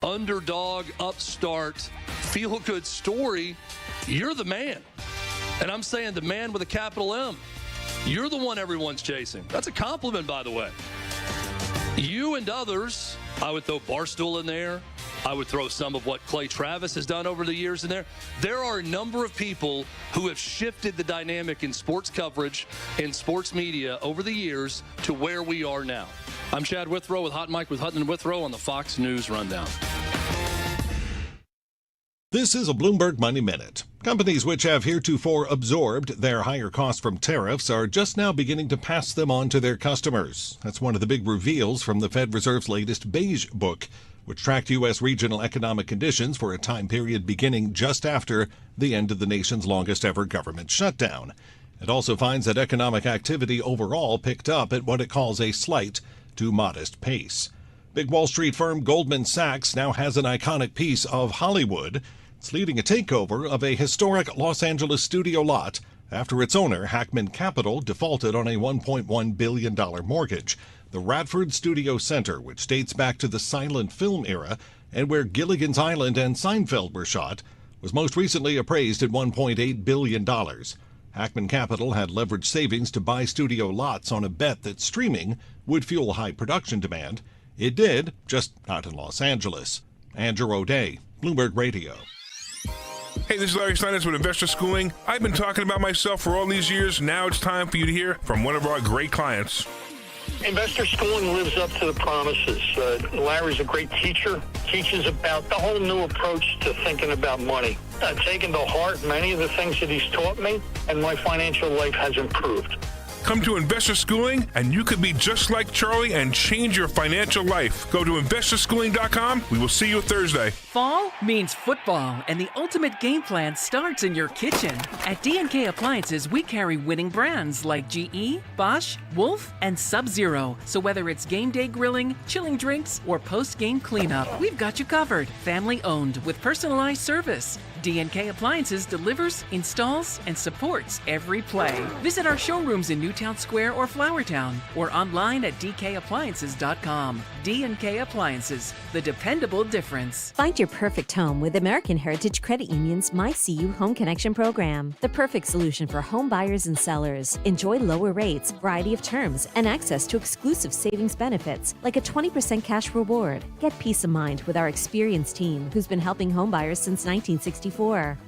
underdog, upstart, feel-good story, you're the man. And I'm saying the man with a capital M. You're the one everyone's chasing. That's a compliment, by the way. You and others, I would throw Barstool in there. I would throw some of what Clay Travis has done over the years in there. There are a number of people who have shifted the dynamic in sports coverage and sports media over the years to where we are now. I'm Chad Withrow with Hot Mike with Hutton and Withrow on the Fox News Rundown. This is a Bloomberg Money Minute. Companies which have heretofore absorbed their higher costs from tariffs are just now beginning to pass them on to their customers. That's one of the big reveals from the Fed Reserve's latest Beige Book, which tracked U.S. regional economic conditions for a time period beginning just after the end of the nation's longest ever government shutdown. It also finds that economic activity overall picked up at what it calls a slight to modest pace. Big Wall Street firm Goldman Sachs now has an iconic piece of Hollywood. It's leading a takeover of a historic Los Angeles studio lot after its owner, Hackman Capital, defaulted on a $1.1 billion mortgage. The Radford Studio Center, which dates back to the silent film era and where Gilligan's Island and Seinfeld were shot, was most recently appraised at $1.8 billion. Hackman Capital had leveraged savings to buy studio lots on a bet that streaming would fuel high production demand. It did, just not in Los Angeles. Andrew O'Day, Bloomberg Radio. Hey, this is Larry Steinitz with Investor Schooling. I've been talking about myself for all these years. Now it's time for you to hear from one of our great clients. Investor Schooling lives up to the promises. Larry's a great teacher, teaches about the whole new approach to thinking about money. I've taken to heart many of the things that he's taught me, and my financial life has improved. Come to Investor Schooling, and you could be just like Charlie and change your financial life. Go to investorschooling.com. We will see you Thursday. Fall means football, and the ultimate game plan starts in your kitchen. At D&K Appliances, we carry winning brands like GE, Bosch, Wolf, and Sub-Zero. So whether it's game day grilling, chilling drinks, or post-game cleanup, we've got you covered. Family-owned with personalized service. D&K Appliances delivers, installs, and supports every play. Visit our showrooms in Newtown Square or Flowertown, or online at dkappliances.com. D&K Appliances, the dependable difference. Find your perfect home with American Heritage Credit Union's MyCU Home Connection program. The perfect solution for home buyers and sellers. Enjoy lower rates, variety of terms, and access to exclusive savings benefits like a 20% cash reward. Get peace of mind with our experienced team who's been helping home buyers since 1964.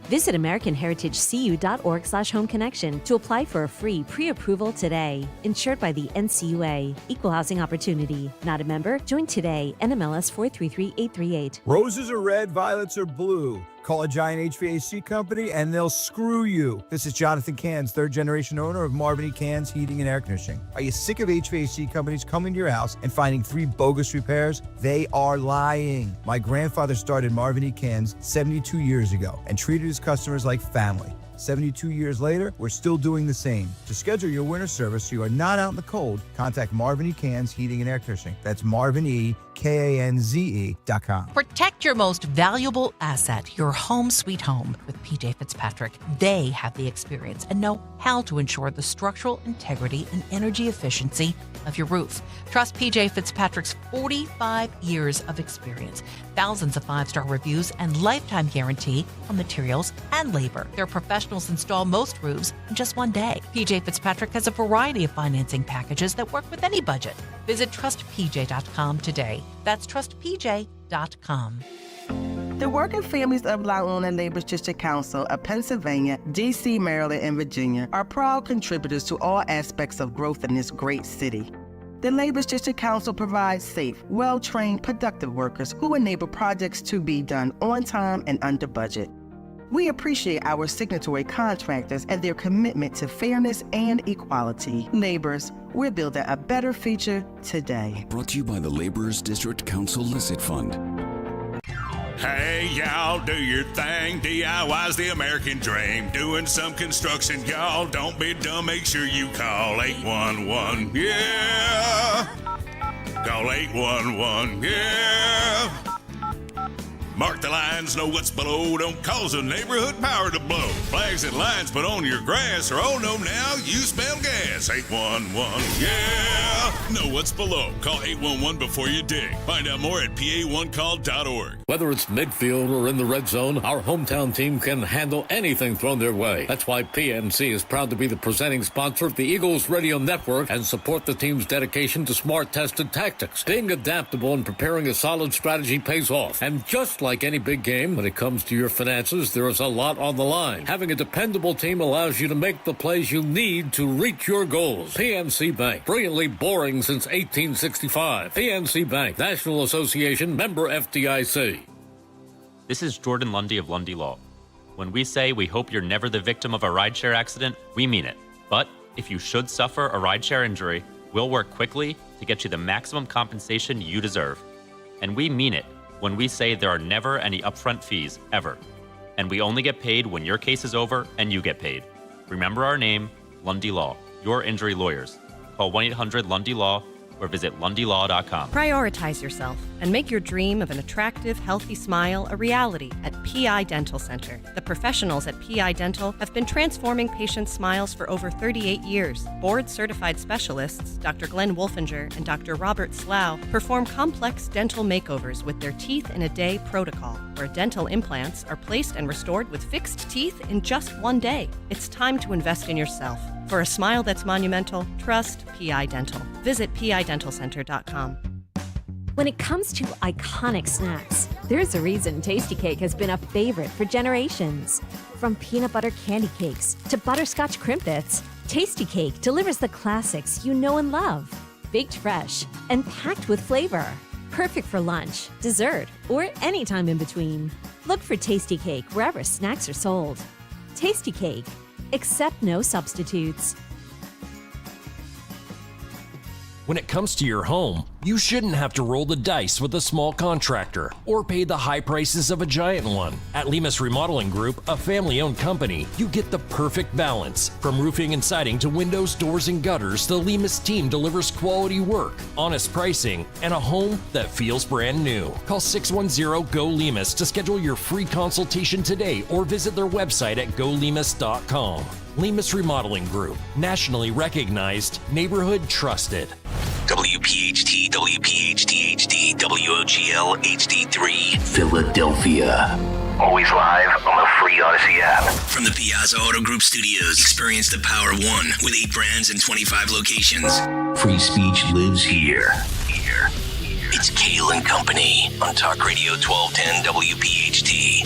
Visit AmericanHeritageCU.org/home connection to apply for a free pre-approval today. Insured by the NCUA. Equal Housing Opportunity. Not a member? Join today. NMLS 433838. Roses are red, violets are blue. Call a giant HVAC company and they'll screw you. This is Jonathan Cans, third generation owner of Marvin E. Cans Heating and Air Conditioning. Are you sick of HVAC companies coming to your house and finding 3 bogus repairs? They are lying. My grandfather started Marvin E. Cans 72 years ago and treated his customers like family. 72 years later, we're still doing the same. To schedule your winter service so you are not out in the cold, contact Marvin E. Cans Heating and Air Conditioning. That's MarvinEKanze.com. Protect your most valuable asset, your home sweet home, with PJ Fitzpatrick. They have the experience and know how to ensure the structural integrity and energy efficiency of your roof. Trust PJ Fitzpatrick's 45 years of experience, thousands of 5-star reviews, and lifetime guarantee on materials and labor. Their professionals install most roofs in just one day. PJ Fitzpatrick has a variety of financing packages that work with any budget. Visit trustpj.com today. That's trustpj.com. The working families of La Una Labor's District Council of Pennsylvania, D.C., Maryland, and Virginia are proud contributors to all aspects of growth in this great city. The Labor's District Council provides safe, well-trained, productive workers who enable projects to be done on time and under budget. We appreciate our signatory contractors and their commitment to fairness and equality. Laborers, we're building a better future today. Brought to you by the Laborers District Council Licit Fund. Hey, y'all, do your thing. DIY's the American dream. Doing some construction, y'all. Don't be dumb. Make sure you call 811. Yeah. Call 811. Yeah. Mark the lines, know what's below. Don't cause a neighborhood power to blow. Flags and lines put on your grass, or oh no, now you smell gas. 811, yeah. Know what's below. Call 811 before you dig. Find out more at pa1call.org. Whether it's midfield or in the red zone, our hometown team can handle anything thrown their way. That's why PNC is proud to be the presenting sponsor of the Eagles Radio Network and support the team's dedication to smart, tested tactics. Being adaptable and preparing a solid strategy pays off. And just like any big game, when it comes to your finances, there is a lot on the line. Having a dependable team allows you to make the plays you need to reach your goals. PNC Bank, brilliantly boring since 1865. PNC Bank, National Association, member FDIC. This is Jordan Lundy of Lundy Law. When we say we hope you're never the victim of a rideshare accident, we mean it. But if you should suffer a rideshare injury, we'll work quickly to get you the maximum compensation you deserve. And we mean it when we say there are never any upfront fees, ever. And we only get paid when your case is over and you get paid. Remember our name, Lundy Law, your injury lawyers. Call 1-800-LUNDY-LAW or visit lundylaw.com. Prioritize yourself and make your dream of an attractive, healthy smile a reality at PI Dental Center. The professionals at PI Dental have been transforming patients' smiles for over 38 years. Board-certified specialists, Dr. Glenn Wolfinger and Dr. Robert Slough, perform complex dental makeovers with their Teeth in a Day protocol, where dental implants are placed and restored with fixed teeth in just one day. It's time to invest in yourself. For a smile that's monumental, trust PI Dental. Visit PIDentalCenter.com. When it comes to iconic snacks, there's a reason Tasty Cake has been a favorite for generations. From peanut butter candy cakes to butterscotch crimpets, Tasty Cake delivers the classics you know and love. Baked fresh and packed with flavor. Perfect for lunch, dessert, or any time in between. Look for Tasty Cake wherever snacks are sold. Tasty Cake. Accept no substitutes. When it comes to your home, you shouldn't have to roll the dice with a small contractor or pay the high prices of a giant one. At Lemus Remodeling Group, a family-owned company, you get the perfect balance. From roofing and siding to windows, doors, and gutters, the Lemus team delivers quality work, honest pricing, and a home that feels brand new. Call 610-GO-LEMUS to schedule your free consultation today or visit their website at golemus.com. Lemus Remodeling Group, nationally recognized, neighborhood trusted. WPHT, WPHT HD, WOGL HD3, Philadelphia. Always live on the free Odyssey app. From the Piazza Auto Group studios, experience the power of one with 8 brands and 25 locations. Free speech lives here. It's Kayal and Company on Talk Radio 1210 WPHT.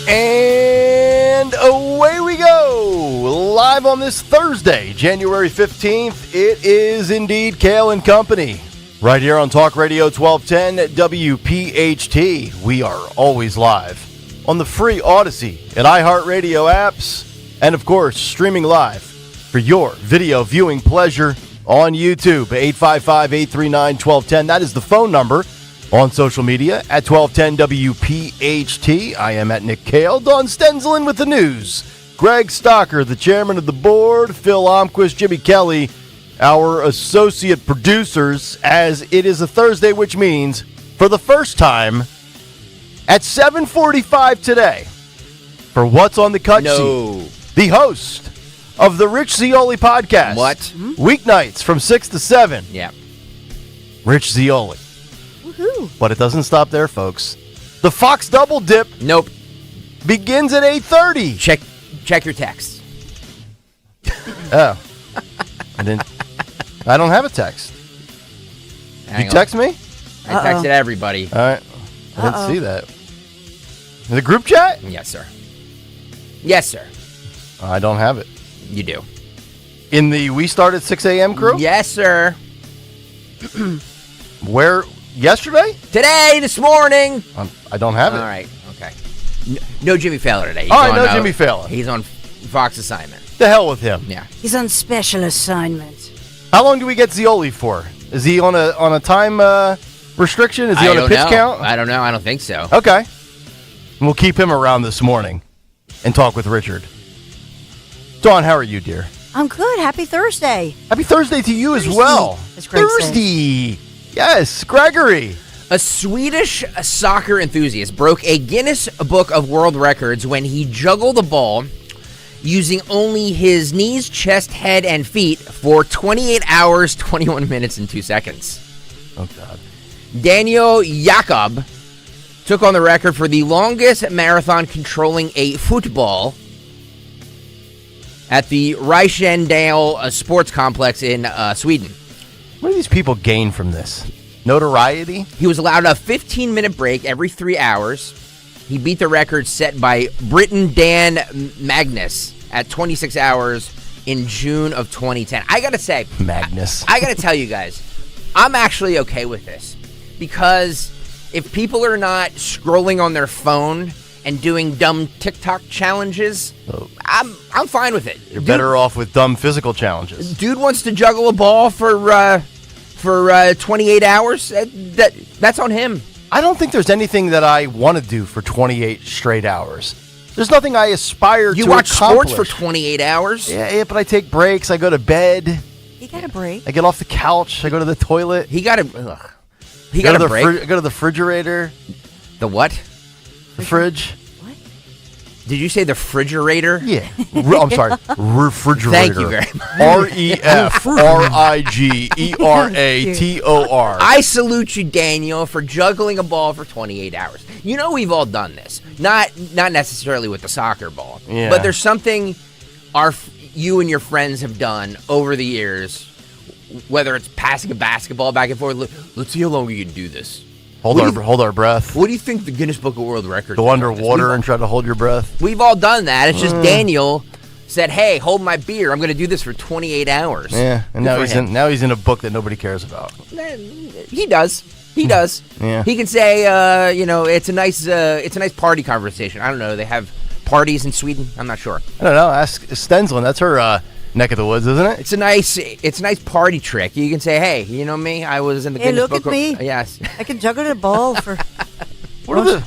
And away we go, live on this Thursday, January 15th. It is indeed Kayal and Company, right here on Talk Radio 1210 WPHT. We are always live on the free Odyssey and iHeartRadio apps, and of course, streaming live for your video viewing pleasure on YouTube, 855-839-1210. That is the phone number. On social media at 1210 WPHT. I am at Nick Kayal. Don Stenzlin with the news. Greg Stocker, the chairman of the board. Phil Omquist, Jimmy Kelly, our associate producers, as it is a Thursday, which means for the first time at 7:45 today, for What's on the Cut Sheet, the host of the Rich Zeoli podcast. What? Weeknights from 6 to 7. Yeah. Rich Zeoli. Woohoo. But it doesn't stop there, folks. The Fox Double Dip. Nope. Begins at 8:30. Check your text. Oh. I don't have a text. Hang you text me? I texted everybody. All right. I didn't see that. In the group chat? Yes, sir. Yes, sir. I don't have it. You do. In the We Start at 6 a.m. crew? Yes, sir. Where? Yesterday? Today, this morning. I don't have it. All right. Okay. No Jimmy Fallon today. All right, no Jimmy Fallon. He's on Fox assignment. The hell with him. Yeah. He's on special assignment. How long do we get Zeoli for? Is he on a time restriction? Is he on a pitch count? I don't know. I don't think so. Okay. We'll keep him around this morning and talk with Richard. Dawn, how are you, dear? I'm good. Happy Thursday. Happy Thursday to you as well. As Greg said. Thursday. Yes, Gregory. A Swedish soccer enthusiast broke a Guinness Book of World Records when he juggled a ball using only his knees, chest, head, and feet for 28 hours, 21 minutes, and 2 seconds. Oh, God. Daniel Jakob took on the record for the longest marathon controlling a football at the Reichendale Sports Complex in Sweden. What do these people gain from this? Notoriety? He was allowed a 15-minute break every 3 hours. He beat the record set by Briton Dan Magnus at 26 hours in June of 2010. I got to say, Magnus. I got to tell you guys, I'm actually okay with this because if people are not scrolling on their phone and doing dumb TikTok challenges, I'm fine with it. You're better off with dumb physical challenges. Dude wants to juggle a ball for 28 hours. That's on him. I don't think there's anything that I want to do for 28 straight hours. There's nothing I aspire to You watch accomplish. sports for 28 hours? Yeah, but I take breaks. I go to bed. You got a break. I get off the couch. I go to the toilet. He got a break. I go to the refrigerator. The what? The fridge. Did you say the refrigerator? Yeah. I'm sorry. Refrigerator. Thank you very much. REFRIGERATOR. I salute you, Daniel, for juggling a ball for 28 hours. You know we've all done this. Not necessarily with the soccer ball. Yeah. But there's something you and your friends have done over the years, whether it's passing a basketball back and forth. Let's see how long we can do this. Hold our breath. What do you think the Guinness Book of World Records Go underwater and try to hold your breath. We've all done that. It's just Daniel said, "Hey, hold my beer. I'm going to do this for 28 hours." Yeah, and now he's in a book that nobody cares about. He does. He does. Yeah. He can say, it's a nice party conversation. I don't know. They have parties in Sweden. I'm not sure. I don't know. Ask Stensland. That's her neck of the woods, isn't it? It's a nice party trick. You can say, "Hey, you know me? I was in the Guinness Book look at me. Yes. I can juggle a ball for. What do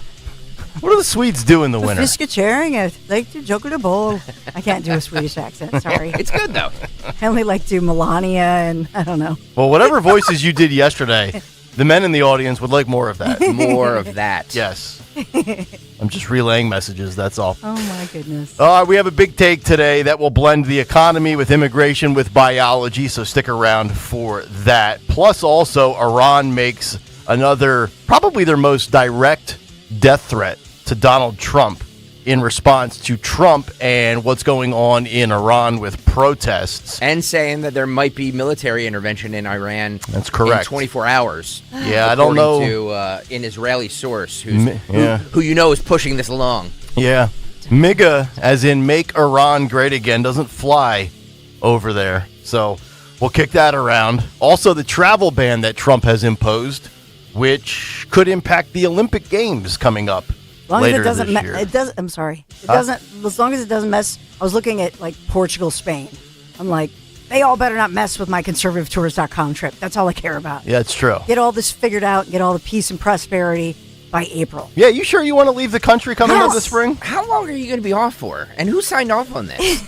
the Swedes do in the winter? Fisketjäring. I like to juggle a ball. I can't do a Swedish accent. Sorry. It's good though. I only like to do Melania and I don't know. Well, whatever voices you did yesterday, the men in the audience would like more of that. More of that. Yes. I'm just relaying messages, that's all. Oh, my goodness. We have a big take today that will blend the economy with immigration with biology, so stick around for that. Plus, also, Iran makes another, probably their most direct death threat to Donald Trump in response to Trump and what's going on in Iran with protests. And saying that there might be military intervention in Iran. That's correct. In 24 hours. Yeah, I don't know. According to an Israeli source who you know is pushing this along. Yeah. MIGA, as in Make Iran Great Again, doesn't fly over there. So we'll kick that around. Also, the travel ban that Trump has imposed, which could impact the Olympic Games coming up. As long later as it doesn't, this year. it does. I'm sorry. It doesn't. As long as it doesn't mess. I was looking at like Portugal, Spain. I'm like, they all better not mess with my conservativetours.com trip. That's all I care about. Yeah, it's true. Get all this figured out. Get all the peace and prosperity by April. Yeah, you sure you want to leave the country coming up this spring? How long are you going to be off for? And who signed off on this?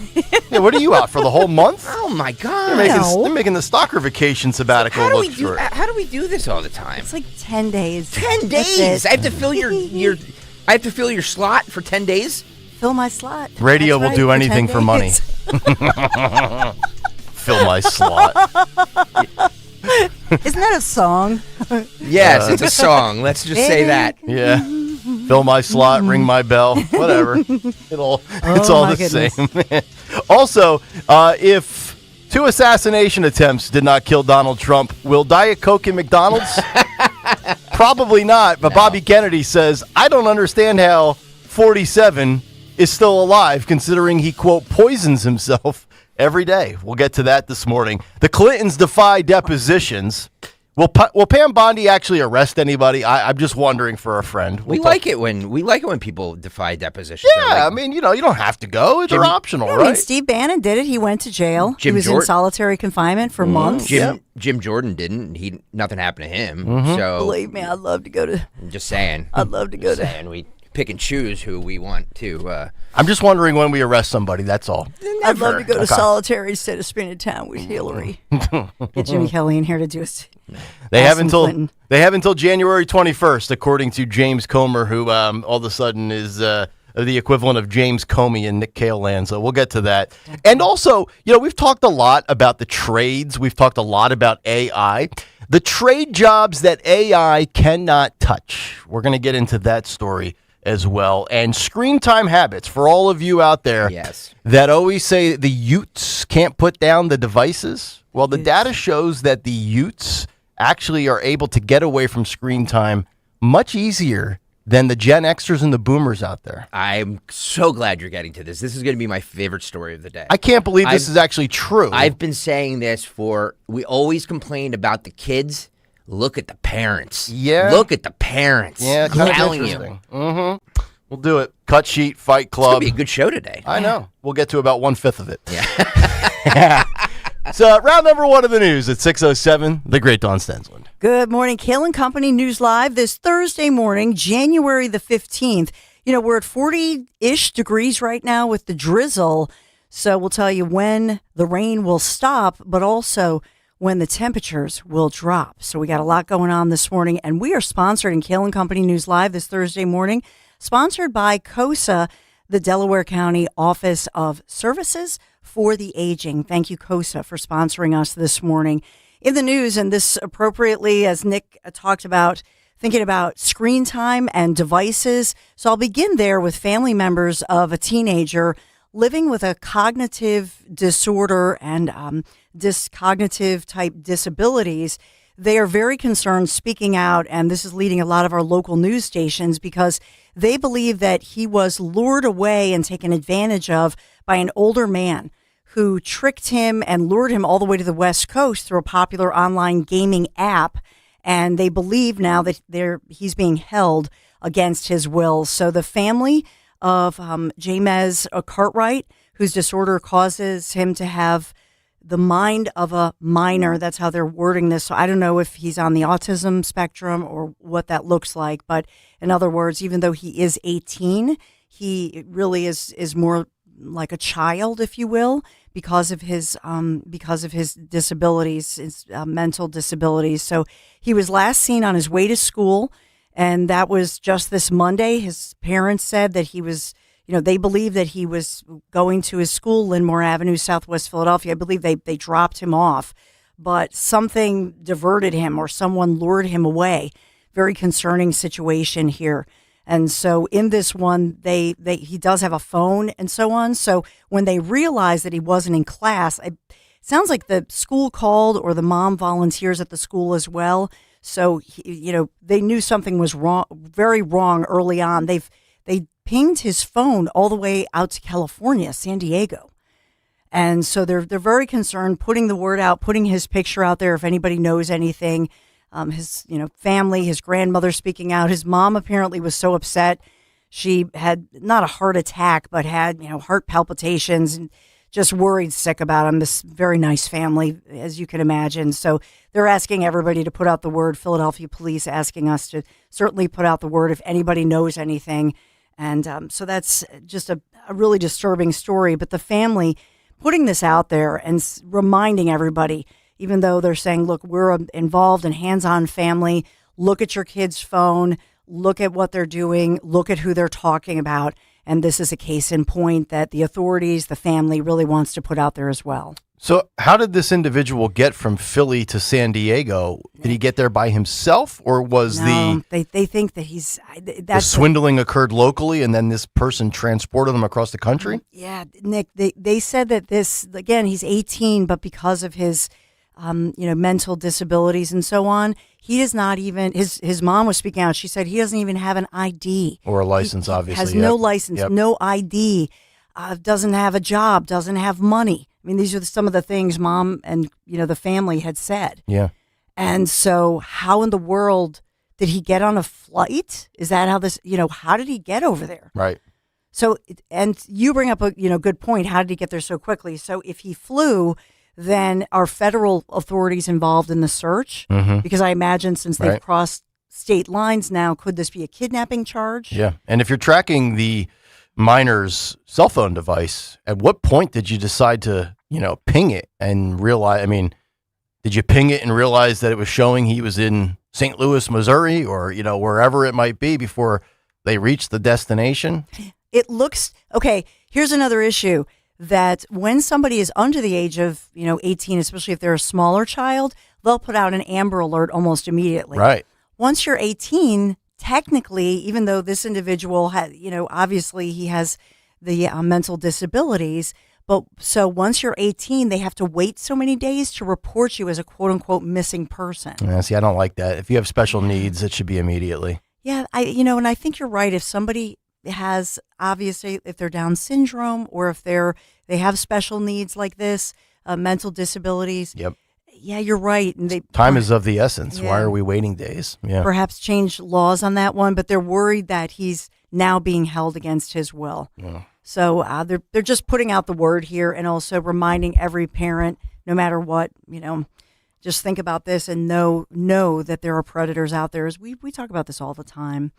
Yeah, what are you out for the whole month? Oh my God! They're making the stalker vacation sabbatical How do look short. How do we do this all the time? It's like 10 days. 10 days. I have to fill your I have to fill your slot for 10 days. Fill my slot. Radio That's will do right, anything for money. Fill my slot. Isn't that a song? Yes, it's a song. Let's just say that. Yeah. Fill my slot, ring my bell, whatever. It's all the same. Also, if 2 assassination attempts did not kill Donald Trump, will Diet Coke in McDonald's? Probably not, but no. Bobby Kennedy says, I don't understand how 47 is still alive, considering he, quote, poisons himself every day. We'll get to that this morning. The Clintons defy depositions. Will Pam Bondi actually arrest anybody? I'm just wondering for a friend. We like it when people defy depositions. Yeah, I mean, you don't have to go. They're optional, right? I mean, Steve Bannon did it. He went to jail. He was in solitary confinement for months. Jim Jordan didn't. Nothing happened to him. So believe me, I'd love to go to. I'm just saying. I'd love to go to. Saying pick and choose who we want to. I'm just wondering when we arrest somebody. That's all. I'd love to go to solitary instead of spending time with Hillary. Get Jimmy Kelly in here to do us. They have until January 21st, according to James Comer, who all of a sudden is the equivalent of James Comey in Nick Cale land. So we'll get to that. And also, we've talked a lot about the trades. We've talked a lot about AI. The trade jobs that AI cannot touch. We're going to get into that story as well. And screen time habits for all of you out there that always say the Utes can't put down the devices. Well, the data shows that the Utes actually are able to get away from screen time much easier than the Gen Xers and the Boomers out there. I'm so glad you're getting to this. This is going to be my favorite story of the day. I can't believe this is actually true. I've been saying this we always complained about the kids. Look at the parents. Yeah. Look at the parents. Yeah, I'm telling you. Mm-hmm. We'll do it. Cut Sheet, Fight Club. It's going to be a good show today. I know. We'll get to about 1/5 of it. Yeah. So, round number one of the news at 6:07, the great Dawn Stensland. Good morning. Kayal and Company News Live this Thursday morning, January the 15th. We're at 40-ish degrees right now with the drizzle. So we'll tell you when the rain will stop, but also when the temperatures will drop. So we got a lot going on this morning, and we are sponsored in Kayal and Company News Live this Thursday morning, sponsored by COSA, the Delaware County Office of Services for the Aging. Thank you, COSA, for sponsoring us this morning. In the news, and this appropriately, as Nick talked about, thinking about screen time and devices. So I'll begin there with family members of a teenager living with a cognitive disorder and cognitive type disabilities. They are very concerned, speaking out, and this is leading a lot of our local news stations because they believe that he was lured away and taken advantage of by an older man who tricked him and lured him all the way to the West Coast through a popular online gaming app. And they believe now that he's being held against his will. So the family of James Cartwright, whose disorder causes him to have the mind of a minor, that's how they're wording this. So I don't know if he's on the autism spectrum or what that looks like. But in other words, even though he is 18, he really is more like a child, if you will, because of his disabilities, his mental disabilities. So he was last seen on his way to school, and that was just this Monday. His parents said that he was, they believe that he was going to his school, Linnmore Avenue, Southwest Philadelphia. I believe they dropped him off, but something diverted him or someone lured him away. Very concerning situation here. And so in this one, he does have a phone and so on. So when they realized that he wasn't in class, it sounds like the school called or the mom volunteers at the school as well. So, they knew something was wrong, very wrong early on. They pinged his phone all the way out to California, San Diego. And so they're very concerned, putting the word out, putting his picture out there if anybody knows anything. His family, his grandmother speaking out. His mom apparently was so upset. She had not a heart attack, but had heart palpitations and just worried sick about him. This very nice family, as you can imagine. So they're asking everybody to put out the word. Philadelphia police asking us to certainly put out the word if anybody knows anything. And so that's just a really disturbing story. But the family putting this out there and reminding everybody, even though they're saying, look, we're involved in hands-on family, look at your kid's phone, look at what they're doing, look at who they're talking about. And this is a case in point that the authorities, the family really wants to put out there as well. So how did this individual get from Philly to San Diego? Did he get there by himself, or was they think that the swindling occurred locally and then this person transported them across the country? Yeah, Nick, they said that this, again, he's 18, but because of his mental disabilities and so on, he does not even, his mom was speaking out. She said he doesn't even have an ID. Or a license, obviously. Has no license, no ID, doesn't have a job, doesn't have money. I mean, these are some of the things mom and, the family had said. Yeah. And so how in the world did he get on a flight? Is that how this, how did he get over there? Right. So, and you bring up a, good point. How did he get there so quickly? So if he flew, then are federal authorities involved in the search? Mm-hmm. Because I imagine since they've crossed state lines now. Could this be a kidnapping charge? Yeah. And if you're tracking the minor's cell phone device, at what point did you decide to, ping it and realize, did you ping it and realize that it was showing he was in St. Louis, Missouri, or, wherever it might be before they reached the destination? It looks, okay, here's another issue, that when somebody is under the age of, 18, especially if they're a smaller child, they'll put out an Amber Alert almost immediately. Right. Once you're 18, technically, even though this individual had, obviously he has the mental disabilities, but so once you're 18, they have to wait so many days to report you as a quote unquote missing person. Yeah, see, I don't like that. If you have special needs, it should be immediately. Yeah, and I think you're right. If somebody has, obviously, if they're Down syndrome or if they have special needs like this, mental disabilities. Yep. Yeah, you're right. And Time is of the essence. Yeah. Why are we waiting days? Yeah. Perhaps change laws on that one, but they're worried that he's now being held against his will. Yeah. So they're just putting out the word here and also reminding every parent, no matter what, just think about this and know that there are predators out there. As we talk about this all the time.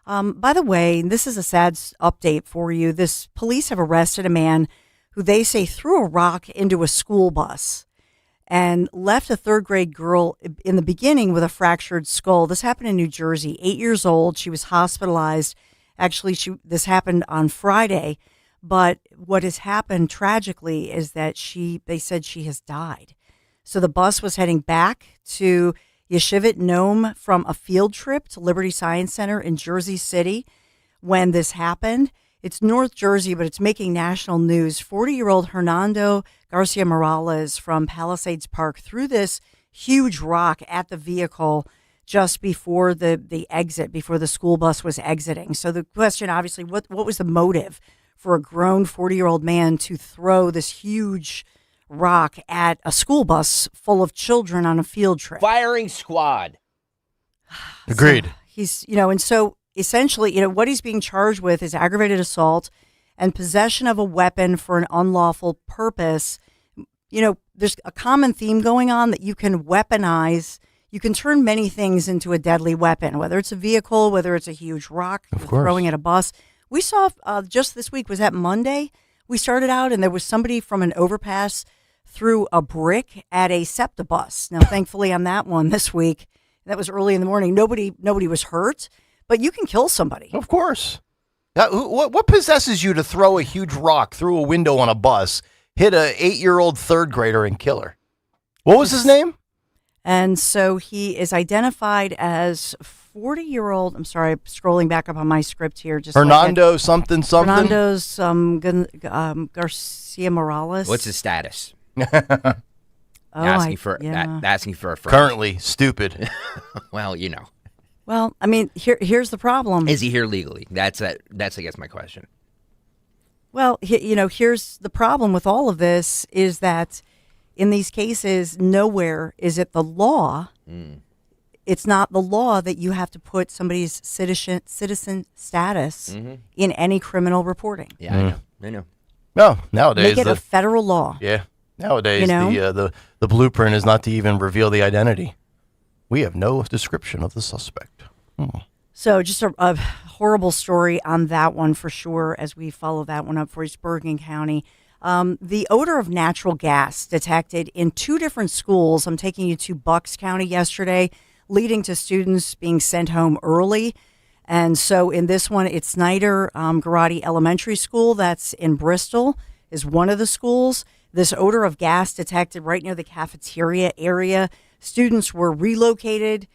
By the way, this is a sad update for you. Police have arrested a man who they say threw a rock into a school bus and left a third grade girl in the beginning with a fractured skull. This happened in New Jersey, 8 years old. She was hospitalized. Actually, this happened on Friday, but what has happened tragically is that they said she has died. So the bus was heading back to Yeshivat Nome from a field trip to Liberty Science Center in Jersey City when this happened. It's North Jersey, but it's making national news. 40-year-old Hernando Garcia Morales from Palisades Park threw this huge rock at the vehicle just before the exit, before the school bus was exiting. So the question, obviously, what was the motive for a grown 40-year-old man to throw this huge rock at a school bus full of children on a field trip? Firing squad. Agreed. So he's, and so essentially, what he's being charged with is aggravated assault and possession of a weapon for an unlawful purpose. There's a common theme going on that you can weaponize. You can turn many things into a deadly weapon, whether it's a vehicle, whether it's a huge rock you're throwing at a bus. We saw just this week, was that Monday? We started out and there was somebody from an overpass threw a brick at a SEPTA bus. Now, thankfully on that one this week, that was early in the morning, nobody was hurt, but you can kill somebody. Of course. What possesses you to throw a huge rock through a window on a bus, hit a 8-year-old third grader and kill her? What was his name? And so he is identified as 40-year-old. I'm sorry, I'm scrolling back up on my script here. Just Hernando something. Hernando's Garcia Morales. What's his status? Asking for a friend. Currently stupid. Well, Well, here's the problem. Is he here legally? That's I guess my question. Well, here's the problem with all of this is that in these cases, nowhere is it the law. It's not the law that you have to put somebody's citizen status in any criminal reporting. Yeah, I know. No, nowadays make it a federal law. Yeah, nowadays the blueprint is not to even reveal the identity. We have no description of the suspect. So just a horrible story on that one for sure. As we follow that one up for East Bergen County. The odor of natural gas detected in 2 different schools. I'm taking you to Bucks County yesterday, leading to students being sent home early. And so in this one, it's Snyder Garati Elementary School. That's in Bristol, is one of the schools. This odor of gas detected right near the cafeteria area. Students were relocated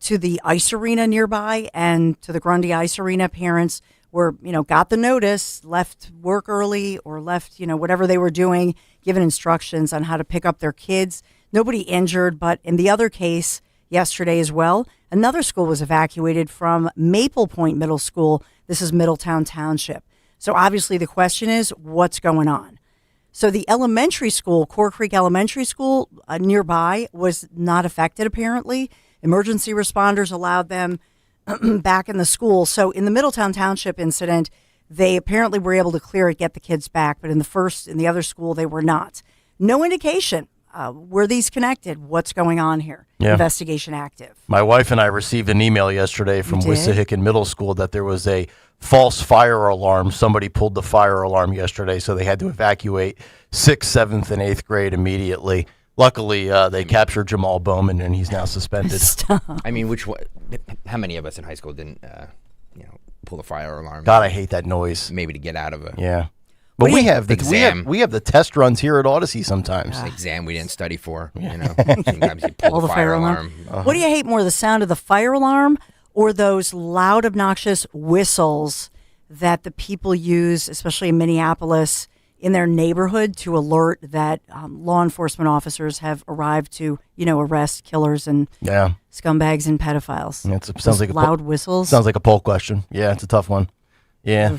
to the ice arena nearby and to the Grundy Ice Arena. Parents were, got the notice, left work early or left, whatever they were doing, given instructions on how to pick up their kids. Nobody injured, but in the other case yesterday as well, another school was evacuated from Maple Point Middle School. This is Middletown Township. So obviously the question is, what's going on? So the elementary school, Core Creek Elementary School nearby, was not affected apparently. Emergency responders allowed them back in the school. So in the Middletown Township incident, they apparently were able to clear it, get the kids back. But in the other school, they were not. No indication were these connected? What's going on here? Yeah. Investigation active. My wife and I received an email yesterday from Wissahickon Middle School that there was a false fire alarm. Somebody pulled the fire alarm yesterday, so they had to evacuate 6th, 7th, and 8th grade immediately. Luckily, they captured Jamal Bowman, and he's now suspended. I mean, how many of us in high school didn't, pull the fire alarm? God, I hate that noise. Maybe to get out of a But we have the exam. we have the test runs here at Odyssey sometimes. Exam we didn't study for. Sometimes you pull the fire alarm. What do you hate more, the sound of the fire alarm or those loud, obnoxious whistles that the people use, especially in Minneapolis, in their neighborhood to alert that law enforcement officers have arrived to, arrest killers and scumbags and pedophiles? Yeah, sounds like loud whistles. Sounds like a poll question. Yeah, it's a tough one. Yeah.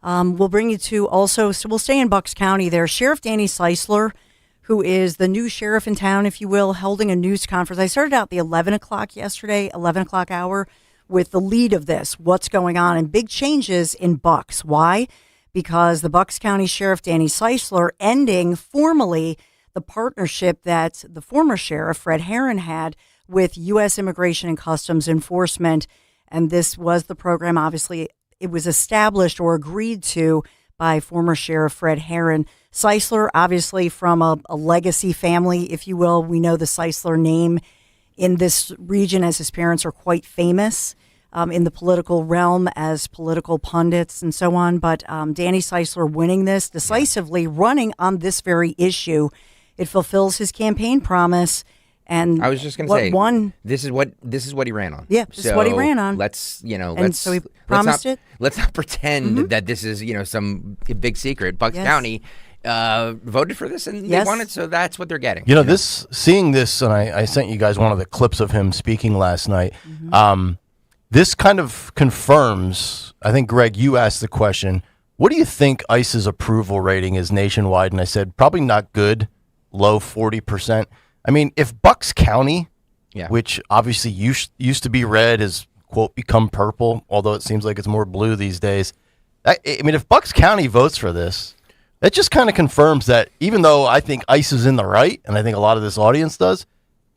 We'll bring you to also, so we'll stay in Bucks County there. Sheriff Danny Seisler, who is the new sheriff in town, if you will, holding a news conference. I started out the 11 o'clock hour, with the lead of this, what's going on, and big changes in Bucks. Why? Because the Bucks County Sheriff Danny Seisler ending formally the partnership that the former sheriff, Fred Herron, had with U.S. Immigration and Customs Enforcement. And this was the program, obviously, it was established or agreed to by former Sheriff Fred Herron. Seisler, obviously from a legacy family, if you will. We know the Seisler name in this region as his parents are quite famous in the political realm as political pundits and so on. But Danny Seisler winning this decisively, running on this very issue. It fulfills his campaign promise. And I was just going to say, this is what he ran on. Yeah, this is what he ran on. So he promised it. Let's not pretend that this is some big secret. Bucks County voted for this and they wanted, so that's what they're getting. Seeing this, and I sent you guys one of the clips of him speaking last night. This kind of confirms. I think, Greg, you asked the question, what do you think ICE's approval rating is nationwide? And I said probably not good, low 40%. I mean, if Bucks County, which obviously used to be red, has, quote, become purple, although it seems like it's more blue these days. I mean, if Bucks County votes for this, that just kind of confirms that even though I think ICE is in the right, and I think a lot of this audience does,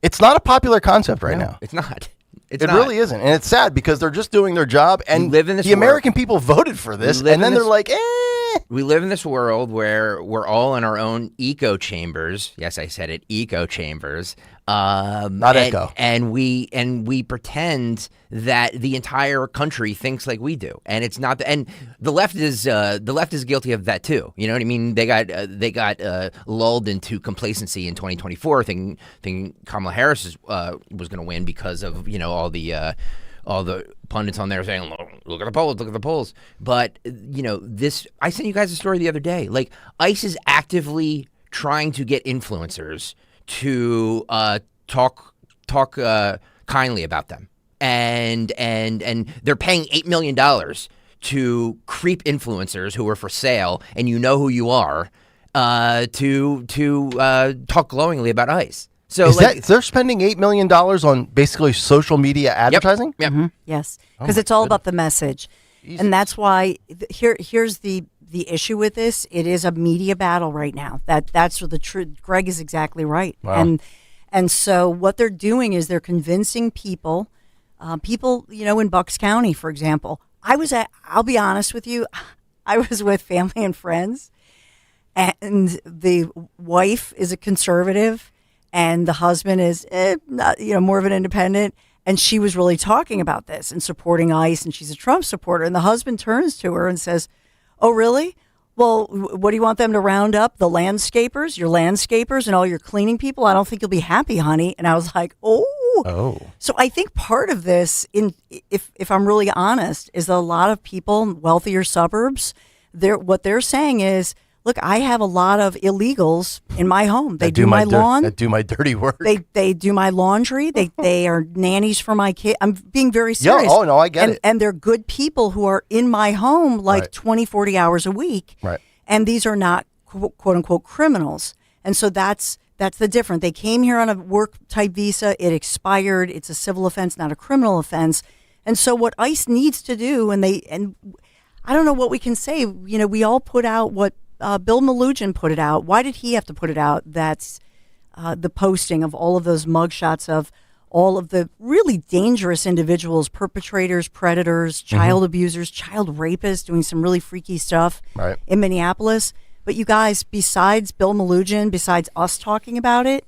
it's not a popular concept right now. It's not. It really isn't. And it's sad because they're just doing their job, and the American people voted for this, and then they're like, We live in this world where we're all in our own echo chambers. Yes, I said it, echo chambers. Not echo. And we pretend that the entire country thinks like we do, and it's not. And the left is guilty of that too. You know what I mean? They got lulled into complacency in 2024, thinking Kamala Harris was going to win because of all the pundits on there saying, look at the polls. But, I sent you guys a story the other day. Like, ICE is actively trying to get influencers to talk kindly about them. And they're paying $8 million to creep influencers who are for sale, and you know who you are, to talk glowingly about ICE. So they're spending $8 million on basically social media advertising? Yep. Mm-hmm. Yes, because it's all about the message. Jesus. And that's why here's the issue with this. It is a media battle right now. That's the truth. Greg is exactly right. Wow. And so what they're doing is they're convincing people, in Bucks County, for example. I'll be honest with you, I was with family and friends, and the wife is a conservative, and the husband is not, more of an independent. And she was really talking about this and supporting ICE, and she's a Trump supporter. And the husband turns to her and says, "Oh, really? Well, what do you want them to round up? The landscapers, your landscapers, and all your cleaning people? I don't think you'll be happy, honey." And I was like, "Oh." So I think part of this, if I'm really honest, is that a lot of people in wealthier suburbs, what they're saying is, look, I have a lot of illegals in my home. They do my lawn. They do my dirty work. They do my laundry. They are nannies for my kid. I'm being very serious. Yeah, I get it. And they're good people who are in my home like 20, 40 hours a week. Right. And these are not quote unquote criminals. And so that's the difference. They came here on a work type visa. It expired. It's a civil offense, not a criminal offense. And so what ICE needs to do, and I don't know what we can say. We all put out what Bill Malugin put it out. Why did he have to put it out? That's the posting of all of those mugshots of all of the really dangerous individuals, perpetrators, predators, child abusers, child rapists doing some really freaky stuff in Minneapolis. But you guys, besides Bill Malugin, besides us talking about it,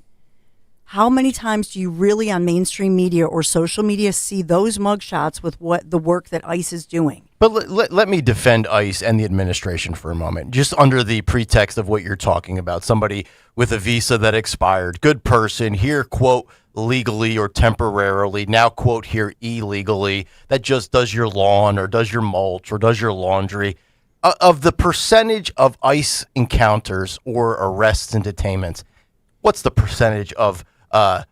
how many times do you really on mainstream media or social media see those mugshots with what the work that ICE is doing? But let me defend ICE and the administration for a moment, just under the pretext of what you're talking about. Somebody with a visa that expired, good person, here, quote, legally or temporarily, now, quote, here, illegally, that just does your lawn or does your mulch or does your laundry. Of the percentage of ICE encounters or arrests and detainments, what's the percentage of the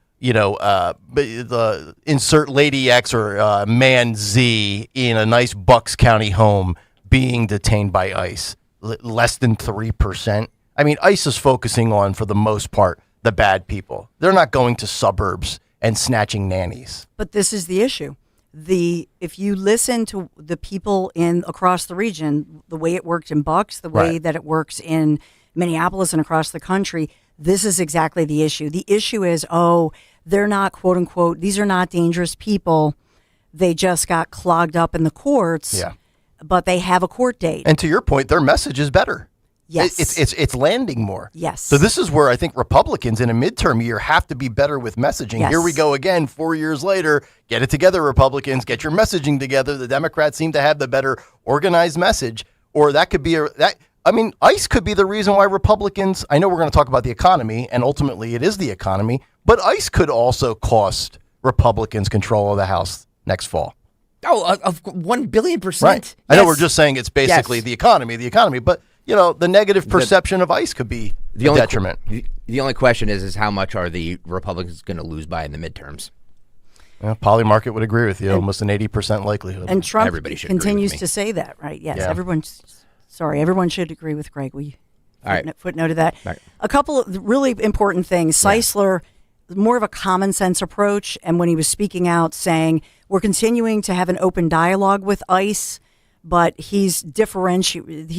insert Lady X or man Z in a nice Bucks County home being detained by ICE? Less than 3%. I mean, ICE is focusing on, for the most part, the bad people. They're not going to suburbs and snatching nannies. But this is the issue. If you listen to the people across the region, the way it worked in Bucks, the way that it works in Minneapolis and across the country, this is exactly the issue. The issue is, they're not, quote unquote, these are not dangerous people. They just got clogged up in the courts, but they have a court date. And to your point, their message is better. Yes. It's landing more. Yes. So this is where I think Republicans in a midterm year have to be better with messaging. Yes. Here we go again, 4 years later. Get it together, Republicans. Get your messaging together. The Democrats seem to have the better organized message. Or that could be ICE could be the reason why Republicans, I know we're going to talk about the economy, and ultimately it is the economy, but ICE could also cost Republicans control of the House next fall. Oh, of 1 billion %. Right. Yes. I know we're just saying it's basically the economy, but the negative perception of ICE could be a detriment. The only question is how much are the Republicans going to lose by in the midterms? Yeah, Polymarket would agree with you, almost an 80% liklikelihood. And Trump Everybody should continues agree with to say that, right? Yes, Yeah. everyone should agree with Greg. All right. Footnoted that. All right. A couple of really important things. Seisler, more of a common sense approach, and when he was speaking out saying, we're continuing to have an open dialogue with ICE, but he's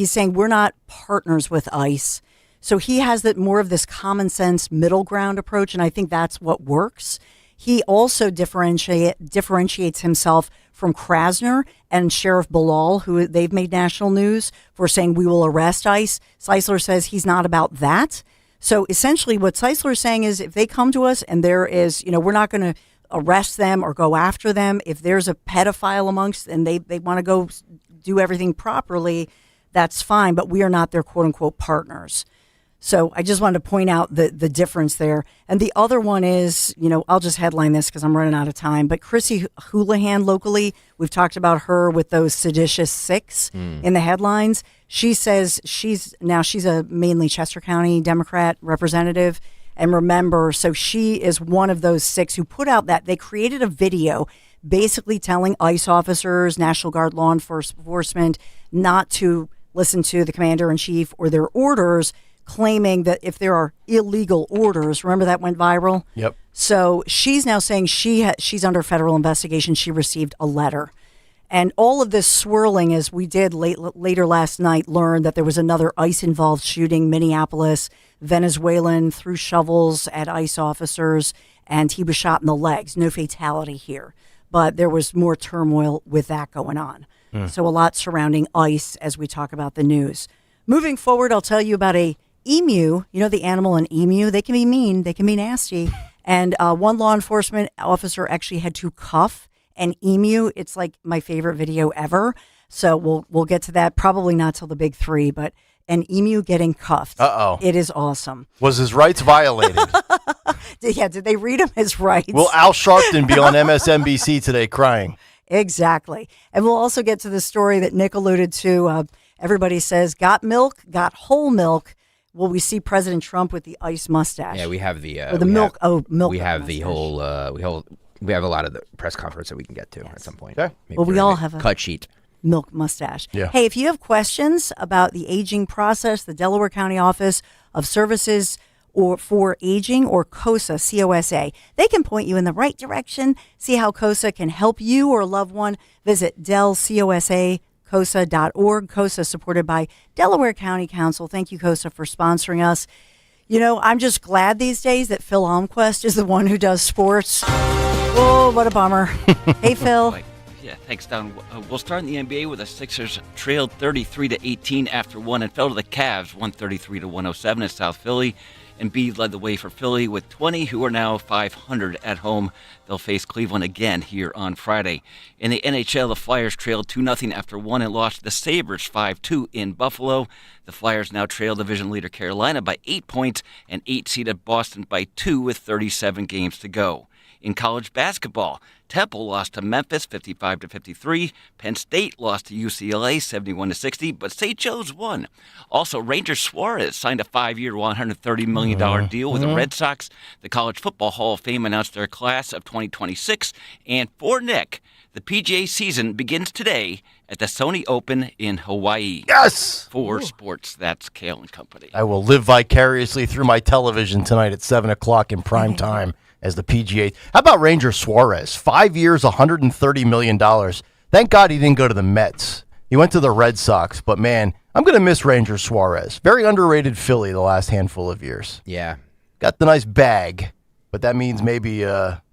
saying we're not partners with ICE. So he has more of this common sense middle ground approach, and I think that's what works. He also differentiates himself from Krasner and Sheriff Bilal, who they've made national news for saying we will arrest ICE. Seisler says he's not about that. So essentially what Seisler is saying is if they come to us and there is, we're not going to arrest them or go after them. If there's a pedophile amongst and they want to go do everything properly, that's fine, but we are not their quote unquote partners. So I just wanted to point out the difference there. And the other one is, I'll just headline this because I'm running out of time, but Chrissy Houlihan locally, we've talked about her with those seditious six in the headlines. She says she's a mainly Chester County Democrat representative. And remember, so she is one of those six who put out that they created a video basically telling ICE officers, National Guard law enforcement, not to listen to the commander-in-chief or their orders, claiming that if there are illegal orders, remember that went viral? Yep. So she's now saying she's under federal investigation. She received a letter. And all of this swirling, as we did later last night, learn that there was another ICE-involved shooting, Minneapolis, Venezuelan threw shovels at ICE officers, and he was shot in the legs. No fatality here. But there was more turmoil with that going on. So a lot surrounding ICE as we talk about the news. Moving forward, I'll tell you about a emu, the animal, an emu. They can be mean. They can be nasty. And one law enforcement officer actually had to cuff an emu. It's like my favorite video ever. So we'll get to that. Probably not till the big three, but an emu getting cuffed. Uh-oh. It is awesome. Was his rights violated? Did they read him his rights? Will Al Sharpton be on MSNBC today crying? Exactly. And we'll also get to the story that Nick alluded to. Everybody says, got milk, got whole milk. Will we see President Trump with the ice mustache? Yeah, we have the milk. We have mustache. the whole. We have a lot of the press conference that we can get to at some point. Okay. Well, we all have a cut sheet. Milk mustache. Yeah. Hey, if you have questions about the aging process, the Delaware County Office of Services for Aging, or COSA, C-O-S-A, they can point you in the right direction. See how COSA can help you or a loved one. Visit COSA.org. COSA supported by Delaware County Council. Thank you, COSA, for sponsoring us. You know, I'm just glad these days that Phil Almquist is the one who does sports. Oh, what a bummer. Hey, Phil. Yeah, thanks, Don. We'll start in the NBA with the Sixers trailed 33-18 after one and fell to the Cavs 133-107 in South Philly. Embiid led the way for Philly with 20, who are now 500 at home. They'll face Cleveland again here on Friday. In the NHL, the Flyers trailed 2-0 after one and lost to the Sabres 5-2 in Buffalo. The Flyers now trail division leader Carolina by 8 points and 8-seeded Boston by 2 with 37 games to go. In college basketball, Temple lost to Memphis 55-53. Penn State lost to UCLA 71-60, but St. Joe's won. Also, Ranger Suarez signed a 5-year, $130 million deal with the Red Sox. The College Football Hall of Fame announced their class of 2026. And for Nick, the PGA season begins today at the Sony Open in Hawaii. Yes! For sports, that's Kayal and Company. I will live vicariously through my television tonight at 7 o'clock in prime time as the PGA. How about Ranger Suarez? 5 years, $130 million. Thank God he didn't go to the Mets. He went to the Red Sox. But, man, I'm going to miss Ranger Suarez. Very underrated Philly the last handful of years. Yeah. Got the nice bag, but that means maybe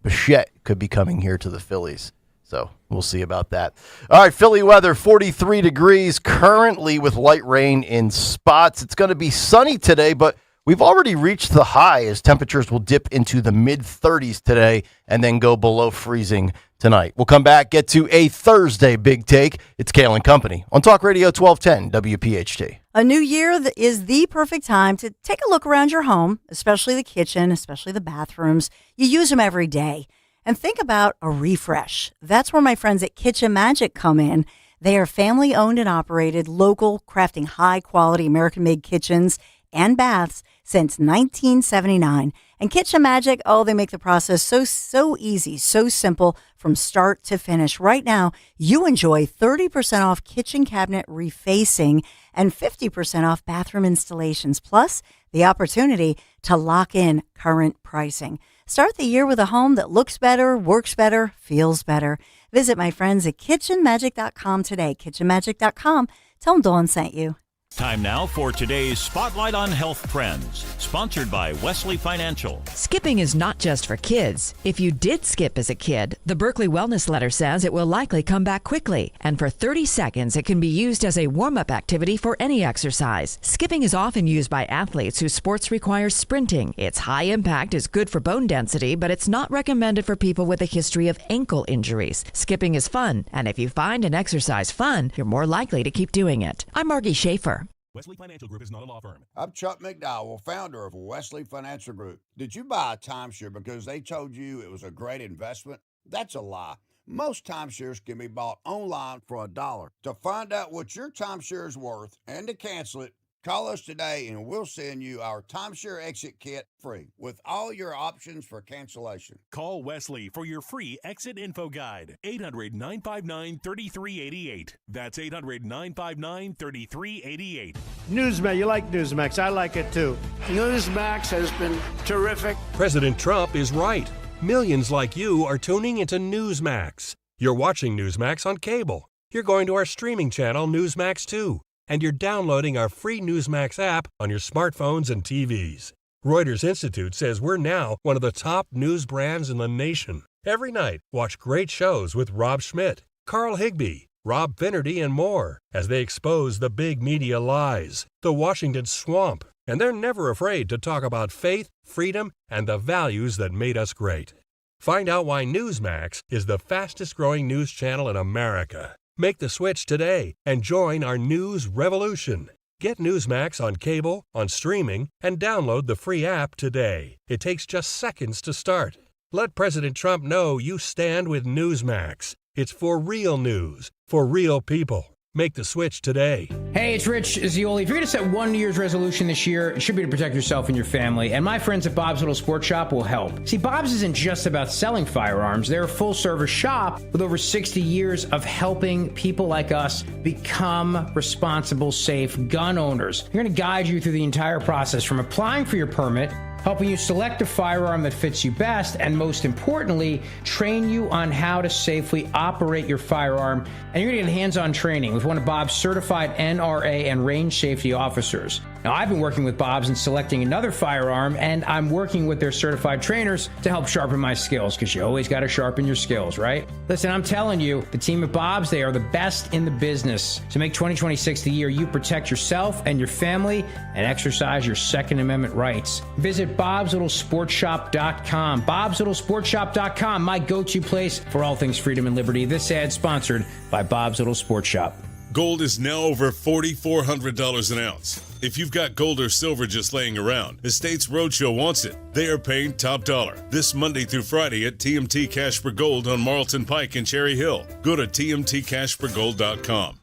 Bichette could be coming here to the Phillies. So we'll see about that. All right, Philly weather, 43 degrees currently with light rain in spots. It's going to be sunny today, but we've already reached the high as temperatures will dip into the mid-30s today and then go below freezing tonight. We'll come back, get to a Thursday Big Take. It's Kayal and Company on Talk Radio 1210 WPHT. A new year is the perfect time to take a look around your home, especially the kitchen, especially the bathrooms. You use them every day. And think about a refresh. That's where my friends at Kitchen Magic come in. They are family owned and operated, local, crafting high quality American-made kitchens and baths since 1979. And Kitchen Magic, they make the process so easy, so simple from start to finish. Right now, you enjoy 30% off kitchen cabinet refacing and 50% off bathroom installations, plus the opportunity to lock in current pricing. Start the year with a home that looks better, works better, feels better. Visit my friends at kitchenmagic.com today. Kitchenmagic.com. Tell them Dawn sent you. Time now for today's Spotlight on Health Trends, sponsored by Wesley Financial. Skipping is not just for kids. If you did skip as a kid, the Berkeley Wellness Letter says it will likely come back quickly. And for 30 seconds, it can be used as a warm-up activity for any exercise. Skipping is often used by athletes whose sports requires sprinting. Its high impact is good for bone density, but it's not recommended for people with a history of ankle injuries. Skipping is fun, and if you find an exercise fun, you're more likely to keep doing it. I'm Margie Schaefer. Wesley Financial Group is not a law firm. I'm Chuck McDowell, founder of Wesley Financial Group. Did you buy a timeshare because they told you it was a great investment? That's a lie. Most timeshares can be bought online for $1. To find out what your timeshare is worth and to cancel it, call us today and we'll send you our timeshare exit kit free with all your options for cancellation. Call Wesley for your free exit info guide. 800-959-3388. That's 800-959-3388. Newsmax, you like Newsmax. I like it too. Newsmax has been terrific. President Trump is right. Millions like you are tuning into Newsmax. You're watching Newsmax on cable. You're going to our streaming channel, Newsmax 2. And you're downloading our free Newsmax app on your smartphones and TVs. Reuters Institute says we're now one of the top news brands in the nation. Every night, watch great shows with Rob Schmidt, Carl Higbie, Rob Finnerty, and more as they expose the big media lies, the Washington swamp, and they're never afraid to talk about faith, freedom, and the values that made us great. Find out why Newsmax is the fastest-growing news channel in America. Make the switch today and join our news revolution. Get Newsmax on cable, on streaming, and download the free app today. It takes just seconds to start. Let President Trump know you stand with Newsmax. It's for real news, for real people. Make the switch today. Hey, it's Rich Zioli. If you're going to set one New Year's resolution this year, it should be to protect yourself and your family. And my friends at Bob's Little Sports Shop will help. See, Bob's isn't just about selling firearms. They're a full-service shop with over 60 years of helping people like us become responsible, safe gun owners. They're going to guide you through the entire process from applying for your permit, helping you select a firearm that fits you best, and most importantly, train you on how to safely operate your firearm. And you're going to get hands-on training with one of Bob's certified NRA and range safety officers. Now, I've been working with Bob's in selecting another firearm, and I'm working with their certified trainers to help sharpen my skills, because you always got to sharpen your skills, right? Listen, I'm telling you, the team at Bob's, they are the best in the business. So make 2026 the year you protect yourself and your family and exercise your Second Amendment rights. Visit bobslittlesportshop.com. bobslittlesportshop.com, my go-to place for all things freedom and liberty. This ad sponsored by Bob's Little Sports Shop. Gold is now over $4,400 an ounce. If you've got gold or silver just laying around, Estates Roadshow wants it. They are paying top dollar this Monday through Friday at TMT Cash for Gold on Marlton Pike in Cherry Hill. Go to tmtcashforgold.com.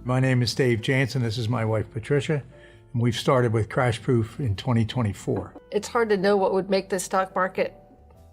My name is Dave Jansen. This is my wife, Patricia. And we've started with Crash Proof in 2024. It's hard to know what would make the stock market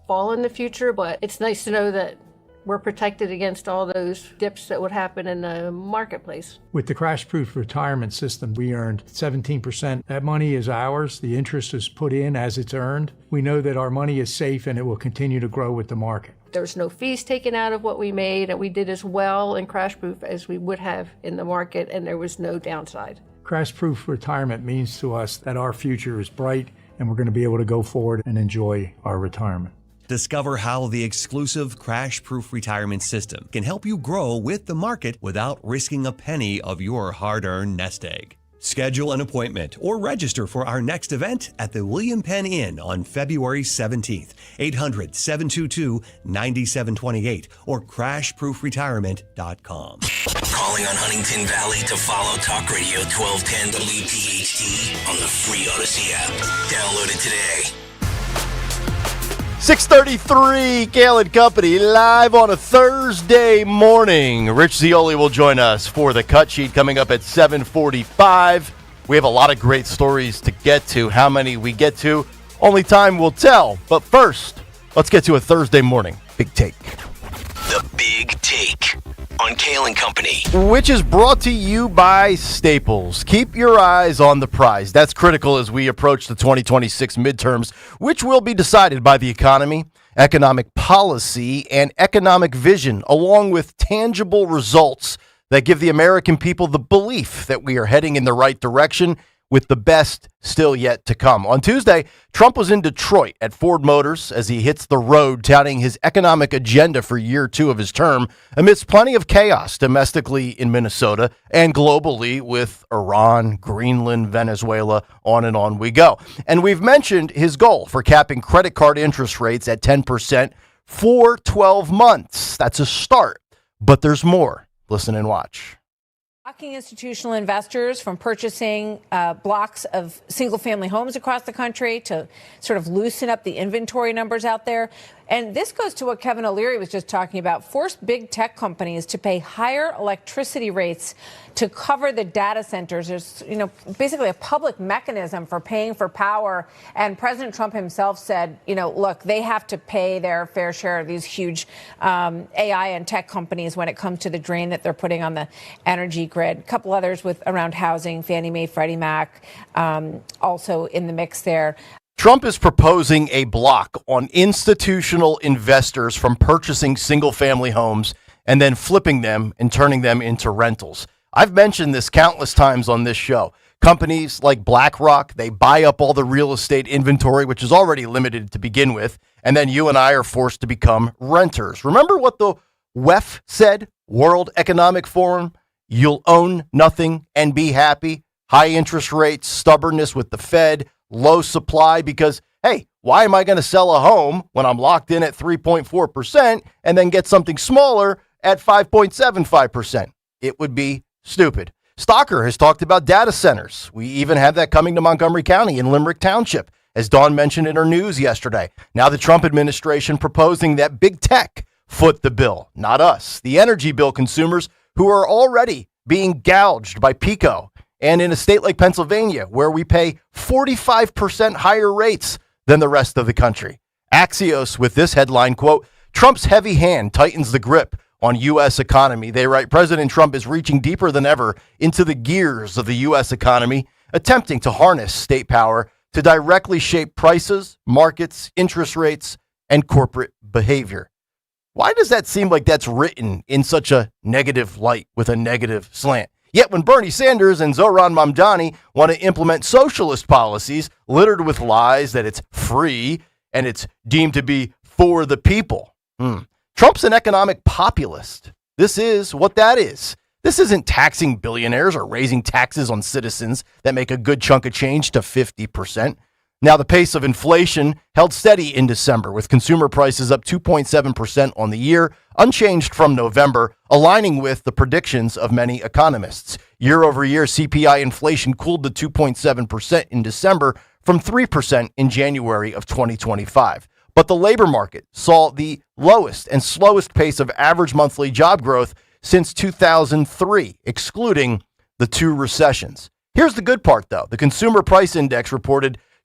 fall in the future, but it's nice to know that we're protected against all those dips that would happen in the marketplace. With the Crash Proof retirement system, we earned 17%. That money is ours. The interest is put in as it's earned. We know that our money is safe and it will continue to grow with the market. There's no fees taken out of what we made, and we did as well in Crash Proof as we would have in the market, and there was no downside. Crash Proof retirement means to us that our future is bright and we're going to be able to go forward and enjoy our retirement. Discover how the exclusive Crash Proof retirement system can help you grow with the market without risking a penny of your hard-earned nest egg. Schedule an appointment or register for our next event at the William Penn Inn on February 17th, 800-722-9728 or crashproofretirement.com. Calling on Huntington Valley to follow Talk Radio 1210 WPHT on the free Odyssey app. Download it today. 6:33, Kayal Company, live on a Thursday morning. Rich Zioli will join us for the cut sheet coming up at 7:45. We have a lot of great stories to get to. How many we get to, only time will tell. But first, let's get to a Thursday morning Big Take. The Big Take on Kayal Company. Which is brought to you by Staples. Keep your eyes on the prize. That's critical as we approach the 2026 midterms, which will be decided by the economy, economic policy, and economic vision, along with tangible results that give the American people the belief that we are heading in the right direction, with the best still yet to come. On Tuesday, Trump was in Detroit at Ford Motors as he hits the road touting his economic agenda for year 2 of his term, amidst plenty of chaos domestically in Minnesota and globally with Iran, Greenland, Venezuela, on we go. And we've mentioned his goal for capping credit card interest rates at 10% for 12 months. That's a start, but there's more. Listen and watch. Blocking institutional investors from purchasing blocks of single-family homes across the country to sort of loosen up the inventory numbers out there. And this goes to what Kevin O'Leary was just talking about. Force big tech companies to pay higher electricity rates to cover the data centers. There's, basically a public mechanism for paying for power. And President Trump himself said, look, they have to pay their fair share of these huge AI and tech companies when it comes to the drain that they're putting on the energy grid. A couple others around housing, Fannie Mae, Freddie Mac, also in the mix there. Trump is proposing a block on institutional investors from purchasing single-family homes and then flipping them and turning them into rentals. I've mentioned this countless times on this show. Companies like BlackRock, they buy up all the real estate inventory, which is already limited to begin with, and then you and I are forced to become renters. Remember what the WEF said, World Economic Forum? You'll own nothing and be happy. High interest rates, stubbornness with the Fed, low supply, because, hey, why am I going to sell a home when I'm locked in at 3.4% and then get something smaller at 5.75%? It would be stupid. Stalker has talked about data centers. We even have that coming to Montgomery County in Limerick Township, as Dawn mentioned in her news yesterday. Now the Trump administration proposing that big tech foot the bill, not us, the energy bill consumers who are already being gouged by PECO. And in a state like Pennsylvania, where we pay 45% higher rates than the rest of the country. Axios with this headline, quote, Trump's heavy hand tightens the grip on U.S. economy. They write, President Trump is reaching deeper than ever into the gears of the U.S. economy, attempting to harness state power to directly shape prices, markets, interest rates, and corporate behavior. Why does that seem like that's written in such a negative light with a negative slant? Yet when Bernie Sanders and Zohran Mamdani want to implement socialist policies littered with lies that it's free and it's deemed to be for the people. Trump's an economic populist. This is what that is. This isn't taxing billionaires or raising taxes on citizens that make a good chunk of change to 50%. Now, the pace of inflation held steady in December, with consumer prices up 2.7% on the year, unchanged from November, aligning with the predictions of many economists. Year over year, CPI inflation cooled to 2.7% in December from 3% in January of 2025. But the labor market saw the lowest and slowest pace of average monthly job growth since 2003, excluding the two recessions. Here's the good part, though. The Consumer Price Index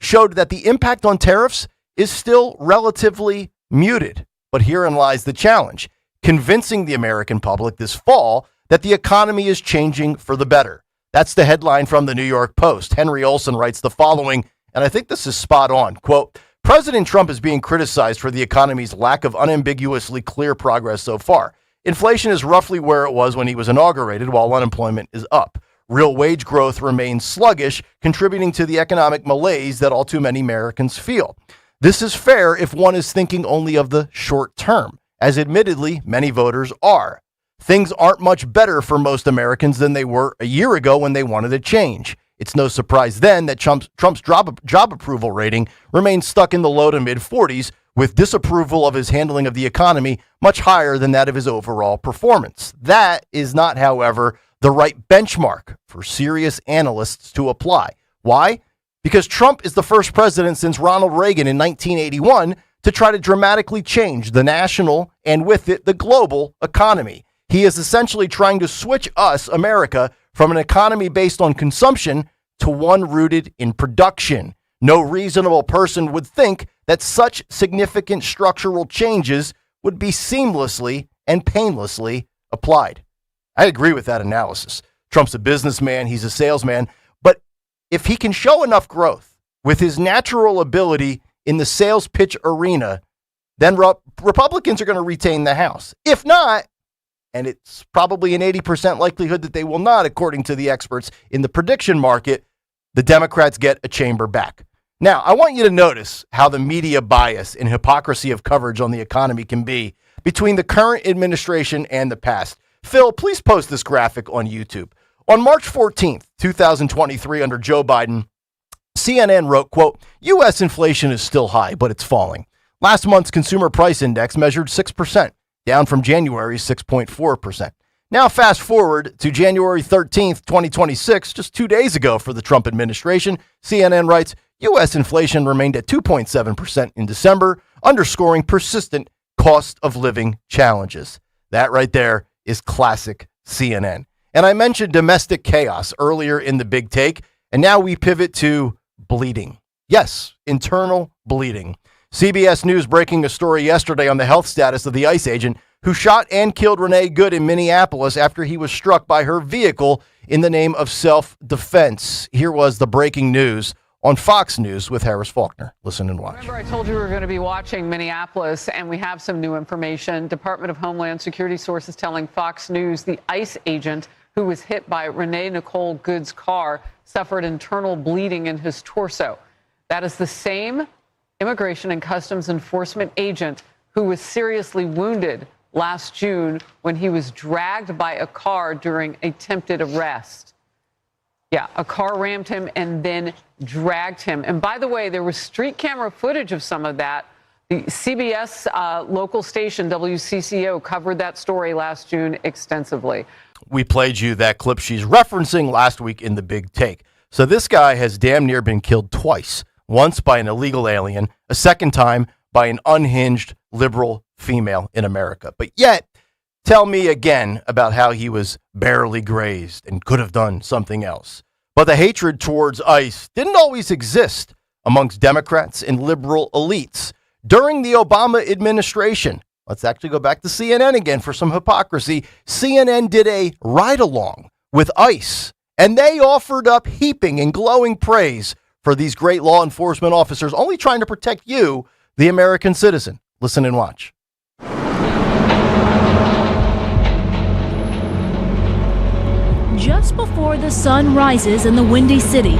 showed that the impact on tariffs is still relatively muted. But herein lies the challenge, convincing the American public this fall that the economy is changing for the better. That's the headline from the New York Post. Henry Olson writes the following, and I think this is spot on. Quote, President Trump is being criticized for the economy's lack of unambiguously clear progress so far. Inflation is roughly where it was when he was inaugurated, while unemployment is up. Real wage growth remains sluggish, contributing to the economic malaise that all too many Americans feel. This is fair if one is thinking only of the short term, as admittedly many voters are. Things aren't much better for most Americans than they were a year ago when they wanted a change. It's no surprise then that Trump's job approval rating remains stuck in the low to mid 40s, with disapproval of his handling of the economy much higher than that of his overall performance. That is not, however, the right benchmark for serious analysts to apply. Why? Because Trump is the first president since Ronald Reagan in 1981 to try to dramatically change the national and with it the global economy. He is essentially trying to switch us, America, from an economy based on consumption to one rooted in production. No reasonable person would think that such significant structural changes would be seamlessly and painlessly applied. I agree with that analysis. Trump's a businessman, he's a salesman, but if he can show enough growth with his natural ability in the sales pitch arena, then Republicans are going to retain the House. If not, and it's probably an 80% likelihood that they will not, according to the experts in the prediction market, the Democrats get a chamber back. Now, I want you to notice how the media bias and hypocrisy of coverage on the economy can be between the current administration and the past. Phil, please post this graphic on YouTube. On March 14th, 2023, under Joe Biden, CNN wrote, quote, U.S. inflation is still high, but it's falling. Last month's consumer price index measured 6%, down from January's 6.4%. Now fast forward to January 13th, 2026, just 2 days ago for the Trump administration, CNN writes, U.S. inflation remained at 2.7% in December, underscoring persistent cost of living challenges. That right there is classic CNN. And I mentioned domestic chaos earlier in the big take, and now we pivot to bleeding. Yes, internal bleeding. CBS News breaking a story yesterday on the health status of the ICE agent who shot and killed Renee Good in Minneapolis after he was struck by her vehicle in the name of self-defense. Here was the breaking news on Fox News with Harris Faulkner. Listen and watch. Remember, I told you we were going to be watching Minneapolis, and we have some new information. Department of Homeland Security sources telling Fox News the ICE agent who was hit by Renee Nicole Good's car suffered internal bleeding in his torso. That is the same Immigration and Customs Enforcement agent who was seriously wounded last June when he was dragged by a car during a attempted arrest. Yeah, a car rammed him and then dragged him. And by the way, there was street camera footage of some of that. The CBS local station, WCCO, covered that story last June extensively. We played you that clip she's referencing last week in the big take. So this guy has damn near been killed twice. Once by an illegal alien, a second time by an unhinged liberal female in America. But yet, tell me again about how he was barely grazed and could have done something else. But the hatred towards ICE didn't always exist amongst Democrats and liberal elites. During the Obama administration, let's actually go back to CNN again for some hypocrisy. CNN did a ride-along with ICE, and they offered up heaping and glowing praise for these great law enforcement officers only trying to protect you, the American citizen. Listen and watch. just before the sun rises in the Windy City.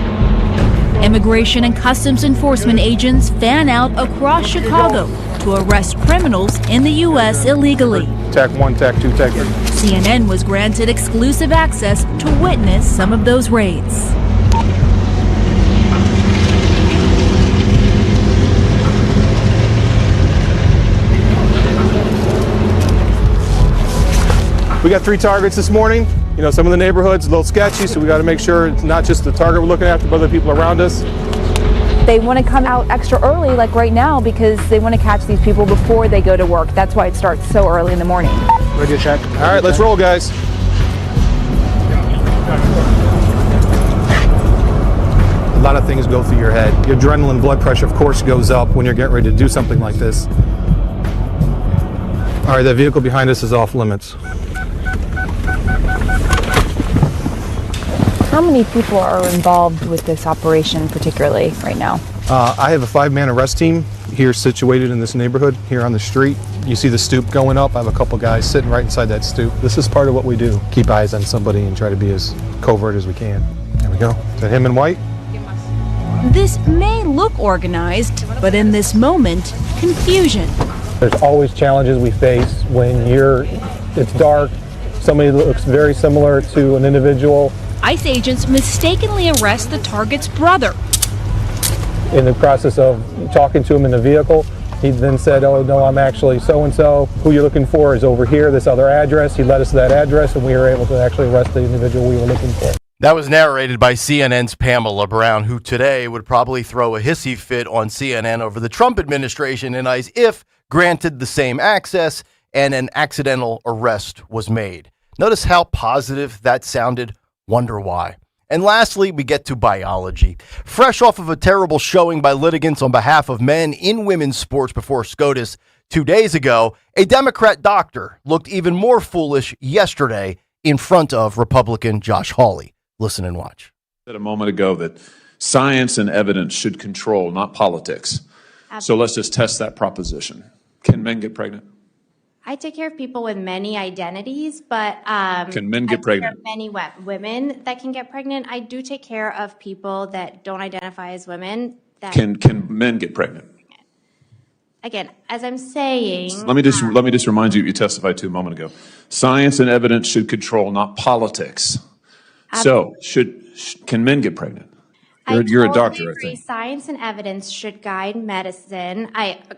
Immigration and Customs Enforcement agents fan out across Chicago to arrest criminals in the U.S. illegally. Tac 1, Tac 2, Tac 3. CNN was granted exclusive access to witness some of those raids. We got 3 targets this morning. You know, some of the neighborhoods a little sketchy, so we got to make sure it's not just the target we're looking after, but other people around us. They want to come out extra early, like right now, because they want to catch these people before they go to work. That's why it starts so early in the morning. Ready to check? All right, let's roll, guys. A lot of things go through your head. Your adrenaline, blood pressure, of course, goes up when you're getting ready to do something like this. All right, that vehicle behind us is off limits. How many people are involved with this operation particularly right now? I have a 5-man arrest team here situated in this neighborhood here on the street. You see the stoop going up. I have a couple guys sitting right inside that stoop. This is part of what we do. Keep eyes on somebody and try to be as covert as we can. There we go. Is that him in white? This may look organized, but in this moment, confusion. There's always challenges we face when it's dark, somebody looks very similar to an individual. ICE agents mistakenly arrest the target's brother. In the process of talking to him in the vehicle, he then said, "Oh, no, I'm actually so-and-so. Who you're looking for is over here, this other address." He led us to that address, and we were able to actually arrest the individual we were looking for. That was narrated by CNN's Pamela Brown, who today would probably throw a hissy fit on CNN over the Trump administration and ICE if granted the same access and an accidental arrest was made. Notice how positive that sounded. Wonder why. And lastly, we get to biology. Fresh off of a terrible showing by litigants on behalf of men in women's sports before SCOTUS 2 days ago, a Democrat doctor looked even more foolish yesterday in front of Republican Josh Hawley. Listen and watch. I said a moment ago that science and evidence should control, not politics. So let's just test that proposition. Can men get pregnant? I take care of people with many identities, but can men get pregnant? Many women that can get pregnant. I do take care of people that don't identify as women. That can men get pregnant? Again, as I'm saying, let me just remind you testified to a moment ago. Science and evidence should control, not politics. So can men get pregnant? You're a doctor, I think. Science and evidence should guide medicine.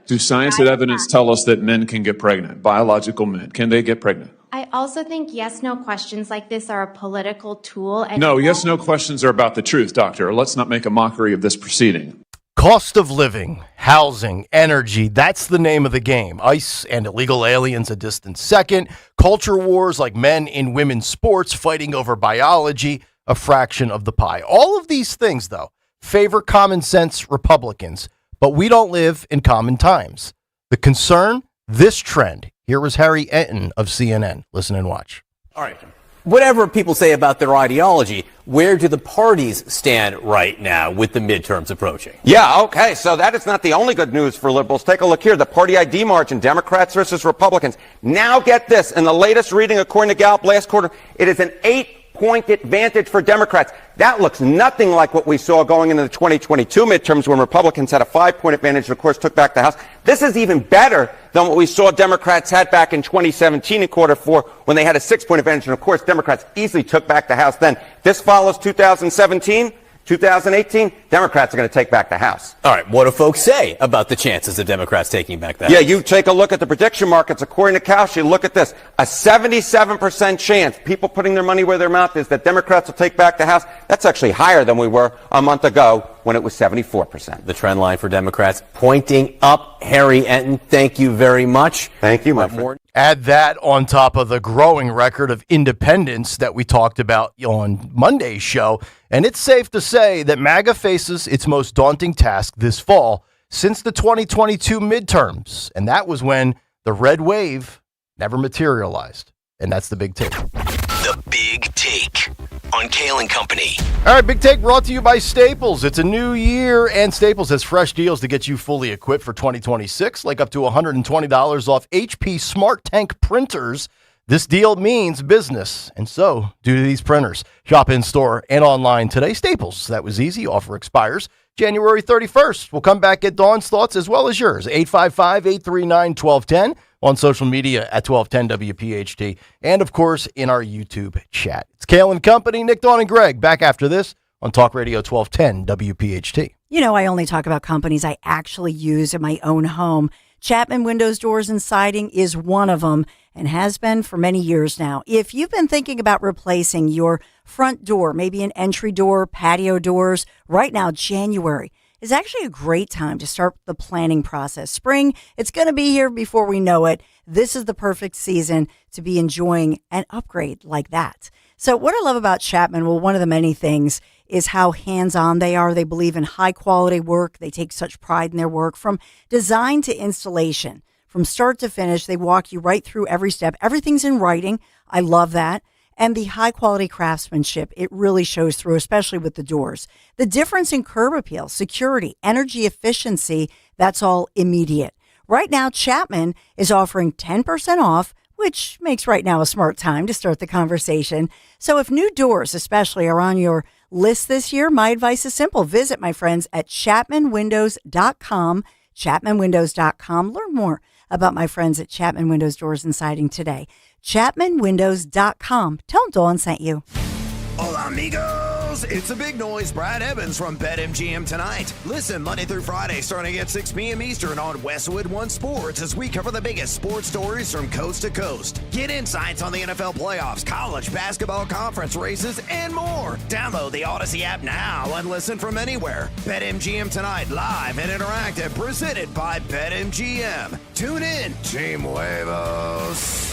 Do science and evidence tell us that men can get pregnant? Biological men, can they get pregnant? I also think yes/no questions like this are a political tool. And no, yes/no questions are about the truth, doctor. Let's not make a mockery of this proceeding. Cost of living, housing, energy, that's the name of the game. ICE and illegal aliens a distant second. Culture wars like men in women's sports fighting over biology, a fraction of the pie. All of these things, though, favor common sense Republicans, but we don't live in common times. The concern, this trend. Here was Harry Enton of CNN. Listen and watch. All right. Whatever people say about their ideology, where do the parties stand right now with the midterms approaching? Yeah, okay, so that is not the only good news for liberals. Take a look here. The party ID margin, Democrats versus Republicans. Now get this. In the latest reading, according to Gallup last quarter, it is an 8-point advantage for Democrats. That looks nothing like what we saw going into the 2022 midterms when Republicans had a 5-point advantage and, of course, took back the House. This is even better than what we saw Democrats had back in 2017 in quarter 4 when they had a 6-point advantage. And, of course, Democrats easily took back the House then. This follows 2017. 2018, Democrats are going to take back the House. All right, what do folks say about the chances of Democrats taking back the House? Yeah, you take a look at the prediction markets. According to Kayal, look at this. A 77% chance, people putting their money where their mouth is, that Democrats will take back the House. That's actually higher than we were a month ago when it was 74%. The trend line for Democrats pointing up. Harry Enton, thank you very much. Thank you, my friend. Add that on top of the growing record of independence that we talked about on Monday's show, and it's safe to say that MAGA faces its most daunting task this fall since the 2022 midterms, and that was when the red wave never materialized. And that's the big take. The Big Take on Kayal and Company. All right, Big Take brought to you by Staples. It's a new year, and Staples has fresh deals to get you fully equipped for 2026, like up to $120 off HP Smart Tank printers. This deal means business, and so do these printers. Shop in-store and online today. Staples, that was easy. Offer expires January 31st. We'll come back at Dawn's thoughts as well as yours. 855-839-1210 on social media at 1210 WPHT. And, of course, in our YouTube chat. It's Kayal and Company, Nick, Dawn, and Greg. Back after this on Talk Radio 1210 WPHT. You know, I only talk about companies I actually use in my own home. Chapman Windows, Doors, and Siding is one of them and has been for many years now. If you've been thinking about replacing your front door, maybe an entry door, patio doors, right now, January is actually a great time to start the planning process. Spring, it's going to be here before we know it. This is the perfect season to be enjoying an upgrade like that. So what I love about Chapman, well, one of the many things is how hands-on they are. They believe in high-quality work. They take such pride in their work. From design to installation, from start to finish, they walk you right through every step. Everything's in writing. I love that. And the high-quality craftsmanship, it really shows through, especially with the doors. The difference in curb appeal, security, energy efficiency, that's all immediate. Right now, Chapman is offering 10% off, which makes right now a smart time to start the conversation. So if new doors especially are on your list this year, my advice is simple. Visit my friends at chapmanwindows.com, chapmanwindows.com. Learn more about my friends at Chapman Windows, Doors, and Siding today. chapmanwindows.com. Tell them Dawn sent you. Hola, amigos! It's a big noise. Brad Evans from BetMGM tonight. Listen Monday through Friday starting at 6 p.m. Eastern on Westwood One Sports as we cover the biggest sports stories from coast to coast. Get insights on the NFL playoffs, college basketball conference races, and more. Download the Odyssey app now and listen from anywhere. BetMGM tonight, live and interactive, presented by BetMGM. Tune in, Team Huevos.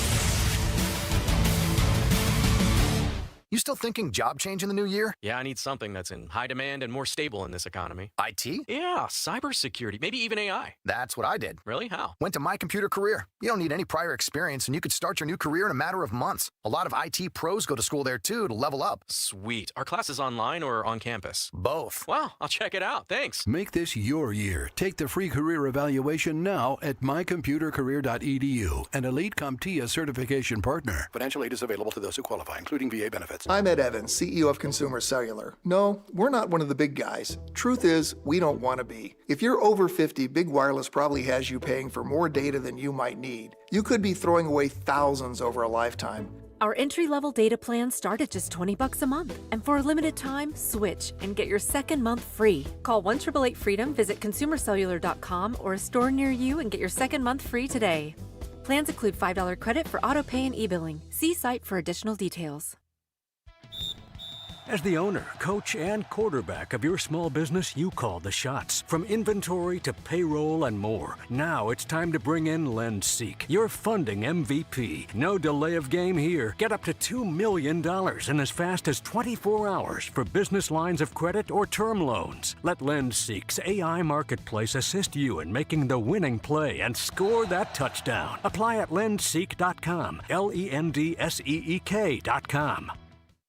You still thinking job change in the new year? Yeah, I need something that's in high demand and more stable in this economy. IT? Yeah, cybersecurity, maybe even AI. That's what I did. Really? How? Went to My Computer Career. You don't need any prior experience, and you could start your new career in a matter of months. A lot of IT pros go to school there, too, to level up. Sweet. Are classes online or on campus? Both. Wow, I'll check it out. Thanks. Make this your year. Take the free career evaluation now at mycomputercareer.edu, an Elite CompTIA certification partner. Financial aid is available to those who qualify, including VA benefits. I'm Ed Evans, CEO of Consumer Cellular. No, we're not one of the big guys. Truth is, we don't want to be. If you're over 50, Big Wireless probably has you paying for more data than you might need. You could be throwing away thousands over a lifetime. Our entry-level data plans start at just $20 a month. And for a limited time, switch and get your second month free. Call 1-888-FREEDOM, visit consumercellular.com or a store near you and get your second month free today. Plans include $5 credit for auto pay and e-billing. See site for additional details. As the owner, coach, and quarterback of your small business, you call the shots. From inventory to payroll and more. Now it's time to bring in LendSeek, your funding MVP. No delay of game here. Get up to $2 million in as fast as 24 hours for business lines of credit or term loans. Let LendSeek's AI marketplace assist you in making the winning play and score that touchdown. Apply at lendseek.com, LENDSEEK.com.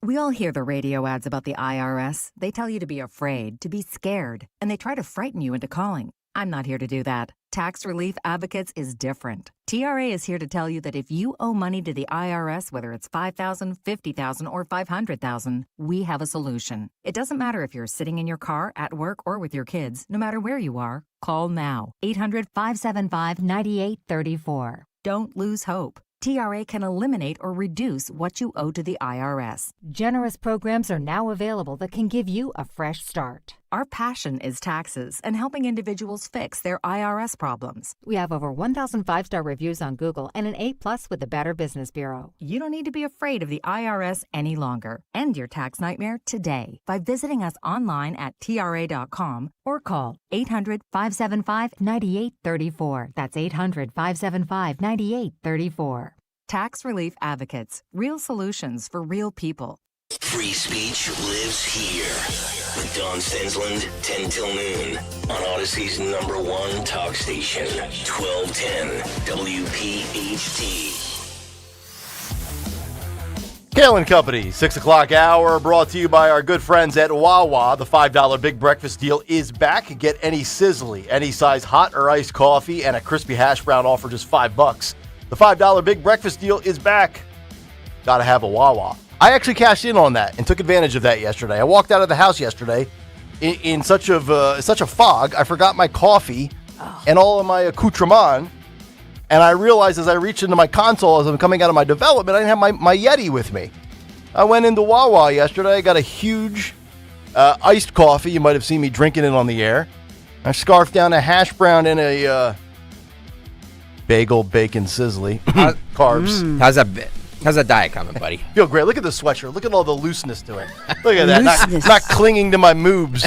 We all hear the radio ads about the IRS. They tell you to be afraid, to be scared, and they try to frighten you into calling. I'm not here to do that. Tax Relief Advocates is different. TRA is here to tell you that if you owe money to the IRS, whether it's $5,000, $50,000, or $500,000, we have a solution. It doesn't matter if you're sitting in your car, at work, or with your kids. No matter where you are, call now. 800-575-9834. Don't lose hope. TRA can eliminate or reduce what you owe to the IRS. Generous programs are now available that can give you a fresh start. Our passion is taxes and helping individuals fix their IRS problems. We have over 1,000 5-star reviews on Google and an A+ with the Better Business Bureau. You don't need to be afraid of the IRS any longer. End your tax nightmare today by visiting us online at TRA.com or call 800-575-9834. That's 800-575-9834. Tax Relief Advocates. Real solutions for real people. Free speech lives here with Dawn Stensland, 10 till noon on Odyssey's #1 talk station, 1210 WPHT. Kayal and Company, 6 o'clock hour, brought to you by our good friends at Wawa. The $5 Big Breakfast deal is back. Get any sizzly, any size hot or iced coffee, and a crispy hash brown all for just $5. The $5 Big Breakfast deal is back. got to have a Wawa. I actually cashed in on that and took advantage of that yesterday. I walked out of the house yesterday in such a fog. I forgot my coffee and all of my accoutrement. And I realized as I reached into my console as I'm coming out of my development, I didn't have my Yeti with me. I went into Wawa yesterday. I got a huge iced coffee. You might have seen me drinking it on the air. I scarfed down a hash brown and a bagel, bacon, sizzly. Carbs. How's that diet coming, buddy? Feel great. Look at the sweatshirt. Look at all the looseness to it. Look at that. Not clinging to my moobs.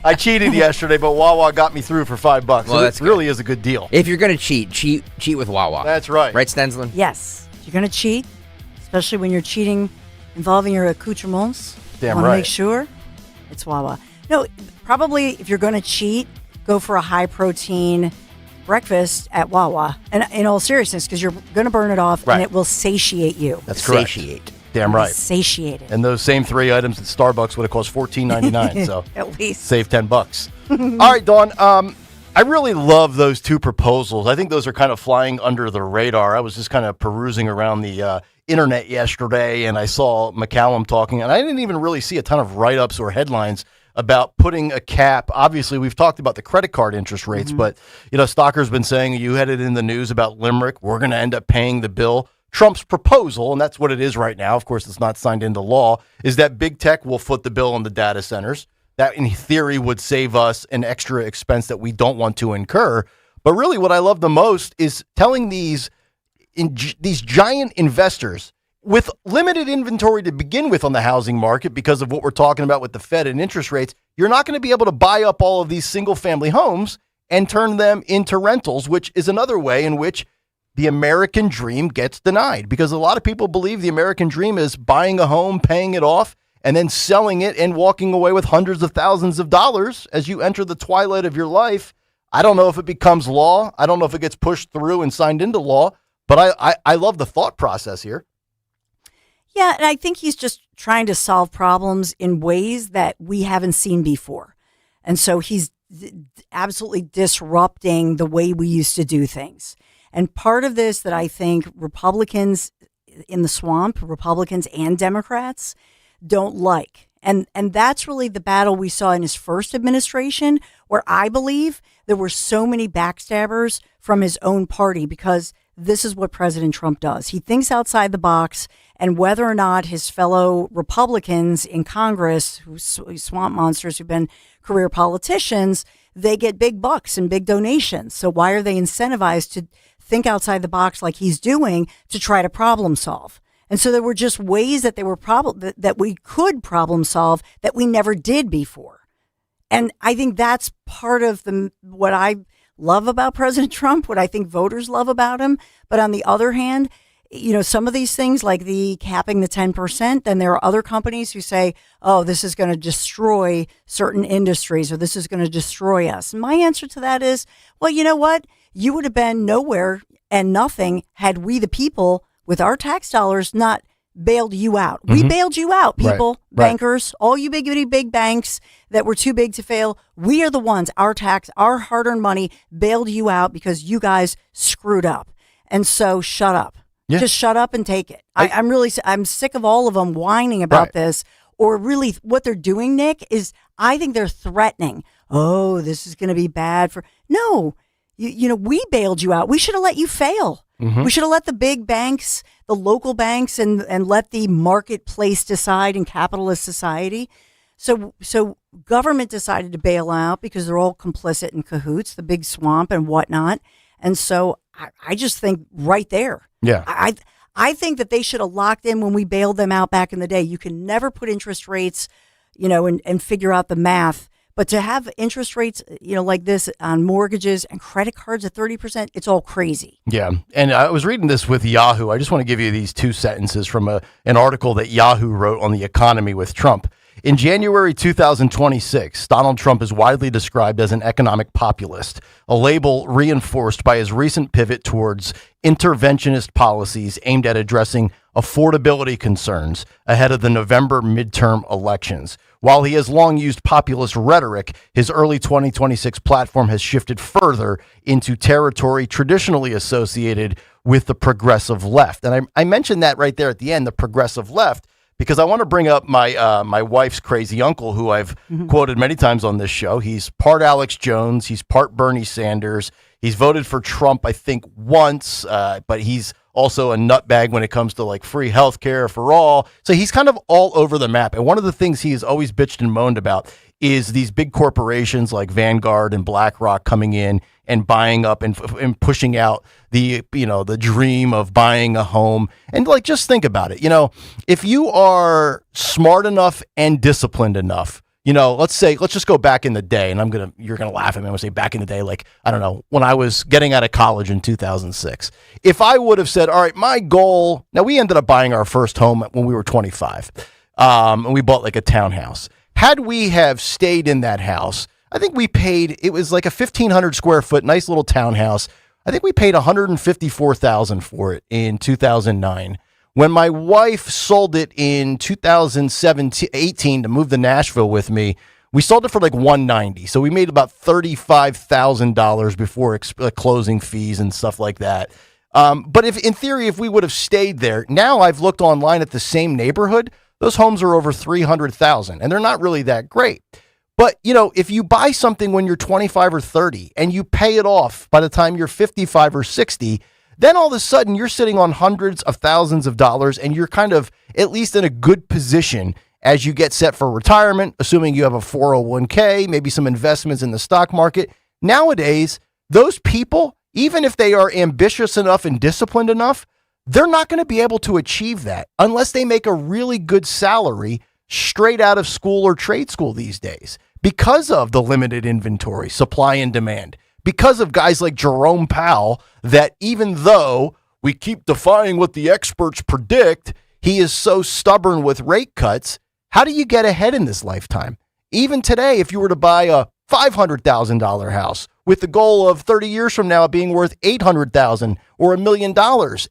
I cheated yesterday, but Wawa got me through for $5. Well, it really is a good deal. If you're going to cheat with Wawa. That's right. Right, Stenslin? Yes. If you're going to cheat, especially when you're cheating involving your accoutrements, Damn want to right. make sure it's Wawa. No, probably if you're going to cheat, go for a high-protein breakfast at Wawa. And in all seriousness, because you're going to burn it off, and it will satiate you. That's correct. Satiate. Damn right. Satiated. And those same 3 items at Starbucks would have cost $14.99. So at least save $10. All right, Dawn. I really love those two proposals. I think those are kind of flying under the radar. I was just kind of perusing around the internet yesterday, and I saw McCallum talking, and I didn't even really see a ton of write-ups or headlines about putting a cap. Obviously, we've talked about the credit card interest rates, but Stocker's been saying, you had it in the news about Limerick, we're going to end up paying the bill. Trump's proposal, and that's what it is right now, of course it's not signed into law, is that big tech will foot the bill on the data centers. That, in theory, would save us an extra expense that we don't want to incur. But really what I love the most is telling these giant investors with limited inventory to begin with on the housing market because of what we're talking about with the Fed and interest rates, you're not going to be able to buy up all of these single-family homes and turn them into rentals, which is another way in which the American dream gets denied, because a lot of people believe the American dream is buying a home, paying it off, and then selling it and walking away with hundreds of thousands of dollars as you enter the twilight of your life. I don't know if it becomes law. I don't know if it gets pushed through and signed into law, but I love the thought process here. Yeah, and I think he's just trying to solve problems in ways that we haven't seen before. And so he's absolutely disrupting the way we used to do things. And part of this that I think Republicans in the swamp, Republicans and Democrats, don't like. And that's really the battle we saw in his first administration, where I believe there were so many backstabbers from his own party, because this is what President Trump does. He thinks outside the box, and whether or not his fellow Republicans in Congress, who swamp monsters who've been career politicians, they get big bucks and big donations. So why are they incentivized to think outside the box like he's doing to try to problem solve? And so there were just ways that that we could problem solve that we never did before. And I think that's part of what I love about President Trump, what I think voters love about him. But on the other hand, some of these things like the capping the 10%, then there are other companies who say, oh, this is going to destroy certain industries, or this is going to destroy us. And my answer to that is, well, you know what? You would have been nowhere and nothing had we, the people, with our tax dollars, not bailed you out. We bailed you out, people, bankers, all you big banks that were too big to fail. We are the ones, our hard-earned money bailed you out because you guys screwed up. And so shut up. Yeah. Just shut up and take it. I'm sick of all of them whining about this, or really what they're doing, Nick, is I think they're threatening. Oh, this is going to be bad for, no, we bailed you out. We should have let you fail. We should have let the big banks, the local banks, and let the marketplace decide in capitalist society. So government decided to bail out because they're all complicit in cahoots, the big swamp and whatnot. And so I just think right there. Yeah. I think that they should have locked in when we bailed them out back in the day. You can never put interest rates, and figure out the math. But to have interest rates, like this on mortgages and credit cards at 30%, it's all crazy. Yeah. And I was reading this with Yahoo. I just want to give you these two sentences from an article that Yahoo wrote on the economy with Trump. In January 2026, Donald Trump is widely described as an economic populist, a label reinforced by his recent pivot towards interventionist policies aimed at addressing affordability concerns ahead of the November midterm elections. While he has long used populist rhetoric, his early 2026 platform has shifted further into territory traditionally associated with the progressive left. And I mentioned that right there at the end, the progressive left, because I want to bring up my wife's crazy uncle, who I've quoted many times on this show. He's part Alex Jones. He's part Bernie Sanders. He's voted for Trump, I think, once, but he's also a nutbag when it comes to like free health care for all. So he's kind of all over the map. And one of the things he has always bitched and moaned about is these big corporations like Vanguard and BlackRock coming in and buying up and pushing out the dream of buying a home. And like, just think about it. If you are smart enough and disciplined enough, let's just go back in the day, and you're going to laugh at me. I'm going to say back in the day, like, I don't know, when I was getting out of college in 2006, if I would have said, all right, my goal, now we ended up buying our first home when we were 25, and we bought like a townhouse. Had we have stayed in that house, I think we paid, it was like a 1,500 square foot, nice little townhouse. I think we paid $154,000 for it in 2009. When my wife sold it in 2018 to move to Nashville with me, we sold it for like $190,000. So we made about $35,000 before closing fees and stuff like that. But in theory, if we would have stayed there, now I've looked online at the same neighborhood, those homes are over $300,000, and they're not really that great. But, if you buy something when you're 25 or 30 and you pay it off by the time you're 55 or 60, then all of a sudden you're sitting on hundreds of thousands of dollars, and you're kind of at least in a good position as you get set for retirement, assuming you have a 401k, maybe some investments in the stock market. Nowadays, those people, even if they are ambitious enough and disciplined enough, they're not going to be able to achieve that unless they make a really good salary straight out of school or trade school these days, because of the limited inventory, supply and demand. Because of guys like Jerome Powell, that even though we keep defying what the experts predict, he is so stubborn with rate cuts. How do you get ahead in this lifetime? Even today, if you were to buy a $500,000 house with the goal of 30 years from now being worth $800,000 or $1 million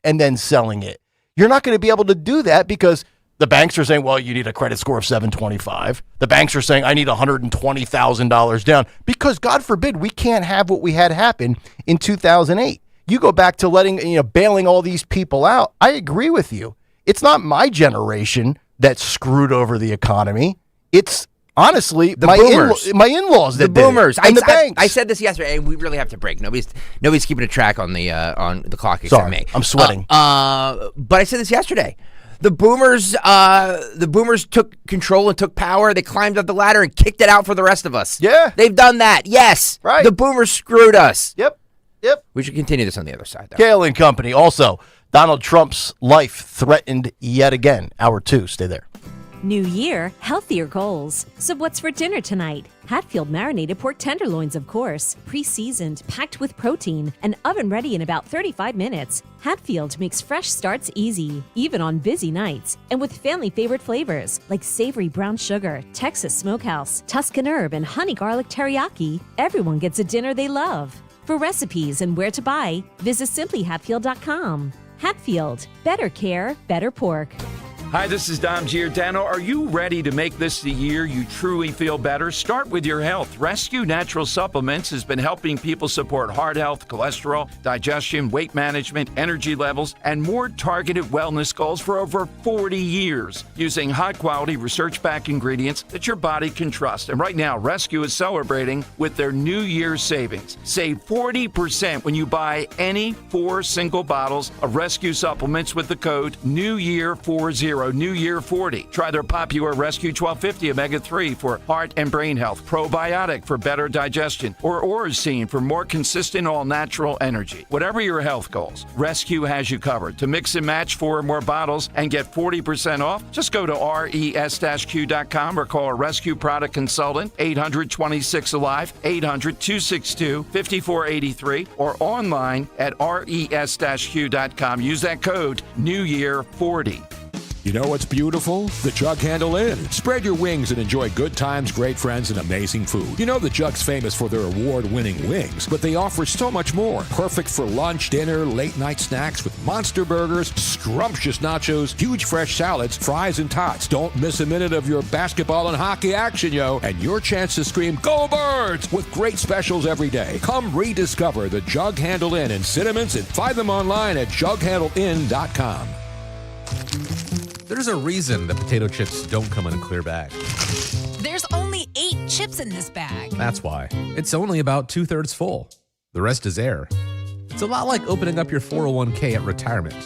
and then selling it, you're not going to be able to do that because the banks are saying, well, you need a credit score of 725. The banks are saying, I need $120,000 down because, God forbid, we can't have what we had happen in 2008. You go back to bailing all these people out. I agree with you. It's not my generation that screwed over the economy. It's honestly my in-laws that the boomers did it, and the banks. I said this yesterday, and we really have to break. Nobody's keeping a track on the clock except Sorry, me. I'm sweating. But I said this yesterday. The boomers took control and took power. They climbed up the ladder and kicked it out for the rest of us. Yeah. They've done that. Yes. Right. The boomers screwed us. Yep. We should continue this on the other side, though. Kayal and Company. Also, Donald Trump's life threatened yet again. Hour 2. Stay there. New year, healthier goals. So what's for dinner tonight? Hatfield marinated pork tenderloins, of course. Pre-seasoned, packed with protein, and oven ready in about 35 minutes. Hatfield makes fresh starts easy, even on busy nights. And with family favorite flavors like savory brown sugar, Texas smokehouse, Tuscan herb, and honey garlic teriyaki, everyone gets a dinner they love. For recipes and where to buy, visit simplyhatfield.com. Hatfield, better care, better pork. Hi, this is Dom Giordano. Are you ready to make this the year you truly feel better? Start with your health. Rescue Natural Supplements has been helping people support heart health, cholesterol, digestion, weight management, energy levels, and more targeted wellness goals for over 40 years, using high-quality, research-backed ingredients that your body can trust. And right now, Rescue is celebrating with their New Year's savings. Save 40% when you buy any 4 single bottles of Rescue supplements with the code NEWYEAR40. New Year 40. Try their popular Rescue 1250 Omega-3 for heart and brain health, probiotic for better digestion, or Orosine for more consistent all-natural energy. Whatever your health goals, Rescue has you covered. To mix and match 4 or more bottles and get 40% off, just go to res-q.com or call a Rescue product consultant, 800-26-ALIVE, 800-262-5483, or online at res-q.com. Use that code NEWYEAR40. You know what's beautiful? The Jug Handle Inn. Spread your wings and enjoy good times, great friends, and amazing food. You know the Jug's famous for their award-winning wings, but they offer so much more. Perfect for lunch, dinner, late-night snacks with monster burgers, scrumptious nachos, huge fresh salads, fries, and tots. Don't miss a minute of your basketball and hockey action, yo, and your chance to scream, "Go Birds!" with great specials every day. Come rediscover the Jug Handle Inn in Cinnamons and find them online at jughandleinn.com. There's a reason that potato chips don't come in a clear bag. There's only 8 chips in this bag. That's why. It's only about 2/3 full. The rest is air. It's a lot like opening up your 401k at retirement.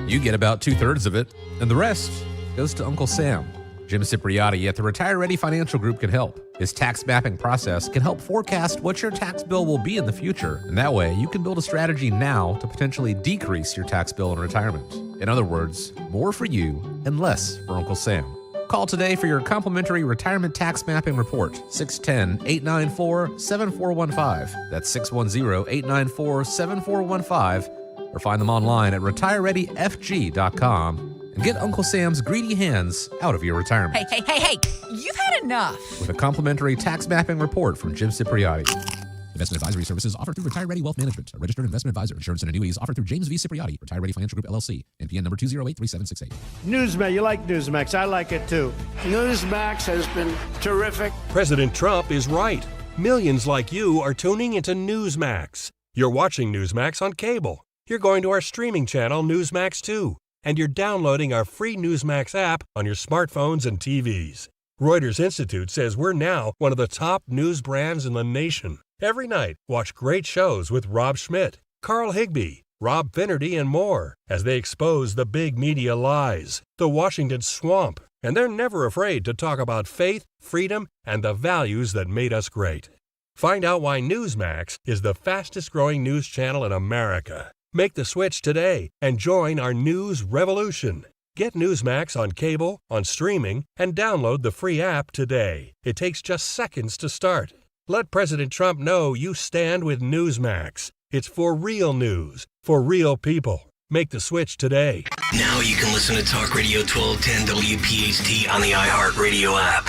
You get about 2/3 of it, and the rest goes to Uncle Sam. Jim Cipriotti at the Retire Ready Financial Group can help. His tax mapping process can help forecast what your tax bill will be in the future, and that way you can build a strategy now to potentially decrease your tax bill in retirement. In other words, more for you and less for Uncle Sam. Call today for your complimentary retirement tax mapping report, 610-894-7415. That's 610-894-7415, or find them online at retirereadyfg.com. And get Uncle Sam's greedy hands out of your retirement. Hey, you've had enough. With a complimentary tax mapping report from Jim Cipriotti. Investment advisory services offered through Retire Ready Wealth Management, a registered investment advisor. Insurance and annuities offered through James V. Cipriotti, Retire Ready Financial Group, LLC. NPN number 2083768. Newsmax, you like Newsmax. I like it too. Newsmax has been terrific. President Trump is right. Millions like you are tuning into Newsmax. You're watching Newsmax on cable. You're going to our streaming channel, Newsmax 2. And you're downloading our free Newsmax app on your smartphones and TVs. Reuters Institute says we're now one of the top news brands in the nation. Every night, watch great shows with Rob Schmidt, Carl Higbie, Rob Finnerty, and more as they expose the big media lies, the Washington swamp, and they're never afraid to talk about faith, freedom, and the values that made us great. Find out why Newsmax is the fastest-growing news channel in America. Make the switch today and join our news revolution. Get Newsmax on cable, on streaming, and download the free app today. It takes just seconds to start. Let President Trump know you stand with Newsmax. It's for real news, for real people. Make the switch today. Now you can listen to Talk Radio 1210 WPHT on the iHeartRadio app.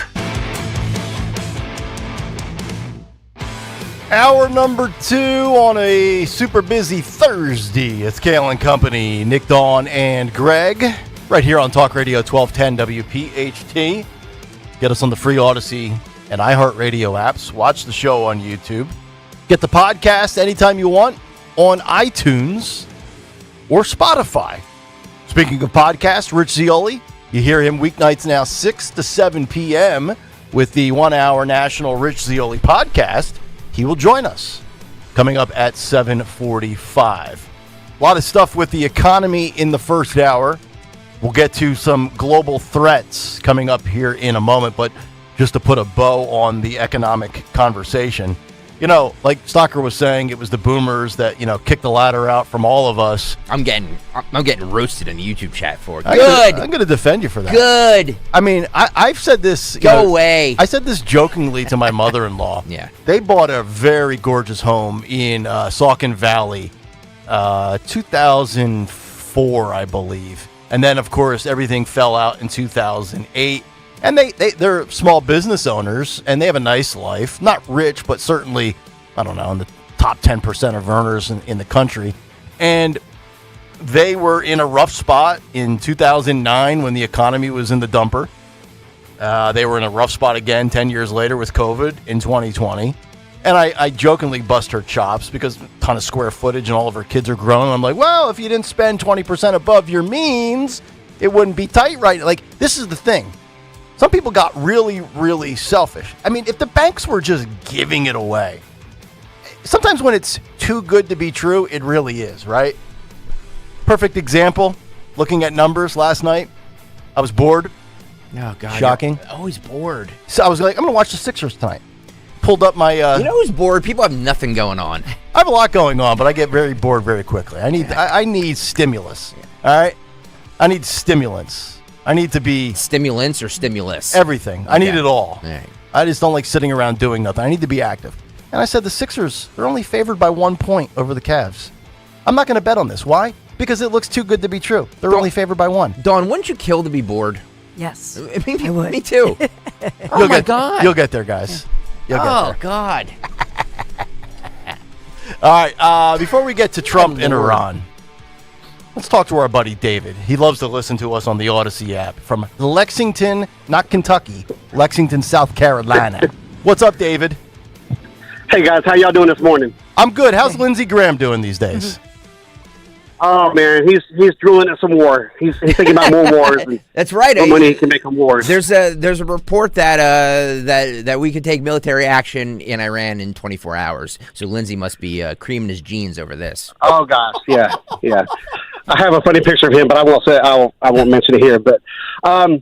Hour number 2 on a super busy Thursday. It's Kayal and Company, Nick, Dawn, and Greg, right here on Talk Radio 1210 WPHT. Get us on the free Odyssey and iHeartRadio apps. Watch the show on YouTube. Get the podcast anytime you want on iTunes or Spotify. Speaking of podcasts, Rich Zeoli, you hear him weeknights now 6 to 7 p.m. with the 1-hour national Rich Zeoli podcast. He will join us coming up at 7:45. A lot of stuff with the economy in the first hour. We'll get to some global threats coming up here in a moment, but just to put a bow on the economic conversation, you know, like Stocker was saying, it was the boomers that, you know, kicked the ladder out from all of us. I'm getting roasted in the YouTube chat for it. I'm going to defend you for that. Good. I mean, I've said this. Go away. I said this jokingly to my mother-in-law. Yeah. They bought a very gorgeous home in Saucon Valley, 2004, I believe. And then, of course, everything fell out in 2008. And they're small business owners, and they have a nice life. Not rich, but certainly, I don't know, in the top 10% of earners in the country. And they were in a rough spot in 2009 when the economy was in the dumper. They were in a rough spot again 10 years later with COVID in 2020. And I jokingly bust her chops because a ton of square footage and all of her kids are grown. And I'm like, well, if you didn't spend 20% above your means, it wouldn't be tight, right? Like, this is the thing. Some people got really, really selfish. I mean, if the banks were just giving it away, sometimes when it's too good to be true, it really is, right? Perfect example, looking at numbers last night. I was bored. Oh, God. Shocking. You're always bored. So I was like, I'm going to watch the Sixers tonight. Pulled up my... you know who's bored? People have nothing going on. I have a lot going on, but I get very bored very quickly. I need stimulus, all right? I need stimulants. I need to be... Stimulants or stimulus? Everything. Okay. I need it all. Right. I just don't like sitting around doing nothing. I need to be active. And I said the Sixers, they're only favored by 1 point over the Cavs. I'm not going to bet on this. Why? Because it looks too good to be true. They're only favored by 1. Dawn, wouldn't you kill to be bored? Yes. I would. Me too. God. You'll get there, guys. You'll get there. God. All right, before we get to Trump and Iran, let's talk to our buddy David. He loves to listen to us on the Odyssey app from Lexington, not Kentucky, Lexington, South Carolina. What's up, David? Hey, guys. How y'all doing this morning? I'm good. How's Lindsey Graham doing these days? Oh, man, he's drooling at some war. He's thinking about more wars. And That's right. more money he can make on wars. There's a report that we could take military action in Iran in 24 hours. So Lindsey must be creaming his jeans over this. Oh gosh, yeah. I have a funny picture of him, but I won't mention it here. But I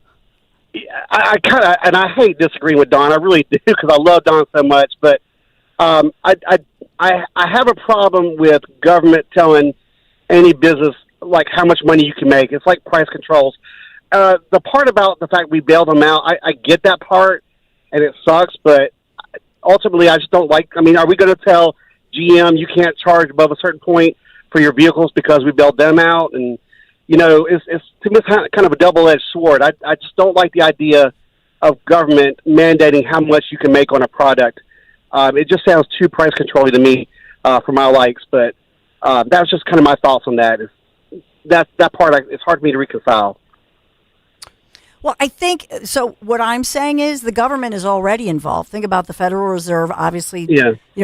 kind of, and I hate disagreeing with Don. I really do because I love Don so much. But I have a problem with government telling any business like how much money you can make. It's like price controls. The part about the fact we bailed them out, I get that part, and it sucks. But ultimately, I just don't like. I mean, are we going to tell GM you can't charge above a certain point for your vehicles because we bailed them out? And it's to me it's kind of a double-edged sword. I just don't like the idea of government mandating how much you can make on a product. It just sounds too price controlling to me for my likes. But that's just kind of my thoughts on that. That part, it's hard for me to reconcile. Well, I think so. What I'm saying is the government is already involved. Think about the Federal Reserve, obviously,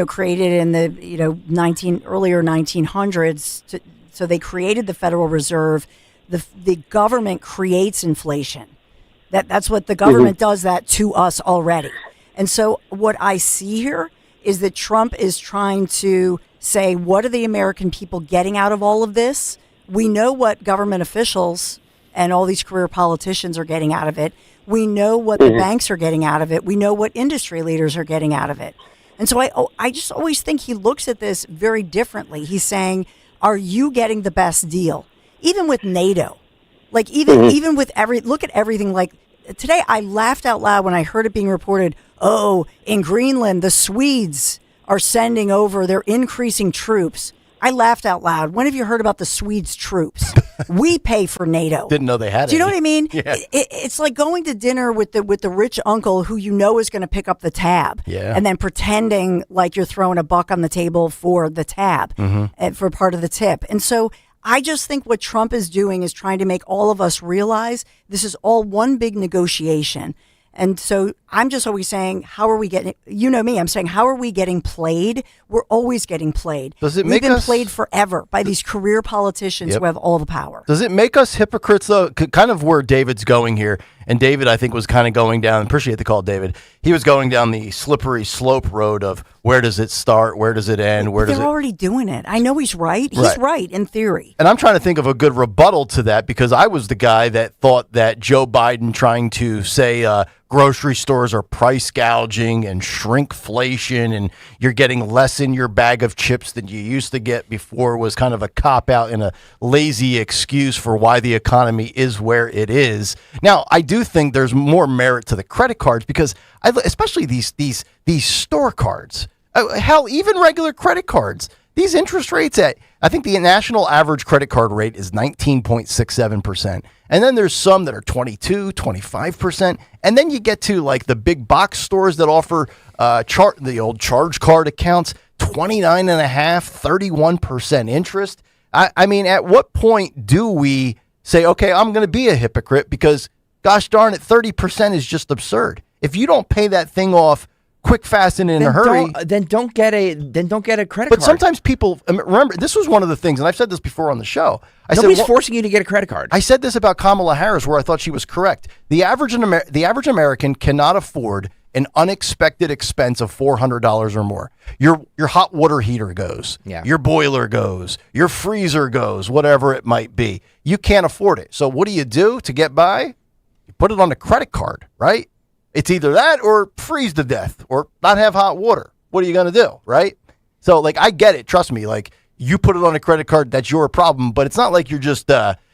created in the earlier 1900s. So they created the Federal Reserve. The government creates inflation. That's what the government does that to us already. And so what I see here is that Trump is trying to say, what are the American people getting out of all of this? We know what government officials and all these career politicians are getting out of it. We know what the banks are getting out of it. We know what industry leaders are getting out of it. And so I just always think he looks at this very differently. He's saying, are you getting the best deal? Even with NATO, like even with look at everything. Like today, I laughed out loud when I heard it being reported, in Greenland, the Swedes are sending over, they're increasing troops. I laughed out loud. When have you heard about the Swedes' troops? We pay for NATO. Didn't know they had it. Do you know what I mean? Yeah. It's like going to dinner with the rich uncle who is going to pick up the tab, and then pretending like you're throwing a buck on the table for the tab, for part of the tip. And so I just think what Trump is doing is trying to make all of us realize this is all one big negotiation. And so I'm just always saying, how are we getting, me, I'm saying, how are we getting played? We're always getting played. We've been played forever by these career politicians who have all the power. Does it make us hypocrites, though? Kind of where David's going here. And David, I think, was kind of going down, appreciate the call, David. He was going down the slippery slope road of where does it start? Where does it end? They're already doing it. I know he's right. He's right in theory. And I'm trying to think of a good rebuttal to that because I was the guy that thought that Joe Biden trying to say grocery stores are price gouging and shrinkflation and you're getting less in your bag of chips than you used to get before was kind of a cop-out and a lazy excuse for why the economy is where it is. Now, I do think there's more merit to the credit cards because especially these store cards, hell, even regular credit cards, these interest rates I think the national average credit card rate is 19.67%. And then there's some that are 22, 25%. And then you get to like the big box stores that offer the old charge card accounts, 29.5%, 31% interest. I mean, at what point do we say, okay, I'm going to be a hypocrite because gosh darn it, 30% is just absurd. If you don't pay that thing off quick, fast, and in a hurry, then don't get a credit card. But sometimes people remember this was one of the things, and I've said this before on the show. Nobody's forcing you to get a credit card. I said this about Kamala Harris, where I thought she was correct. The average American cannot afford an unexpected expense of $400 or more. Your hot water heater goes, your boiler goes, your freezer goes, whatever it might be. You can't afford it. So what do you do to get by? You put it on a credit card, right? It's either that or freeze to death or not have hot water. What are you going to do, right? So, like, I get it. Trust me. Like, you put it on a credit card, that's your problem. But it's not like you're just,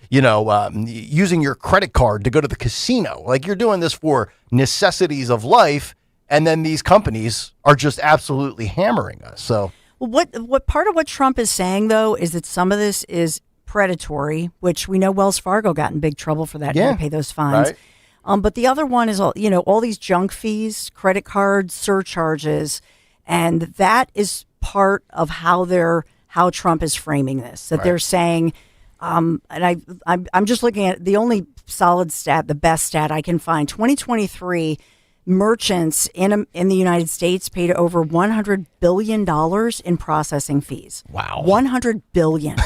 using your credit card to go to the casino. Like, you're doing this for necessities of life, and then these companies are just absolutely hammering us. So, Well, what part of what Trump is saying, though, is that some of this is predatory, which we know Wells Fargo got in big trouble for that. Yeah, to pay those fines. right. But the other one is, all these junk fees, credit card surcharges, and that is part of how Trump is framing this. That they're saying, and I'm just looking at the only solid stat, the best stat I can find. 2023 merchants in the United States paid over $100 billion in processing fees. Wow. $100 billion.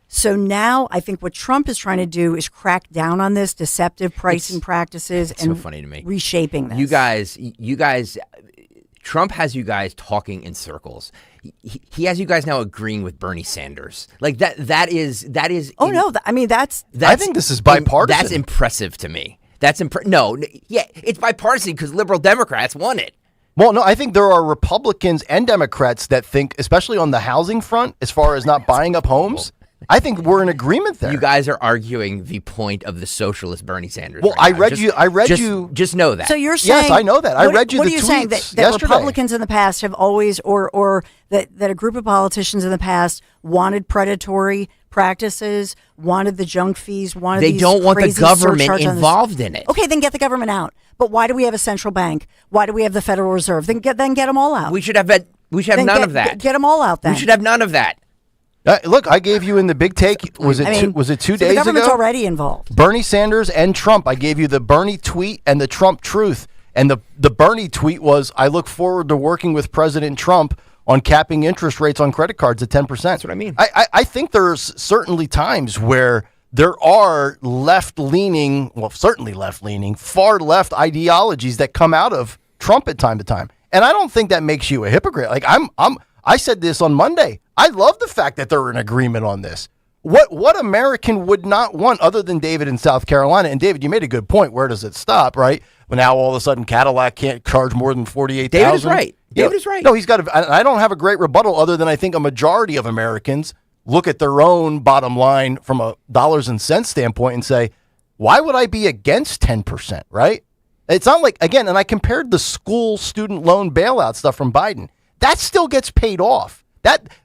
So now I think what Trump is trying to do is crack down on this deceptive pricing practices and so funny to me. Reshaping this. You guys, Trump has you guys talking in circles. He has you guys now agreeing with Bernie Sanders. Like that is. Oh, no. I mean, that's I think this is bipartisan. That's impressive to me. It's bipartisan because liberal Democrats won it. Well, no, I think there are Republicans and Democrats that think, especially on the housing front, as far as not buying up homes, I think we're in agreement there. You guys are arguing the point of the socialist Bernie Sanders. Well, right I read you. Just know that. So you're saying, yes, I know that. I read you what the are you tweets saying that yesterday. Republicans in the past have always, or that a group of politicians in the past wanted predatory practices, wanted the junk fees, wanted they these don't want the crazy government surcharges on this. involved in it. Okay, then get the government out. But why do we have a central bank? Why do we have the Federal Reserve? Then get them all out. We should have none of that. Get them all out. Then We should have none of that. Look, I gave you in the big take. Was it 2 days ago? The government's already involved. Bernie Sanders and Trump. I gave you the Bernie tweet and the Trump truth. And the Bernie tweet was, I look forward to working with President Trump on capping interest rates on credit cards at 10%. That's what I mean. I think there's certainly times where there are left-leaning, far left ideologies that come out of Trump at time to time. And I don't think that makes you a hypocrite. Like I said this on Monday. I love the fact that they're in agreement on this. What American would not want other than David in South Carolina? And David, you made a good point. Where does it stop, right? Well, now all of a sudden Cadillac can't charge more than $48,000. David is right. David is right. No, he's got I don't have a great rebuttal other than I think a majority of Americans look at their own bottom line from a dollars and cents standpoint and say, why would I be against 10%, right? It's not like, again, and I compared the school student loan bailout stuff from Biden. That still gets paid off.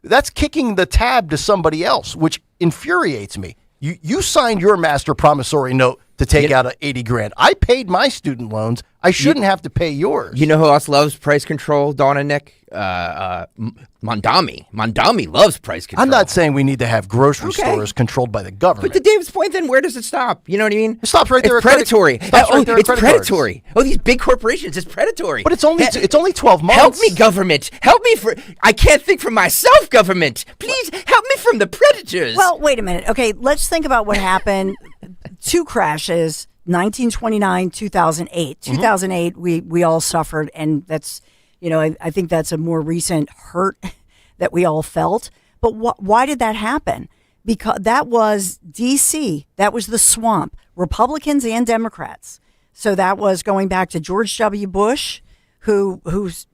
That's kicking the tab to somebody else, which infuriates me. You signed your master promissory note to take out $80,000. I paid my student loans. I shouldn't have to pay yours. You know who else loves price control, Dawn and Nick? Mondami. Mondami loves price control. I'm not saying we need to have grocery stores controlled by the government. But to David's point, then where does it stop? You know what I mean? It stops right there. It's predatory. It's predatory. Oh, these big corporations. It's predatory. But it's only 12 months. Help me, government. Help me I can't think for myself, government. Please help me from the predators. Well, wait a minute. Okay, let's think about what happened. 2 crashes. 1929, 2008. 2008, we all suffered, and that's, I think that's a more recent hurt that we all felt. But why did that happen? Because that was D.C. That was the swamp, Republicans and Democrats. So that was going back to George W. Bush, who's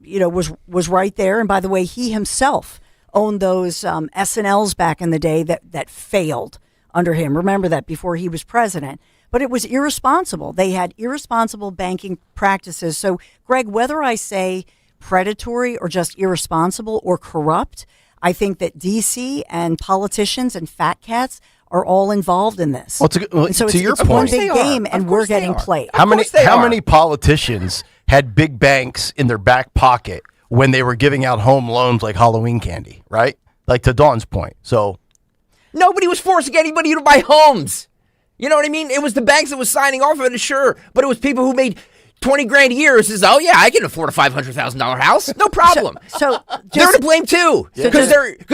was right there. And by the way, he himself owned those S&Ls back in the day that failed under him. Remember that before he was president. But it was irresponsible. They had irresponsible banking practices. So, Greg, whether I say predatory or just irresponsible or corrupt, I think that D.C. and politicians and fat cats are all involved in this. Well, to your point, one big game, and we're getting played. How many politicians had big banks in their back pocket when they were giving out home loans like Halloween candy, right? Like to Dawn's point. So nobody was forcing anybody to buy homes. You know what I mean? It was the banks that was signing off of it, sure, but it was people who made $20,000 a year. Says, oh yeah, I can afford a $500,000 house, no problem. So they're to blame too, because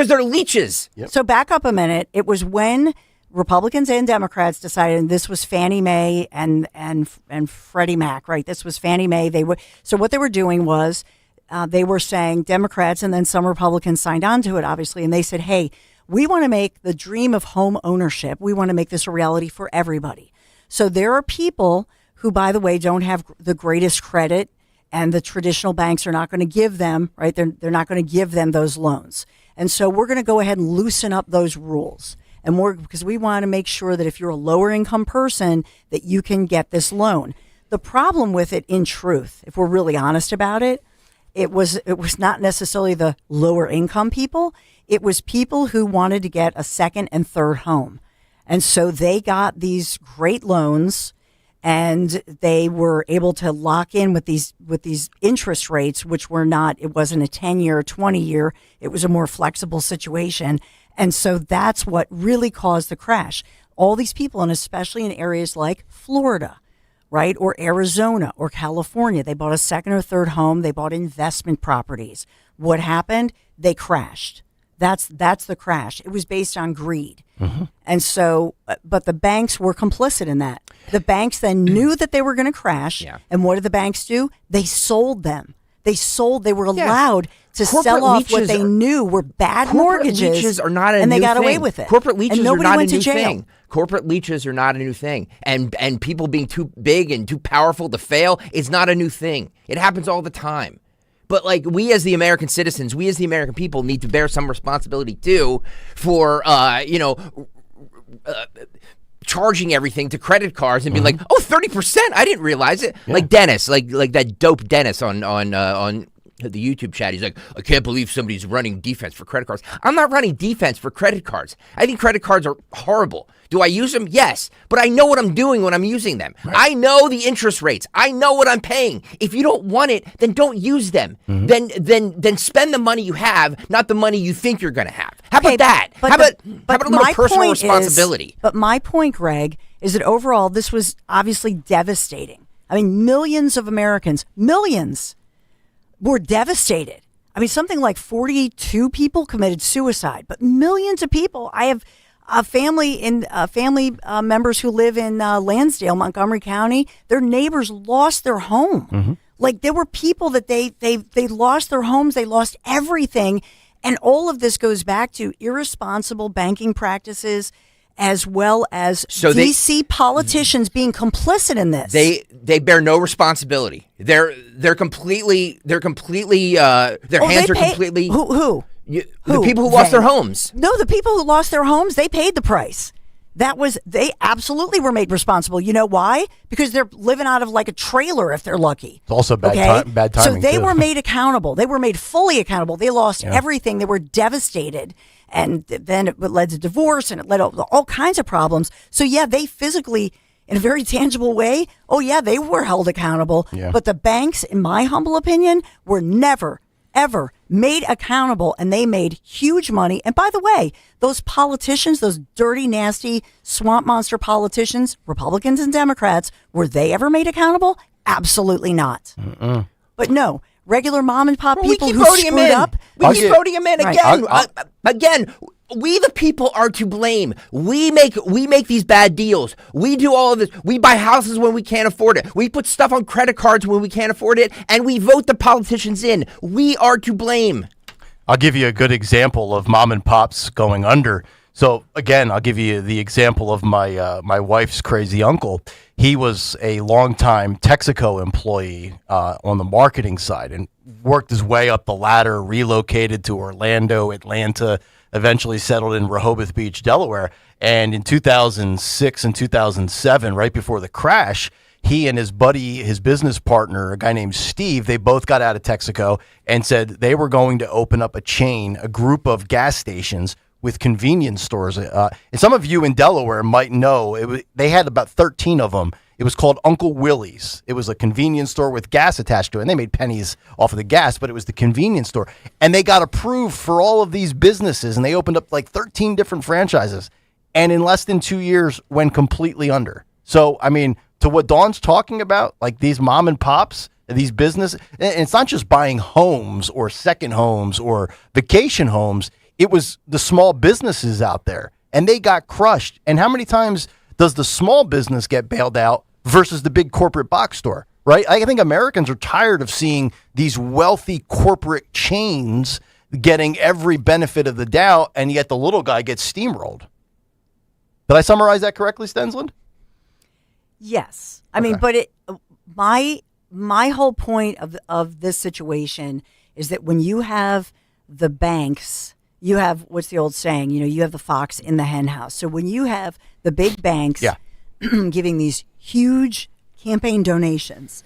they're leeches. Yep. So back up a minute. It was when Republicans and Democrats decided, and this was Fannie Mae and Freddie Mac, right? This was Fannie Mae. So what they were doing was they were saying, Democrats and then some Republicans signed on to it, obviously, and they said, hey, we want to make the dream of home ownership. We want to make this a reality for everybody. So there are people who, by the way, don't have the greatest credit, and the traditional banks are not going to give them, right? They're not going to give them those loans. And so we're going to go ahead and loosen up those rules. And because we want to make sure that if you're a lower income person, that you can get this loan. The problem with it, in truth, if we're really honest about it, it was not necessarily the lower income people. It was people who wanted to get a second and third home. And so they got these great loans, and they were able to lock in with these interest rates, which were not, it wasn't a 10-year, 20-year. It was a more flexible situation. And so that's what really caused the crash. All these people, and especially in areas like Florida, right, or Arizona or California, they bought a second or third home. They bought investment properties. What happened? They crashed. That's the crash. It was based on greed. Mm-hmm. And so, but the banks were complicit in that. The banks then knew that they were going to crash. Yeah. And what did the banks do? They sold them. They were allowed to sell off what they knew were bad mortgages. Leaches are not a and new they got thing. away with it. Corporate leaches and are nobody not went a new to jail. thing. Corporate leaches are not a new thing. And people being too big and too powerful to fail is not a new thing. It happens all the time. But like we as the American citizens, we as the American people need to bear some responsibility too for, charging everything to credit cards and be like, 30%? I didn't realize it. Yeah. Like Dennis, like that dope Dennis on the YouTube chat. He's like, I can't believe somebody's running defense for credit cards. I'm not running defense for credit cards. I think credit cards are horrible. Do I use them? Yes. But I know what I'm doing when I'm using them. Right. I know the interest rates. I know what I'm paying. If you don't want it, then don't use them. Mm-hmm. Then spend the money you have, not the money you think you're going to have. How about that? How about a little personal responsibility? But my point, Greg, is that overall, this was obviously devastating. I mean, millions of Americans, were devastated. I mean, something like 42 people committed suicide, but millions of people. I have family members who live in Lansdale, Montgomery County. Their neighbors lost their home. Mm-hmm. Like there were people that they lost their homes. They lost everything. And all of this goes back to irresponsible banking practices, as well as DC politicians being complicit in this. They bear no responsibility. Their hands are completely. Who? The people who lost their homes. No, the people who lost their homes, they paid the price. They absolutely were made responsible. You know why? Because they're living out of like a trailer if they're lucky. It's also bad timing. So they were made accountable. They were made fully accountable. They lost everything. They were devastated. And then it led to divorce, and it led to all kinds of problems. So yeah, they physically, in a very tangible way, they were held accountable. Yeah. But the banks, in my humble opinion, were never, ever made accountable, and they made huge money. And by the way, those politicians, those dirty, nasty, swamp monster politicians, Republicans and Democrats, were they ever made accountable? Absolutely not. Mm-mm. But no, regular mom and pop people who screwed up. We keep voting him in again. Again, we the people are to blame. We make these bad deals. We do all of this. We buy houses when we can't afford it. We put stuff on credit cards when we can't afford it, and we vote the politicians in. We are to blame. I'll give you a good example of mom and pops going under. So again, I'll give you the example of my wife's crazy uncle. He was a longtime Texaco employee on the marketing side and worked his way up the ladder, relocated to Orlando, Atlanta, eventually settled in Rehoboth Beach, Delaware. And in 2006 and 2007, right before the crash, he and his buddy, his business partner, a guy named Steve, they both got out of Texaco and said they were going to open up a group of gas stations with convenience stores. And some of you in Delaware might know, they had about 13 of them. It was called Uncle Willie's. It was a convenience store with gas attached to it. And they made pennies off of the gas, but it was the convenience store. And they got approved for all of these businesses, and they opened up like 13 different franchises. And in less than 2 years, went completely under. So, I mean, to what Dawn's talking about, like these mom and pops, these businesses, and it's not just buying homes or second homes or vacation homes. It was the small businesses out there, and they got crushed. And how many times does the small business get bailed out versus the big corporate box store, right? I think Americans are tired of seeing these wealthy corporate chains getting every benefit of the doubt, and yet the little guy gets steamrolled. Did I summarize that correctly, Stensland? Yes. I mean, but my whole point of this situation is that when you have the banks, you have, what's the old saying? You have the fox in the hen house. So when you have the big banks giving these huge campaign donations,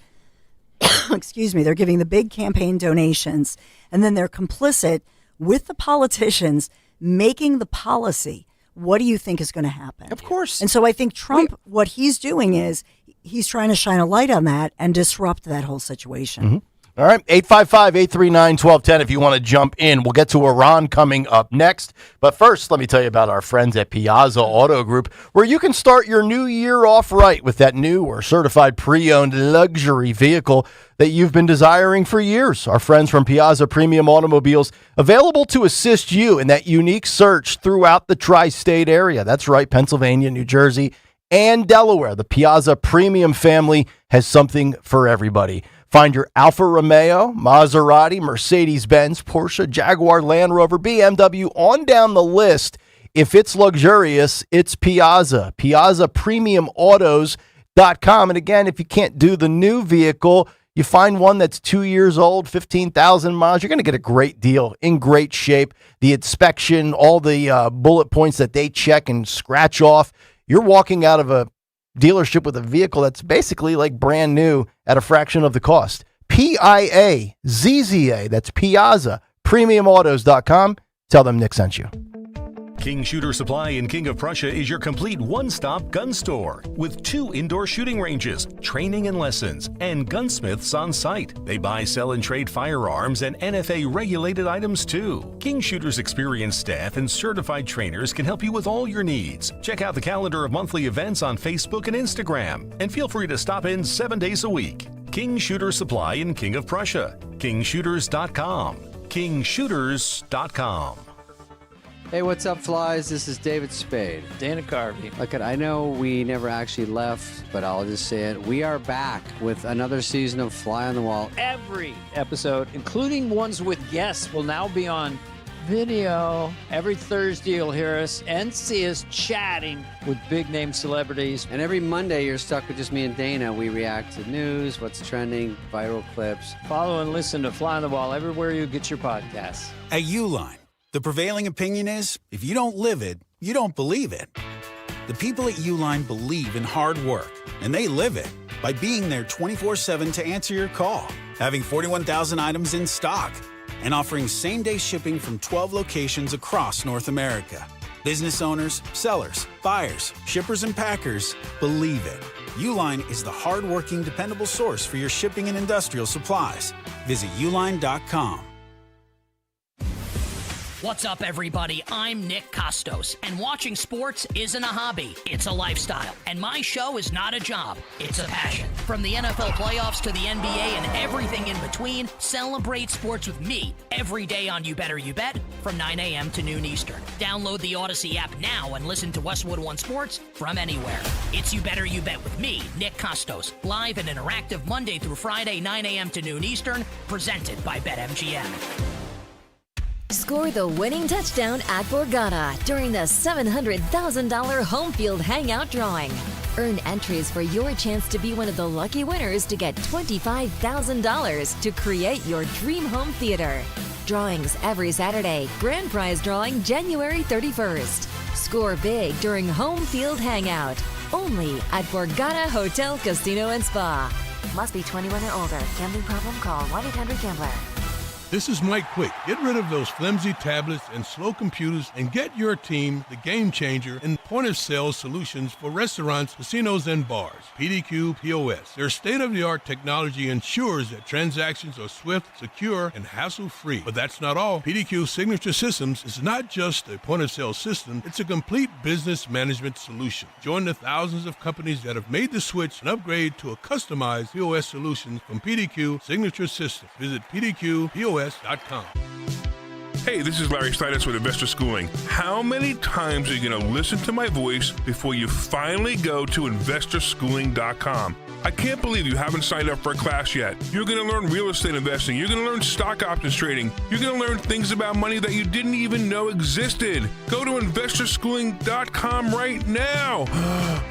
excuse me, they're giving the big campaign donations, and then they're complicit with the politicians making the policy. What do you think is going to happen? Of course. And so I think Trump, what he's doing is he's trying to shine a light on that and disrupt that whole situation. Mm-hmm. All right, 855-839-1210 if you want to jump in. We'll get to Iran coming up next. But first, let me tell you about our friends at Piazza Auto Group, where you can start your new year off right with that new or certified pre-owned luxury vehicle that you've been desiring for years. Our friends from Piazza Premium Automobiles, available to assist you in that unique search throughout the tri-state area. That's right, Pennsylvania, New Jersey, and Delaware. The Piazza Premium family has something for everybody. Find your Alfa Romeo, Maserati, Mercedes-Benz, Porsche, Jaguar, Land Rover, BMW, on down the list. If it's luxurious, it's Piazza. PiazzaPremiumAutos.com. And again, if you can't do the new vehicle, you find one that's 2 years old, 15,000 miles, you're going to get a great deal, in great shape. The inspection, all the bullet points that they check and scratch off, you're walking out of a dealership with a vehicle that's basically like brand new at a fraction of the cost. Piazza, that's Piazza, PremiumAutos.com. Tell them Nick sent you. King Shooter Supply in King of Prussia is your complete one-stop gun store with 2 indoor shooting ranges, training and lessons, and gunsmiths on site. They buy, sell, and trade firearms and NFA-regulated items too. King Shooter's experienced staff and certified trainers can help you with all your needs. Check out the calendar of monthly events on Facebook and Instagram, and feel free to stop in 7 days a week. King Shooter Supply in King of Prussia. KingShooters.com. KingShooters.com. Hey, what's up, flies? This is David Spade. Dana Carvey. Look, I know we never actually left, but I'll just say it. We are back with another season of Fly on the Wall. Every episode, including ones with guests, will now be on video. Every Thursday, you'll hear us and see us chatting with big-name celebrities. And every Monday, you're stuck with just me and Dana. We react to news, what's trending, viral clips. Follow and listen to Fly on the Wall everywhere you get your podcasts. At Uline, the prevailing opinion is, if you don't live it, you don't believe it. The people at Uline believe in hard work, and they live it by being there 24/7 to answer your call, having 41,000 items in stock, and offering same-day shipping from 12 locations across North America. Business owners, sellers, buyers, shippers, and packers believe it. Uline is the hard-working, dependable source for your shipping and industrial supplies. Visit uline.com. What's up, everybody? I'm Nick Costos, and watching sports isn't a hobby, it's a lifestyle. And my show is not a job, it's a passion. From the NFL playoffs to the NBA and everything in between, celebrate sports with me every day on You Better You Bet from 9 a.m. to noon Eastern. Download the Odyssey app now and listen to Westwood One Sports from anywhere. It's You Better You Bet with me, Nick Costos, live and interactive Monday through Friday, 9 a.m. to noon Eastern, presented by BetMGM. Score the winning touchdown at Borgata during the $700,000 home field hangout drawing. Earn entries for your chance to be one of the lucky winners to get $25,000 to create your dream home theater. Drawings every Saturday. Grand prize drawing January 31st. Score big during home field hangout. Only at Borgata Hotel, Casino, and Spa. Must be 21 or older. Gambling problem? Call 1-800-GAMBLER. This is Mike Quick. Get rid of those flimsy tablets and slow computers and get your team the game changer in point-of-sale solutions for restaurants, casinos, and bars. PDQ POS. Their state-of-the-art technology ensures that transactions are swift, secure, and hassle-free. But that's not all. PDQ Signature Systems is not just a point-of-sale system, it's a complete business management solution. Join the thousands of companies that have made the switch and upgrade to a customized POS solution from PDQ Signature Systems. Visit PDQPOS.com. Hey, this is Larry Steinitz with Investor Schooling. How many times are you going to listen to my voice before you finally go to investorschooling.com? I can't believe you haven't signed up for a class yet. You're going to learn real estate investing. You're going to learn stock options trading. You're going to learn things about money that you didn't even know existed. Go to investorschooling.com right now.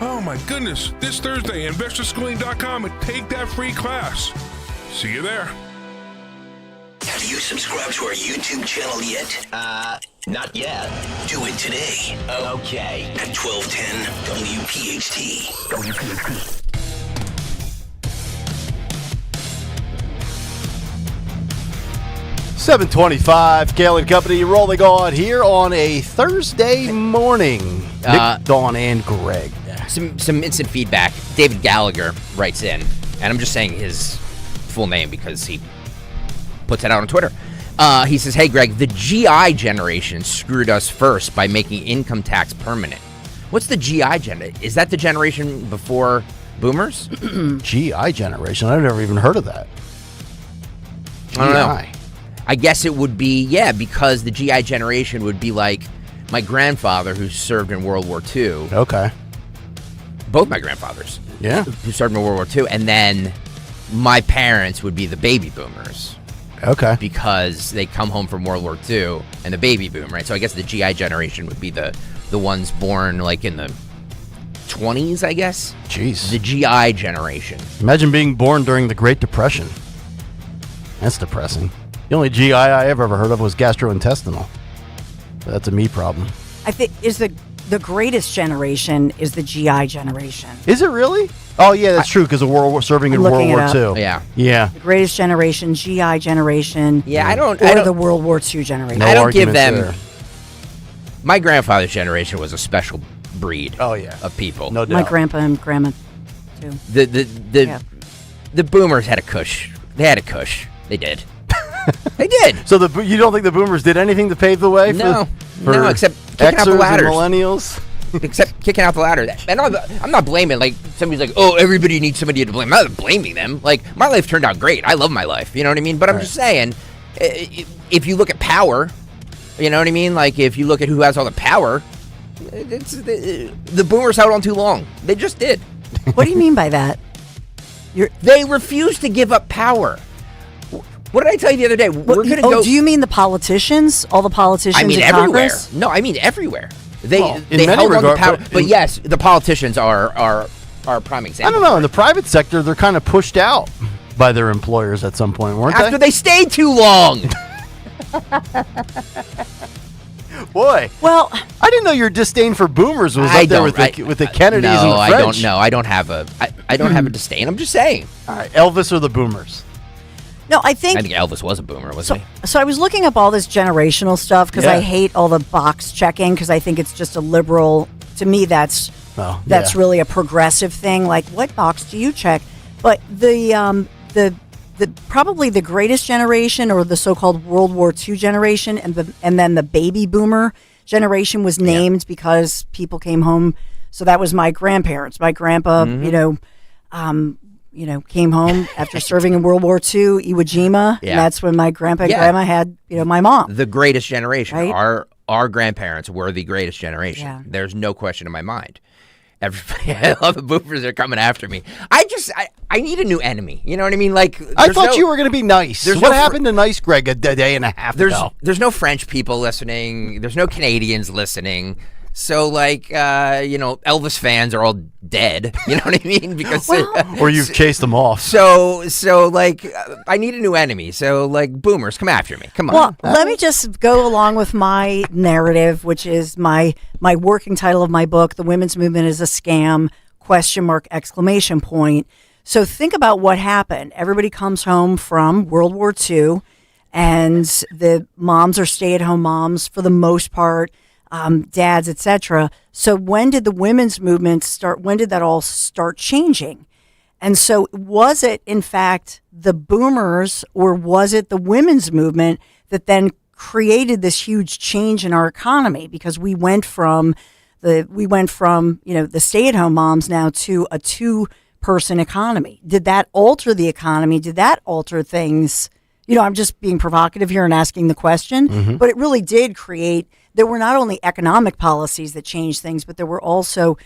Oh my goodness. This Thursday, investorschooling.com, and take that free class. See you there. Have you subscribed to our YouTube channel yet? Not yet. Do it today. Okay. At 1210 WPHT. WPHT. 7:25, Kayal and Company rolling on here on a Thursday morning. Nick, Dawn, and Greg. Some instant feedback. David Gallagher writes in, and I'm just saying his full name because he puts it out on Twitter. He says, "Hey Greg, the GI generation screwed us first by making income tax permanent. What's the GI generation? Is that the generation before boomers?" GI generation? I've never even heard of that. I don't know. I guess it would be, because the GI generation would be like my grandfather who served in World War II. Okay. Both my grandfathers. Yeah. Who served in World War II. And then my parents would be the baby boomers. Okay. Because they come home from World War II and the baby boom, right? So I guess the GI generation would be the ones born like in the 20s, I guess. Jeez. The GI generation. Imagine being born during the Great Depression. That's depressing. The only GI I ever heard of was gastrointestinal. But that's a me problem. I think is the greatest generation is the GI generation. Is it really? Oh yeah, that's true because of serving in World War II. Yeah. Yeah. The greatest generation, GI generation. Yeah, I don't the World War II generation. I don't give them. There. My grandfather's generation was a special breed. Oh yeah. Of people. No doubt. My grandpa and grandma too. The boomers had a cush. They had a cush. They did. They did. So you don't think the boomers did anything to pave the way? No, for except kicking out the Xers ladders. And millennials. Except kicking out the ladder. And I'm not blaming. Like somebody's like, oh, everybody needs somebody to blame. I'm not blaming them. Like my life turned out great. I love my life. You know what I mean? But I'm just saying, if you look at power, you know what I mean? Like if you look at who has all the power, the boomers held on too long. They just did. What do you mean by that? They refused to give up power. What did I tell you the other day? We're gonna go. Do you mean the politicians? All the politicians? I mean in everywhere. Congress? No, I mean everywhere. They in held many on to regards, power. But yes, the politicians are a prime example. I don't know. In the private sector, they're kind of pushed out by their employers at some point, weren't After they stayed too long. Boy. Well, I didn't know your disdain for boomers was up there with the Kennedys and the French. I don't know. I don't have a disdain. I'm just saying. All right, Elvis or the boomers? No, I think Elvis was a boomer, wasn't he? So I was looking up all this generational stuff because I hate all the box checking because I think it's just a liberal. To me, that's really a progressive thing. Like, what box do you check? But the probably the greatest generation, or the so-called World War II generation, and then the baby boomer generation was named because people came home. So that was my grandparents. My grandpa, came home after serving in World War II, Iwo Jima. Yeah. And that's when my grandpa and grandma had, my mom. The greatest generation. Right? Our grandparents were the greatest generation. Yeah. There's no question in my mind. Everybody, I love the boomers. They're coming after me. I need a new enemy. You know what I mean? Like, I thought you were going to be nice. What happened to nice Greg a day and a half ago? There's no French people listening. There's no Canadians listening. So, Elvis fans are all dead. You know what I mean? Because or you've chased them off. So, I need a new enemy. So, boomers, come after me. Come on. Well, let me just go along with my narrative, which is my working title of my book, "The Women's Movement is a Scam, ? So think about what happened. Everybody comes home from World War II, and the moms are stay-at-home moms for the most part. Dads, etc. So when did the women's movement start? When did that all start changing? And so was it, in fact, the boomers, or was it the women's movement that then created this huge change in our economy? Because we went from the stay-at-home moms now to a two-person economy. Did that alter the economy? Did that alter things? I'm just being provocative here and asking the question, but it really did create. There were not only economic policies that changed things, but there were also,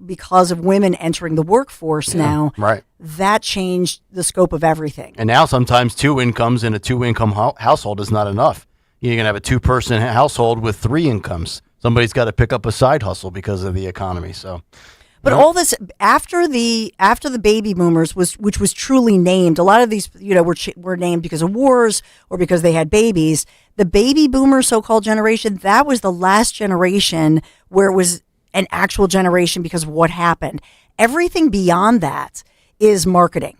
because of women entering the workforce now, right, that changed the scope of everything. And now sometimes 2 incomes in a 2-income household is not enough. You're going to have a 2-person household with 3 incomes. Somebody's got to pick up a side hustle because of the economy. So, but all this after the baby boomers which was truly named. A lot of these, were named because of wars or because they had babies. The baby boomer so-called generation, that was the last generation where it was an actual generation because of what happened. Everything beyond that is marketing.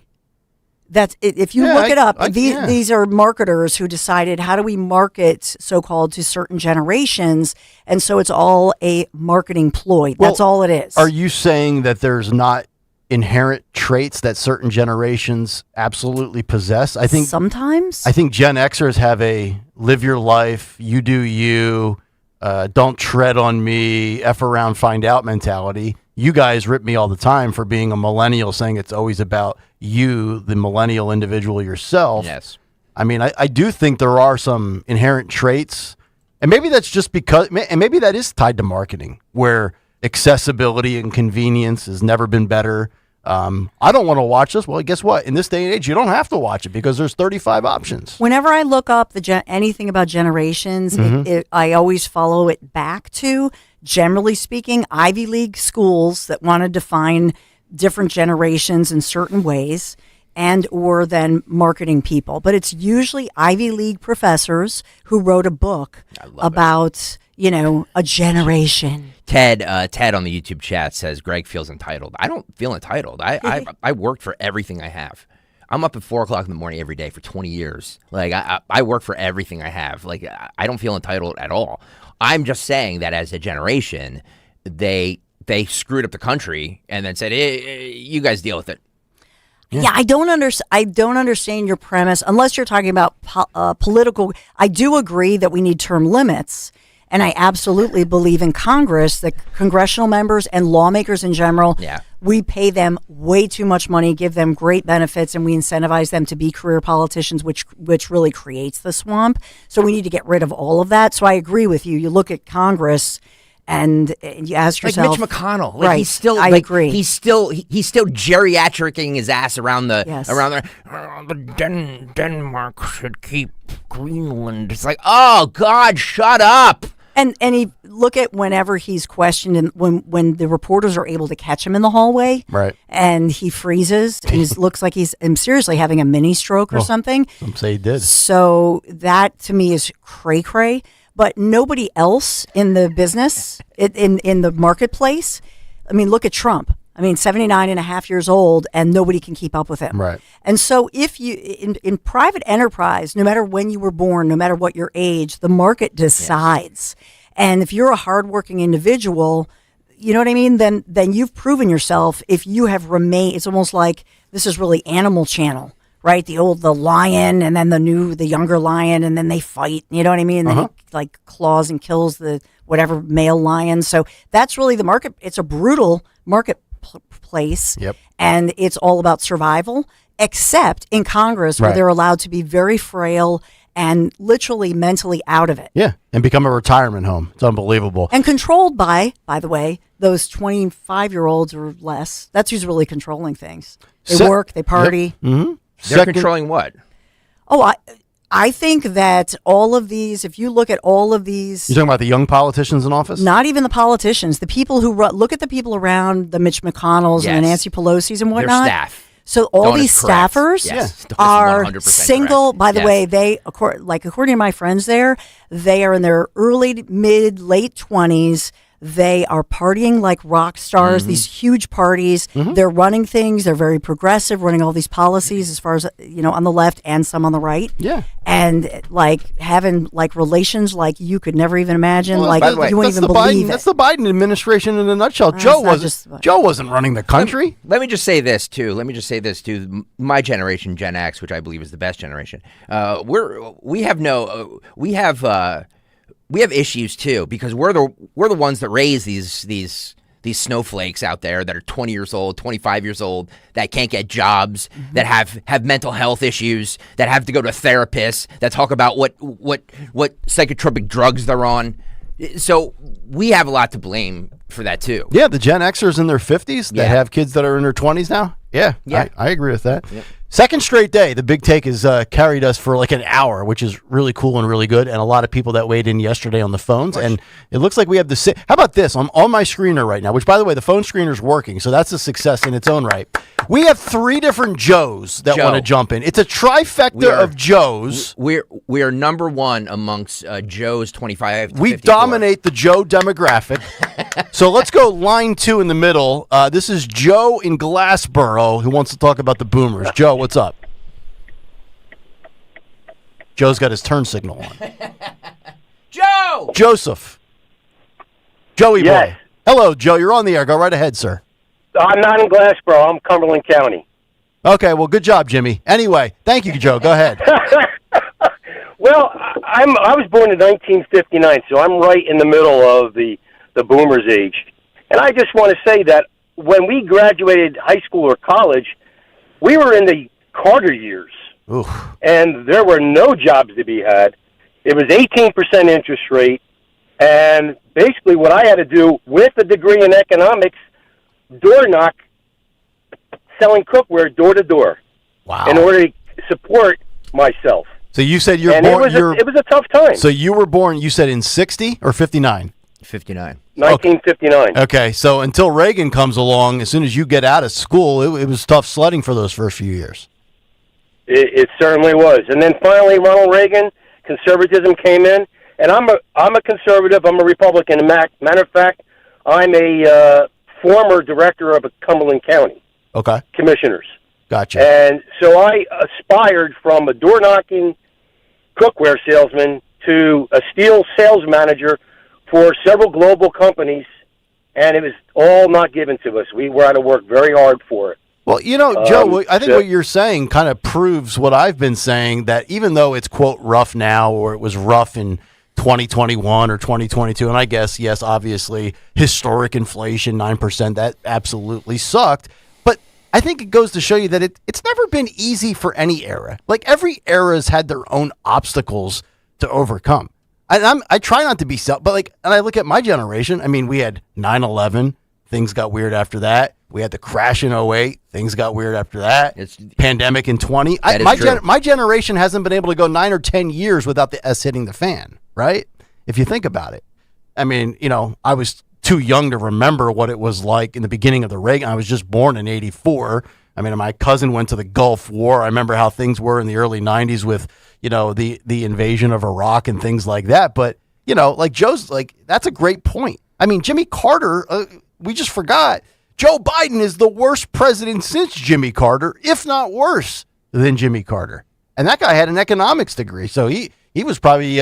That's it. If you look it up, yeah. these are marketers who decided how do we market so-called to certain generations, and so it's all a marketing ploy. That's all it is. Are you saying that there's not inherent traits that certain generations absolutely possess? I think sometimes. I think Gen Xers have a live your life, you do you, don't tread on me, F around, find out mentality. You guys rip me all the time for being a millennial, saying it's always about you, the millennial individual yourself. Yes. I mean, I do think there are some inherent traits, and maybe that's just because, and maybe that is tied to marketing, where accessibility and convenience has never been better. I don't want to watch this. Well, guess what? In this day and age, you don't have to watch it because there's 35 options. Whenever I look up anything about generations, I always follow it back to, generally speaking, Ivy League schools that want to define different generations in certain ways, and or then marketing people. But it's usually Ivy League professors who wrote a book about, a generation. Ted on the YouTube chat says Greg feels entitled. I don't feel entitled. I worked for everything I have. I'm up at 4:00 in the morning every day for 20 years. Like I work for everything I have. Like I don't feel entitled at all. I'm just saying that as a generation, they screwed up the country and then said, hey, you guys deal with it. Yeah, I don't understand your premise unless you're talking about political. I do agree that we need term limits, and I absolutely believe in Congress, that congressional members and lawmakers in general, we pay them way too much money, give them great benefits, and we incentivize them to be career politicians, which really creates the swamp. So we need to get rid of all of that. So I agree with you. You look at Congress and you ask yourself, like Mitch McConnell, right? He's still, I agree. He's still geriatricing his ass around the Denmark should keep Greenland. It's like, oh God, shut up. And he look at whenever he's questioned, and when the reporters are able to catch him in the hallway, right? And he freezes, and he looks like he's seriously having a mini stroke or something. Some say he did. So that to me is cray cray. But nobody else in the business, in the marketplace, I mean, look at Trump. I mean, 79 and a half years old, and nobody can keep up with him. Right. And so if you, in private enterprise, no matter when you were born, no matter what your age, the market decides. Yes. And if you're a hardworking individual, you know what I mean? Then you've proven yourself. If you have remained, it's almost like this is really Animal Channel. Right, the lion, and then the younger lion, and then they fight. You know what I mean? And then he claws and kills the whatever male lion. So that's really the market. It's a brutal marketplace, and it's all about survival. Except in Congress, where they're allowed to be very frail and literally mentally out of it. Yeah, and become a retirement home. It's unbelievable. And controlled by the way, those 25-year-olds or less. That's who's really controlling things. They work, they party. Yep. Mm-hmm. They're controlling what? Oh, I think that all of these, if you look at all of these... You're talking about the young politicians in office? Not even the politicians. The people who look at the people around the Mitch McConnells and the Nancy Pelosi's and whatnot. Their staff. So all these staffers are single. Correct. By the way, according to my friends there, they are in their early, mid, late 20s. They are partying like rock stars, these huge parties. They're running things. They're very progressive, running all these policies as far as, on the left and some on the right. Yeah. And having relations like you could never even imagine. Well, You wouldn't even believe it. That's the Biden administration in a nutshell. Joe wasn't running the country. Let me just say this too. My generation, Gen X, which I believe is the best generation. We have issues too, because we're the ones that raise these snowflakes out there that are 20 years old, 25 years old, that can't get jobs, that have mental health issues, that have to go to therapists, that talk about what psychotropic drugs they're on. So we have a lot to blame for that too. Yeah, the Gen Xers in their 50s that have kids that are in their 20s now. Yeah. I agree with that. Yep. Second straight day, the Big Take has carried us for an hour, which is really cool and really good, and a lot of people that weighed in yesterday on the phones, and it looks like we have how about this? I'm on my screener right now, which, by the way, the phone screener's working, so that's a success in its own right. We have 3 different Joes that want to jump in. It's a trifecta of Joes. We are number one amongst Joes 25 to 54. We dominate the Joe demographic. So let's go line 2 in the middle. This is Joe in Glassboro who wants to talk about the Boomers. Joe, what's up? Joe's got his turn signal on. Joe! Joseph. Joey Yes. boy. Hello, Joe. You're on the air. Go right ahead, sir. I'm not in Glassboro. I'm Cumberland County. Okay, well, good job, Jimmy. Anyway, thank you, Joe. Go ahead. Well, I was born in 1959, so I'm right in the middle of the boomers age. And I just want to say that when we graduated high school or college, we were in the Carter years. Oof. And there were no jobs to be had. It was 18% interest rate. And basically what I had to do with a degree in economics, door knock, selling cookware door to door. Wow. In order to support myself. So you said you're and born. it was a tough time. So you were born, you said in 60 or 59? 59. 1959. Okay, so until Reagan comes along, as soon as you get out of school, it was tough sledding for those first few years. It certainly was. And then finally, Ronald Reagan, conservatism came in. And I'm a conservative. I'm a Republican. Matter of fact, I'm a former director of Cumberland County. Okay. Commissioners. Gotcha. And so I aspired from a door-knocking cookware salesman to a steel sales manager for several global companies, and it was all not given to us. We had to work very hard for it. Well, Joe, I think what you're saying kind of proves what I've been saying, that even though it's, quote, rough now, or it was rough in 2021 or 2022, and I guess, yes, obviously, historic inflation, 9%, that absolutely sucked. But I think it goes to show you that it's never been easy for any era. Like, every era's had their own obstacles to overcome. And I try not to be but and I look at my generation. I mean, we had 9/11, things got weird after that. We had the crash in 08, things got weird after that. Pandemic in 20. My generation hasn't been able to go 9 or 10 years without the S hitting the fan, right? If you think about it. I mean, I was too young to remember what it was like in the beginning of the Reagan. I was just born in 84. I mean, my cousin went to the Gulf War. I remember how things were in the early 90s with, the invasion of Iraq and things like that. But, like Joe's, that's a great point. I mean, Jimmy Carter, we just forgot. Joe Biden is the worst president since Jimmy Carter, if not worse than Jimmy Carter. And that guy had an economics degree. So he was probably,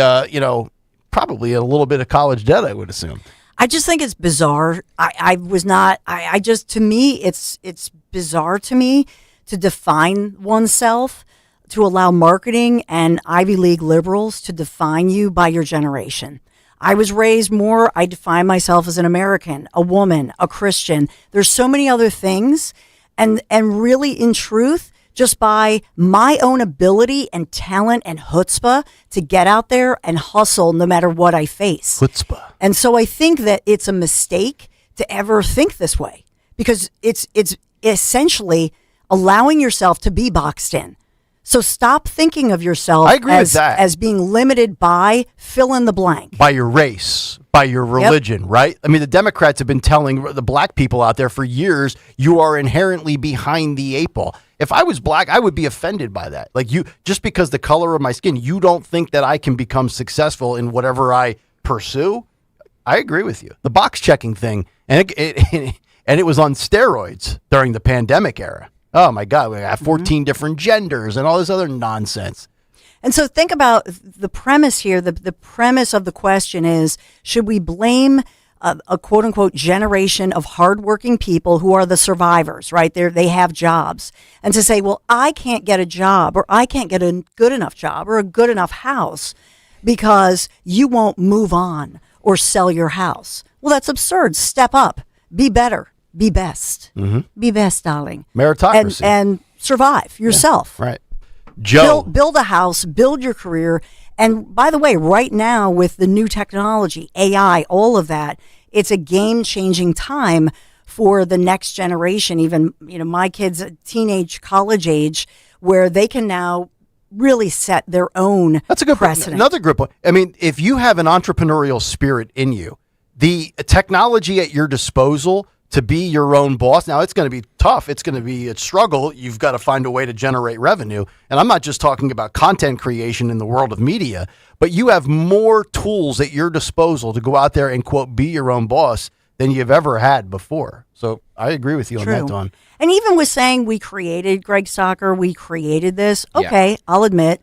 probably a little bit of college debt, I would assume. I just think it's bizarre. To me, it's bizarre to me to define oneself, to allow marketing and Ivy League liberals to define you by your generation. I was raised more, I define myself as an American, a woman, a Christian. There's so many other things. And really, in truth, just by my own ability and talent and chutzpah to get out there and hustle no matter what I face. Chutzpah. And so I think that it's a mistake to ever think this way, because it's essentially allowing yourself to be boxed in. So stop thinking of yourself as being limited by fill in the blank. By your race, by your religion, right? I mean, the Democrats have been telling the black people out there for years, you are inherently behind the eight ball. If I was black, I would be offended by that. Like, just because the color of my skin, you don't think that I can become successful in whatever I pursue? I agree with you. The box checking thing, and it was on steroids during the pandemic era. Oh, my God, we have 14 different genders and all this other nonsense. And so think about the premise here. The premise of the question is, should we blame a quote-unquote generation of hardworking people who are the survivors, right? They have jobs. And to say, well, I can't get a job, or I can't get a good enough job or a good enough house because you won't move on or sell your house. Well, that's absurd. Step up. Be better. Be best. Mm-hmm. Be best, darling. Meritocracy. And survive yourself. Yeah, right. Joe. Build a house, build your career. And by the way, right now with the new technology, AI, all of that, it's a game-changing time for the next generation. Even, my kids, teenage, college age, where they can now really set their own That's a good precedent. Another good point. I mean, if you have an entrepreneurial spirit in you, the technology at your disposal to be your own boss. Now, it's going to be tough. It's going to be a struggle. You've got to find a way to generate revenue. And I'm not just talking about content creation in the world of media, but you have more tools at your disposal to go out there and, quote, be your own boss than you've ever had before. So I agree with you on that, Dawn. And even with saying we created Greg Stocker, we created this. Okay, I'll admit,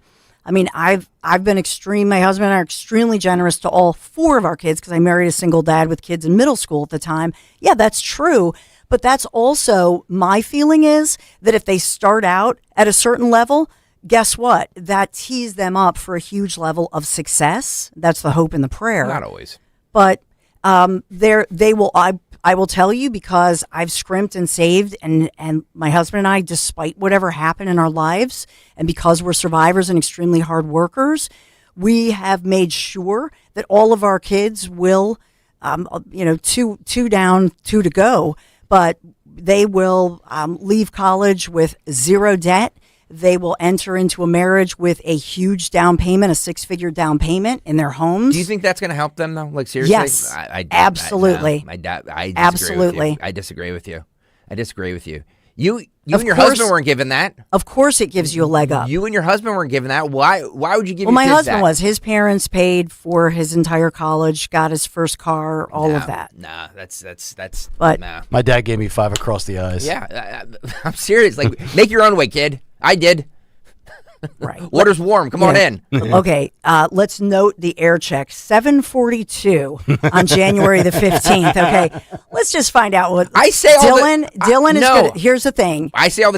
I mean, I've been my husband and I are extremely generous to all 4 of our kids because I married a single dad with kids in middle school at the time. Yeah, that's true. But that's also my feeling is that if they start out at a certain level, guess what? That tees them up for a huge level of success. That's the hope and the prayer. Not always. But they will. I will tell you because I've scrimped and saved, and my husband and I, despite whatever happened in our lives, and because we're survivors and extremely hard workers, we have made sure that all of our kids will, two down, 2 to go, but they will leave college with 0 debt. They will enter into a marriage with a huge down payment, a 6-figure down payment in their homes. Do you think that's going to help them, though? Like, seriously? Yes, absolutely. I disagree with you. You and your husband weren't given that. Of course it gives you a leg up. You and your husband weren't given that. Why would you give your my kids husband that? was. His parents paid for his entire college, got his first car, all of that. Nah, that's But nah. My dad gave me 5 across the eyes. Yeah, I'm serious. Like, make your own way, kid. I did. Right. Water's warm. Come on in. Okay. Let's note the air check. 7:42 on January the 15th. Okay. Let's just find out what I say. Dylan is no. good. Here's the thing. I say all the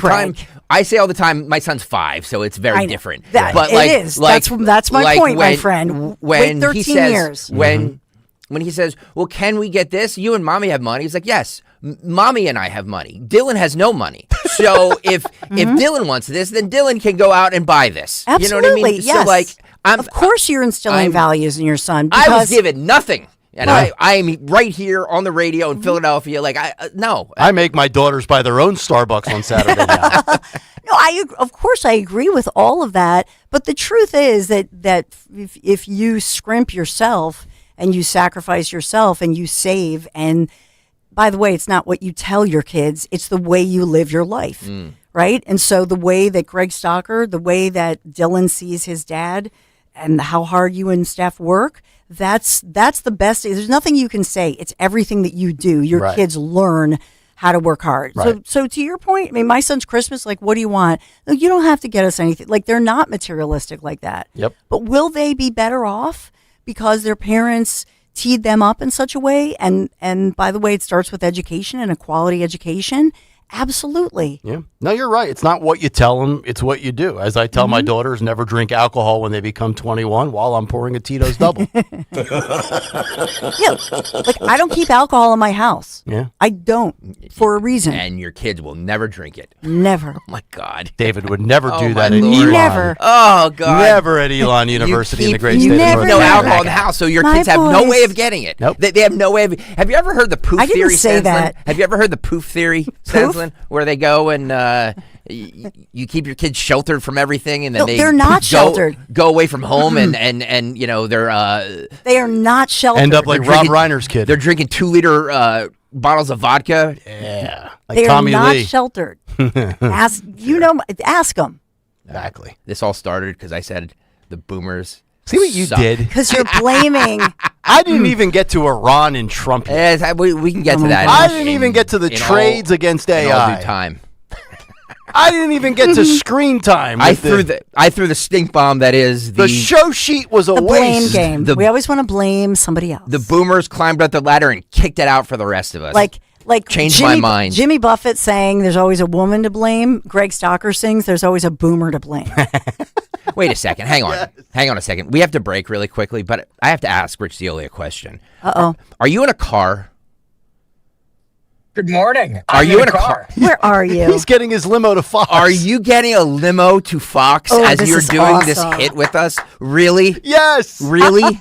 time. My son's 5, so it's very different. But like, it is. Like, that's my point, my when, friend. When Wait 13 he says, years. When he says, well, can we get this? You and mommy have money. He's like, yes, mommy and I have money. Dylan has no money. So if Dylan wants this, then Dylan can go out and buy this. Absolutely, you know what I mean? yes. So like, of course you're instilling values in your son. I was given nothing. And I am right here on the radio in Philadelphia. Like, I make my daughters buy their own Starbucks on Saturday now. No, of course I agree with all of that. But the truth is that if you scrimp yourself and you sacrifice yourself and you save, and by the way, it's not what you tell your kids, it's the way you live your life, right? And so the way that Greg Stocker, the way that Dylan sees his dad and how hard you and Steph work, that's the best. There's nothing you can say. It's everything that you do. Your kids learn how to work hard. Right. So to your point, I mean, my son's Christmas, like, what do you want? Like, you don't have to get us anything. Like, they're not materialistic like that. Yep. But will they be better off because their parents teed them up in such a way? And by the way, it starts with education and a quality education. Absolutely. Yeah. No, you're right. It's not what you tell them, it's what you do. As I tell my daughters, never drink alcohol when they become 21 while I'm pouring a Tito's double. Yeah, like, I don't keep alcohol in my house. Yeah. I don't, for a reason. And your kids will never drink it. Never. Oh, my God. David would never do my that at Lord. Elon. Never. Oh, God. Never at Elon University in the great state of never North No Carolina. alcohol in the house, so your My kids have no boys. way of getting it. Nope. They have no way of. Have you ever heard the poof I didn't theory, say Stanslin? that. Have you ever heard the poof theory, Stanslin, where they go and you keep your kids sheltered from everything, and then they're not sheltered. Go away from home, and you know they're They are not sheltered. End up like Rob Reiner's kid. They're drinking 2-liter bottles of vodka. Yeah, like They Tommy are not Lee. sheltered. Ask them. Exactly. This all started because I said the boomers. See what you suck. did? Because you're blaming. I didn't even get to Iran and Trump yet. Yes, we can get to that. I didn't even get to the trades against AI. In all due time. I didn't even get to screen time. I threw the stink bomb that is the show sheet was a the blame waste. game. We always want to blame somebody else. The boomers climbed up the ladder and kicked it out for the rest of us. Like changed my mind. Jimmy Buffett saying there's always a woman to blame. Greg Stocker sings there's always a boomer to blame. Wait a second. Hang on. Yes. Hang on a second. We have to break really quickly, but I have to ask Rich Zeoli a question. Uh-oh. Are you in a car? Good morning. Are you in a car? Where are you? He's getting his limo to Fox. Are you getting a limo to Fox as you're doing this hit with us? Really? Yes. Really?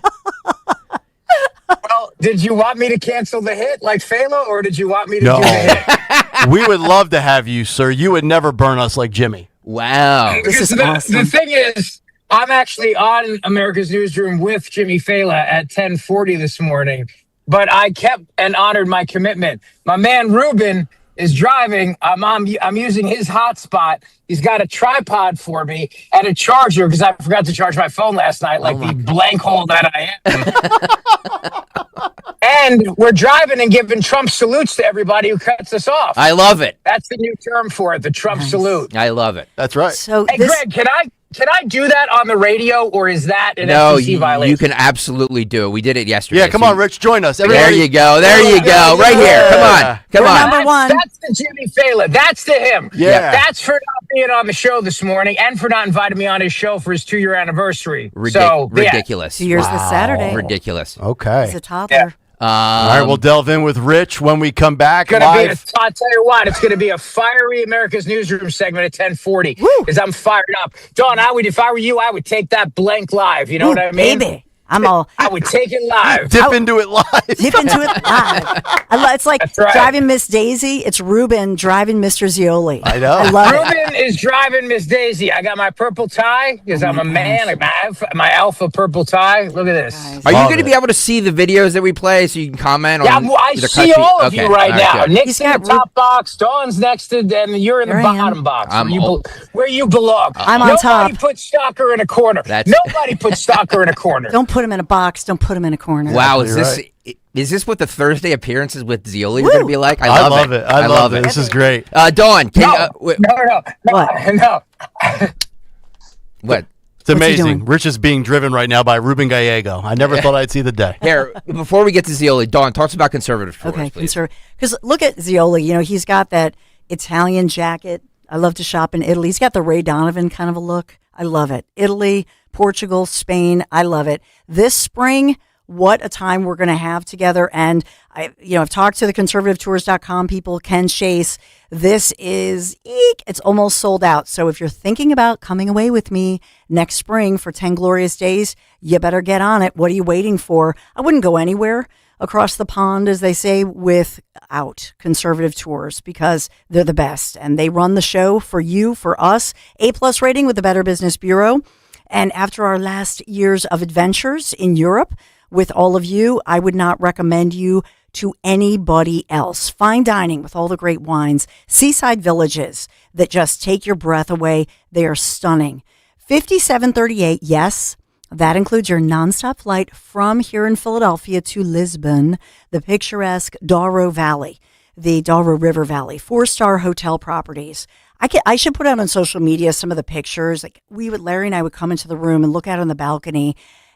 Well, did you want me to cancel the hit like Fela, or did you want me to do the hit? We would love to have you, sir. You would never burn us like Jimmy. Wow. This is awesome. The thing is, I'm actually on America's Newsroom with Jimmy Fela at 10:40 this morning, but I kept and honored my commitment. My man Ruben is driving. I'm using his hotspot. He's got a tripod for me and a charger because I forgot to charge my phone last night, like the blank hole that I am. And we're driving and giving Trump salutes to everybody who cuts us off. I love it. That's the new term for it, the Trump salute. I love it. That's right. So hey, Greg, Can I do that on the radio, or is that an FCC violation? You can absolutely do it. We did it yesterday. Yeah, come on, Rich, join us. There you go. There you go. Right here. Come on. Number one. That's the Jimmy Fallon. That's to him. Yeah. That's for not being on the show this morning and for not inviting me on his show for his 2-year anniversary. Ridiculous. 2 years this Saturday. Ridiculous. Okay. He's a toddler. All right, we'll delve in with Rich when we come back I'll live. tell you what, it's going to be a fiery America's Newsroom segment at 10:40 because I'm fired up. Dawn, if I were you, I would take that blank live. You know what I mean? Baby. I would take it live. Dip into it live. Dip into it live. It's like driving Miss Daisy. It's Ruben driving Mr. Zioli. I know. I love Ruben is driving Miss Daisy. I got my purple tie because I'm a man. My alpha purple tie. Look at this. Are you going to be able to see the videos that we play so you can comment on? Yeah, I see all of you right now. Good. Nick's in the top box. Dawn's next to, and you're in the bottom box where you belong. I'm on top. Nobody put Stalker in a corner. Nobody put Stalker in a corner. Don't put him in a box. Don't put him in a corner. Wow, is this what the Thursday apperances with Zioli are going to be like? I love it. I love it. This is great. Dawn, No. What? It's amazing. Rich is being driven right now by Ruben Gallego. I never thought I'd see the day. Here, before we get to Zioli, Dawn, talk about conservative tours, please. Because look at Zioli. You know, he's got that Italian jacket. I love to shop in Italy. He's got the Ray Donovan kind of a look. I love it. Italy, Portugal, Spain. I love it. This spring, what a time we're going to have together. And I've talked to the conservativetours.com people, Ken Chase. This is, it's almost sold out. So if you're thinking about coming away with me next spring for 10 glorious days, you better get on it. What are you waiting for? I wouldn't go anywhere across the pond, as they say, without Conservative Tours, because they're the best. And they run the show for you, for us. A+ rating with the Better Business Bureau. And after our last years of adventures in Europe with all of you, I would not recommend you to anybody else. Fine dining with all the great wines, seaside villages that just take your breath away. They are stunning. 5738, yes, that includes your nonstop flight from here in Philadelphia to Lisbon, the picturesque Douro Valley, the Douro River Valley, 4-star hotel properties. I should put out on social media some of the pictures. Like Larry and I would come into the room and look out on the balcony.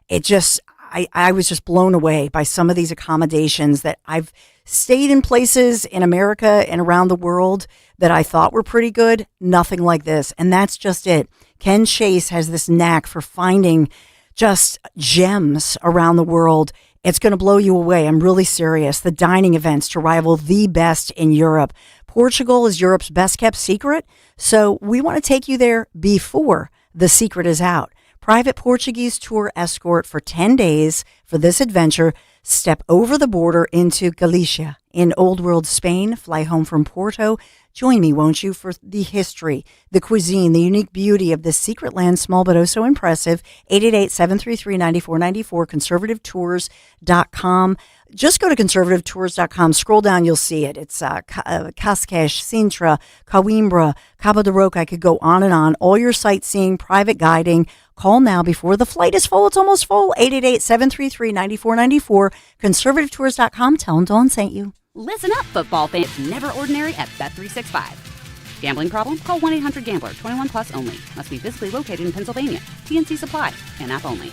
I was just blown away by some of these accommodations that I've stayed in places in America and around the world that I thought were pretty good. Nothing like this. And that's just it. Ken Chase has this knack for finding just gems around the world. It's going to blow you away. I'm really serious. The dining events to rival the best in Europe. Portugal is Europe's best kept secret. So we want to take you there before the secret is out. Private Portuguese tour escort for 10 days for this adventure. Step over the border into Galicia in Old World Spain. Fly home from Porto. Join me, won't you, for the history, the cuisine, the unique beauty of this secret land, small but oh so impressive. 888-733-9494, conservativetours.com. Just go to conservativetours.com. Scroll down, you'll see it. It's Cascais, Sintra, Coimbra, Cabo de Roca. I could go on and on. All your sightseeing, private guiding. Call now before the flight is full. It's almost full. 888-733-9494, conservativetours.com. Tell them Dawn sent you. Listen up, football fans. Never ordinary at Bet365. Gambling problem? Call 1-800-GAMBLER. 21 plus only. Must be physically located in Pennsylvania. TNC Supply. And app only.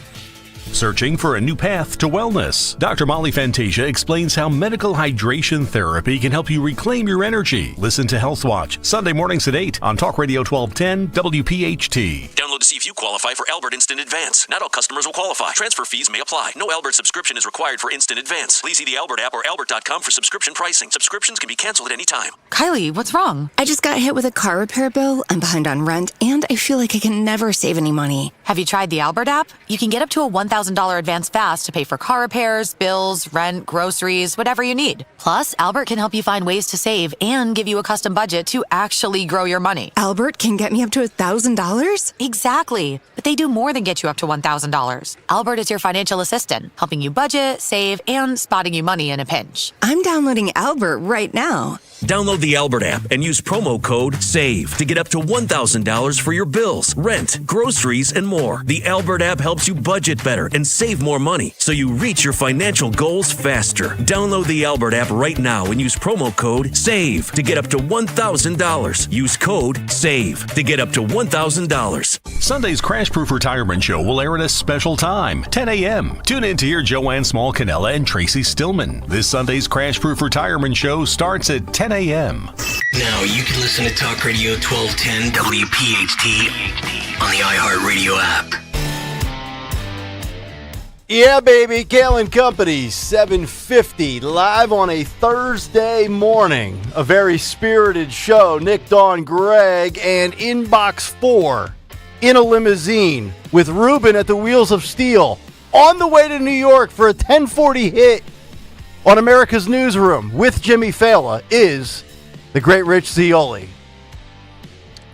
Searching for a new path to wellness? Dr. Molly Fantasia explains how medical hydration therapy can help you reclaim your energy. Listen to Health Watch, Sunday mornings at 8 on Talk Radio 1210 WPHT. Download to see if you qualify for Albert Instant Advance. Not all customers will qualify. Transfer fees may apply. No Albert subscription is required for Instant Advance. Please see the Albert app or albert.com for subscription pricing. Subscriptions can be canceled at any time. Kylie, what's wrong? I just got hit with a car repair bill. I'm behind on rent, and I feel like I can never save any money. Have you tried the Albert app? You can get up to a $1,000 advance fast to pay for car repairs, bills, rent, groceries, whatever you need. Plus, Albert can help you find ways to save and give you a custom budget to actually grow your money. Albert can get me up to $1,000? Exactly. But they do more than get you up to $1,000. Albert is your financial assistant, helping you budget, save, and spotting you money in a pinch. I'm downloading Albert right now. Download the Albert app and use promo code SAVE to get up to $1,000 for your bills, rent, groceries, and more. The Albert app helps you budget better and save more money so you reach your financial goals faster. Download the Albert app right now and use promo code SAVE to get up to $1,000. Use code SAVE to get up to $1,000. Sunday's Crash Proof Retirement Show will air at a special time, 10 a.m. Tune in to hear Joanne Small-Canella and Tracy Stillman. This Sunday's Crash Proof Retirement Show starts at 10 a.m. Now you can listen to Talk Radio 1210 WPHT on the iHeartRadio app. Yeah, baby. Kayal and Company, 7:50, live on a Thursday morning. A very spirited show. Nick, Dawn, Greg, and Inbox 4 in a limousine with Ruben at the Wheels of Steel on the way to New York for a 1040 hit on America's Newsroom with Jimmy Fallon is the great Rich Zioli.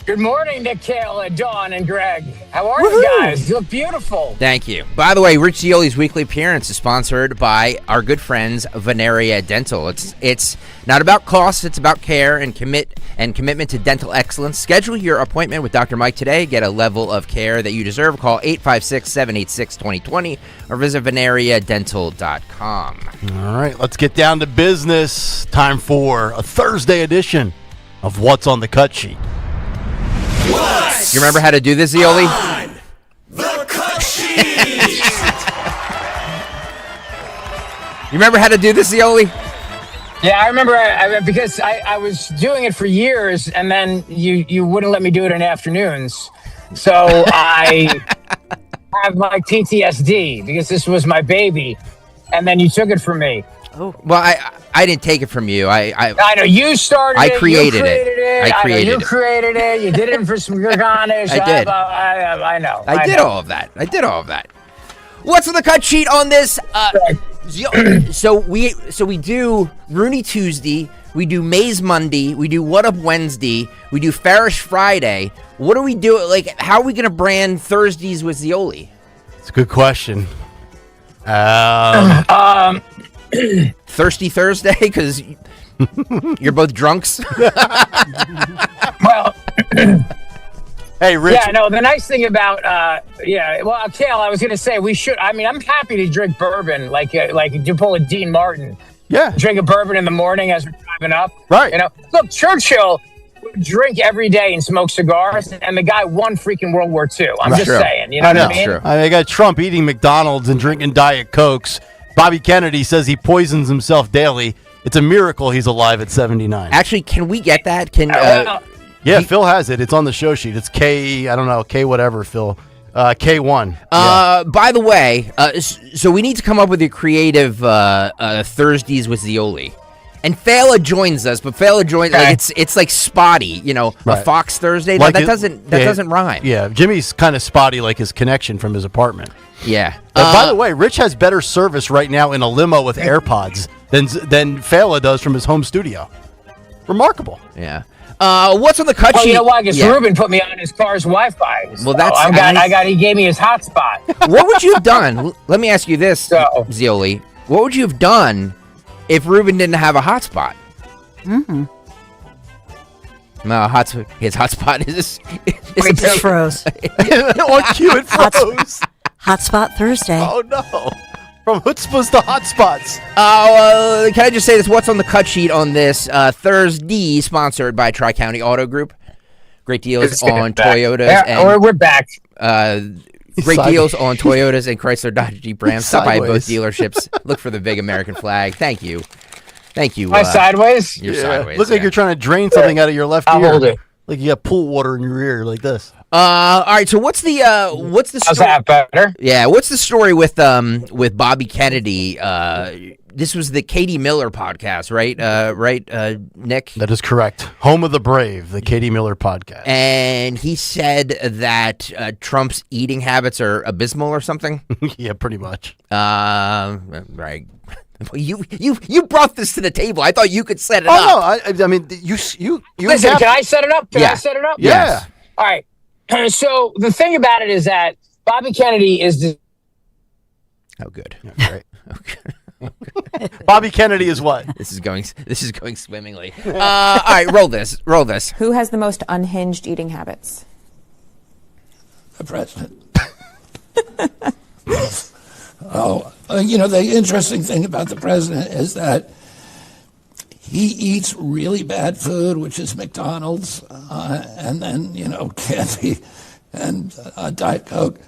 Good morning, Nick, Kayal, Dawn, and Greg. How are you guys? You look beautiful. Thank you. By the way, Rich Zioli's weekly appearance is sponsored by our good friends Veneria Dental. It's not about cost, it's about care and commitment to dental excellence. Schedule your appointment with Dr. Mike today. Get a level of care that you deserve. Call 856-786-2020 or visit veneriadental.com. All right, let's get down to business. Time for a Thursday edition of What's on the Cut Sheet. You remember how to do this, Zioli? The cut sheet. You remember how to do this, Zioli? Yeah, I remember because I was doing it for years, and then you wouldn't let me do it in afternoons. So I have my PTSD because this was my baby, and then you took it from me. Oh. Well, I didn't take it from you. I know you started I it. created You created it. I created you created it. You did it for some garnish. I did. I know. I did all of that. What's on the cut sheet on this? So we do Rooney Tuesday. We do Maze Monday. We do What Up Wednesday. We do Farish Friday. What do we do? Like, how are we going to brand Thursdays with Zioli? It's a good question. Thirsty Thursday because you're both drunks. Well, hey, Rich. Yeah, no. The nice thing about, Kayal, I was going to say we should. I mean, I'm happy to drink bourbon, like you pull a Dean Martin. Yeah. Drink a bourbon in the morning as we're driving up. Right. You know, look, Churchill would drink every day and smoke cigars, and the guy won freaking World War II. I'm just saying. You know what I mean? True. I got Trump eating McDonald's and drinking Diet Cokes. Bobby Kennedy says he poisons himself daily. It's a miracle he's alive at 79. Actually, can we get that? Yeah, Phil has it. It's on the show sheet. It's K whatever, Phil. K1. By the way, so we need to come up with a creative Thursdays with Zioli. And Fela joins us, but Fela joins like it's like spotty, a Fox Thursday. Like that doesn't rhyme. Yeah, Jimmy's kind of spotty, like his connection from his apartment. Yeah. By the way, Rich has better service right now in a limo with AirPods than Fela does from his home studio. Remarkable. Yeah. What's on the cut sheet? You know why? Because Ruben put me on his car's Wi-Fi. So Well, he gave me his hotspot. What would you have done? Let me ask you this, Zioli. What would you have done if Ruben didn't have a hotspot? Mm-hmm. No, his hotspot is It just froze. On cue, it froze. Hotspot Thursday. Oh, no. From chutzpahs to hotspots. Can I just say this? What's on the cut sheet on this Thursday, sponsored by Tri-County Auto Group. Great deals on Toyotas. Yeah, we're back. Great deals on Toyotas and Chrysler Dodge Jeep Ram. Stop by both dealerships. Look for the big American flag. Thank you. Am I sideways? You're sideways. Looks like you're trying to drain something out of your left ear. I'll hold it. Like you got pool water in your ear, like this. All right. So what's the story? How's that better? Yeah. What's the story with Bobby Kennedy? This was the Katie Miller podcast, right? Nick? That is correct. Home of the Brave, the Katie Miller podcast. And he said that Trump's eating habits are abysmal or something. Yeah, pretty much. Right. You brought this to the table. I thought you could set it up. Oh no, I mean you. Listen, can I set it up? Can I set it up? Yeah. All right. So the thing about it is that Bobby Kennedy is. Oh, good. Yeah, right. Okay. Bobby Kennedy is what? This is going swimmingly. All right, roll this. Who has the most unhinged eating habits? The president. The interesting thing about the president is that he eats really bad food, which is McDonald's, and then, candy and Diet Coke.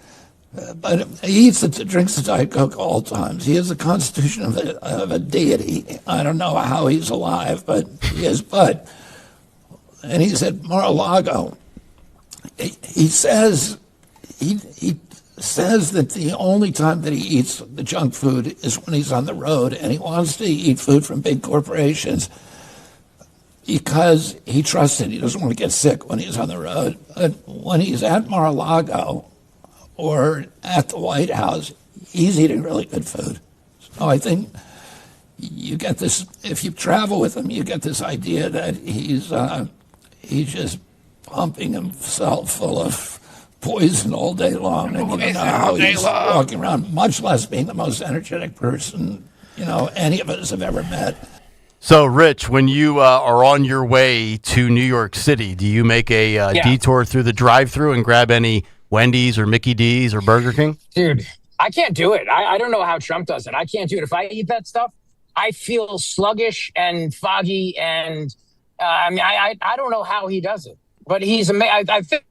But he drinks the Diet Coke all times. He has the constitution of a deity. I don't know how he's alive, but he is. And he's at Mar-a-Lago. He says that the only time that he eats the junk food is when he's on the road, and he wants to eat food from big corporations because he trusts it. He doesn't want to get sick when he's on the road. But when he's at Mar-a-Lago or at the White House, he's eating really good food. So I think you get this, if you travel with him, you get this idea that he's just pumping himself full of poison all day long, and you don't know how he's walking around, much less being the most energetic person, any of us have ever met. So, Rich, when you are on your way to New York City, do you make a detour through the drive-thru and grab any Wendy's or Mickey D's or Burger King? Dude, I can't do it. I don't know how Trump does it. I can't do it. If I eat that stuff, I feel sluggish and foggy, and I don't know how he does it. But he's amazing. I think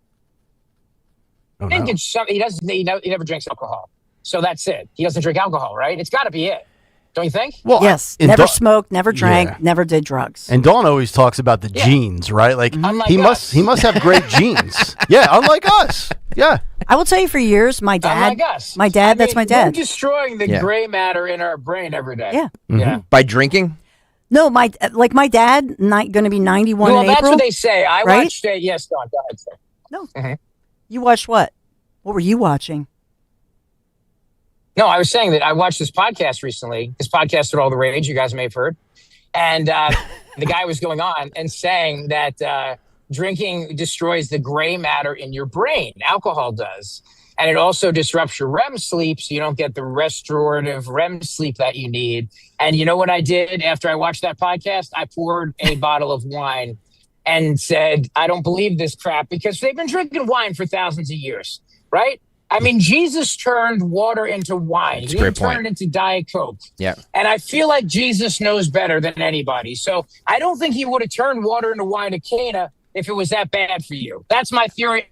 it's something. He never drinks alcohol, so that's it. He doesn't drink alcohol, right? It's got to be it. Don't you think? Well, yes. Never smoked, never drank, never did drugs. And Dawn always talks about the genes, right? Like he must have great genes. Yeah, unlike us. Yeah. I will tell you, for years, my dad. Unlike us. My dad. That's my dad. We're destroying the gray matter in our brain every day. Yeah. Yeah. By drinking? No, my dad, going to be 91 in April. Well, that's what they say. I right? watched it. Yes, Dawn. Go ahead, sir. No. You watched what? What were you watching? No, I was saying that I watched this podcast recently, this podcast with all the rage you guys may have heard. And the guy was going on and saying that drinking destroys the gray matter in your brain. Alcohol does. And it also disrupts your REM sleep, so you don't get the restorative REM sleep that you need. And you know what I did after I watched that podcast? I poured a bottle of wine and said, I don't believe this crap, because they've been drinking wine for thousands of years, right? I mean, Jesus turned water into wine. He didn't turn it into Diet Coke. Yeah. And I feel like Jesus knows better than anybody. So I don't think he would have turned water into wine at Cana if it was that bad for you. That's my theory.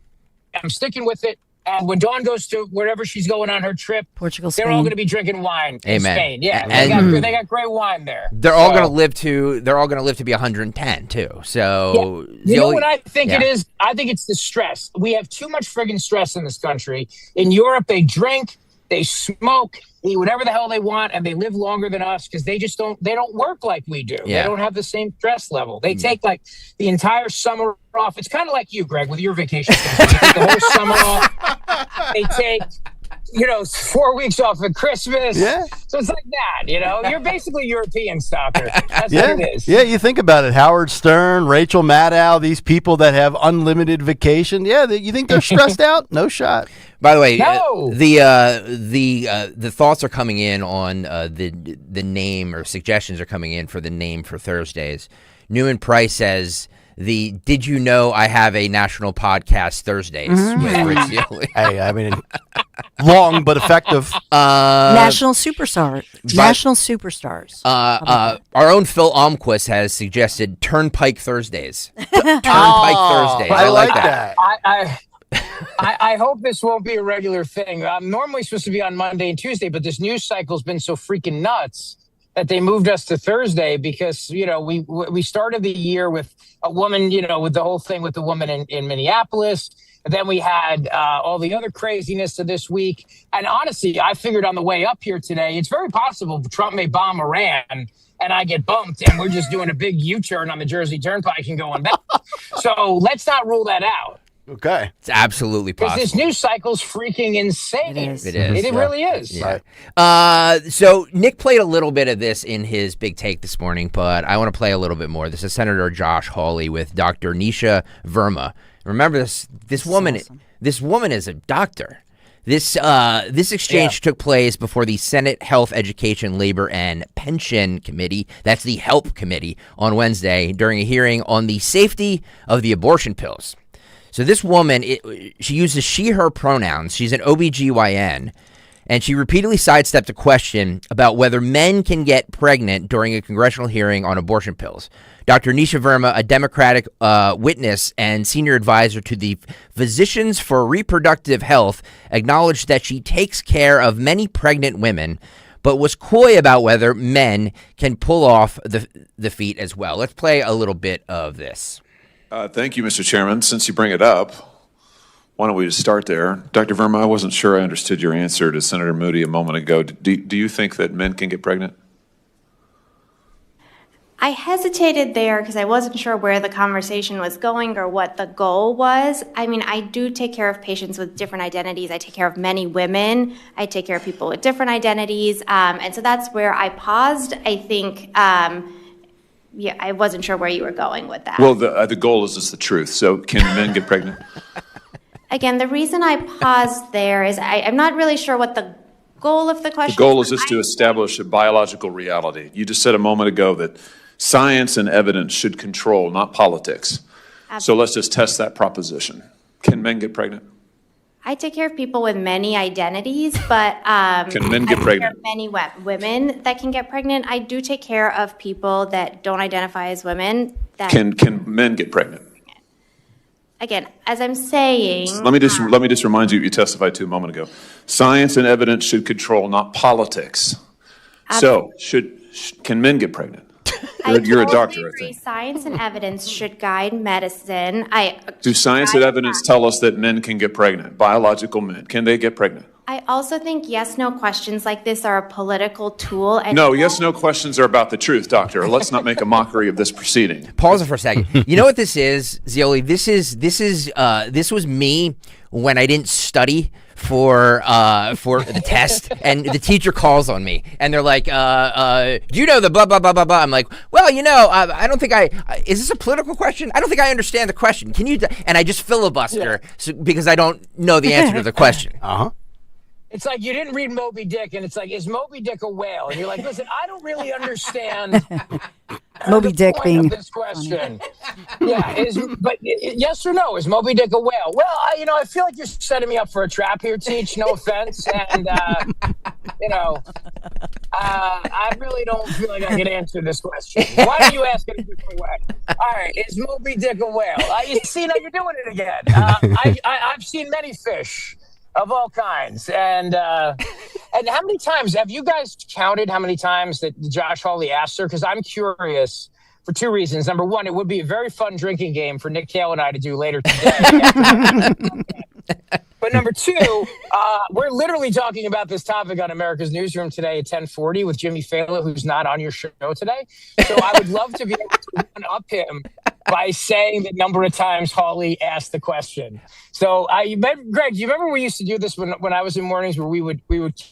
I'm sticking with it. And when Dawn goes to wherever she's going on her trip, Portugal, they're all going to be drinking wine in Amen. Spain. Yeah, And they got great wine there. They're all going to live to be 110 too. So you know what I think it is? I think it's the stress. We have too much friggin' stress in this country. In Europe, they drink, they smoke, they eat whatever the hell they want, and they live longer than us because they don't work like we do. Yeah. They don't have the same stress level. They take like the entire summer off. It's kind of like you, Greg, with your vacation. They take the whole summer off. They take 4 weeks off at Christmas. Yeah. So it's like that, You're basically European stalker. That's what it is. Yeah, you think about it. Howard Stern, Rachel Maddow, these people that have unlimited vacation. Yeah, you think they're stressed out? No shot. By the way, the thoughts are coming in on the name, or suggestions are coming in for the name for Thursdays. Newman Price says, did you know I have a national podcast Thursdays with Rich Sealy? Hey, I mean, long but effective. National superstars. National superstars. Our own Phil Almquist has suggested Turnpike Thursdays. Turnpike Thursdays. I like that. I hope this won't be a regular thing. I'm normally supposed to be on Monday and Tuesday, but this news cycle's been so freaking nuts that they moved us to Thursday because, we started the year with a woman, with the whole thing with the woman in Minneapolis. And then we had all the other craziness of this week. And honestly, I figured on the way up here today, it's very possible Trump may bomb Iran and I get bumped and we're just doing a big U-turn on the Jersey Turnpike and going back. So let's not rule that out. Okay. It's absolutely possible. Because this news cycle's freaking insane. It is. It really is. Yeah. So Nick played a little bit of this in his big take this morning, but I want to play a little bit more. This is Senator Josh Hawley with Dr. Nisha Verma. Remember this woman. Awesome. This woman is a doctor. This exchange took place before the Senate Health, Education, Labor, and Pension Committee, that's the HELP Committee, on Wednesday during a hearing on the safety of the abortion pills. So this woman, she uses she, her pronouns. She's an OBGYN, and she repeatedly sidestepped a question about whether men can get pregnant during a congressional hearing on abortion pills. Dr. Nisha Verma, a Democratic witness and senior advisor to the Physicians for Reproductive Health, acknowledged that she takes care of many pregnant women, but was coy about whether men can pull off the feat as well. Let's play a little bit of this. Thank you, Mr. Chairman. Since you bring it up, why don't we just start there? Dr. Verma, I wasn't sure I understood your answer to Senator Moody a moment ago. Do you think that men can get pregnant? I hesitated there because I wasn't sure where the conversation was going or what the goal was. I mean, I do take care of patients with different identities. I take care of many women. I take care of people with different identities. And so that's where I paused. I think, I wasn't sure where you were going with that. Well, the goal is just the truth. So can men get pregnant? Again, the reason I paused there is I'm not really sure what the goal of the question The goal is just to establish a biological reality. You just said a moment ago that science and evidence should control, not politics. Absolutely. So let's just test that proposition. Can men get pregnant? I take care of people with many identities, but Can men get I take care pregnant? of many women that can get pregnant. I do take care of people that don't identify as women. That Can men get pregnant? again, as I'm saying, Let me just remind you what you testified to a moment ago. Science and evidence should control, not politics. So can men get pregnant? You're a doctor, I think. science and evidence should guide medicine. Do science and evidence tell us that men can get pregnant? Biological men, can they get pregnant? I also think yes/no questions like this are a political tool. And No, yes/no questions are about the truth, doctor. Let's not make a mockery of this proceeding. Pause it for a second. You know what this is, Zioli? This was me when I didn't study for the test, and the teacher calls on me, and they're like, you know the blah blah blah blah blah. I'm like, well, I don't think is this a political question? I don't think I understand the question. Can you? And I just filibuster because I don't know the answer to the question. It's like you didn't read Moby Dick, and it's like, is Moby Dick a whale? And you're like, listen, I don't really understand Moby Dick point being of this question. But yes or no, is Moby Dick a whale? Well, I feel like you're setting me up for a trap here, Teach. No offense, and I really don't feel like I can answer this question. Why don't you ask it a different way? All right, is Moby Dick a whale? You see, now you're doing it again. I've seen many fish of all kinds, and how many times have you guys counted how many times that Josh Hawley asked her? Because I'm curious for two reasons. Number one, it would be a very fun drinking game for Nick Kayal and I to do later today. But number two, we're literally talking about this topic on America's Newsroom today at 10:40 with Jimmy Fallon, who's not on your show today. So I would love to be able to one-up him by saying the number of times Hawley asked the question. So Greg, do you remember we used to do this when I was in mornings where we would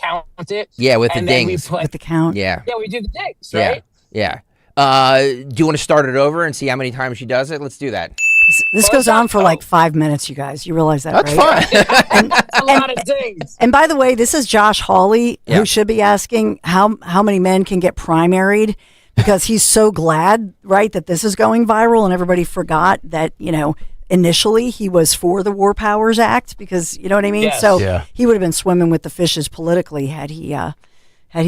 count it? Yeah, with the and then dings. With the count. Yeah. Yeah, we do the dings, right? Yeah. Do you want to start it over and see how many times she does it? Let's do that. This goes on for like 5 minutes, you guys. You realize that, That's right? That's a lot of dings. And by the way, this is Josh Hawley, who should be asking how many men can get primaried, because he's so glad, right, that this is going viral, and everybody forgot that, initially he was for the War Powers Act, because, you know what I mean? Yes. So he would have been swimming with the fishes politically had he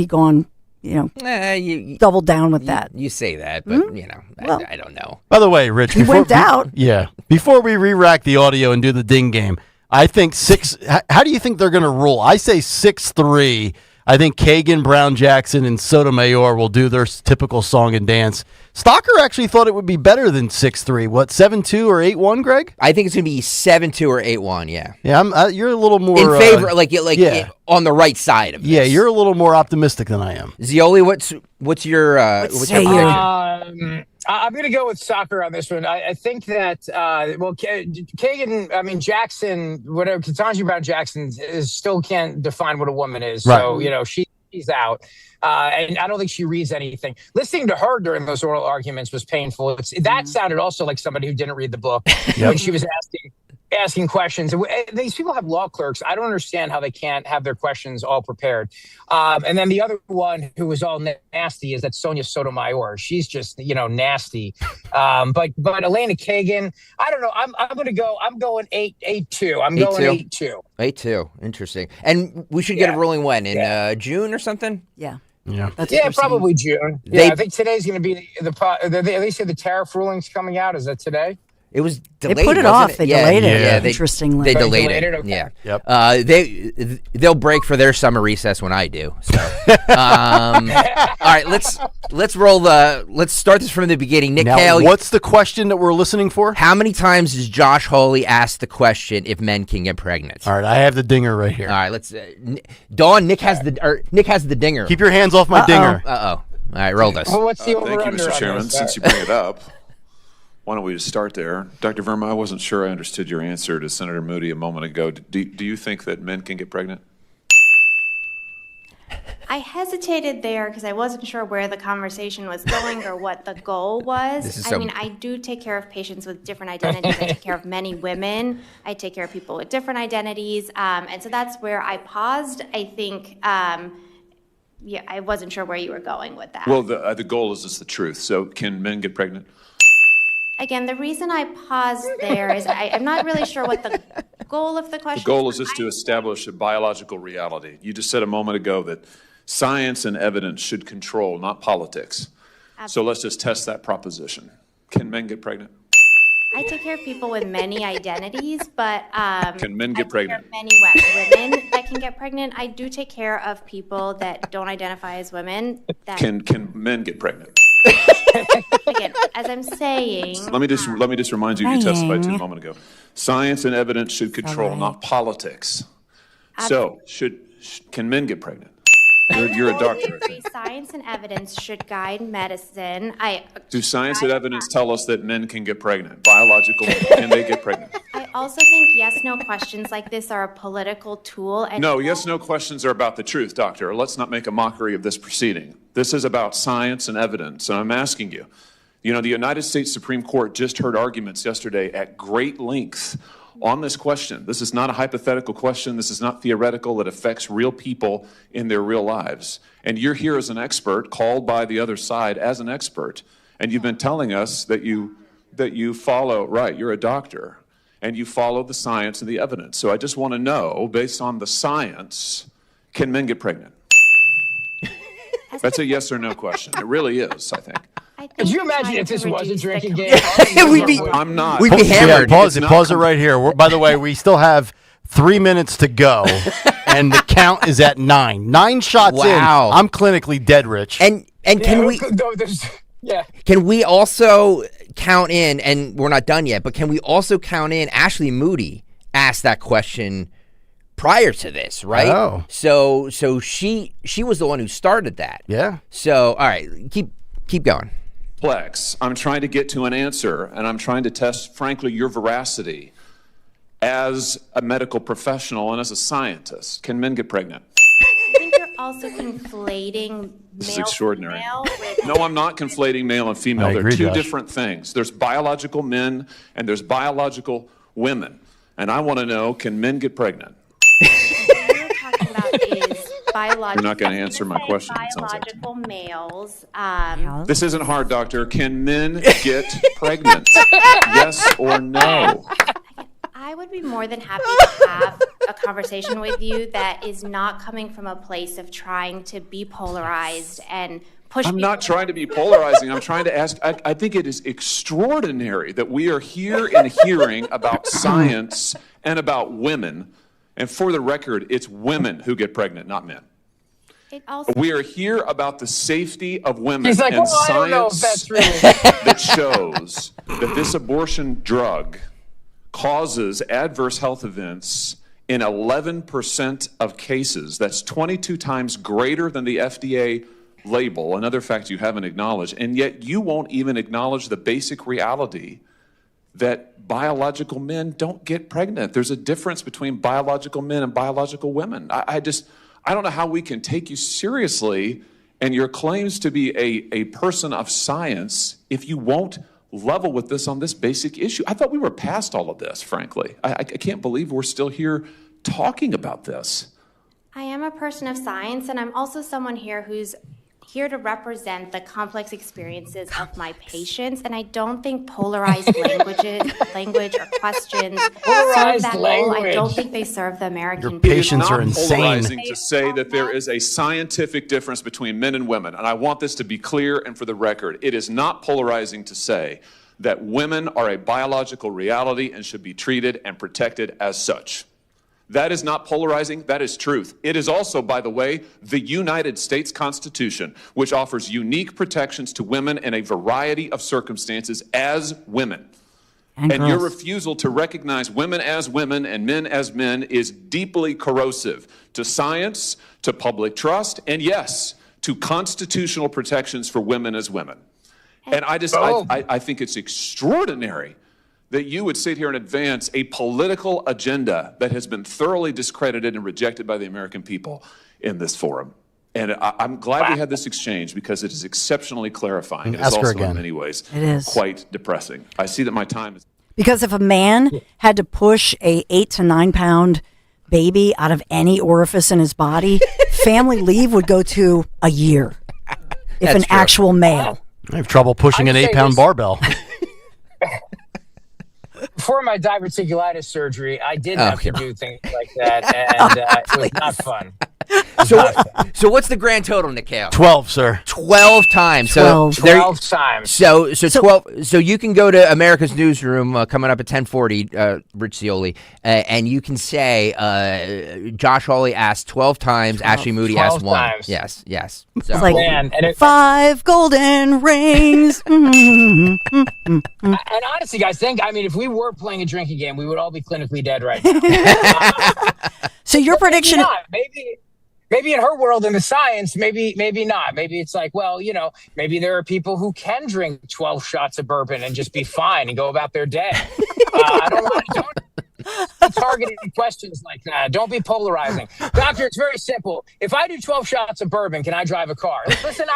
gone, doubled down with that. You say that, but, I don't know. By the way, Rich, He went out. Yeah. Before we re-rack the audio and do the ding game, I think how do you think they're going to rule? I say 6-3. I think Kagan, Brown Jackson, and Sotomayor will do their typical song and dance. Stalker actually thought it would be better than 6-3. What, 7-2 or 8-1, Greg? I think it's going to be 7-2 or 8-1, yeah. Yeah, you're a little more... in favor, on the right side of this. Yeah, you're a little more optimistic than I am. Zioli, what's your... I'm going to go with soccer on this one. I think that, Kagan, Jackson, whatever, Ketanji Brown Jackson still can't define what a woman is. Right. So, she's out. And I don't think she reads anything. Listening to her during those oral arguments was painful. That sounded also like somebody who didn't read the book when she was asking asking questions. These people have law clerks. I don't understand how they can't have their questions all prepared. And then the other one who was all nasty is that Sonia Sotomayor. She's just, nasty. But Elena Kagan, I don't know. I'm going 8-2. I'm going 8-2. 8-2. Interesting. And we should get a ruling when? In June or something? Yeah. Yeah. Probably June. I think today's going to be they say the tariff ruling's coming out. Is that today? It was delayed. They put it off. They delayed it. Yeah, Interestingly, they delayed it. Okay. Yeah. Yep. They'll break for their summer recess when I do. So, all right, let's roll let's start this from the beginning. Nick, Now, Kayal, what's the question that we're listening for? how many times has Josh Hawley asked the question if men can get pregnant? All right, I have the dinger right here. All right, let's. Dawn, Nick has the dinger. Keep your hands off my dinger. All right, roll this. Well, what's the Thank you, over-under Mr. on Chairman. this? Since you bring it up, why don't we just start there? Dr. Verma, I wasn't sure I understood your answer to Senator Moody a moment ago. Do you think that men can get pregnant? I hesitated there because I wasn't sure where the conversation was going or what the goal was. I mean, I do take care of patients with different identities. I take care of many women. I take care of people with different identities. And so that's where I paused. I think, I wasn't sure where you were going with that. Well, the goal is just the truth. So can men get pregnant? Again, the reason I paused there is I'm not really sure what the goal of the question is. The goal is just to establish a biological reality. You just said a moment ago that science and evidence should control, not politics. Absolutely. So let's just test that proposition. Can men get pregnant? I take care of people with many identities, but Can men get pregnant? I take care of many women that can get pregnant. I do take care of people that don't identify as women. That Can men get pregnant? Again, as I'm saying, Let me just remind you testified to a moment ago. Science and evidence should control, not politics. So can men get pregnant? You're a doctor. I think. Science and evidence should guide medicine. Do science and evidence tell us that men can get pregnant? Biological, can they get pregnant? I also think yes/no questions like this are a political tool. And No, yes/no questions are about the truth, doctor. Let's not make a mockery of this proceeding. This is about science and evidence, and I'm asking you. The United States Supreme Court just heard arguments yesterday at great length on this question. This is not a hypothetical question. This is not theoretical. It affects real people in their real lives. And you're here as an expert, called by the other side as an expert, and you've been telling us that you follow, right, you're a doctor, and you follow the science and the evidence. So I just want to know, based on the science, can men get pregnant? That's a yes or no question. It really is, I think. Could you imagine if this was a drinking game? I'm not. We'd be hammered. Pause it right here. By the way, we still have 3 minutes to go, and the count is at 9. 9 shots in. I'm clinically dead, Rich. And can we? Can we also count in? And we're not done yet, but can we also count in? Ashley Moody asked that question prior to this, right? Oh. So she was the one who started that. Yeah. So all right, keep going. Complex. I'm trying to get to an answer, and I'm trying to test, frankly, your veracity as a medical professional and as a scientist. Can men get pregnant? I think you're also conflating This is male extraordinary. female with No, I'm not conflating male and female. I They're agree, two Josh. different things. There's biological men and there's biological women. And I want to know, can men get pregnant? what you're talking about is biological. You're not going to answer my question, it sounds like. Biological males. This isn't hard, doctor. Can men get pregnant? Yes or no? I would be more than happy to have a conversation with you that is not coming from a place of trying to be polarized and push. I'm not trying to be polarizing. I'm trying to ask. I think it is extraordinary that we are here and hearing about science and about women. And for the record, it's women who get pregnant, not men. We are here about the safety of women. He's like, and I don't know if science that's real. that shows that this abortion drug causes adverse health events in 11% of cases. That's 22 times greater than the FDA label, another fact you haven't acknowledged, and yet you won't even acknowledge the basic reality that biological men don't get pregnant. There's a difference between biological men and biological women. I don't know how we can take you seriously and your claims to be a person of science if you won't level with this on this basic issue. I thought we were past all of this, frankly. I can't believe we're still here talking about this. I am a person of science, and I'm also someone here who's here to represent the complex experiences of my patients, and I don't think polarized language or questions serve that goal. I don't think they serve the American people. It is not polarizing to say that there is a scientific difference between men and women, and I want this to be clear and for the record. It is not polarizing to say that women are a biological reality and should be treated and protected as such. That is not polarizing, that is truth. It is also, by the way, the United States Constitution, which offers unique protections to women in a variety of circumstances as women. And your refusal to recognize women as women and men as men is deeply corrosive to science, to public trust, and yes, to constitutional protections for women as women. And I think it's extraordinary that you would sit here and advance a political agenda that has been thoroughly discredited and rejected by the American people in this forum. And I'm glad we had this exchange because it is exceptionally clarifying. It is also in many ways quite depressing. I see that my time is... Because if a man had to push a 8 to 9 pound baby out of any orifice in his body, family leave would go to a year. If an actual male. I have trouble pushing an 8-pound barbell. Before my diverticulitis surgery, I did have to do things like that, and it was not fun. So what's the grand total, Nick Kayal? 12, sir. 12 times. 12 times. So 12. So you can go to America's Newsroom coming up at 10:40, Rich Zioli, and you can say Josh Hawley asked 12 times. Ashley Moody asked 1. Times. Yes. It's So. like 5 golden rings. And honestly, guys, if we were playing a drinking game, we would all be clinically dead right now. So your prediction... Maybe in her world, in the science, maybe not. Maybe it's like, well, maybe there are people who can drink 12 shots of bourbon and just be fine and go about their day. I don't targeting questions like that. Don't be polarizing. Doctor, it's very simple. If I do 12 shots of bourbon, can I drive a car? Listen,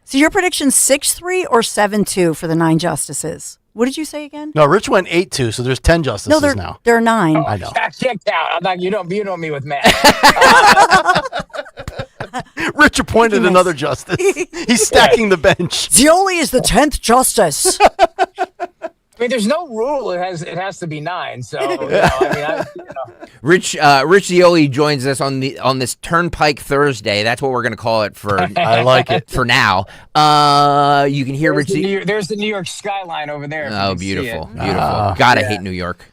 So your prediction 6-3 or 7-2 for the 9 justices? What did you say again? No, Rich went 8-2, so there's 10 justices now. There are 9. I know. I can't count. I'm not, you know me with math. Rich appointed another justice. He's stacking the bench. Zioli is the 10th justice. There's no rule. It has to be 9. So, Rich Zioli joins us on this Turnpike Thursday. That's what we're going to call it for. I like it for now. You can hear there's the New York skyline over there. Oh, beautiful, beautiful. God, I hate New York.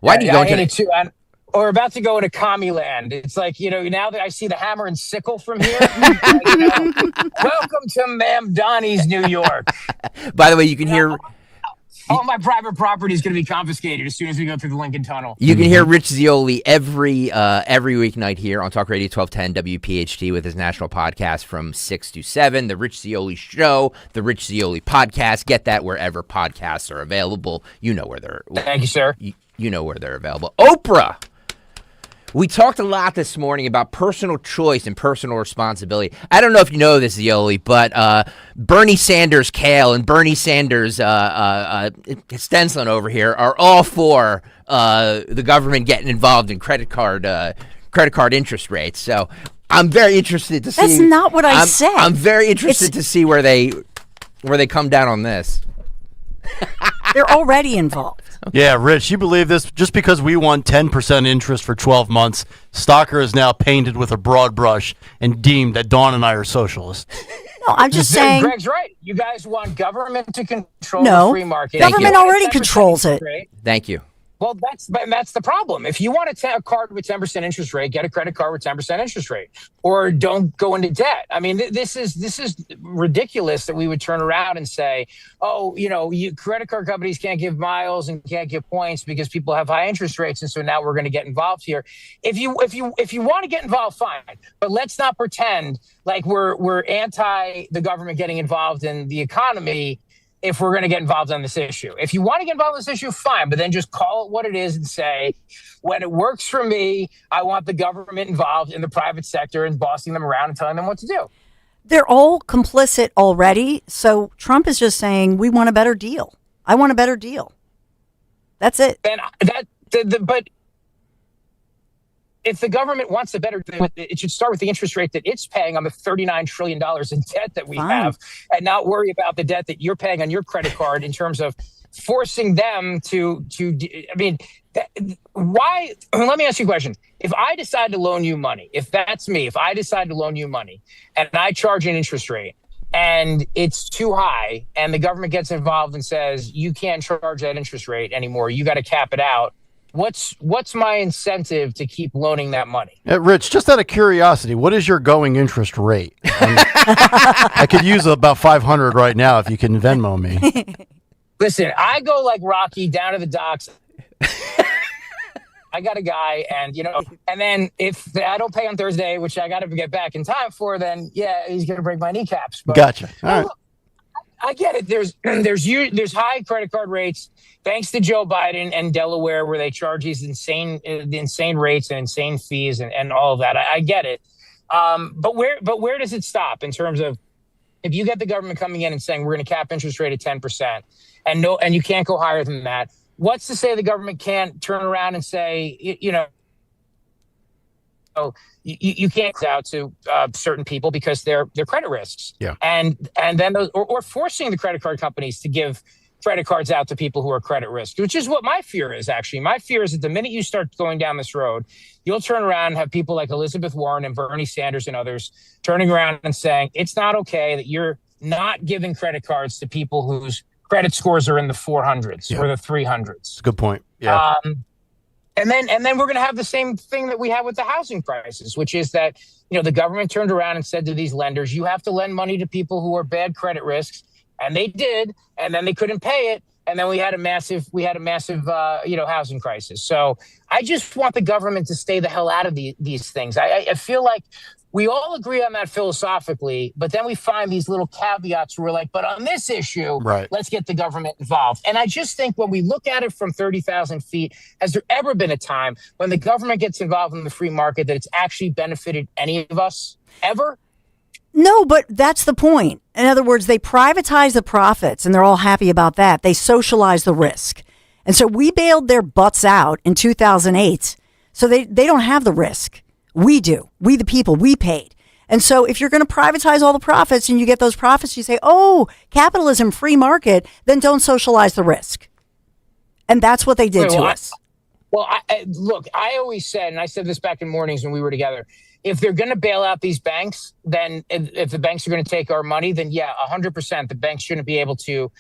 Why do you go into it too? We're about to go into commie land. It's like, now that I see the hammer and sickle from here. Welcome to Ma'am Donnie's New York. By the way, you can hear. All my private property is going to be confiscated as soon as we go through the Lincoln Tunnel. You can hear Rich Zioli every weeknight here on Talk Radio 1210 WPHT with his national podcast from 6 to 7. The Rich Zioli Show, the Rich Zioli Podcast. Get that wherever podcasts are available. You know where they're. Thank you, sir. You know where they're available. Oprah. We talked a lot this morning about personal choice and personal responsibility. I don't know if you know this, Zioli, but Bernie Sanders, Kayal, and Bernie Sanders, Stenslin over here are all for the government getting involved in credit card interest rates. So I'm very interested to see. That's not what I said. I'm very interested to see where they come down on this. They're already involved. Yeah, Rich, you believe this? Just because we won 10% interest for 12 months, Stalker is now painted with a broad brush and deemed that Dawn and I are socialists. No, I'm just saying. Greg's right. You guys want government to control the free market. Government already controls it. Thank you. Well, that's the problem. If you want a card with 10% interest rate, get a credit card with 10% interest rate, or don't go into debt. This is ridiculous that we would turn around and say, oh, credit card companies can't give miles and can't give points because people have high interest rates, and so now we're going to get involved here. If you want to get involved, fine, but let's not pretend like we're anti the government getting involved in the economy. If we're going to get involved on this issue. If you want to get involved in this issue, fine, but then just call it what it is and say, when it works for me, I want the government involved in the private sector and bossing them around and telling them what to do. They're all complicit already. So Trump is just saying, we want a better deal. I want a better deal. That's it. And but if the government wants a better deal, it should start with the interest rate that it's paying on the $39 trillion in debt that we have, and not worry about the debt that you're paying on your credit card in terms of forcing them to I mean, why? Let me ask you a question. If I decide to loan you money, if that's me, if I decide to loan you money and I charge an interest rate and it's too high and the government gets involved and says, you can't charge that interest rate anymore, you got to cap it out. What's my incentive to keep loaning that money? Rich, just out of curiosity, what is your going interest rate? I could use about 500 right now if you can Venmo me. Listen, I go like Rocky down to the docks. I got a guy, and and then if I don't pay on Thursday, which I got to get back in time for, then yeah, he's going to break my kneecaps. But, gotcha. All right. I get it. There's high credit card rates thanks to Joe Biden and Delaware, where they charge these insane rates and insane fees and all of that. I get it. But where does it stop in terms of if you get the government coming in and saying we're going to cap interest rate at 10% and you can't go higher than that? What's to say the government can't turn around and say, you can't out to certain people because they're credit risks. Yeah. And then those, or forcing the credit card companies to give credit cards out to people who are credit risk, which is what my fear is, actually. My fear is that the minute you start going down this road, you'll turn around and have people like Elizabeth Warren and Bernie Sanders and others turning around and saying it's not okay that you're not giving credit cards to people whose credit scores are in the 400s or the 300s. That's a good point. Yeah. And then we're going to have the same thing that we have with the housing crisis, which is that, the government turned around and said to these lenders, you have to lend money to people who are bad credit risks. And they did. And then they couldn't pay it. And then we had a massive housing crisis. So I just want the government to stay the hell out of these things. I feel like we all agree on that philosophically, but then we find these little caveats where we're like, but on this issue, let's get the government involved. And I just think when we look at it from 30,000 feet, has there ever been a time when the government gets involved in the free market that it's actually benefited any of us ever? No, but that's the point. In other words, they privatize the profits and they're all happy about that. They socialize the risk. And so we bailed their butts out in 2008. So they don't have the risk. We do. We, the people, we paid. And so if you're going to privatize all the profits and you get those profits, you say, oh, capitalism, free market, then don't socialize the risk. And that's what they did to us. Look, I always said, and I said this back in mornings when we were together, if they're going to bail out these banks, then if the banks are going to take our money, then yeah, 100%, the banks shouldn't be able to,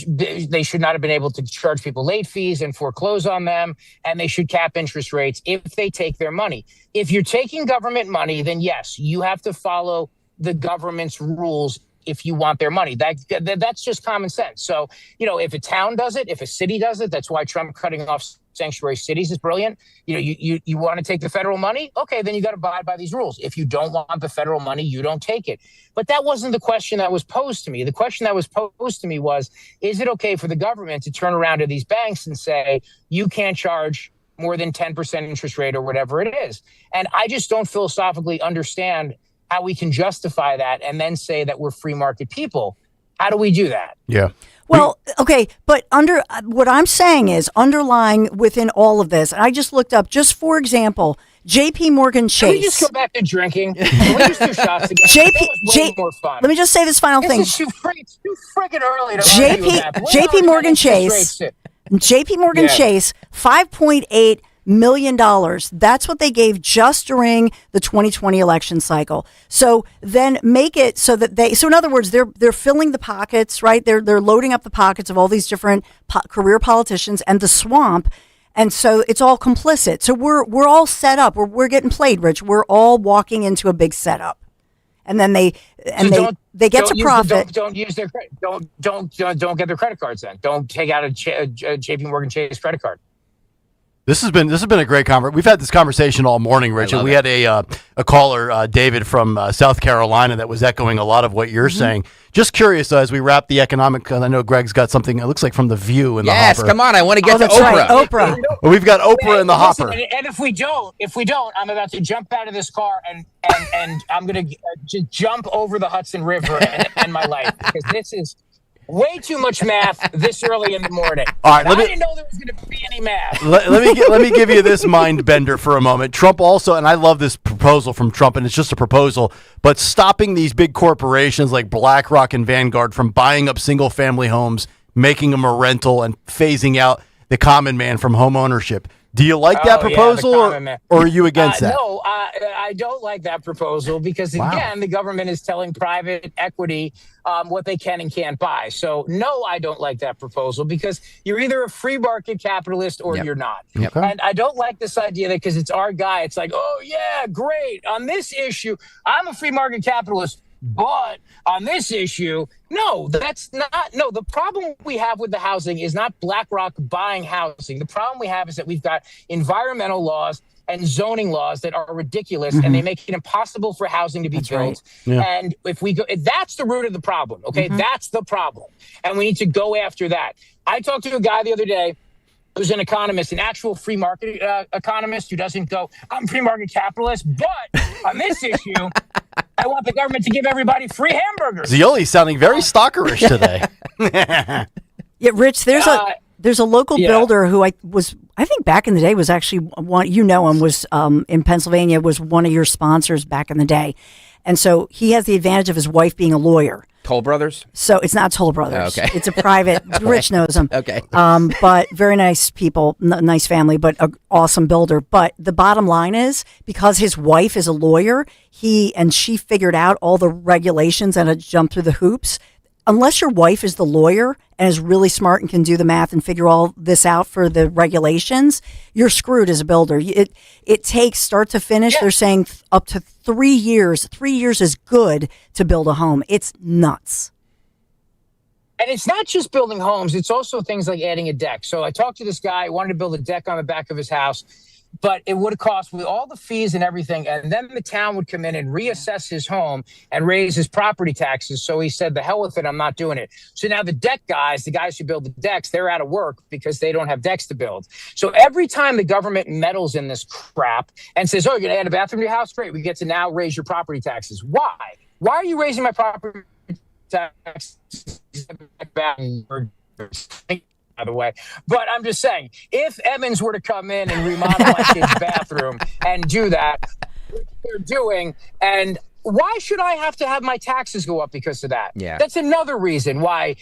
they should not have been able to charge people late fees and foreclose on them, and they should cap interest rates if they take their money. If you're taking government money, then yes, you have to follow the government's rules if you want their money. That's just common sense. So, if a town does it, if a city does it, that's why Trump cutting off sanctuary cities is brilliant. You want to take the federal money? Okay, then you got to abide by these rules. If you don't want the federal money, you don't take it. But that wasn't the question that was posed to me. The question that was posed to me was, is it okay for the government to turn around to these banks and say, you can't charge more than 10% interest rate or whatever it is? And I just don't philosophically understand how we can justify that and then say that we're free market people. How do we do that? Yeah. Well, okay, but what I'm saying is underlying within all of this, and I just looked up, just for example, JP Morgan Chase. Can we just go back to drinking? Can we just do shots again? More fun. Let me just say this final thing. It's too freaking early to JP Morgan Chase. JP Morgan Chase, $5.8 million. That's what they gave just during the 2020 election cycle. So then make it so that so in other words, they're filling the pockets, right? They're loading up the pockets of all these different career politicians and the swamp. And so it's all complicit. So we're all set up. We're getting played, Rich. We're all walking into a big setup. And then they get to profit. Don't use their don't get their credit cards then. Don't take out a JP Morgan Chase credit card. This has been a great conversation. We've had this conversation all morning, Rich, and we had a caller, David from South Carolina, that was echoing a lot of what you're saying. Just curious, though, as we wrap the economic, because I know Greg's got something. It looks like from The View in the hopper. Yes, come on, I want to get to Oprah. Right, Oprah. Well, we've got Oprah in the hopper. And if we don't, I'm about to jump out of this car and I'm going to just jump over the Hudson River and end my life, because this is way too much math this early in the morning. All right, I didn't know there was going to be any math. Let me give you this mind bender for a moment. Trump also, and I love this proposal from Trump, and it's just a proposal, but stopping these big corporations like BlackRock and Vanguard from buying up single family homes, making them a rental, and phasing out the common man from home ownership. Do you like that proposal, or are you against that? No, I don't like that proposal because, again, the government is telling private equity what they can and can't buy. So, no, I don't like that proposal because you're either a free market capitalist or you're not. And I don't like this idea that because it's our guy, it's like, oh, yeah, great. On this issue, I'm a free market capitalist. But on this issue, no, that's not. No, the problem we have with the housing is not BlackRock buying housing. The problem we have is that we've got environmental laws and zoning laws that are ridiculous, and they make it impossible for housing to be built. Right. Yeah. And if we go, that's the root of the problem. Okay, that's the problem, and we need to go after that. I talked to a guy the other day who's an economist, an actual free market economist who doesn't go, I'm free market capitalist, but on this issue, I want the government to give everybody free hamburgers. Zioli's sounding very stalkerish today. Yeah, Rich, there's a local builder who I think back in the day was actually one, you know him, was in Pennsylvania, was one of your sponsors back in the day. And so he has the advantage of his wife being a lawyer. Toll Brothers? So it's not Toll Brothers. Okay. It's a private, Rich knows him. Okay. But very nice people, nice family, but an awesome builder. But the bottom line is, because his wife is a lawyer, she figured out all the regulations and had jumped through the hoops. Unless your wife is the lawyer and is really smart and can do the math and figure all this out for the regulations, you're screwed as a builder. It takes start to finish. They're saying up to 3 years. 3 years is good to build a home. It's nuts. And it's not just building homes. It's also things like adding a deck. So I talked to this guy who wanted to build a deck on the back of his house, but it would have cost with all the fees and everything. And then the town would come in and reassess his home and raise his property taxes. So he said, the hell with it, I'm not doing it. So now the deck guys, the guys who build the decks, they're out of work because they don't have decks to build. So every time the government meddles in this crap and says, oh, you're going to add a bathroom to your house? Great. We get to now raise your property taxes. Why? Why are you raising my property taxes? By the way, but I'm just saying, if Evans were to come in and remodel my kid's bathroom and do that, which they're doing, and why should I have to have my taxes go up because of that? Yeah. That's another reason why.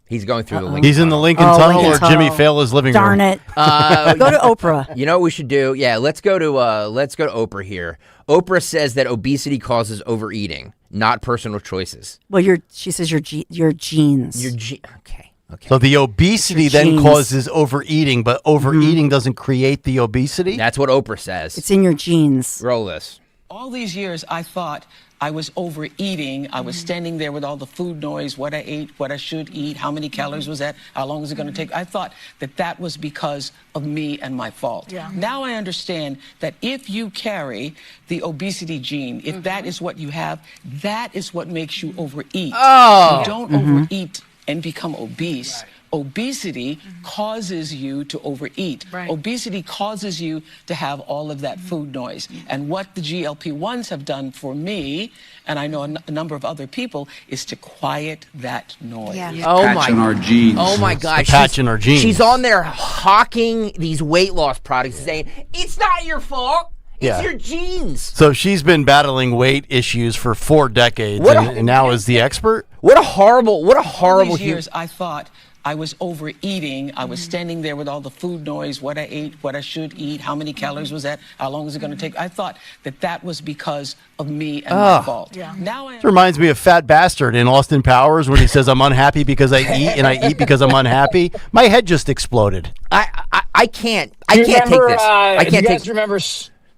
He's going through the Lincoln He's in the Lincoln Tunnel or Jimmy Fallon's living room. Darn it. Go to Oprah. You know what we should do? Yeah, let's go to Oprah here. Oprah says that obesity causes overeating, not personal choices. Well, she says your genes. Okay. So the obesity then causes overeating, but overeating doesn't create the obesity? That's what Oprah says. It's in your genes. Roll this. All these years, I thought I was overeating. I was standing there with all the food noise, what I ate, what I should eat, how many calories was that, how long was it going to take. I thought that was because of me and my fault. Yeah. Now I understand that if you carry the obesity gene, if that is what you have, that is what makes you overeat. Oh. You don't overeat and become obese. Right. Obesity causes you to overeat. Right. Obesity causes you to have all of that food noise. And what the GLP-1s have done for me, and I know a number of other people, is to quiet that noise. Yeah. Patch in our genes. Oh my gosh. Patch in our genes. She's on there hawking these weight loss products saying, it's not your fault. It's your genes. So she's been battling weight issues for 4 decades and now is the expert? What a horrible All these years I thought I was overeating. I was standing there with all the food noise, what I ate, what I should eat, how many calories was that, how long was it going to take. I thought that was because of me and my fault. Yeah. Now This reminds me of Fat Bastard in Austin Powers when he says, I'm unhappy because I eat and I eat because I'm unhappy. My head just exploded. I can't take this. I can't you guys remember?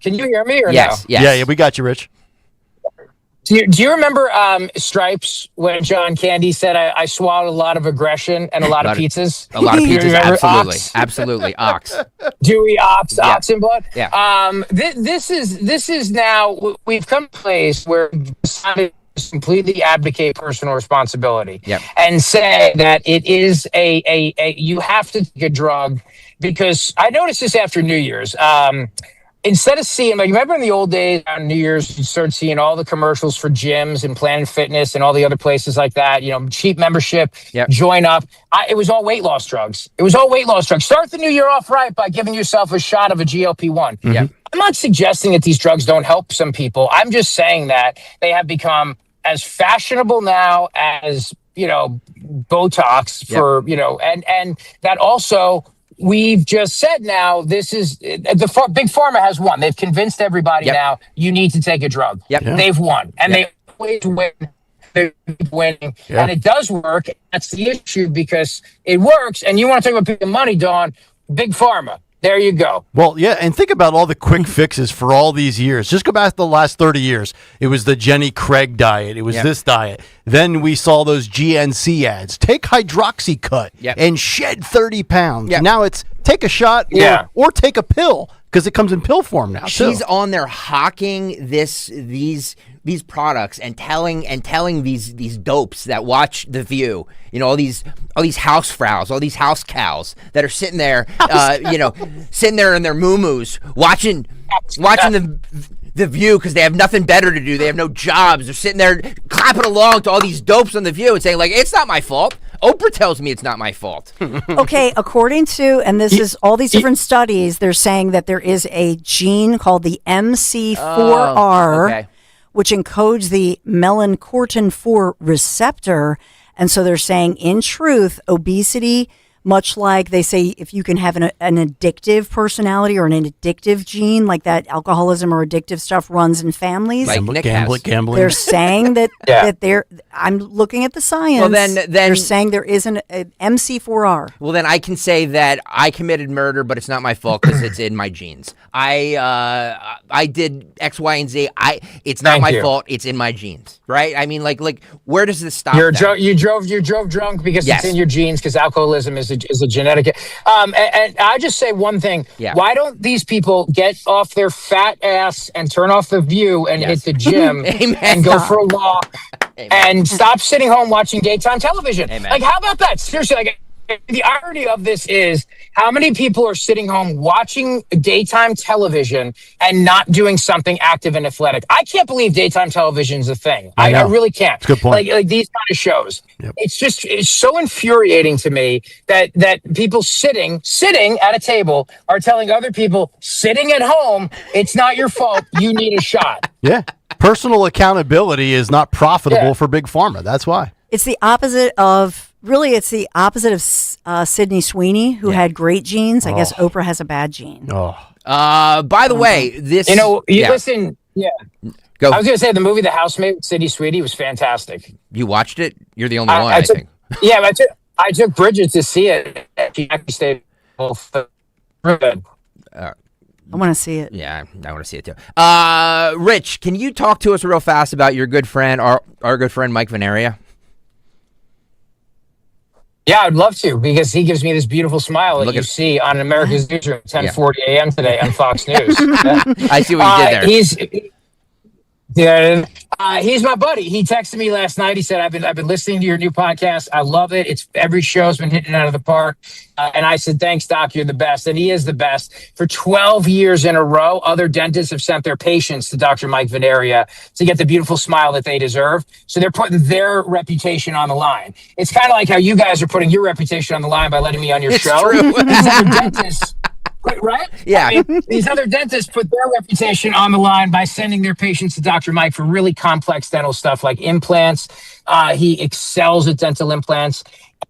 Can you hear me or yes, no? Yes. Yeah, we got you, Rich. Do you remember Stripes when John Candy said, I swallowed a lot of aggression and a lot of pizzas? A lot of Do you pizzas, remember absolutely. Ox? Absolutely, ox. Dewey Ox, Yeah. Ox and blood. Yeah. This is now, we've come to a place where we've decided to completely abdicate personal responsibility Yep. and say that it is a you have to take a drug, because I noticed this after New Year's. Instead of seeing, like, remember in the old days on New Year's, you started seeing all the commercials for gyms and Planet Fitness and all the other places like that, cheap membership, join up. It was all weight loss drugs. Start the new year off right by giving yourself a shot of a GLP-1. Yeah. I'm not suggesting that these drugs don't help some people. I'm just saying that they have become as fashionable now as, Botox for, and that also, we've just said now this is Big Pharma has won. They've convinced everybody now you need to take a drug. Yep. Yeah. They've won, and they always win. They're winning, and it does work. That's the issue, because it works. And you want to talk about big money, Dawn? Big Pharma. There you go. Well, yeah, and think about all the quick fixes for all these years. Just go back to the last 30 years. It was the Jenny Craig diet. It was this diet. Then we saw those GNC ads. Take Hydroxycut and shed 30 pounds. Now it's take a shot or take a pill, because it comes in pill form now. She's on there hawking these products and telling these dopes that watch The View, all these housefraus, all these house cows that are sitting there, sitting there in their moo-moos watching the View, because they have nothing better to do. They have no jobs. They're sitting there clapping along to all these dopes on The View and saying, like, it's not my fault. Oprah tells me it's not my fault. Okay, according to, and this is all these different studies, they're saying that there is a gene called the MC4R, which encodes the melanocortin-4 receptor. And so they're saying, in truth, obesity, much like they say if you can have an addictive personality or an addictive gene, like that alcoholism or addictive stuff runs in families. Like gambling. They're saying that I'm looking at the science. Well, then they're saying there is an MC4R. Well, then I can say that I committed murder, but it's not my fault because it's in my genes. I did X, Y, and Z. It's not my fault. It's in my genes, right? I mean, like where does this stop? You drove drunk because it's in your genes, because alcoholism is a genetic. And I just say one thing. Yeah. Why don't these people get off their fat ass and turn off The View and hit the gym and go for a walk and stop sitting home watching daytime television? Amen. Like, how about that? Seriously, like, the irony of this is how many people are sitting home watching daytime television and not doing something active and athletic. I can't believe daytime television is a thing. I really can't. Good point. Like these kind of shows. Yep. It's so infuriating to me that people sitting at a table are telling other people sitting at home, it's not your fault. You need a shot. Yeah. Personal accountability is not profitable for Big Pharma. That's why. It's the opposite of Sydney Sweeney, who had great genes. I guess Oprah has a bad gene. By the way, this... listen... Yeah. Go. I was going to say, the movie The Housemaid with Sydney Sweeney was fantastic. You watched it? You're the only one, I think. Yeah, but I took Bridget to see it. She actually stayed both good. I want to see it. Yeah, I want to see it too. Rich, can you talk to us real fast about your good friend, our good friend Mike Veneria? Yeah, I'd love to, because he gives me this beautiful smile that you see on America's Newsroom, 10:40 a.m. today on Fox News. I see what you did there. He's my buddy. He texted me last night. He said, I've been listening to your new podcast. I love it. Every show's been hitting it out of the park. And I said, thanks, Doc. You're the best. And he is the best. For 12 years in a row, other dentists have sent their patients to Dr. Mike Veneria to get the beautiful smile that they deserve. So they're putting their reputation on the line. It's kind of like how you guys are putting your reputation on the line by letting me on your show. True. These other dentists, right? Yeah. I mean, these other dentists put their reputation on the line by sending their patients to Dr. Mike for really complex dental stuff like implants. He excels at dental implants.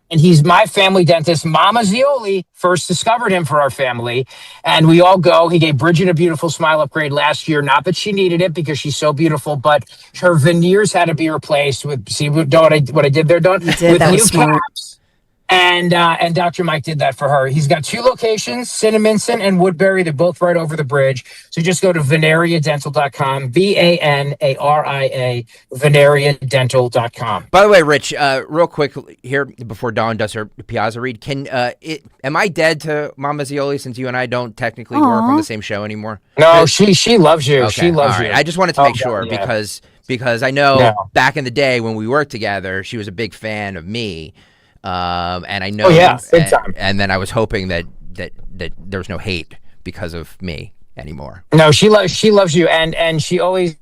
And he's my family dentist. Mama Zioli first discovered him for our family. And we all go. He gave Bridget a beautiful smile upgrade last year. Not that she needed it because she's so beautiful, but her veneers had to be replaced with, see what I did there, Dawn? You did, with that new was smart. caps. And Dr. Mike did that for her. He's got 2 locations, Cinnaminson and Woodbury. They're both right over the bridge. So just go to venariadental.com, VANARIA, venariadental.com. By the way, Rich, real quick here before Dawn does her Piazza read, am I dead to Mama Zioli since you and I don't technically work on the same show anymore? No, she loves you. Okay, She loves all right. you. I just wanted to make sure yeah. because I know back in the day when we worked together, she was a big fan of me. And I know, big time. And then I was hoping that there was no hate because of me anymore. No, she loves you, and she always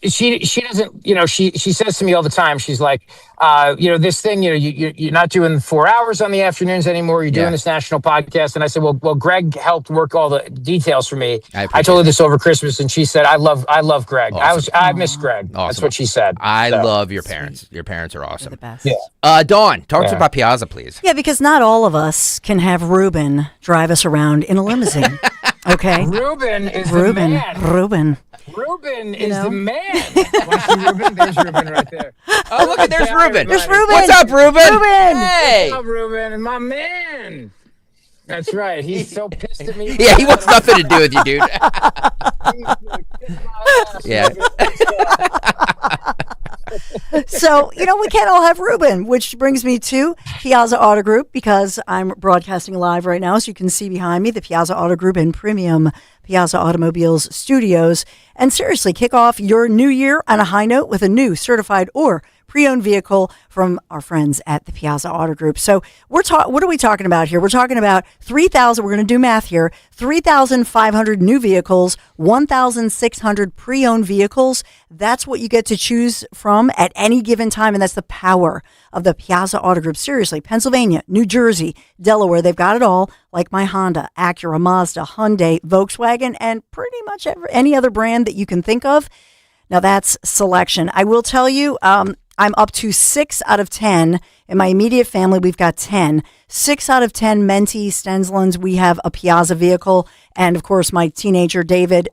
she doesn't, she says to me all the time, she's like, this thing, you're not doing 4 hours on the afternoons anymore. You're doing this national podcast, and I said, well, Greg helped work all the details for me. I told her this over Christmas, and she said, I love Greg. Awesome. I miss Greg. Awesome. That's what she said. I love your parents. Your parents are awesome. The best. Yeah. Dawn, talk to us about Piazza, please. Yeah, because not all of us can have Ruben drive us around in a limousine. Okay. Ruben is the man. Ruben Is the man. Watch Ruben. There's Ruben right there. Oh, look at there's Ruben. There's Ruben. What's up, Ruben? Hey. What's up, Ruben? My man. That's right. He's so pissed at me. Yeah, he wants nothing to do with you, dude. Yeah. So, we can't all have Ruben, which brings me to Piazza Auto Group, because I'm broadcasting live right now, so you can see behind me the Piazza Auto Group and Premium Piazza Automobiles studios. And seriously, kick off your new year on a high note with a new certified or pre-owned vehicle from our friends at the Piazza Auto Group. So what are we talking about here? We're talking about 3,000, we're going to do math here, 3,500 new vehicles, 1,600 pre-owned vehicles. That's what you get to choose from at any given time, and that's the power of the Piazza Auto Group. Seriously, Pennsylvania, New Jersey, Delaware, they've got it all, like my Honda, Acura, Mazda, Hyundai, Volkswagen, and pretty much any other brand that you can think of. Now that's selection. I will tell you, I'm up to 6 out of 10. In my immediate family, we've got 10. 6 out of 10 Menti Stenslands, we have a Piazza vehicle. And of course, my teenager, David,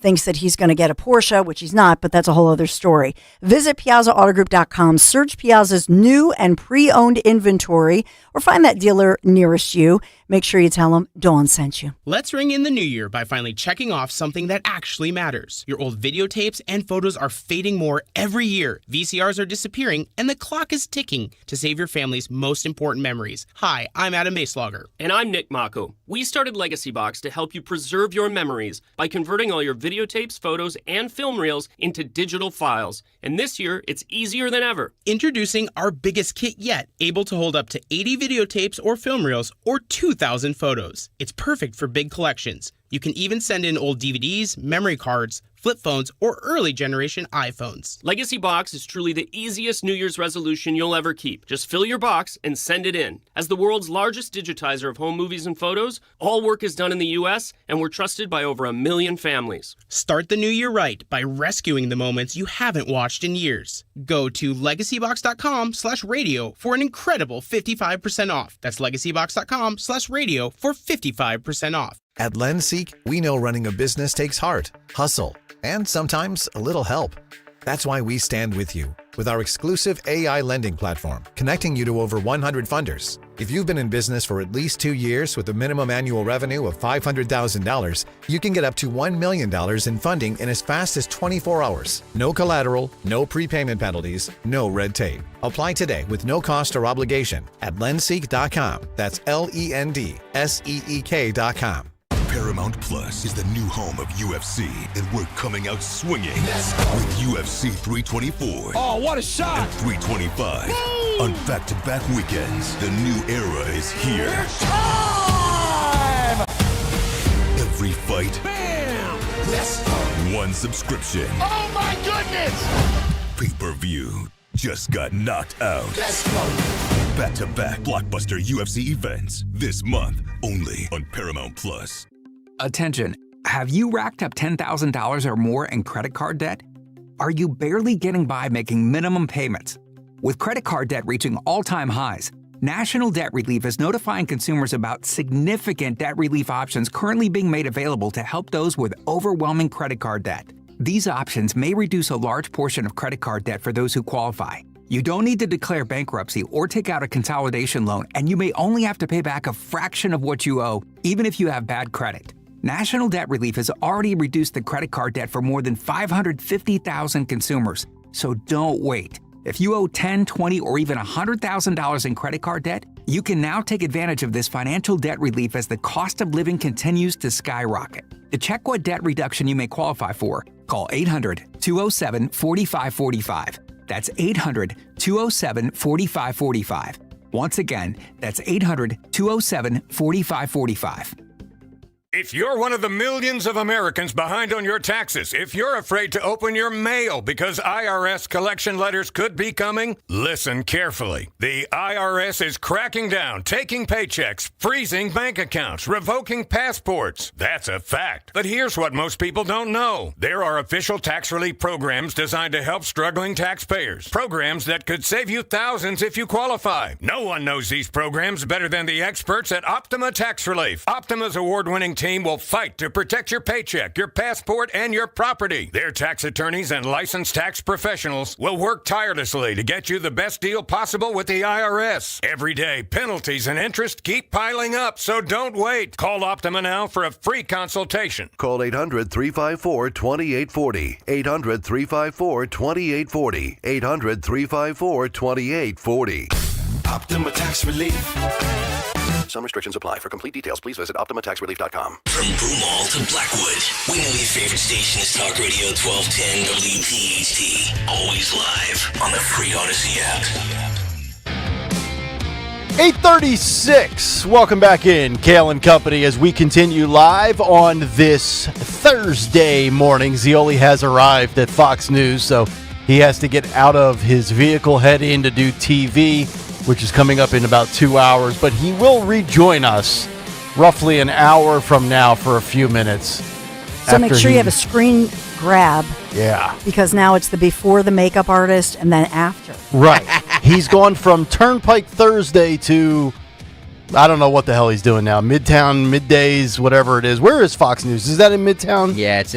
thinks that he's going to get a Porsche, which he's not, but that's a whole other story. Visit PiazzaAutogroup.com, search Piazza's new and pre-owned inventory, or find that dealer nearest you. Make sure you tell them Dawn sent you. Let's ring in the new year by finally checking off something that actually matters. Your old videotapes and photos are fading more every year. VCRs are disappearing, and the clock is ticking to save your family's most important memories. Hi, I'm Adam Baselogger. And I'm Nick Mako. We started Legacy Box to help you preserve your memories by converting all your videotapes, photos, and film reels into digital files. And this year, it's easier than ever. Introducing our biggest kit yet, able to hold up to 80 videotapes or film reels or 2,000 photos. It's perfect for big collections. You can even send in old DVDs, memory cards, flip phones, or early generation iPhones. Legacy Box is truly the easiest New Year's resolution you'll ever keep. Just fill your box and send it in. As the world's largest digitizer of home movies and photos, all work is done in the U.S., and we're trusted by over 1 million families. Start the new year right by rescuing the moments you haven't watched in years. Go to legacybox.com/radio for an incredible 55% off. That's legacybox.com/radio for 55% off. At LendSeek, we know running a business takes heart, hustle, and sometimes a little help. That's why we stand with you with our exclusive AI lending platform, connecting you to over 100 funders. If you've been in business for at least 2 years with a minimum annual revenue of $500,000, you can get up to $1 million in funding in as fast as 24 hours. No collateral, no prepayment penalties, no red tape. Apply today with no cost or obligation at lendseek.com. That's LENDSEEK.com. Paramount Plus is the new home of UFC, and we're coming out swinging with UFC 324. Oh, what a shot! And 325 on back-to-back weekends. The new era is here. It's time! Every fight. Bam! Let's go! One subscription. Oh my goodness! Pay-per-view just got knocked out. Let's go! Back-to-back blockbuster UFC events this month only on Paramount Plus. Attention, have you racked up $10,000 or more in credit card debt? Are you barely getting by making minimum payments? With credit card debt reaching all-time highs, National Debt Relief is notifying consumers about significant debt relief options currently being made available to help those with overwhelming credit card debt. These options may reduce a large portion of credit card debt for those who qualify. You don't need to declare bankruptcy or take out a consolidation loan, and you may only have to pay back a fraction of what you owe, even if you have bad credit. National Debt Relief has already reduced the credit card debt for more than 550,000 consumers. So don't wait. If you owe $10, $20, or even $100,000 in credit card debt, you can now take advantage of this financial debt relief as the cost of living continues to skyrocket. To check what debt reduction you may qualify for, call 800-207-4545. That's 800-207-4545. Once again, that's 800-207-4545. If you're one of the millions of Americans behind on your taxes, if you're afraid to open your mail because IRS collection letters could be coming, listen carefully. The IRS is cracking down, taking paychecks, freezing bank accounts, revoking passports. That's a fact. But here's what most people don't know. There are official tax relief programs designed to help struggling taxpayers. Programs that could save you thousands if you qualify. No one knows these programs better than the experts at Optima Tax Relief. Optima's award-winning team will fight to protect your paycheck, your passport, and your property. Their tax attorneys and licensed tax professionals will work tirelessly to get you the best deal possible with the IRS. Every day, penalties and interest keep piling up, so don't wait. Call Optima now for a free consultation. Call 800-354-2840. 800-354-2840. 800-354-2840. Optima Tax Relief. Some restrictions apply. For complete details, please visit OptimaTaxRelief.com. From Broomall to Blackwood, we know your favorite station is Talk Radio 1210 WPHT. Always live on the free Odyssey app. 8:36. Welcome back in, Kayal and Company, as we continue live on this Thursday morning. Zioli has arrived at Fox News, so he has to get out of his vehicle, head in to do TV, which is coming up in about 2 hours, but he will rejoin us roughly an hour from now for a few minutes. So make sure you have a screen grab. Yeah. Because now it's the before the makeup artist and then after. Right. He's gone from Turnpike Thursday to, I don't know what the hell he's doing now. Midtown, Middays, whatever it is. Where is Fox News? Is that in Midtown? Yeah, it's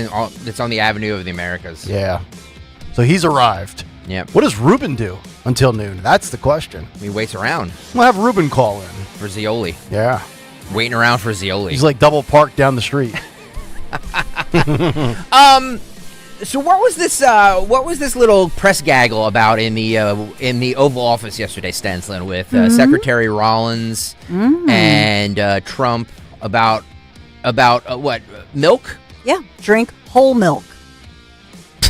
on the Avenue of the Americas. Yeah. So he's arrived. Yep. What does Ruben do until noon? That's the question. He waits around. We'll have Ruben call in. For Zioli. Yeah. Waiting around for Zioli. He's like double parked down the street. So what was this? What was this little press gaggle about in the Oval Office yesterday, Stenslin, with Secretary Rollins and Trump about what, milk? Yeah, drink whole milk.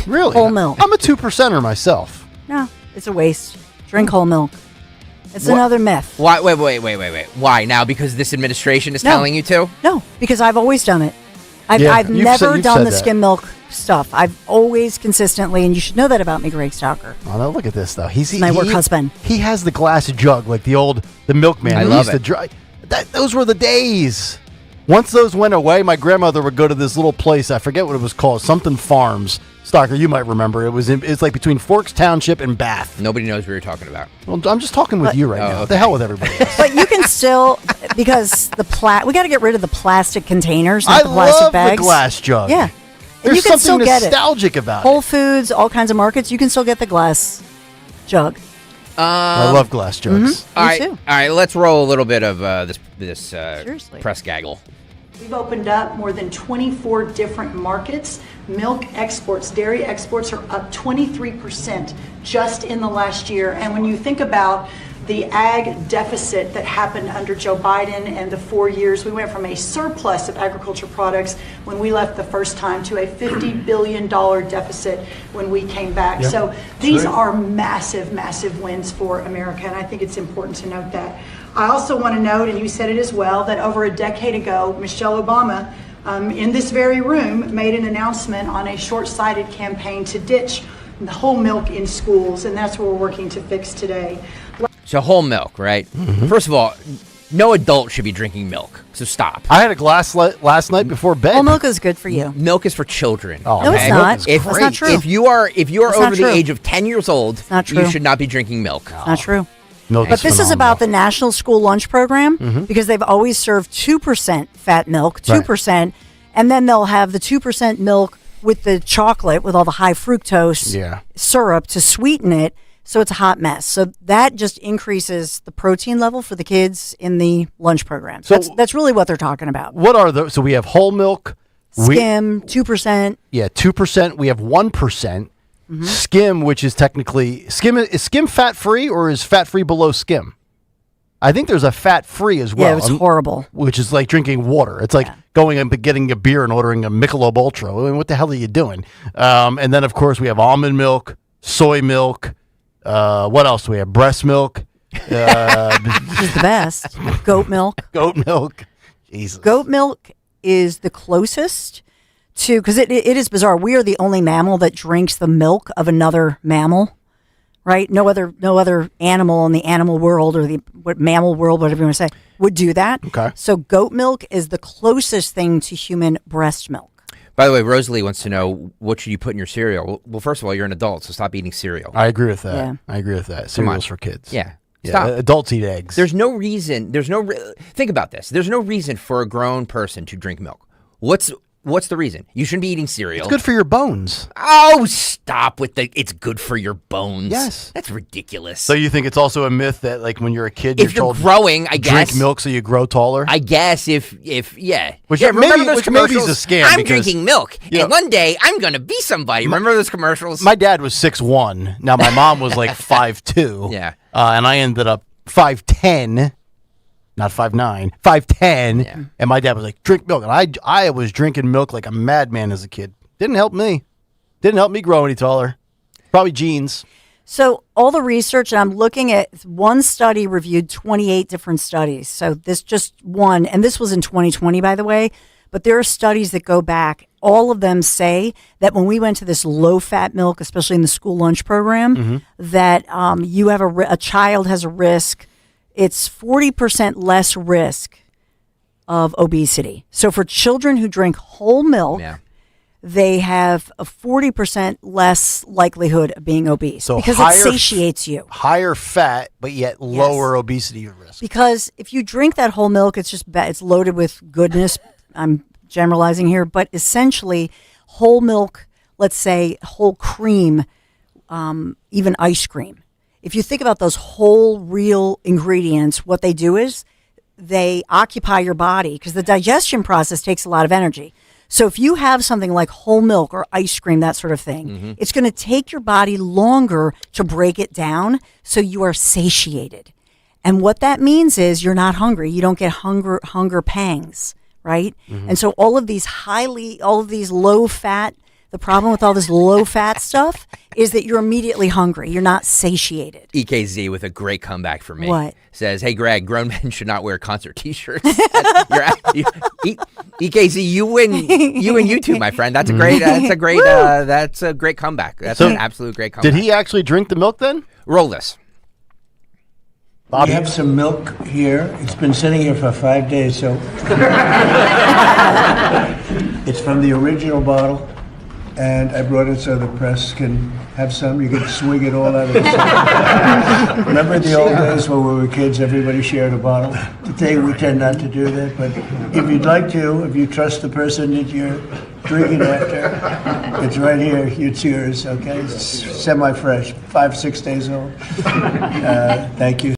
Really? Whole milk. I'm a 2%er myself. No, it's a waste. Drink whole milk. It's another myth. Why? Wait. Why now? Because this administration is telling you to? No, because I've always done it. I've never done the skim milk stuff. I've always consistently, and you should know that about me, Greg Stalker. Oh, no, look at this, though. He's my work husband. He has the glass jug like the milkman. I love it. Those were the days. Once those went away, my grandmother would go to this little place. I forget what it was called. Something Farms. Stalker, you might remember. It's like between Forks Township and Bath. Nobody knows what you're talking about. Well, I'm just talking with you right now. Okay. The hell with everybody else. But you can still, because we got to get rid of the plastic containers, not the plastic love bags. the glass jug. Yeah. There's you can something still get nostalgic about Whole Foods, all kinds of markets, you can still get the glass jug. I love glass jugs. All right, too. all right. Let's roll a little bit of this Seriously. press gaggle. We've opened up more than 24 different markets. Milk exports, dairy exports are up 23% just in the last year. And when you think about the ag deficit that happened under Joe Biden and the 4 years, we went from a surplus of agriculture products when we left the first time to a $50 billion deficit when we came back. Yep. So these are massive, massive wins for America, and I think it's important to note that. I also want to note, and you said it as well, that over a decade ago, Michelle Obama, in this very room, made an announcement on a short-sighted campaign to ditch the whole milk in schools, and that's what we're working to fix today. So whole milk, right? Mm-hmm. First of all, no adult should be drinking milk, so stop. I had a glass last night before bed. Whole milk is good for you. Milk is for children. Oh, no, it's not. That's not true. If you are That's over not the true. age of 10 years old, not true. you should not be drinking milk. It's not true. Milk But this is about the National School Lunch Program because they've always served 2% fat milk, 2%, and then they'll have the 2% milk with the chocolate with all the high fructose syrup to sweeten it. So it's a hot mess. So that just increases the protein level for the kids in the lunch program. So that's really what they're talking about. What are those? So we have whole milk. Skim, 2%. Yeah, 2%. We have 1%. Skim, which is technically is skim fat free or is fat free below skim? I think there's a fat free as well. Yeah, it's horrible. Which is like drinking water. It's like going and getting a beer and ordering a Michelob Ultra. I mean, what the hell are you doing? And then of course we have almond milk, soy milk. What else do we have? Breast milk. Which is the best. Goat milk. Goat milk. Jesus. Goat milk is the closest to, because it is bizarre. We are the only mammal that drinks the milk of another mammal, right? No other animal in the animal world or the mammal world, whatever you want to say, would do that. Okay. So goat milk is the closest thing to human breast milk. By the way, Rosalie wants to know, what should you put in your cereal? Well, first of all, you're an adult, so stop eating cereal. I agree with that. Yeah. I agree with that. Cereal's for kids. Yeah. Yeah, Stop. adults eat eggs. There's no reason. Think about this. There's no reason for a grown person to drink milk. What's the reason? You shouldn't be eating cereal. It's good for your bones. Oh, stop with the it's good for your bones. Yes. That's ridiculous. So you think it's also a myth that like when you're a kid, if you're told growing, I guess. Drink milk so you grow taller? I guess if yeah. Which yeah, remember maybe- those which maybe is commercials? a scam I'm because, drinking milk, you and know, one day I'm going to be somebody. Remember those commercials? My dad was 6'1". Now my mom was like 5'2". Yeah. And I ended up 5'10". Not 5'9", 5'10", Yeah. and my dad was like, drink milk. And I was drinking milk like a madman as a kid. Didn't help me. Didn't help me grow any taller. Probably genes. So all the research, and I'm looking at one study reviewed 28 different studies. So this just one, and this was in 2020, by the way, but there are studies that go back. All of them say that when we went to this low-fat milk, especially in the school lunch program, that you have a child has a risk. It's 40% less risk of obesity. So for children who drink whole milk, they have a 40% less likelihood of being obese because it satiates you. Higher fat, but yet lower obesity risk. Because if you drink that whole milk, it's just it's loaded with goodness. I'm generalizing here, but essentially whole milk, let's say whole cream, even ice cream. If you think about those whole real ingredients, what they do is they occupy your body because the digestion process takes a lot of energy. So if you have something like whole milk or ice cream, that sort of thing, it's going to take your body longer to break it down so you are satiated. And what that means is you're not hungry. You don't get hunger pangs, right? And so all of these low fat, the problem with all this low fat stuff is that you're immediately hungry. You're not satiated. EKZ with a great comeback for me. What? Says, hey, Greg, grown men should not wear concert T-shirts. EKZ, you win. You and you too, my friend. That's a great comeback. That's an absolute great comeback. Did he actually drink the milk then? Roll this. We have some milk here. It's been sitting here for 5 days, so it's from the original bottle. And I brought it so the press can have some. You can swig it all out of the same. Remember the old days when we were kids, everybody shared a bottle? Today we tend not to do that, but if you'd like to, if you trust the person that you're drinking after, it's right here. It's yours, okay? It's semi-fresh, 5-6 days old. Thank you.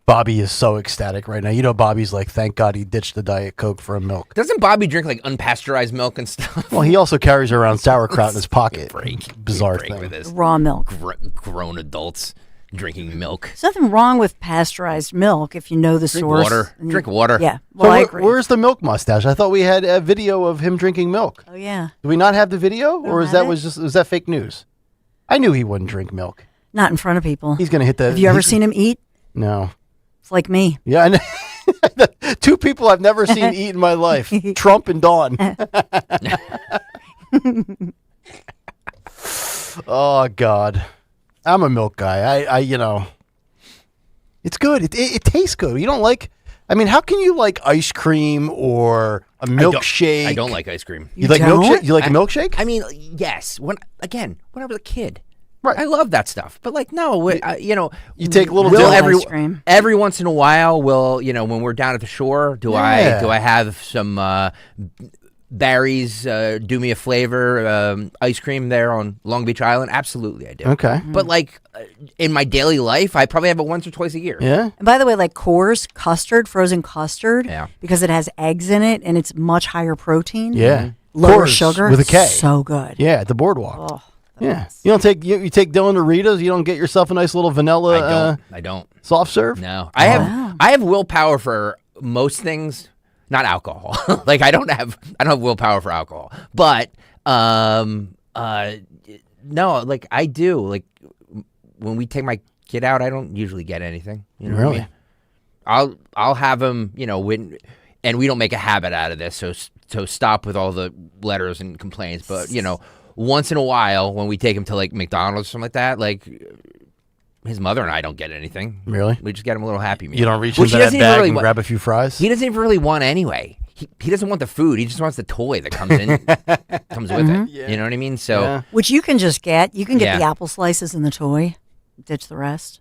Bobby is so ecstatic right now. You know, Bobby's like, thank God he ditched the Diet Coke for a milk. Doesn't Bobby drink like unpasteurized milk and stuff? Well, he also carries around sauerkraut in his pocket. Bizarre break thing. with this. Raw milk. Grown adults drinking milk. There's nothing wrong with pasteurized milk if you know the Drink source. water. Drink water. Yeah. So Well, I agree. where's the milk mustache? I thought we had a video of him drinking milk. Oh, yeah. Do we not have the video, or is have that it? was that fake news? I knew he wouldn't drink milk. Not in front of people. He's going to hit the. Have you ever seen him eat? No. It's like me. Yeah, I know. Two people I've never seen eat in my life: Trump and Dawn. Oh God, I'm a milk guy. I you know, it's good. It tastes good. You don't like? I mean, how can you like ice cream or a milkshake? I don't like ice cream. You like milkshake? You like a milkshake? I mean, yes. When I was a kid. Right. I love that stuff. But like, no, you know. You take a little ice cream. Every once in a while, when we're down at the shore, do I have some Barry's Do Me a Flavor ice cream there on Long Beach Island? Absolutely, I do. Okay. But like in my daily life, I probably have it once or twice a year. Yeah. And by the way, like Coors custard, frozen custard, Yeah. because it has eggs in it and it's much higher protein. Yeah. Lower Coors sugar. with a K. So good. Yeah, at the boardwalk. Oh, yeah. You don't take you take Dylan Doritos. You don't get yourself a nice little vanilla. I don't. Soft serve. No, I have willpower for most things, not alcohol. Like I don't have willpower for alcohol, but no, like I do. Like when we take my kid out, I don't usually get anything. You know what I mean? I'll have him. You know, and we don't make a habit out of this. So stop with all the letters and complaints. But you know, once in a while when we take him to like McDonald's or something like that, like. His mother and I don't get anything. Really? We just get him a little Happy Meal. You don't reach into that bag and grab a few fries? He doesn't even really want anyway. He doesn't want the food. He just wants the toy that comes with it. Yeah. You know what I mean? So Which you can just get. You can get Yeah. the apple slices and the toy. Ditch the rest.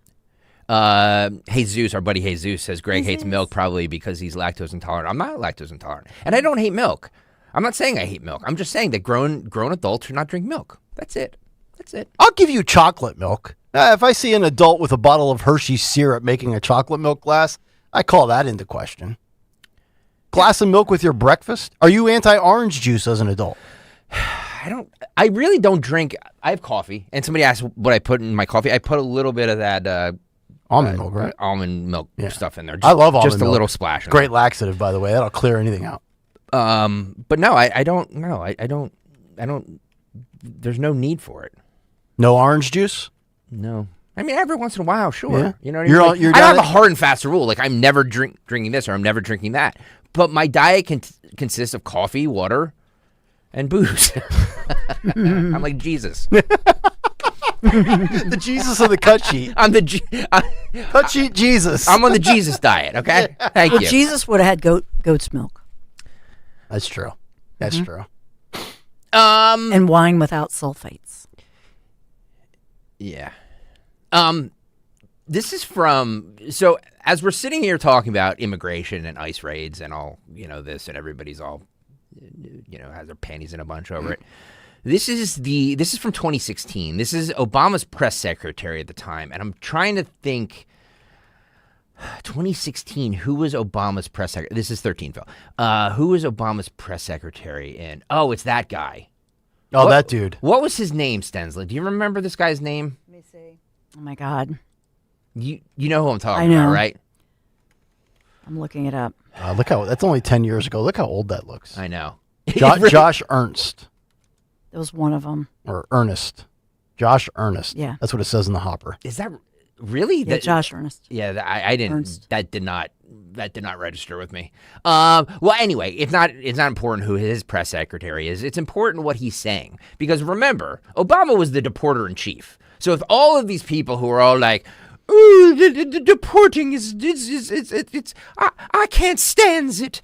Jesus, our buddy Jesus says Greg hates milk probably because he's lactose intolerant. I'm not lactose intolerant. And I don't hate milk. I'm not saying I hate milk. I'm just saying that grown adults should not drink milk. That's it. That's it. I'll give you chocolate milk. If I see an adult with a bottle of Hershey's syrup making a chocolate milk glass, I call that into question. Glass of milk with your breakfast? Are you anti-orange juice as an adult? I really don't drink. I have coffee, and somebody asked what I put in my coffee. I put a little bit of that almond milk, right? Almond milk stuff in there. I love almond milk. Just a little splash. In Great laxative, by the way. That'll clear anything out. But no, I don't. No, I don't. There's no need for it. No orange juice? No. I mean, every once in a while, sure. Yeah. You know what I mean? You're I don't have down a hard and fast rule. Like, I'm never drinking this or I'm never drinking that. But my diet consists of coffee, water, and booze. I'm like Jesus. The Jesus of the cut sheet. I'm the cut sheet Jesus. I'm on the Jesus diet, okay? Thank Well, you. Jesus would have had goat's milk. That's true. That's true. And wine without sulfates. Yeah. This is from, so as we're sitting here talking about immigration and ICE raids and all, you know, this, and everybody's all, you know, has their panties in a bunch over it. This is from 2016. This is Obama's press secretary at the time. And I'm trying to think, 2016, who was Obama's press secretary? This is 13, Phil. Who was Obama's press secretary in? Oh, it's that guy. Oh, that dude. What was his name, Stensler? Do you remember this guy's name? Let me see. Oh, my God. You know who I'm talking about, right? I'm looking it up. Look how, that's only 10 years ago. Look how old that looks. I know. Josh Ernst. That was one of them. Or Ernest. Josh Ernest. Yeah. That's what it says in the hopper. Is that really? Yeah, Josh Ernest. Yeah, I didn't. Ernst. That did not register with me. Well, anyway, it's not important who his press secretary is. It's important what he's saying, because remember, Obama was the deporter in chief. So if all of these people who are all like, "Ooh, the deporting is I can't stand it,"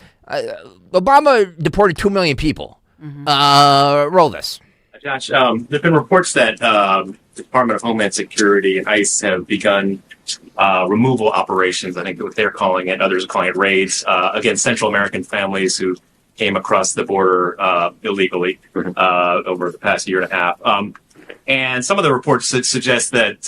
Obama deported 2 million people. Mm-hmm. Roll this. Josh, there have been reports that the Department of Homeland Security and ICE have begun removal operations, I think what they're calling it, others are calling it raids, against Central American families who came across the border illegally over the past year and a half. And some of the reports suggest that,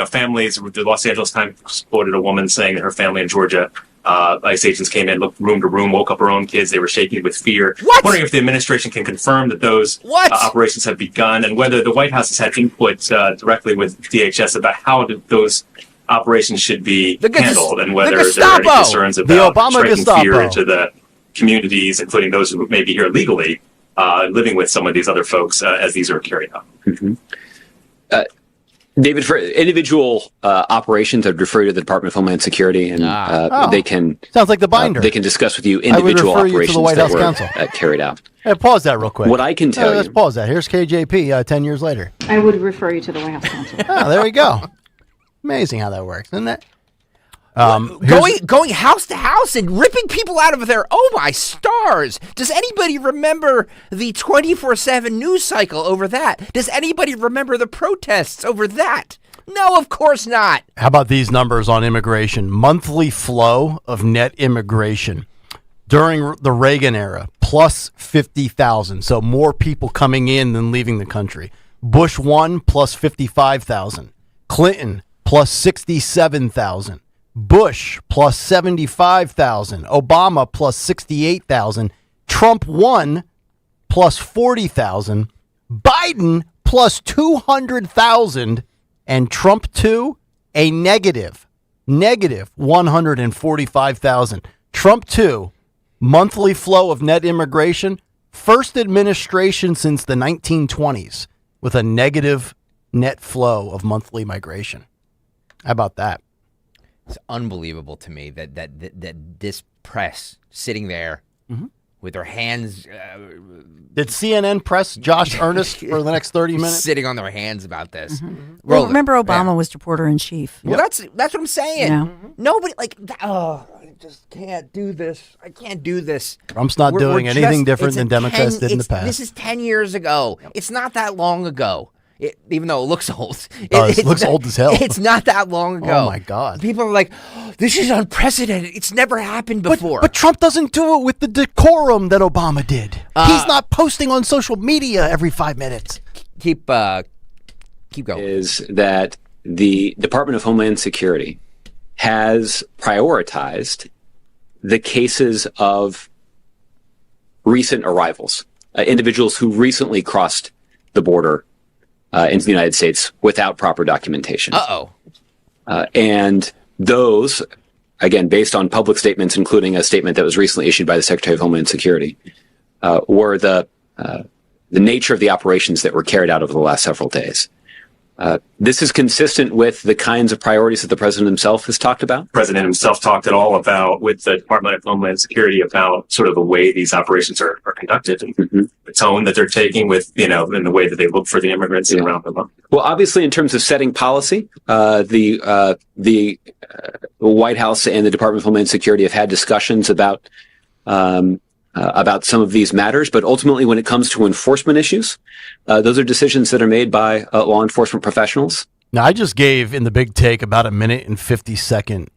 families, the Los Angeles Times quoted a woman saying that her family in Georgia, ICE agents came in, looked room to room, woke up her own kids. They were shaking with fear. Wondering if the administration can confirm that those operations have begun, and whether the White House has had input directly with DHS about how those operations should be handled, and whether there are any concerns about striking fear into the communities, including those who may be here legally, living with some of these other folks as these are carried out. Mm-hmm. David, for individual operations, I'd refer you to the Department of Homeland Security, and they can sounds like the binder. They can discuss with you individual operations that were carried out. Hey, pause that real quick. What I can tell let's pause that. Here's KJP 10 years later. I would refer you to the White House counsel. Oh, there we go. Amazing how that works, isn't it? Going house to house and ripping people out of their, oh my stars. Does anybody remember the 24/7 news cycle over that? Does anybody remember the protests over that? No, of course not. How about these numbers on immigration? Monthly flow of net immigration during the Reagan era, plus 50,000. So more people coming in than leaving the country. Bush 1 plus 55,000. Clinton plus 67,000. Bush plus 75,000. Obama plus 68,000. Trump 1 plus 40,000. Biden plus 200,000. And Trump 2, a negative 145,000. Trump 2, monthly flow of net immigration, first administration since the 1920s with a negative net flow of monthly migration. How about that? It's unbelievable to me that this press sitting there with their hands. Did CNN press Josh Earnest for the next 30 minutes? Sitting on their hands about this. Well, remember Obama was reporter in chief. Well, that's what I'm saying. Yeah. Nobody I just can't do this. I can't do this. Trump's not doing anything different than Democrats did in the past. This is 10 years ago. It's not that long ago. Even though it looks old. It looks old as hell. It's not that long ago. Oh, my God. People are like, oh, this is unprecedented. It's never happened before. But Trump doesn't do it with the decorum that Obama did. He's not posting on social media every 5 minutes. Keep going. Is that the Department of Homeland Security has prioritized the cases of recent arrivals, individuals who recently crossed the border into the United States without proper documentation. And those, again, based on public statements, including a statement that was recently issued by the Secretary of Homeland Security, were the nature of the operations that were carried out over the last several days. This is consistent with the kinds of priorities that the president himself has talked about. The president himself talked at all about, with the Department of Homeland Security, about sort of the way these operations are conducted and the tone that they're taking with, and the way that they look for the immigrants and round them up. Well, obviously, in terms of setting policy, the White House and the Department of Homeland Security have had discussions about some of these matters, but ultimately when it comes to enforcement issues, those are decisions that are made by law enforcement professionals. Now, I just gave in the big take about a minute and 50-second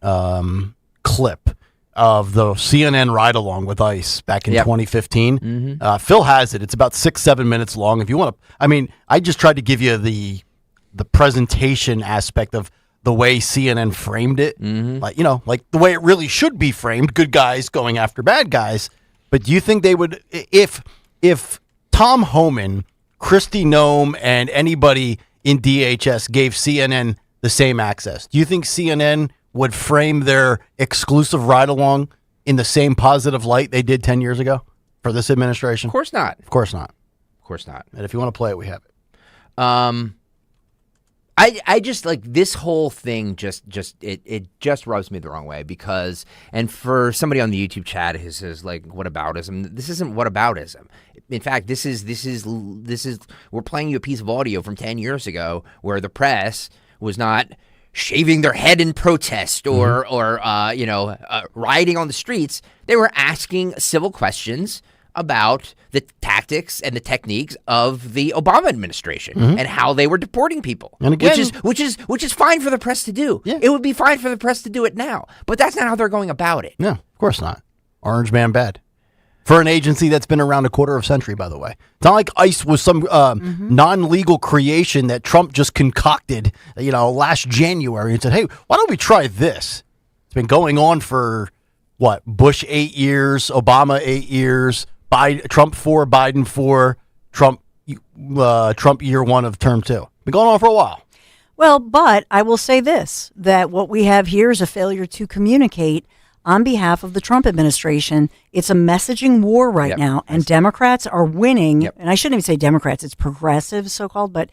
clip of the CNN ride-along with ICE back in 2015. Phil has it. It's about 6-7 minutes long. If you want to, I just tried to give you the presentation aspect of the way CNN framed it, like the way it really should be framed, good guys going after bad guys. But do you think they would, if Tom Homan, Kristi Noem, and anybody in DHS gave CNN the same access, do you think CNN would frame their exclusive ride-along in the same positive light they did 10 years ago for this administration? Of course not. Of course not. Of course not. And if you want to play it, we have it. I just like this whole thing it just rubs me the wrong way because, and for somebody on the YouTube chat who says like whataboutism, this isn't whataboutism. In fact, this is we're playing you a piece of audio from 10 years ago where the press was not shaving their head in protest or rioting on the streets. They were asking civil questions about the tactics and the techniques of the Obama administration and how they were deporting people, and again, which is fine for the press to do. Yeah. It would be fine for the press to do it now, but that's not how they're going about it. No, of course not. Orange man bad. For an agency that's been around a quarter of a century, by the way. It's not like ICE was some non-legal creation that Trump just concocted, last January and said, hey, why don't we try this? It's been going on for, Bush 8 years, Obama 8 years, Trump 4, Biden 4, Trump year 1 of term 2. Been going on for a while. Well, but I will say this, that what we have here is a failure to communicate on behalf of the Trump administration. It's a messaging war right now, and Democrats are winning. And I shouldn't even say Democrats, it's progressives, so-called, but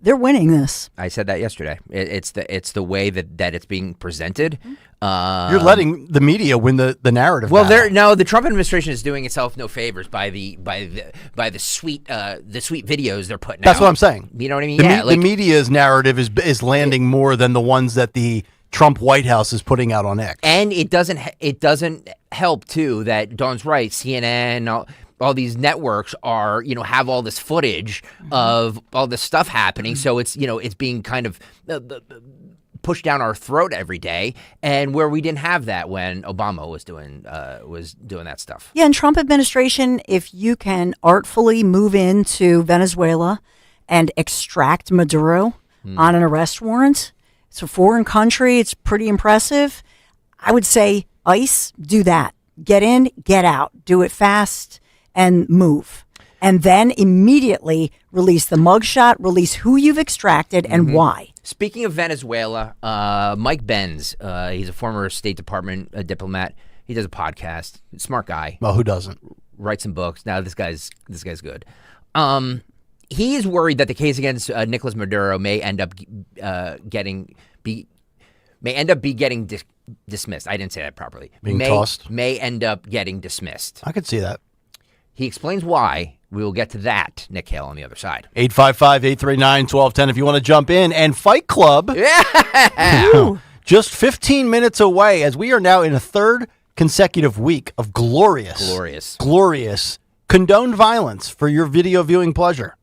they're winning this. I said that yesterday. It's the way that it's being presented. You're letting the media win the narrative. Well, the Trump administration is doing itself no favors by the sweet videos they're putting out. That's what I'm saying. You know what I mean? The media's narrative is landing more than the ones that the Trump White House is putting out on X. And it doesn't help too that Dawn's right. CNN, all these networks are, have all this footage of all this stuff happening. So it's, it's being kind of pushed down our throat every day, and where we didn't have that when Obama was doing that stuff. Yeah, and Trump administration, if you can artfully move into Venezuela and extract Maduro on an arrest warrant, it's a foreign country. It's pretty impressive. I would say ICE, do that. Get in, get out. Do it fast and move. And then immediately release the mugshot, release who you've extracted and why. Speaking of Venezuela, Mike Benz, he's a former State Department diplomat. He does a podcast. Smart guy. Well, who doesn't? Writes some books. Now this guy's good. He is worried that the case against Nicolas Maduro may end up getting dismissed. I didn't say that properly. Tossed. May end up getting dismissed. I could see that. He explains why. We will get to that, Nick Kayal, on the other side. 855-839-1210 if you want to jump in. And Fight Club, just 15 minutes away, as we are now in a third consecutive week of glorious condoned violence for your video viewing pleasure.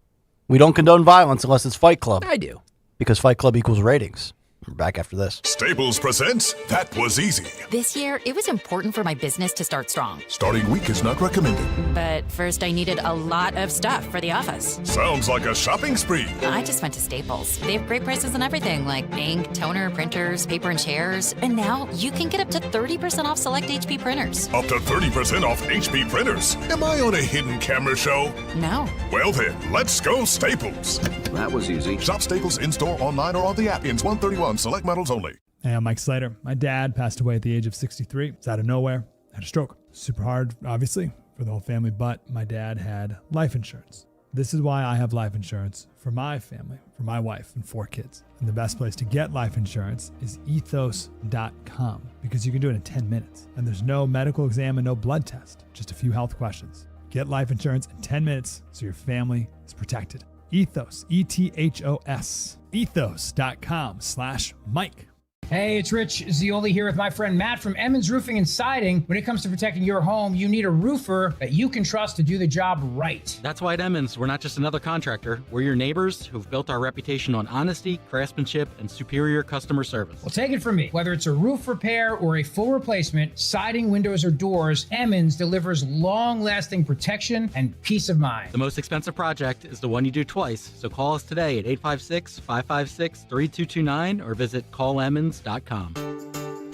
We don't condone violence unless it's Fight Club. I do. Because Fight Club equals ratings. We're back after this. Staples presents That Was Easy. This year, it was important for my business to start strong. Starting week is not recommended. But first, I needed a lot of stuff for the office. Sounds like a shopping spree. I just went to Staples. They have great prices on everything, like ink, toner, printers, paper, and chairs. And now you can get up to 30% off select HP printers. Up to 30% off HP printers? Am I on a hidden camera show? No. Well then, let's go Staples. That was easy. Shop Staples in-store, online, or on the app. Ends 131. Select models only. Hey, I'm Mike Slater. My dad passed away at the age of 63. It's out of nowhere. Had a stroke. Super hard, obviously, for the whole family, but my dad had life insurance. This is why I have life insurance for my family, for my wife and 4 kids. And the best place to get life insurance is ethos.com because you can do it in 10 minutes. And there's no medical exam and no blood test, just a few health questions. Get life insurance in 10 minutes so your family is protected. Ethos, ETHOS, ethos.com/Mike. Hey, it's Rich Zioli here with my friend Matt from Emmons Roofing and Siding. When it comes to protecting your home, you need a roofer that you can trust to do the job right. That's why at Emmons, we're not just another contractor. We're your neighbors who've built our reputation on honesty, craftsmanship, and superior customer service. Well, take it from me. Whether it's a roof repair or a full replacement, siding, windows, or doors, Emmons delivers long-lasting protection and peace of mind. The most expensive project is the one you do twice, so call us today at 856-556-3229 or visit callemmons.com.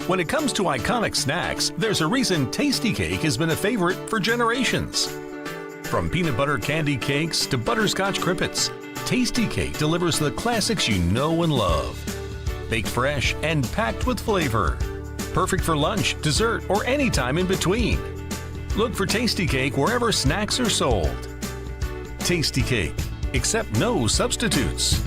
When it comes to iconic snacks, there's a reason Tasty Cake has been a favorite for generations. From peanut butter candy cakes to butterscotch crimpets, Tasty Cake delivers the classics you know and love. Baked fresh and packed with flavor. Perfect for lunch, dessert, or any time in between. Look for Tasty Cake wherever snacks are sold. Tasty Cake, accept no substitutes.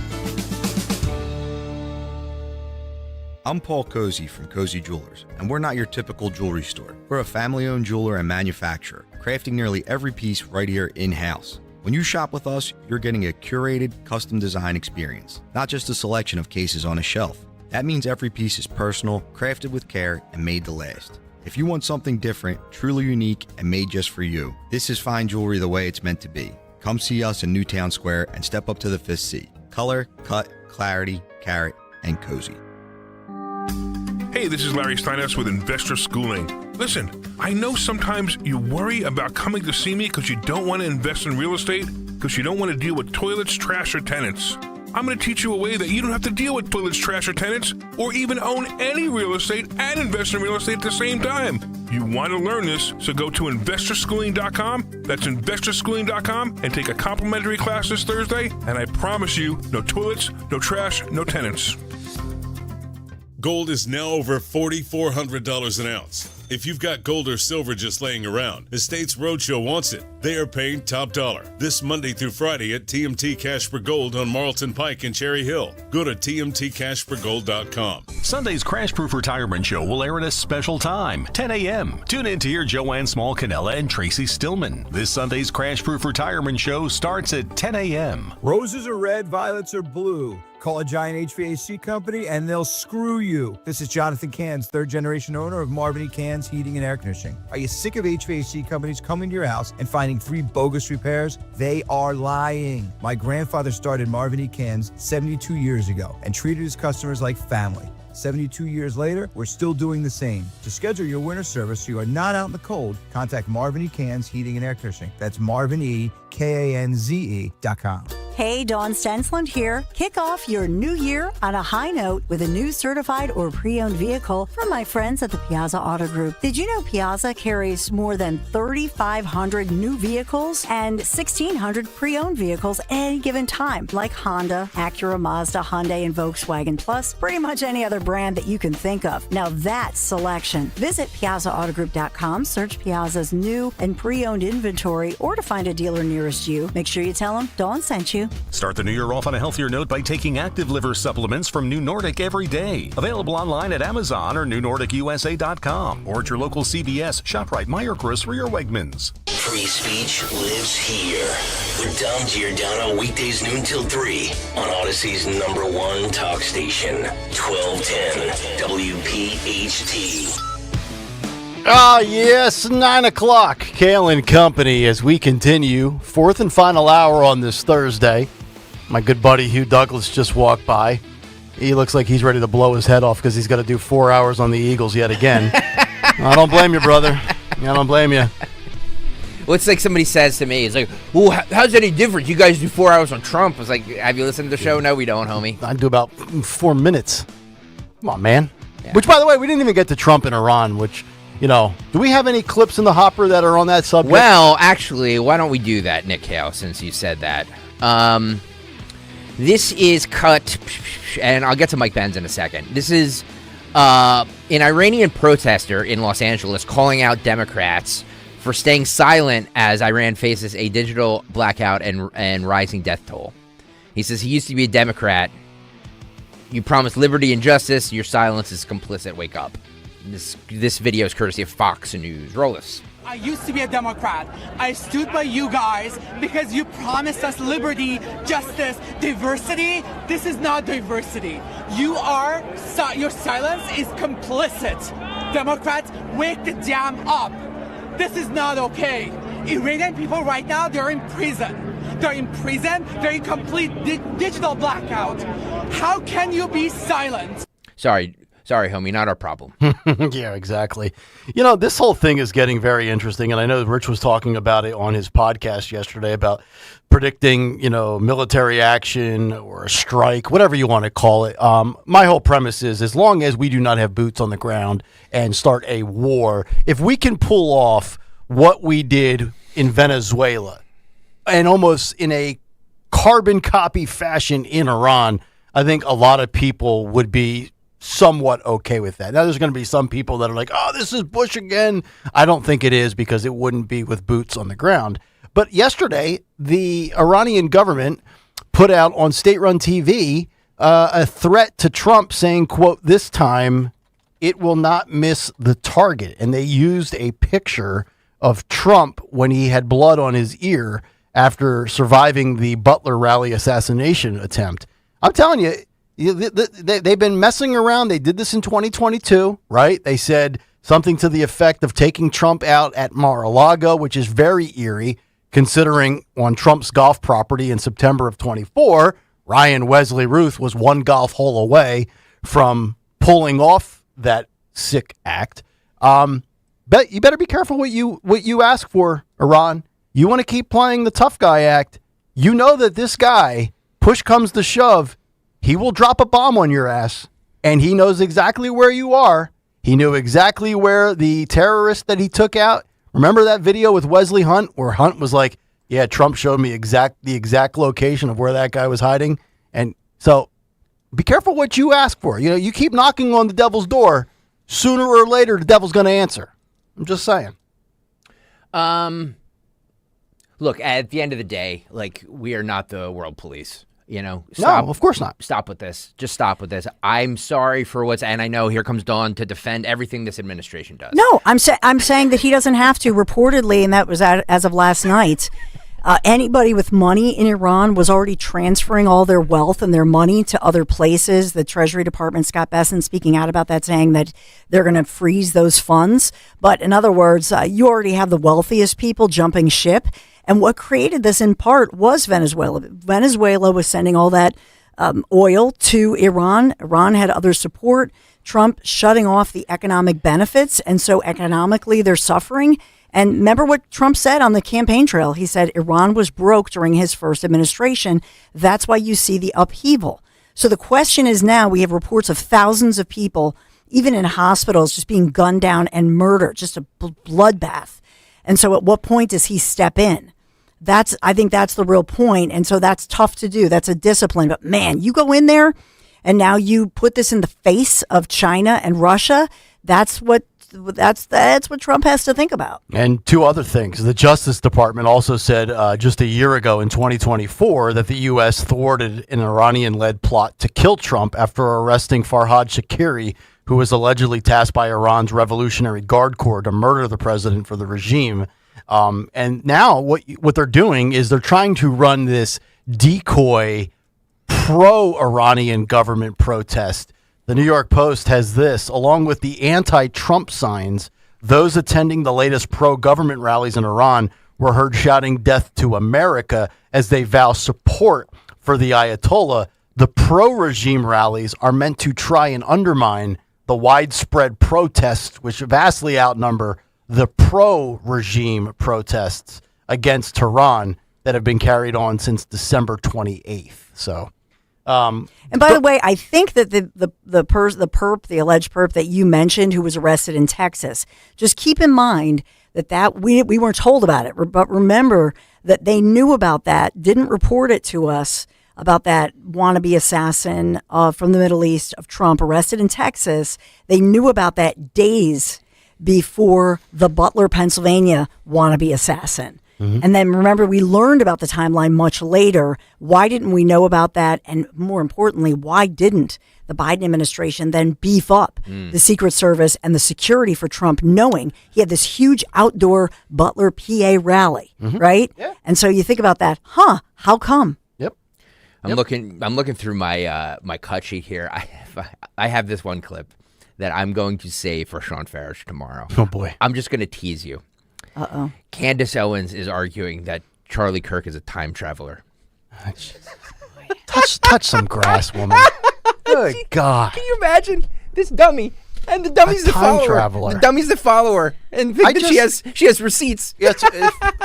I'm Paul Cozy from Cozy Jewelers, and we're not your typical jewelry store. We're a family-owned jeweler and manufacturer, crafting nearly every piece right here in-house. When you shop with us, you're getting a curated, custom design experience, not just a selection of cases on a shelf. That means every piece is personal, crafted with care, and made to last. If you want something different, truly unique, and made just for you, this is fine jewelry the way it's meant to be. Come see us in Newtown Square and step up to the 5th C. Color, cut, clarity, carat, and cozy. Hey, this is Larry Steinhaus with Investor Schooling. Listen, I know sometimes you worry about coming to see me because you don't want to invest in real estate, because you don't want to deal with toilets, trash, or tenants. I'm going to teach you a way that you don't have to deal with toilets, trash, or tenants, or even own any real estate and invest in real estate at the same time. You want to learn this, so go to investorschooling.com. That's investorschooling.com and take a complimentary class this Thursday, and I promise you, no toilets, no trash, no tenants. Gold is now over $4,400 an ounce. If you've got gold or silver just laying around, Estates Roadshow wants it. They are paying top dollar this Monday through Friday at TMT Cash for Gold on Marlton Pike and Cherry Hill. Go to tmtcashforgold.com. Sunday's Crash Proof Retirement Show will air at a special time, 10 a.m. Tune in to hear Joanne Small-Canella and Tracy Stillman. This Sunday's Crash Proof Retirement Show starts at 10 a.m. Roses are red, violets are blue. Call a Giant HVAC company and they'll screw you. This is Jonathan Cans, third-generation owner of Marvin E. Cans Heating and Air Conditioning. Are you sick of HVAC companies coming to your house and finding 3 bogus repairs? They are lying. My grandfather started Marvin E. Cans 72 years ago and treated his customers like family. 72 years later, we're still doing the same. To schedule your winter service so you are not out in the cold, contact Marvin E. Cans Heating and Air Conditioning. That's MarvinEKANZE.com. Hey, Dawn Stensland here. Kick off your new year on a high note with a new certified or pre-owned vehicle from my friends at the Piazza Auto Group. Did you know Piazza carries more than 3,500 new vehicles and 1,600 pre-owned vehicles at any given time, like Honda, Acura, Mazda, Hyundai, and Volkswagen, plus pretty much any other brand that you can think of. Now that's selection. Visit PiazzaAutogroup.com, search Piazza's new and pre-owned inventory, or to find a dealer nearest you. Make sure you tell them Dawn sent you. Start the new year off on a healthier note by taking Active Liver supplements from New Nordic every day. Available online at Amazon or NewNordicUSA.com or at your local CVS, ShopRite, Meijer Grocery, or Wegmans. Free speech lives here. With Dom Giordano, weekdays noon till 3 on Odyssey's #1 talk station, 1210 WPHT. Ah, yes, 9 o'clock. Kayal and Company as we continue. Fourth and final hour on this Thursday. My good buddy Hugh Douglas just walked by. He looks like he's ready to blow his head off because he's got to do 4 hours on the Eagles yet again. I don't blame you, brother. I don't blame you. Well, it's like somebody says to me, it's like, well, how's it any different? You guys do 4 hours on Trump. I was like, have you listened to the show? No, we don't, homie. I do about 4 minutes. Come on, man. Yeah. Which, by the way, we didn't even get to Trump and Iran, which... You know, do we have any clips in the hopper that are on that subject? Well, actually, why don't we do that, Nick Kayal, since you said that? This is cut, and I'll get to Mike Benz in a second. This is an Iranian protester in Los Angeles calling out Democrats for staying silent as Iran faces a digital blackout and rising death toll. He says he used to be a Democrat. You promised liberty and justice. Your silence is complicit. Wake up. This video is courtesy of Fox News. Roll this. I used to be a Democrat. I stood by you guys because you promised us liberty, justice, diversity. This is not diversity. Your silence is complicit. Democrats, wake the damn up. This is not okay. Iranian people right now, they're in prison. They're in prison. They're in complete digital blackout. How can you be silent? Sorry, homie, not our problem. Yeah, exactly. You know, this whole thing is getting very interesting, and I know Rich was talking about it on his podcast yesterday about predicting, military action or a strike, whatever you want to call it. My whole premise is as long as we do not have boots on the ground and start a war, if we can pull off what we did in Venezuela and almost in a carbon copy fashion in Iran, I think a lot of people would be somewhat okay with that. Now, there's going to be some people that are like, oh, this is Bush again. I don't think it is because it wouldn't be with boots on the ground. But yesterday, the Iranian government put out on state-run TV a threat to Trump saying, quote, this time it will not miss the target. And they used a picture of Trump when he had blood on his ear after surviving the Butler rally assassination attempt. I'm telling you, they've been messing around. They did this in 2022, right? They said something to the effect of taking Trump out at Mar-a-Lago, which is very eerie, considering on Trump's golf property in September of 24, Ryan Wesley Ruth was one golf hole away from pulling off that sick act. But you better be careful what you ask for, Iran. You want to keep playing the tough guy act. You know that this guy, push comes to shove, he will drop a bomb on your ass, and he knows exactly where you are. He knew exactly where the terrorist that he took out. Remember that video with Wesley Hunt where Hunt was like, yeah, Trump showed me the exact location of where that guy was hiding. And so be careful what you ask for. You keep knocking on the devil's door. Sooner or later, the devil's going to answer. I'm just saying. Look, at the end of the day, we are not the world police. No, of course not. Stop with this. Just stop with this. I'm sorry for and I know here comes Dawn to defend everything this administration does. No, I'm saying that he doesn't have to. Reportedly, and that was as of last night, anybody with money in Iran was already transferring all their wealth and their money to other places. The Treasury Department, Scott Bessent, speaking out about that, saying that they're going to freeze those funds. But in other words, you already have the wealthiest people jumping ship. And what created this in part was Venezuela. Venezuela was sending all that oil to Iran. Iran had other support. Trump shutting off the economic benefits, and so economically they're suffering. And remember what Trump said on the campaign trail. He said Iran was broke during his first administration. That's why you see the upheaval. So the question is now, we have reports of thousands of people, even in hospitals, just being gunned down and murdered, just a bloodbath. And so at what point does he step in? I think that's the real point. And so that's tough to do. That's a discipline. But man, you go in there and now you put this in the face of China and Russia. That's what Trump has to think about. And two other things. The Justice Department also said just a year ago in 2024 that the U.S. thwarted an Iranian-led plot to kill Trump after arresting Farhad Shakiri, who was allegedly tasked by Iran's Revolutionary Guard Corps to murder the president for the regime. And now what they're doing is they're trying to run this decoy pro-Iranian government protest. The New York Post has this: along with the anti-Trump signs, those attending the latest pro-government rallies in Iran were heard shouting "Death to America" as they vow support for the Ayatollah. The pro-regime rallies are meant to try and undermine the widespread protests, which vastly outnumber the pro-regime protests against Tehran that have been carried on since December 28th. So, and by the way, I think that the alleged perp that you mentioned, who was arrested in Texas, just keep in mind that we weren't told about it, but remember that they knew about that, didn't report it to us, about that wannabe assassin from the Middle East of Trump arrested in Texas. They knew about that days before the Butler, Pennsylvania wannabe assassin. Mm-hmm. And then remember, we learned about the timeline much later. Why didn't we know about that? And more importantly, why didn't the Biden administration then beef up the Secret Service and the security for Trump, knowing he had this huge outdoor Butler, PA rally, right? Yeah. And so you think about that, how come? I'm looking through my my cut sheet here. I have this one clip that I'm going to save for Sean Farish tomorrow. Oh boy. I'm just going to tease you. Uh-oh. Candace Owens is arguing that Charlie Kirk is a time traveler. touch some grass, woman. Good God. Can you imagine this dummy? And the dummy's the follower. Traveler. The dummy's the follower. And think that she has receipts. Yeah,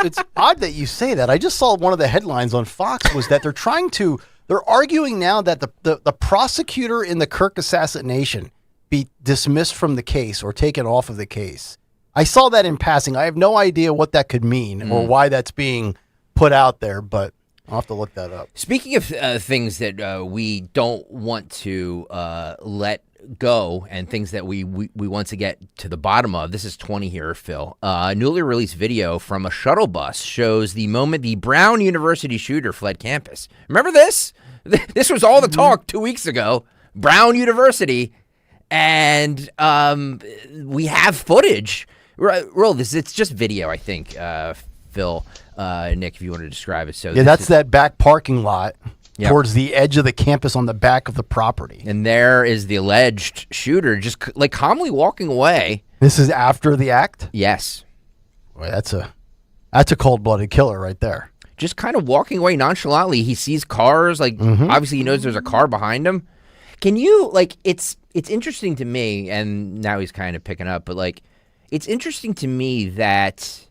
it's odd that you say that. I just saw one of the headlines on Fox was that they're arguing now that the prosecutor in the Kirk assassination be dismissed from the case or taken off of the case. I saw that in passing. I have no idea what that could mean or why that's being put out there, but I'll have to look that up. Speaking of things that we don't want to let go and things that we want to get to the bottom of, this is 20 here, Phil. Newly released video from a shuttle bus shows the moment the Brown University shooter fled campus. Remember this? This was all the talk 2 weeks ago. Brown University. And we have footage. Roll this. It's just video, I think, Phil, Nick, if you want to describe it. So yeah, that's that back parking lot towards the edge of the campus on the back of the property. And there is the alleged shooter just like calmly walking away. This is after the act? Yes. Boy, that's a cold-blooded killer right there. Just kind of walking away nonchalantly. He sees cars. Like, obviously he knows there's a car behind him. Can you, like, it's interesting to me, and now he's kind of picking up, but, like, it's interesting to me that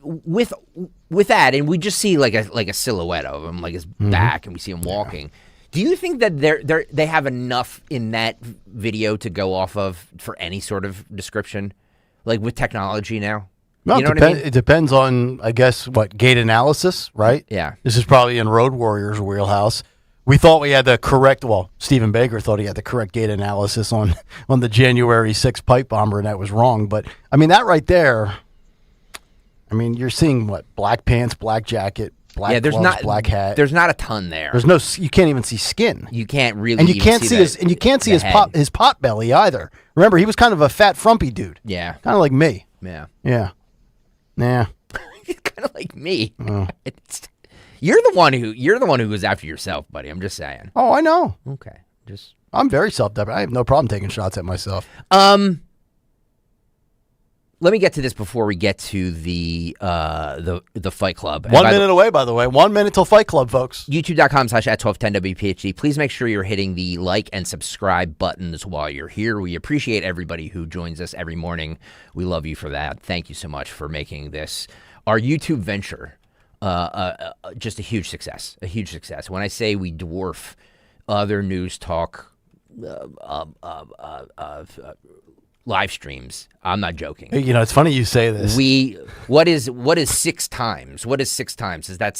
with that, and we just see like a silhouette of him, like his back, and we see him walking. Yeah. Do you think that they have enough in that video to go off of for any sort of description, like with technology now? No, you know what I mean? It depends on, I guess, what gait analysis, right? Yeah. This is probably in Road Warrior's wheelhouse. We thought we had the correct, Stephen Baker thought he had the correct gait analysis on the January 6th pipe bomber, and that was wrong. But, I mean, that right there, I mean, you're seeing, black pants, black jacket, black gloves, black hat. There's not a ton there. You can't even see skin. You can't really and you can't see his pot belly either. Remember, he was kind of a fat, frumpy dude. Yeah. Kind of like me. Yeah. Yeah. Nah. He's kind of like me. Oh. You're the one who goes after yourself, buddy. I'm just saying. Oh, I know. Okay. I'm very self-deprecating. I have no problem taking shots at myself. Let me get to this before we get to the Fight Club. 1 minute away, by the way. 1 minute till Fight Club, folks. YouTube.com/@1210WPHT. Please make sure you're hitting the like and subscribe buttons while you're here. We appreciate everybody who joins us every morning. We love you for that. Thank you so much for making this our YouTube venture just a huge success. A huge success. When I say we dwarf other news talk live streams, I'm not joking. You know, it's funny you say this. What is 6 times? What is 6 times? Is that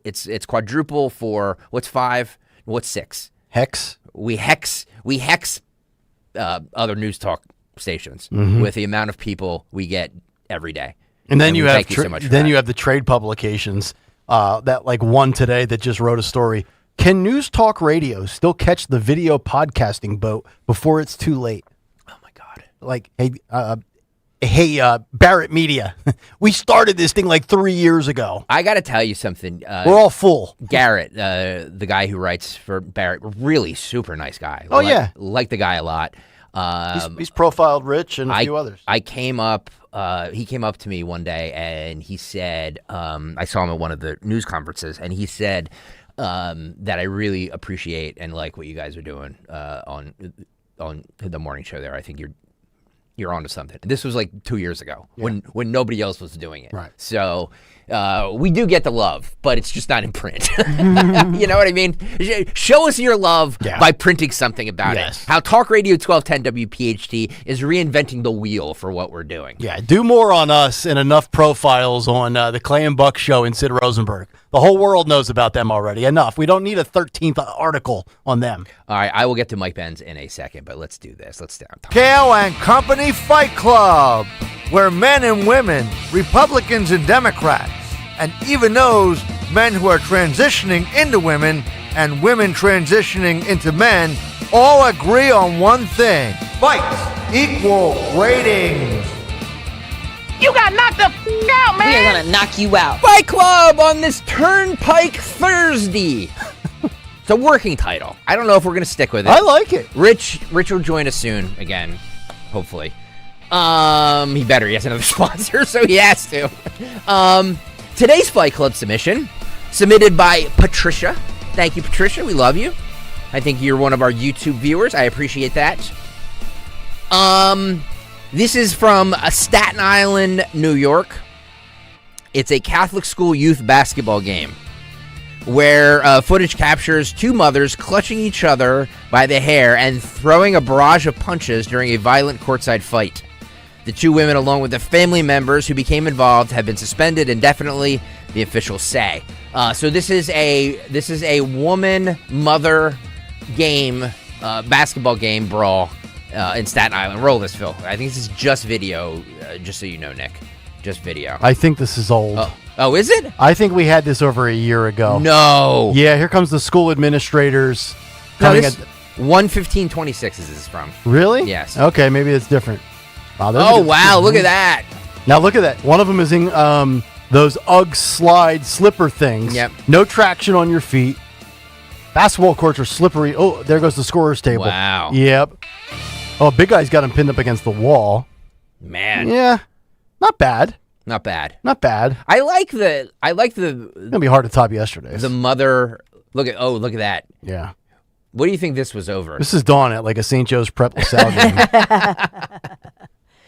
it's quadruple for what's 5? What's 6? Hex. We hex other news talk stations Mhm. with the amount of people we get every day. And then you have thank you so much for then that. you have the trade publications that like one today that just wrote a story. Can News Talk Radio still catch the video podcasting boat before it's too late? Like, hey, Barrett Media, we started this thing like 3 years ago. I got to tell you something. We're all full. Garrett, the guy who writes for Barrett, really super nice guy. Oh, yeah. Like the guy a lot. He's profiled Rich and a few others. He came up to me one day and he said, I saw him at one of the news conferences, and he said that I really appreciate and like what you guys are doing on the morning show there. I think you're onto something. This was like 2 years ago when nobody else was doing it. Right. So we do get the love, but it's just not in print. You know what I mean? Show us your love by printing something about it. How Talk Radio 1210 WPHT is reinventing the wheel for what we're doing. Yeah, do more on us and enough profiles on the Clay and Buck show in Sid Rosenberg. The whole world knows about them already. Enough. We don't need a 13th article on them. All right, I will get to Mike Benz in a second, but let's do this. Let's stay on top. Kayal and Company Fight Club, where men and women, Republicans and Democrats, and even those men who are transitioning into women and women transitioning into men all agree on one thing: fights equal ratings. You got knocked the out, man. We are gonna knock you out. Fight Club on this Turnpike Thursday. It's a working title. I don't know if we're gonna stick with it. I like it. Rich will join us soon again, hopefully. He better. He has another sponsor, so he has to. Today's Fight Club submission, submitted by Patricia. Thank you, Patricia. We love you. I think you're one of our YouTube viewers. I appreciate that. This is from Staten Island, New York. It's a Catholic school youth basketball game where footage captures 2 mothers clutching each other by the hair and throwing a barrage of punches during a violent courtside fight. The 2 women, along with the family members who became involved, have been suspended indefinitely, the officials say. So this is a woman-mother game, basketball game brawl in Staten Island. Roll this, Phil. I think this is just video, just so you know, Nick. Just video. I think this is old. Oh, is it? I think we had this over a year ago. No. Yeah, here comes the school administrators. No, coming this 1:15:26 is this from. Really? Yes. Okay, maybe it's different. Wow, Oh, wow, look at that. Now look at that. One of them is in those UGG slide slipper things. Yep. No traction on your feet. Basketball courts are slippery. Oh, there goes the scorer's table. Wow. Yep. Oh, big guy's got him pinned up against the wall. Man. Yeah. Not bad. Not bad. Not bad. I like the It's gonna be hard to top yesterday's. the mother. Look at that. Yeah. What do you think this was over? This is Dawn at like a St. Joe's Prep LaSalle game.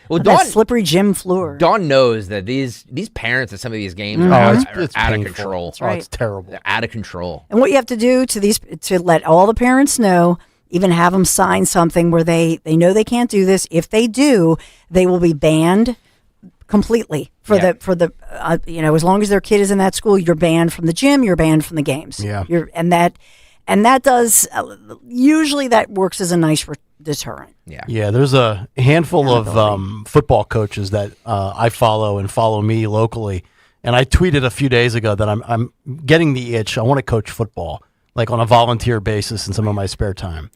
Well, That Dawn, slippery gym floor. Dawn knows that these parents at some of these games Mhm. are it's out of painful. control. That's right. Oh, it's terrible. They're out of control. And what you have to do to let all the parents know, even have them sign something where they know they can't do this. If they do, they will be banned completely for the as long as their kid is in that school, you're banned from the gym, you're banned from the games. Yeah. And that does usually that works as a nice deterrent. Yeah. Yeah, there's a handful of football coaches that I follow and follow me locally, and I tweeted a few days ago that I'm getting the itch. I want to coach football, like on a volunteer basis in some of my spare time.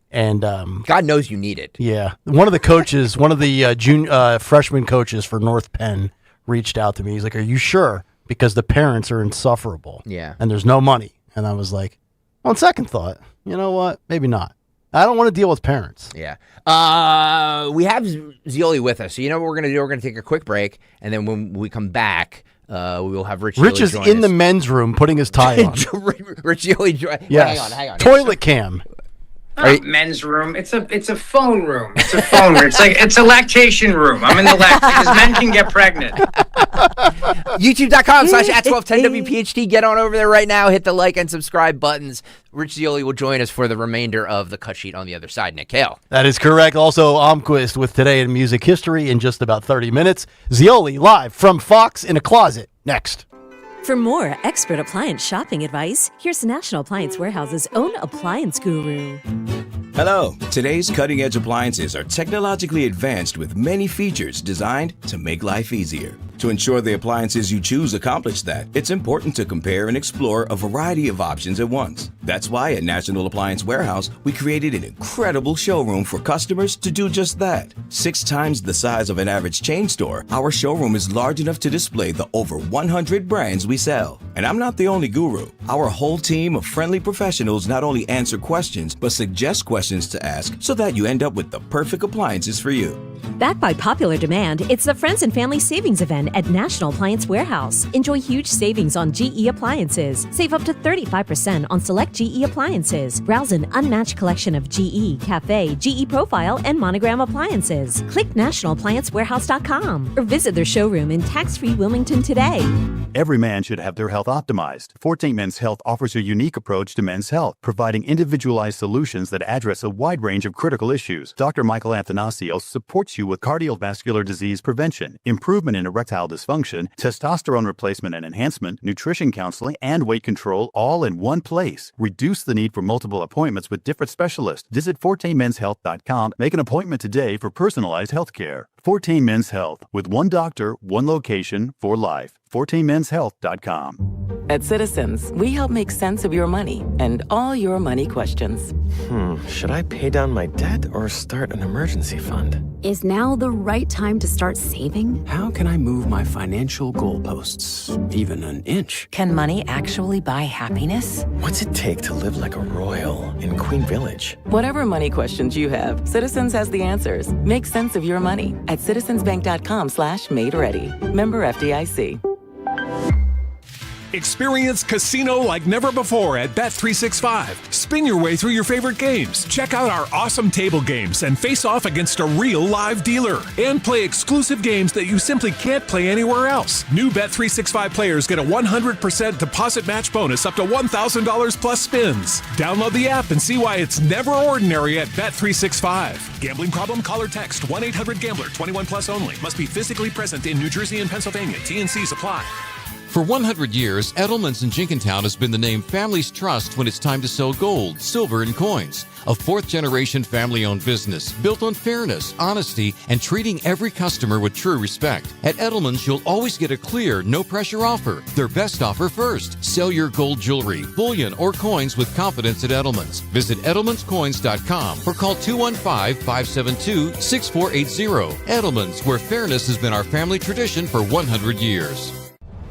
And God knows you need it. Yeah, one of the coaches, one of the freshman coaches for North Penn, reached out to me. He's like, "Are you sure?" Because the parents are insufferable. Yeah. And there's no money. And I was like, on second thought, you know what? Maybe not. I don't want to deal with parents. Yeah. We have Zioli with us. So you know what we're going to do? We're going to take a quick break, and then when we come back, we will have Rich Rich Zioli is join in us. the men's room putting his tie on. Rich Zioli join. Yes. Well, hang on. Toilet cam. Men's room. It's a phone room. It's a phone room. It's a lactation room. I'm in the because men can get pregnant. YouTube.com/@1210WPHT. Get on over there right now. Hit the like and subscribe buttons. Rich Zioli will join us for the remainder of the cut sheet on the other side. Nick Kayal. That is correct. Also, Almquist with Today in Music History in just about 30 minutes. Zioli live from Fox in a Closet. Next. For more expert appliance shopping advice, here's National Appliance Warehouse's own appliance guru. Hello. Today's cutting-edge appliances are technologically advanced with many features designed to make life easier. To ensure the appliances you choose accomplish that, it's important to compare and explore a variety of options at once. That's why at National Appliance Warehouse, we created an incredible showroom for customers to do just that. 6 times the size of an average chain store, our showroom is large enough to display the over 100 brands we sell. And I'm not the only guru. Our whole team of friendly professionals not only answer questions, but suggest questions to ask so that you end up with the perfect appliances for you. Backed by popular demand, it's the Friends and Family Savings Event at National Appliance Warehouse. Enjoy huge savings on GE appliances. Save up to 35% on select GE appliances. Browse an unmatched collection of GE, Cafe, GE Profile, and Monogram appliances. Click nationalappliancewarehouse.com or visit their showroom in tax-free Wilmington today. Every man should have their health optimized. 14 Men's Health offers a unique approach to men's health, providing individualized solutions that address a wide range of critical issues. Dr. Michael Athanasios supports you with cardiovascular disease prevention, improvement in erectile dysfunction, testosterone replacement and enhancement, nutrition counseling, and weight control all in one place. Reduce the need for multiple appointments with different specialists. Visit 14menshealth.com. Make an appointment today for personalized health care. 14 Men's Health, with one doctor, one location, for life. 14menshealth.com. At Citizens, we help make sense of your money and all your money questions. Should I pay down my debt or start an emergency fund? Is now the right time to start saving? How can I move my financial goalposts even an inch? Can money actually buy happiness? What's it take to live like a royal in Queen Village? Whatever money questions you have, Citizens has the answers. Make sense of your money at citizensbank.com/made-ready. Member FDIC. Experience casino like never before at Bet365. Spin your way through your favorite games. Check out our awesome table games and face off against a real live dealer. And play exclusive games that you simply can't play anywhere else. New Bet365 players get a 100% deposit match bonus up to $1,000 plus spins. Download the app and see why it's never ordinary at Bet365. Gambling problem? Call or text 1-800-GAMBLER. 21 plus only. Must be physically present in New Jersey and Pennsylvania. T&Cs apply. For 100 years, Edelman's in Jenkintown has been the name families trust when it's time to sell gold, silver, and coins. A fourth-generation family-owned business built on fairness, honesty, and treating every customer with true respect. At Edelman's, you'll always get a clear, no-pressure offer. Their best offer first. Sell your gold jewelry, bullion, or coins with confidence at Edelman's. Visit edelmanscoins.com or call 215-572-6480. Edelman's, where fairness has been our family tradition for 100 years.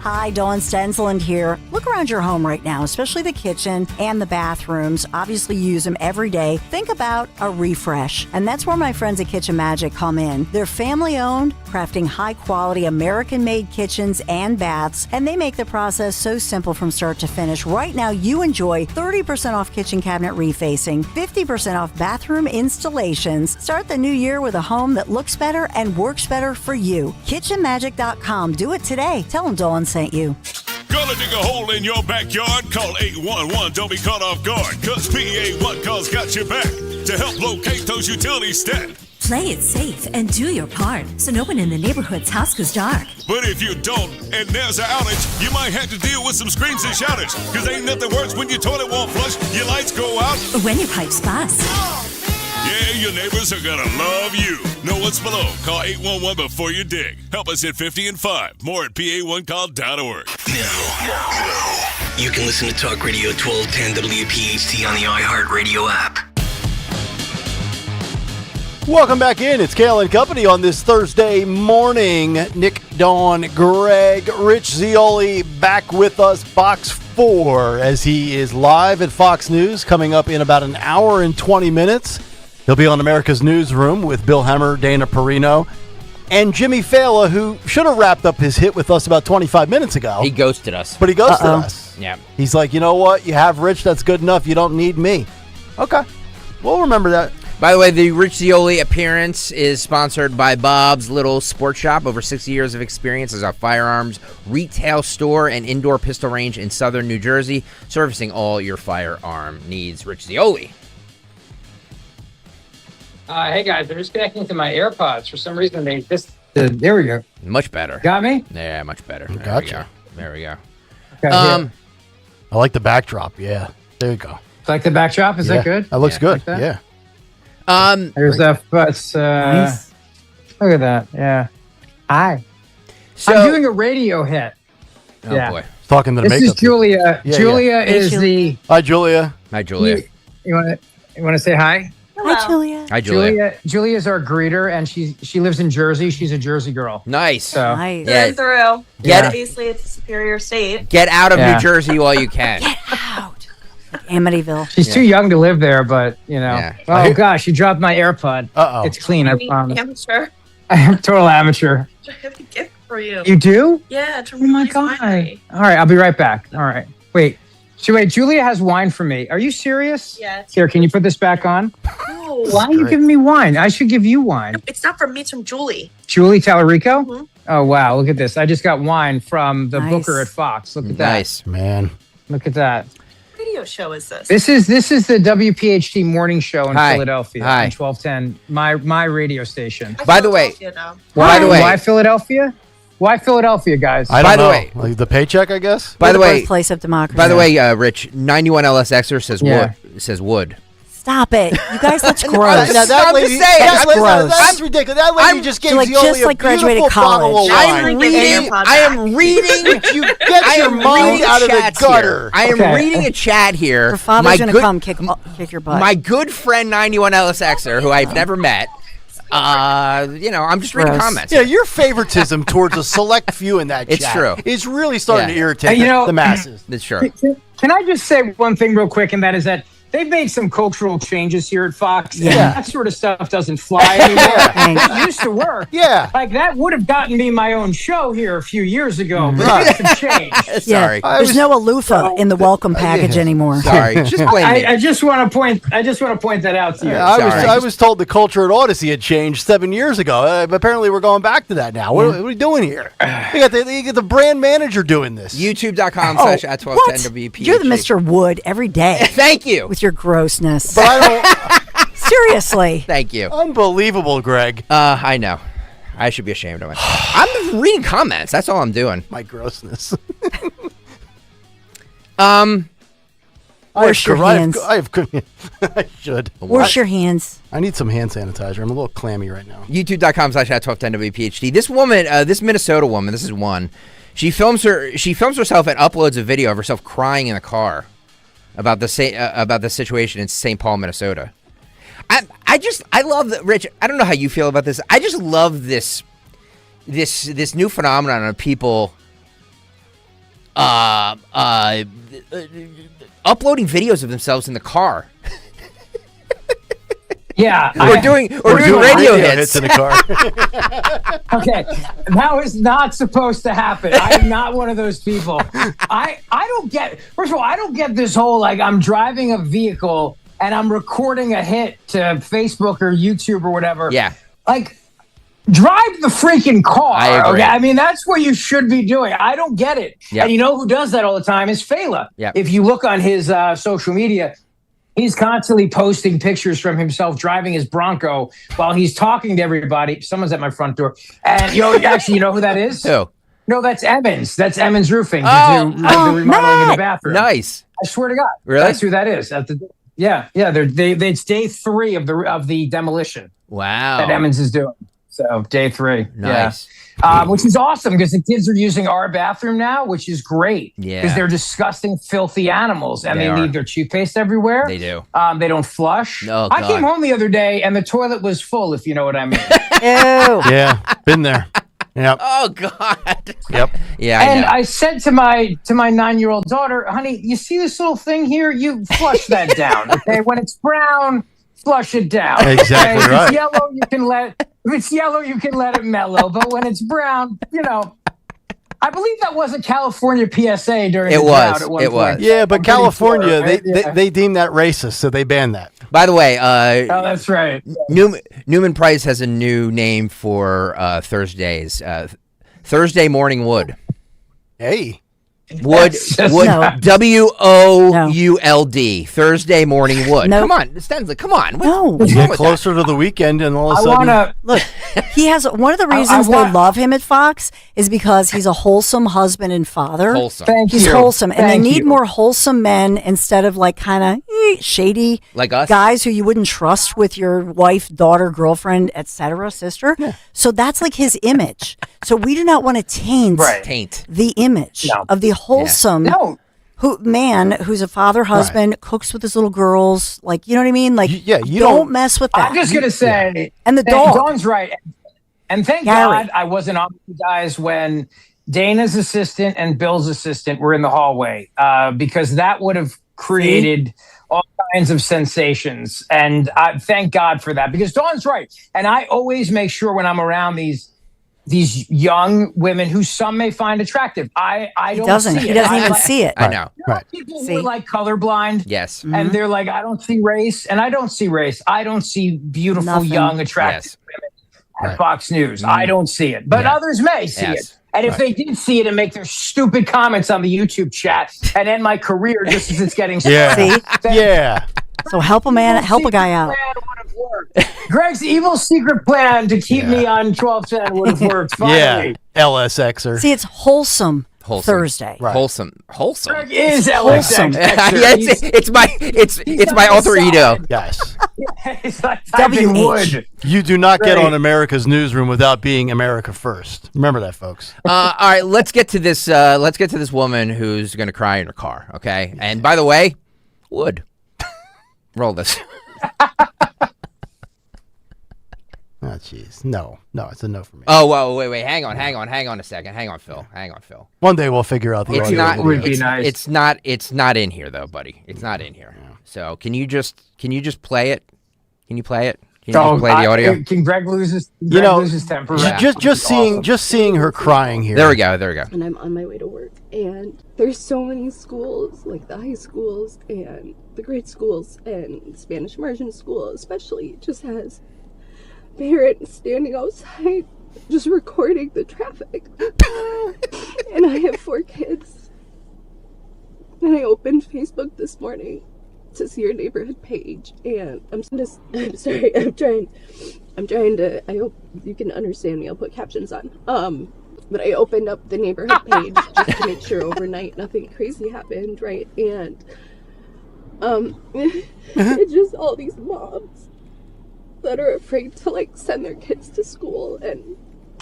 Hi, Dawn Stensland here. Look around your home right now, especially the kitchen and the bathrooms. Obviously, you use them every day. Think about a refresh. And that's where my friends at Kitchen Magic come in. They're family-owned, crafting high-quality American-made kitchens and baths, and they make the process so simple from start to finish. Right now, you enjoy 30% off kitchen cabinet refacing, 50% off bathroom installations. Start the new year with a home that looks better and works better for you. KitchenMagic.com. Do it today. Tell them Dawn sent you. Gonna dig a hole in your backyard? Call 811. Don't be caught off guard, cause PA1 Call's got your back to help locate those utilities stat. Play it safe and do your part so no one in the neighborhood's house goes dark. But if you don't, and there's an outage, you might have to deal with some screams and shouters, cause ain't nothing worse when your toilet won't flush, your lights go out, or when your pipes bust. Yeah, your neighbors are gonna love you. Know what's below? Call 811 before you dig. Help us hit 50 and 5. More at PA1call.org. Now, you can listen to Talk Radio 1210 WPHT on the iHeartRadio app. Welcome back in. It's Kayal and Company on this Thursday morning. Nick, Dawn, Greg, Rich Zioli back with us. Box 4 as he is live at Fox News coming up in about an hour and 20 minutes. He'll be on America's Newsroom with Bill Hemmer, Dana Perino, and Jimmy Fallon, who should have wrapped up his hit with us about 25 minutes ago. He ghosted us. But he ghosted us. Yeah. He's like, you know what? You have Rich. That's good enough. You don't need me. Okay. We'll remember that. By the way, the Rich Zioli appearance is sponsored by Bob's Little Sports Shop. Over 60 years of experience as a firearms retail store and indoor pistol range in southern New Jersey, servicing all your firearm needs. Rich Zioli. Hey guys, I'm just connecting to my AirPods. For some reason, they just. There we go. Much better. Got me? Yeah, much better. Gotcha. There we go. Okay, I like the backdrop. Yeah. There you go. Like the backdrop? Is that good? That looks good. Like that? Yeah. There's that. Nice. Look at that. Yeah. Hi. So, I'm doing a radio hit. Oh, yeah. boy. Talking to the This makeup is Julia. Yeah, Julia yeah. is the. Hi, Julia. Hi, Julia. You want to say hi? Hi, Julia. Hi, Julia. Julia's our greeter, and she lives in Jersey. She's a Jersey girl. Nice. So Nice. Yeah. Through. Get- Obviously, it's a superior state. Get out of Yeah. New Jersey while you can. Amityville. she's too young to live there, but you know. Yeah. Oh gosh, you dropped my AirPod. Uh-oh. It's clean. I promise. Amateur. I am total amateur. I have a gift for you. You do? Yeah. To Oh my god. All right, I'll be right back. All right. Wait. So wait, Julia has wine for me. Are you serious? Yeah. Here, can you put this back on? No. Why are you giving me wine? I should give you wine. It's not from me. It's from Julie. Julie Tallarico? Mhm. Oh wow, look at this. I just got wine from the Nice. booker at Fox. Look at that. Nice. Man. Look at that. What radio show is this? This is the WPHT morning show in Hi. Philadelphia Hi. on 1210, my radio station. I By the way- Philadelphia now. By the way- Why Philadelphia? Why Philadelphia, guys? I By don't the know. way- Like the paycheck, I guess. By the way, birthplace of democracy. by the way, Rich, 91 LSXer says Yeah. wood. Says wood. Stop it. You guys, that's No, gross. now that I'm lady- just saying. that's gross. That's ridiculous. That lady just gave like- Zioli just like a beautiful graduated bottle college. of I wine. am reading. I am reading. You get I your am mind reading out of the chats gutter. here. I am Okay. reading a chat here. Your father's going to come kick your butt. My good friend 91 LSXer, who I've never met. I'm just reading Gross. comments. Yeah, your favoritism towards a select few in that It's chat true. is really starting Yeah. to irritate You know- the masses. That's true. Can I just say one thing real quick, and that is that they've made some cultural changes here at Fox. and Yeah. that sort of stuff doesn't fly anymore. It used to work. Yeah. Like that would have gotten me my own show here a few years ago, but Right. things have changed. Sorry. Yeah, there's no aloofa in the welcome package anymore. Sorry. Just blame me. I just want to point that out to you. I was told the culture at Odyssey had changed 7 years ago. Apparently, we're going back to that now. What are we doing here? You got the brand manager doing this. YouTube.com/@1210WPHT. You're the Mr. Wood every day. Thank you. With your grossness. But I don't. Seriously. Thank you. Unbelievable, Greg. I know. I should be ashamed of myself. I'm reading comments. That's all I'm doing. My grossness. Wash your hands. I should. Wash your hands. I need some hand sanitizer. I'm a little clammy right now. YouTube.com/@1210WPHT. This woman, this Minnesota woman, this is one. She films herself and uploads a video of herself crying in the car about the situation in St. Paul, Minnesota. I love that, Rich. I don't know how you feel about this. I just love this new phenomenon of people uploading videos of themselves in the car. Yeah, Or doing radio hits in the car. Okay, that was not supposed to happen. I am not one of those people. I don't get. First of all, I don't get this whole like I'm driving a vehicle and I'm recording a hit to Facebook or YouTube or whatever. Yeah. Like, drive the freaking car. I agree. Okay? I mean, that's what you should be doing. I don't get it. Yep. And you know who does that all the time is Fela. Yep. If you look on his social media, he's constantly posting pictures from himself driving his Bronco while he's talking to everybody. Someone's at my front door. And you know who that is? Who? No, that's Emmons. That's Emmons Roofing. Oh, to do the remodeling in the bathroom. Nice. I swear to God. Really? That's who that is. Yeah. It's day 3 of the demolition Wow. that Emmons is doing. So day 3. Nice. Yeah. Which is awesome because the kids are using our bathroom now, which is great. Yeah. Because they're disgusting, filthy animals and They they are. leave their toothpaste everywhere. They do. They don't flush. Oh, I God. came home the other day and the toilet was full, if you know what I mean. Ew. Yeah, been there. Yep. Oh God. Yep. Yeah. And I said to my 9-year-old daughter, honey, you see this little thing here? You flush that down. Okay. When it's brown, flush it down. Exactly okay? right. If it's yellow, you can let it mellow. But when it's brown, I believe that was a California PSA during the drought at one point. Yeah, but I'm pretty California, sure, right? they deem that racist, so they banned that. By the way, oh, that's right. Newman Price has a new name for Thursdays. Thursday Morning Wood. Hey. Wood, No. WOULD. Thursday Morning Wood. Nope. Come on, Stensley, come on. No. What's You wrong get with closer to the weekend, and all of a sudden, Look, he has one of the reasons they love him at Fox is because he's a wholesome husband and father. Wholesome. He's wholesome, and they need more wholesome men instead of like kind of shady like us guys who you wouldn't trust with your wife, daughter, girlfriend, etc., sister. Yeah. So that's like his image. So we do not want to taint the image of the wholesome man who's a father, husband, cooks with his little girls. Like, you know what I mean? Like, you don't mess with that. I'm just going to say, and the dog. Dawn's right. And thank God I wasn't on with you guys when Dana's assistant and Bill's assistant were in the hallway, because that would have created all kinds of sensations. And I thank God for that, because Dawn's right. And I always make sure when I'm around these young women who some may find attractive, I don't see it. He doesn't even see it. I know. Right. People who are like colorblind. Yes. And they're like, I don't see race. And I don't see race. I don't see beautiful, young, attractive women at Fox News. I don't see it. But others may see it. And if they did see it and make their stupid comments on the YouTube chat and end my career just as it's getting started. Yeah. So help a man, help a guy out. Greg's evil secret plan to keep me on 1210 would have worked. Finally. Yeah. LSXer. See, it's wholesome. Thursday. Right. Wholesome. Greg is LSX. it's my alter ego. Yes. It's like typing wood. You do not get on America's Newsroom without being America first. Remember that, folks. All right, let's get to this. Let's get to this woman who's going to cry in her car. Okay, and by the way, wood. Roll this. Oh, jeez. No, it's a no for me. Oh, well, wait. Hang on a second. Hang on, Phil. One day we'll figure out the it's audio. not. Would be nice. It's not in here though, buddy. It's not in here. Yeah. So can you just play it? Can you play it? Can you just play the audio? Can Greg lose his temper? Just seeing her crying here. There we go. And I'm on my way to work, and there's so many schools, like the high schools and the grade schools and Spanish immersion school especially, just has parents standing outside just recording the traffic. And I have 4 kids. And I opened Facebook this morning to see your neighborhood page, and I'm sorry, I'm trying to, I hope you can understand me, I'll put captions on. But I opened up the neighborhood page just to make sure overnight nothing crazy happened, right? And it's just all these moms that are afraid to like send their kids to school, and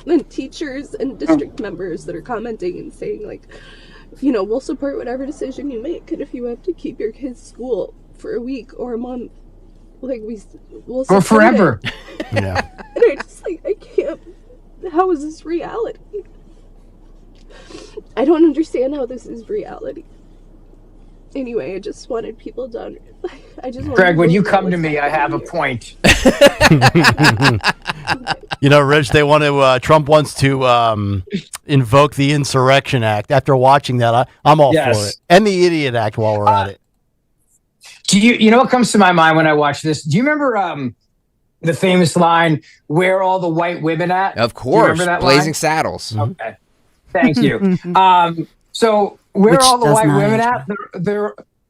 then teachers and district members that are commenting and saying like, you know, we'll support whatever decision you make, and if you have to keep your kids school for a week or a month, like we'll support or forever. Yeah. And I just like, I can't. How is this reality? I don't understand how this is reality. Anyway, I just wanted people to. Greg, when you come to me, I have a point. You know, Rich, they want to. Trump wants to invoke the Insurrection Act. After watching that, I'm all for it, and the Idiot Act while we're at it. Do you know what comes to my mind when I watch this? Do you remember the famous line, "Where are all the white women at?" Of course, that Blazing line? Saddles. Okay, thank you. So where are all the white women at?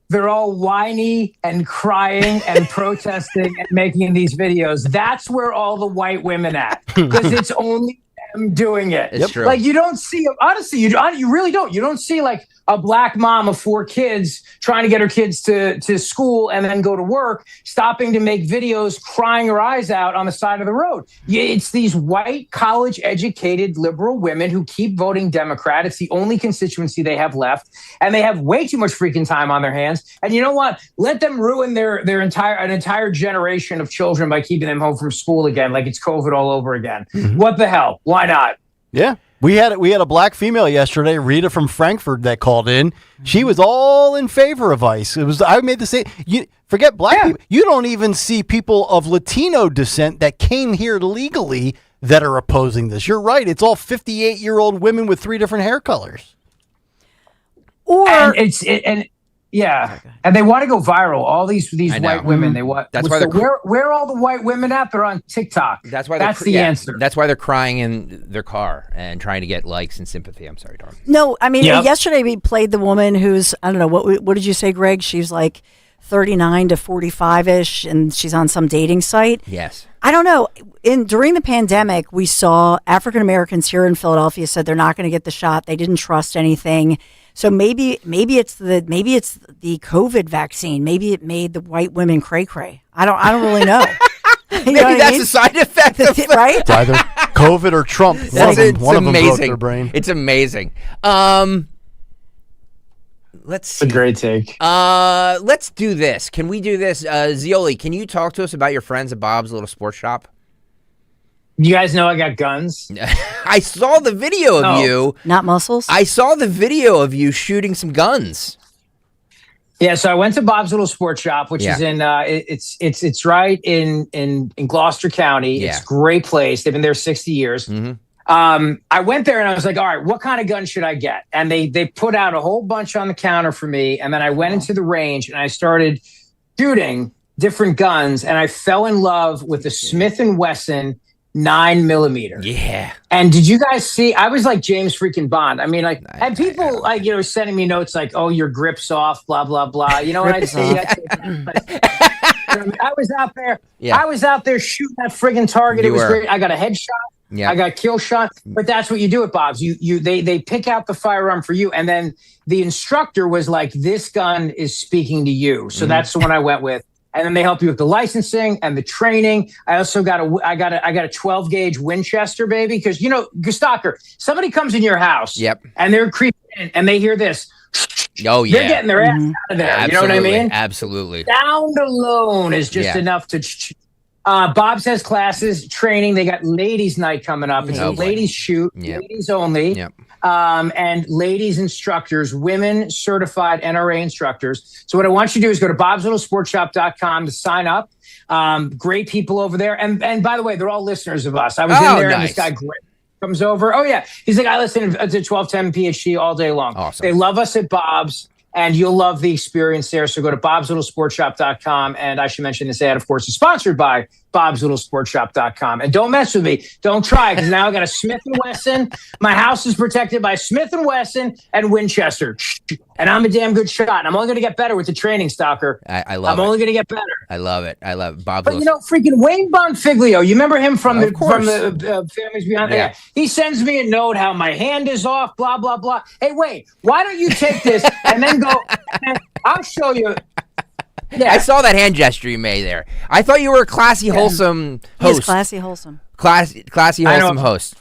They're all whiny and crying and protesting and making these videos. That's where all the white women at, because it's only them doing it. It's true. Like you don't see, honestly, you really don't. You don't see like a black mom of 4 kids trying to get her kids to school and then go to work, stopping to make videos, crying her eyes out on the side of the road. It's these white, college-educated liberal women who keep voting Democrat. It's the only constituency they have left, and they have way too much freaking time on their hands. And you know what? Let them ruin an entire generation of children by keeping them home from school again, like it's COVID all over again. What the hell? Why not? Yeah. We had a black female yesterday, Rita from Frankfurt, that called in. She was all in favor of ICE. I made the same. Forget black people. You don't even see people of Latino descent that came here legally that are opposing this. You're right. It's all 58-year-old women with 3 different hair colors. And they want to go viral. All these white women, they want. That's why where are all the white women at? They're on TikTok. That's why that's the answer. That's why they're crying in their car and trying to get likes and sympathy. I'm sorry, Darn. No, I mean, yesterday we played the woman who's, I don't know, what did you say, Greg? She's like 39 to 45-ish, and she's on some dating site. Yes. I don't know. During the pandemic, we saw African Americans here in Philadelphia said they're not going to get the shot. They didn't trust anything. So maybe it's the COVID vaccine. Maybe it made the white women cray cray. I don't really know. Maybe that's a side effect, right? It's either COVID or Trump. One of them broke their brain. It's amazing. Let's see. A great take. Let's do this. Can we do this? Zioli, can you talk to us about your friends at Bob's Little Sports Shop? You guys know I got guns. I saw the video of you. Not muscles? I saw the video of you shooting some guns. Yeah, so I went to Bob's Little Sports Shop, which is in it's right in Gloucester County. It's a great place. They've been there 60 years. Mm-hmm. I went there and I was like, all right, what kind of gun should I get? And they put out a whole bunch on the counter for me. And then I went into the range and I started shooting different guns. And I fell in love with the Smith & Wesson 9mm. Yeah. And did you guys see? I was like James freaking Bond. I mean, like, and people like, sending me notes like, "Oh, your grip's off," blah blah blah. You know what I say? I was out there. Yeah. I was out there shooting that friggin' target. It was great. I got a headshot. Yeah. I got a kill shot. But that's what you do at Bob's. They pick out the firearm for you, and then the instructor was like, "This gun is speaking to you." So that's the one I went with. And then they help you with the licensing and the training. I also got a 12 gauge Winchester, baby, because Gustaker, somebody comes in your house, and they're creeping in, and they hear this. Oh yeah, they're getting their ass out of there. Absolutely. You know what I mean? Absolutely. Sound alone is just enough to. Bob's has classes, training. They got ladies' night coming up. It's a ladies' shoot, ladies only. Yep. And ladies instructors, women certified NRA instructors. So what I want you to do is go to bobslittle.sportshop.com to sign up. Great people over there. And by the way, they're all listeners of us. I was in there and this guy comes over. Oh yeah. He's like, I listen to 1210 PHT all day long. Awesome. They love us at Bob's. And you'll love the experience there. So go to bobslittle.sportshop.com. And I should mention this ad, of course, is sponsored by bobslittle.sportshop.com. And don't mess with me. Don't try, because now I got a Smith & Wesson. My house is protected by Smith & Wesson and Winchester. And I'm a damn good shot. And I'm only going to get better with the training, Stalker. I love it. I'm only going to get better. I love it. I love it. Bob. But freaking Wayne Bonfiglio, you remember him from the Families Beyond? Yeah. He sends me a note how my hand is off, blah, blah, blah. Hey, wait, why don't you take this and then go, I'll show you. Yeah. I saw that hand gesture you made there. I thought you were a classy, wholesome host. He's classy, wholesome. Classy, wholesome host.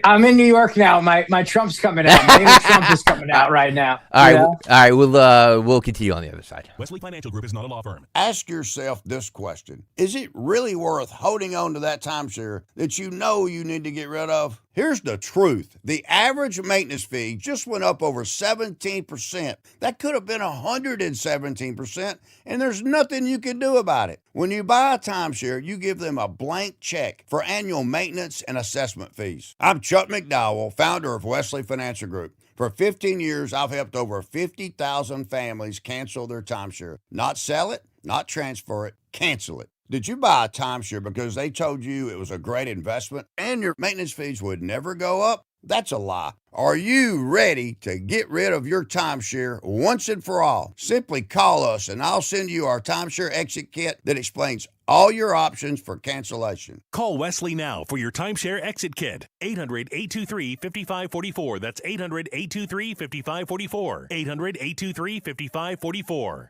I'm in New York now. My Trump's coming out. My inner Trump is coming out right now. All right. We'll continue on the other side. Wesley Financial Group is not a law firm. Ask yourself this question: is it really worth holding on to that timeshare that you know you need to get rid of? Here's the truth. The average maintenance fee just went up over 17%. That could have been 117%, and there's nothing you can do about it. When you buy a timeshare, you give them a blank check for annual maintenance and assessment fees. I'm Chuck McDowell, founder of Wesley Financial Group. For 15 years, I've helped over 50,000 families cancel their timeshare. Not sell it, not transfer it, cancel it. Did you buy a timeshare because they told you it was a great investment and your maintenance fees would never go up? That's a lie. Are you ready to get rid of your timeshare once and for all? Simply call us and I'll send you our timeshare exit kit that explains all your options for cancellation. Call Wesley now for your timeshare exit kit. 800-823-5544. That's 800-823-5544. 800-823-5544.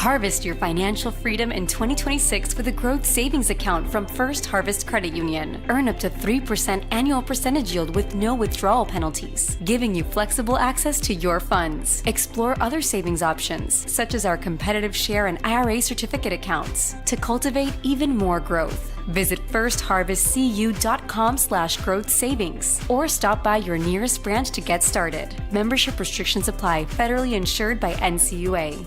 Harvest your financial freedom in 2026 with a growth savings account from First Harvest Credit Union. Earn up to 3% annual percentage yield with no withdrawal penalties, giving you flexible access to your funds. Explore other savings options, such as our competitive share and IRA certificate accounts, to cultivate even more growth. Visit firstharvestcu.com/growth savings or stop by your nearest branch to get started. Membership restrictions apply. Federally insured by NCUA.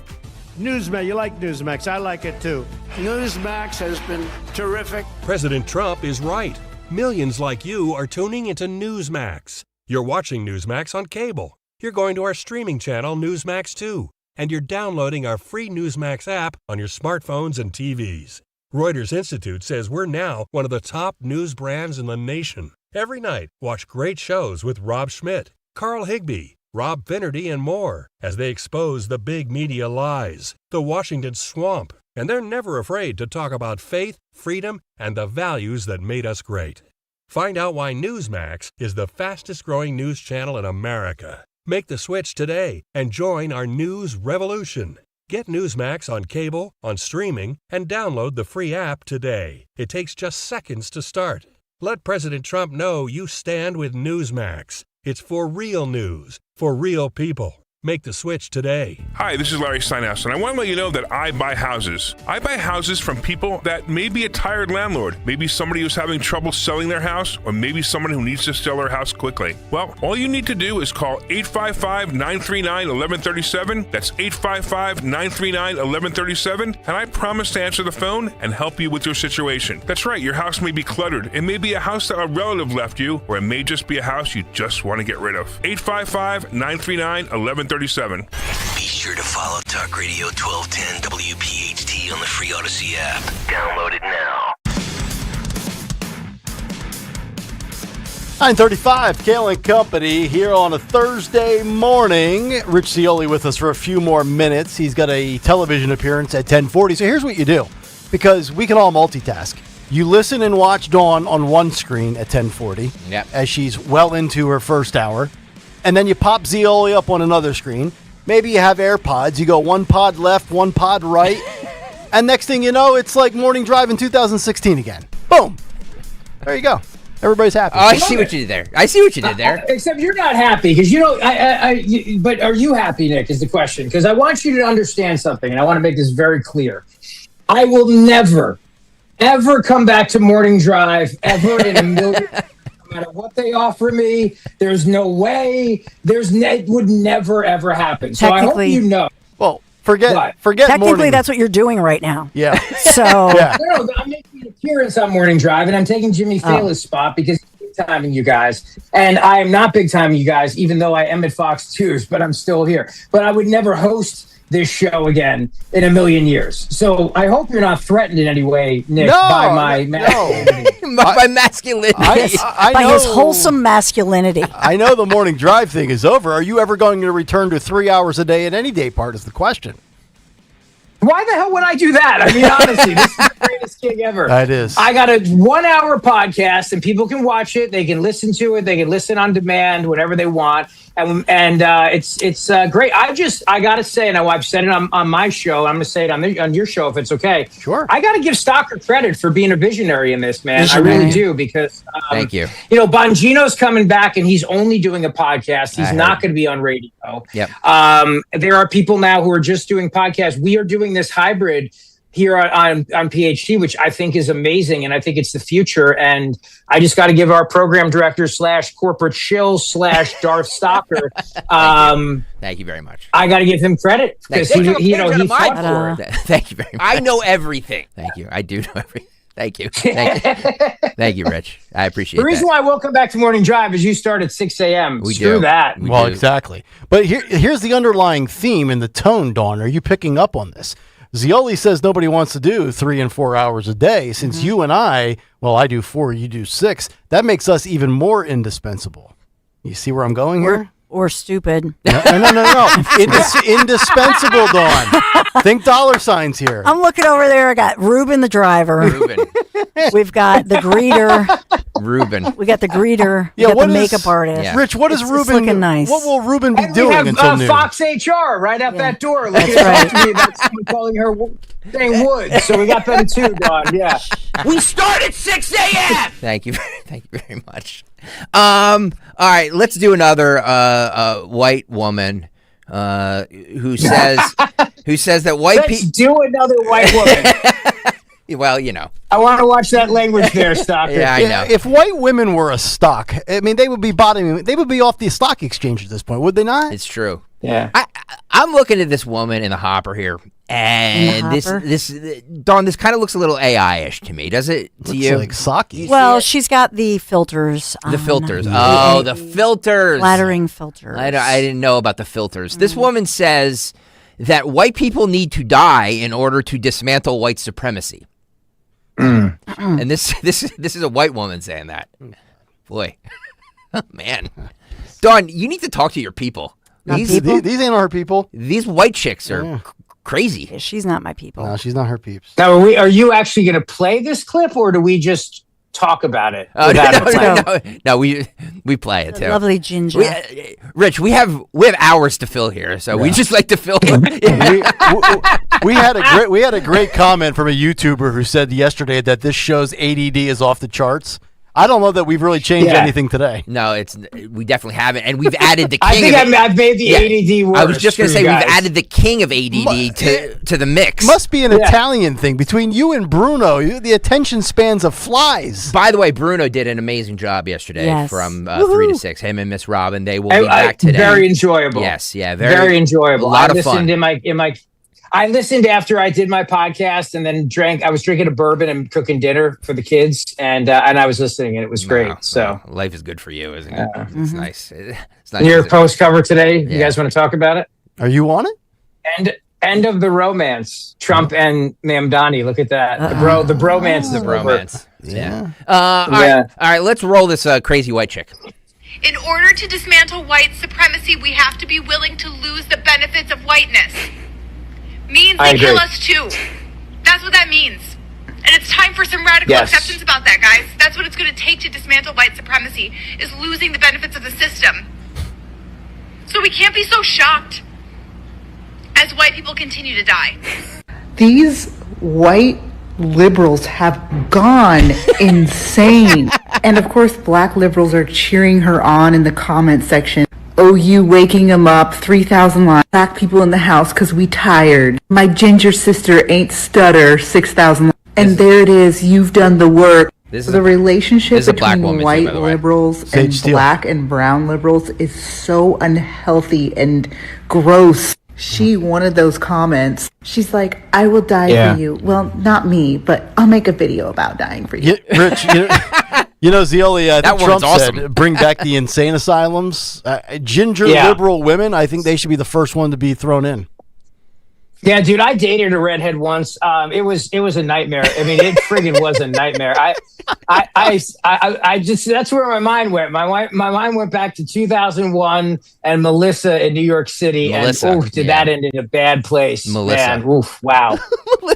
Newsmax, you like Newsmax. I like it too. Newsmax has been terrific. President Trump is right. Millions like you are tuning into Newsmax. You're watching Newsmax on cable. You're going to our streaming channel, Newsmax 2. And you're downloading our free Newsmax app on your smartphones and TVs. Reuters Institute says we're now one of the top news brands in the nation. Every night, watch great shows with Rob Schmidt, Carl Higbie, Rob Finnerty, and more as they expose the big media lies, the Washington swamp, and they're never afraid to talk about faith, freedom, and the values that made us great. Find out why Newsmax is the fastest-growing news channel in America. Make the switch today and join our news revolution. Get Newsmax on cable, on streaming, and download the free app today. It takes just seconds to start. Let President Trump know you stand with Newsmax. It's for real news, for real people. Make the switch today. Hi, this is Larry Steinhaus, and I want to let you know that I buy houses. I buy houses from people that may be a tired landlord, maybe somebody who's having trouble selling their house, or maybe someone who needs to sell their house quickly. Well, all you need to do is call 855-939-1137. That's 855-939-1137, and I promise to answer the phone and help you with your situation. That's right, your house may be cluttered. It may be a house that a relative left you, or it may just be a house you just want to get rid of. 855-939-1137. Be sure to follow Talk Radio 1210 WPHT on the free Odyssey app. Download it now. 9:35, Kayal and Company here on a Thursday morning. Rich Cioli with us for a few more minutes. He's got a television appearance at 10:40. So here's what you do, because we can all multitask. You listen and watch Dawn on one screen at 10:40 as she's well into her first hour. And then you pop Zioli up on another screen. Maybe you have AirPods. You go one pod left, one pod right. And next thing you know, it's like Morning Drive in 2016 again. Boom. There you go. Everybody's happy. Oh, I see what you did there. Except you're not happy because, but are you happy, Nick, is the question. Because I want you to understand something, and I want to make this very clear. I will never, ever come back to Morning Drive ever in a million No matter what they offer me, there's no way. It would never, ever happen. So I hope you know. Well, forget Technically, morning. that's what you're doing right now. Yeah. So No, I'm making an appearance on Morning Drive, and I'm taking Jimmy Fallon's spot because he's big timing you guys. And I am not big timing you guys, even though I am at Fox News, but I'm still here. But I would never host this show again in a million years. So I hope you're not threatened in any way, Nick, by my masculinity. By masculinity. I by know, his wholesome masculinity. I know the Morning Drive thing is over. Are you ever going to return to 3 hours a day at any day part is the question. Why the hell would I do that? I mean, honestly, this is the greatest gig ever. It is. I got a 1 hour podcast and people can watch it. They can listen to it. They can listen on demand, whatever they want. And it's great. I got to say, and I've said it on my show. I'm going to say it on your show if it's okay. Sure. I got to give Stalker credit for being a visionary in this, man. I really do because thank you. Bongino's coming back and he's only doing a podcast. He's not going to be on radio. Yep. There are people now who are just doing podcasts. We are doing this hybrid here on PHT, which I think is amazing, and I think it's the future. And I just got to give our program director / corporate shill / Darth Stalker. Thank you very much. I got to give him credit because he fought for it. Thank you very much. I know everything. Thank you. I do know everything. Thank you. Thank you, Rich. I appreciate it. The reason why I won't come back to Morning Drive is you start at 6 a.m. Screw that. Well, exactly. But here's the underlying theme and the tone, Dawn. Are you picking up on this? Zioli says nobody wants to do 3 and 4 hours a day. Since you and I do 4, you do 6. That makes us even more indispensable. You see where I'm going here? Or stupid. No. Indispensable, Dawn. Think dollar signs here. I'm looking over there. I got Ruben the driver. We've got the greeter. Ruben. We got the greeter. Yeah, we got what the is- makeup artist. Yeah. Rich, what is It's Ruben? looking nice. What will Ruben be And doing we have until noon? Fox HR right up that door. Looking That's at right. talk to me about someone calling her saying Wood. So we got them too, Don. Yeah. We start at 6 a.m. Thank you very much. All right, let's do another white woman who says that white Let's people do another white woman. Well, you know. I want to watch that language there, Stocker. Yeah, I know. If white women were a stock, I mean, they would be bottoming. They would be off the stock exchange at this point, would they not? It's true. Yeah. I'm looking at this woman in the hopper here, and this Dawn, this kind of looks a little AI-ish to me. Does it to Looks you? like Saki. Well, she's got the filters. The filters. on. Oh, the filters. Flattering filters. I didn't know about the filters. This woman says that white people need to die in order to dismantle white supremacy. And this is a white woman saying that. Boy, man, Dawn, you need to talk to your people. These ain't our people. These white chicks are crazy. Yeah, she's not my people. No, she's not her peeps. Now, are you actually going to play this clip, or do we just talk about it? No, we play it too. Lovely ginger. Rich, we have hours to fill here, so we just like to fill. we had a great comment from a YouTuber who said yesterday that this show's ADD is off the charts. I don't know that we've really changed anything today. No, we definitely haven't, and we've added the king. I think I've made the ADD worse. I was just going to say guys. we've added the king of ADD to the mix. Must be an Italian thing between you and Bruno. The attention spans of flies. By the way, Bruno did an amazing job yesterday from 3 to 6. Him and Miss Robin, they will be back today. Very enjoyable. Yes, yeah, very enjoyable. A lot of fun. I listened after I did my podcast, and then I was drinking a bourbon and cooking dinner for the kids, and I was listening, and it was great. So life is good for you, isn't it? It's nice. It's nice. And your post cover today. You guys want to talk about it? Are you on it? End of the romance. Trump and Mamdani. Look at that. The bromance. The bromance. Yeah. All right. Let's roll this crazy white chick. In order to dismantle white supremacy, we have to be willing to lose the benefits of whiteness. Means they kill us too. That's what that means. And it's time for some radical acceptance about that, guys. That's what it's going to take to dismantle white supremacy, is losing the benefits of the system. So we can't be so shocked as white people continue to die. These white liberals have gone insane. And of course, black liberals are cheering her on in the comment section. Oh, you waking them up, 3,000 lines. Black people in the house because we tired. My ginger sister ain't stutter, 6,000 lines. And there it is, you've done the work. The relationship between white liberals and black and brown liberals is so unhealthy and gross. She wanted those comments. She's like, I will die for you. Well, not me, but I'll make a video about dying for you. Rich, Zioli, I think Trump said, bring back the insane asylums. Ginger liberal women, I think they should be the first one to be thrown in. Yeah, dude, I dated a redhead once. It was a nightmare. I mean, it friggin' was a nightmare. I just, that's where my mind went. My mind went back to 2001 and Melissa in New York City. Did that end in a bad place? Melissa. Man, oof, wow.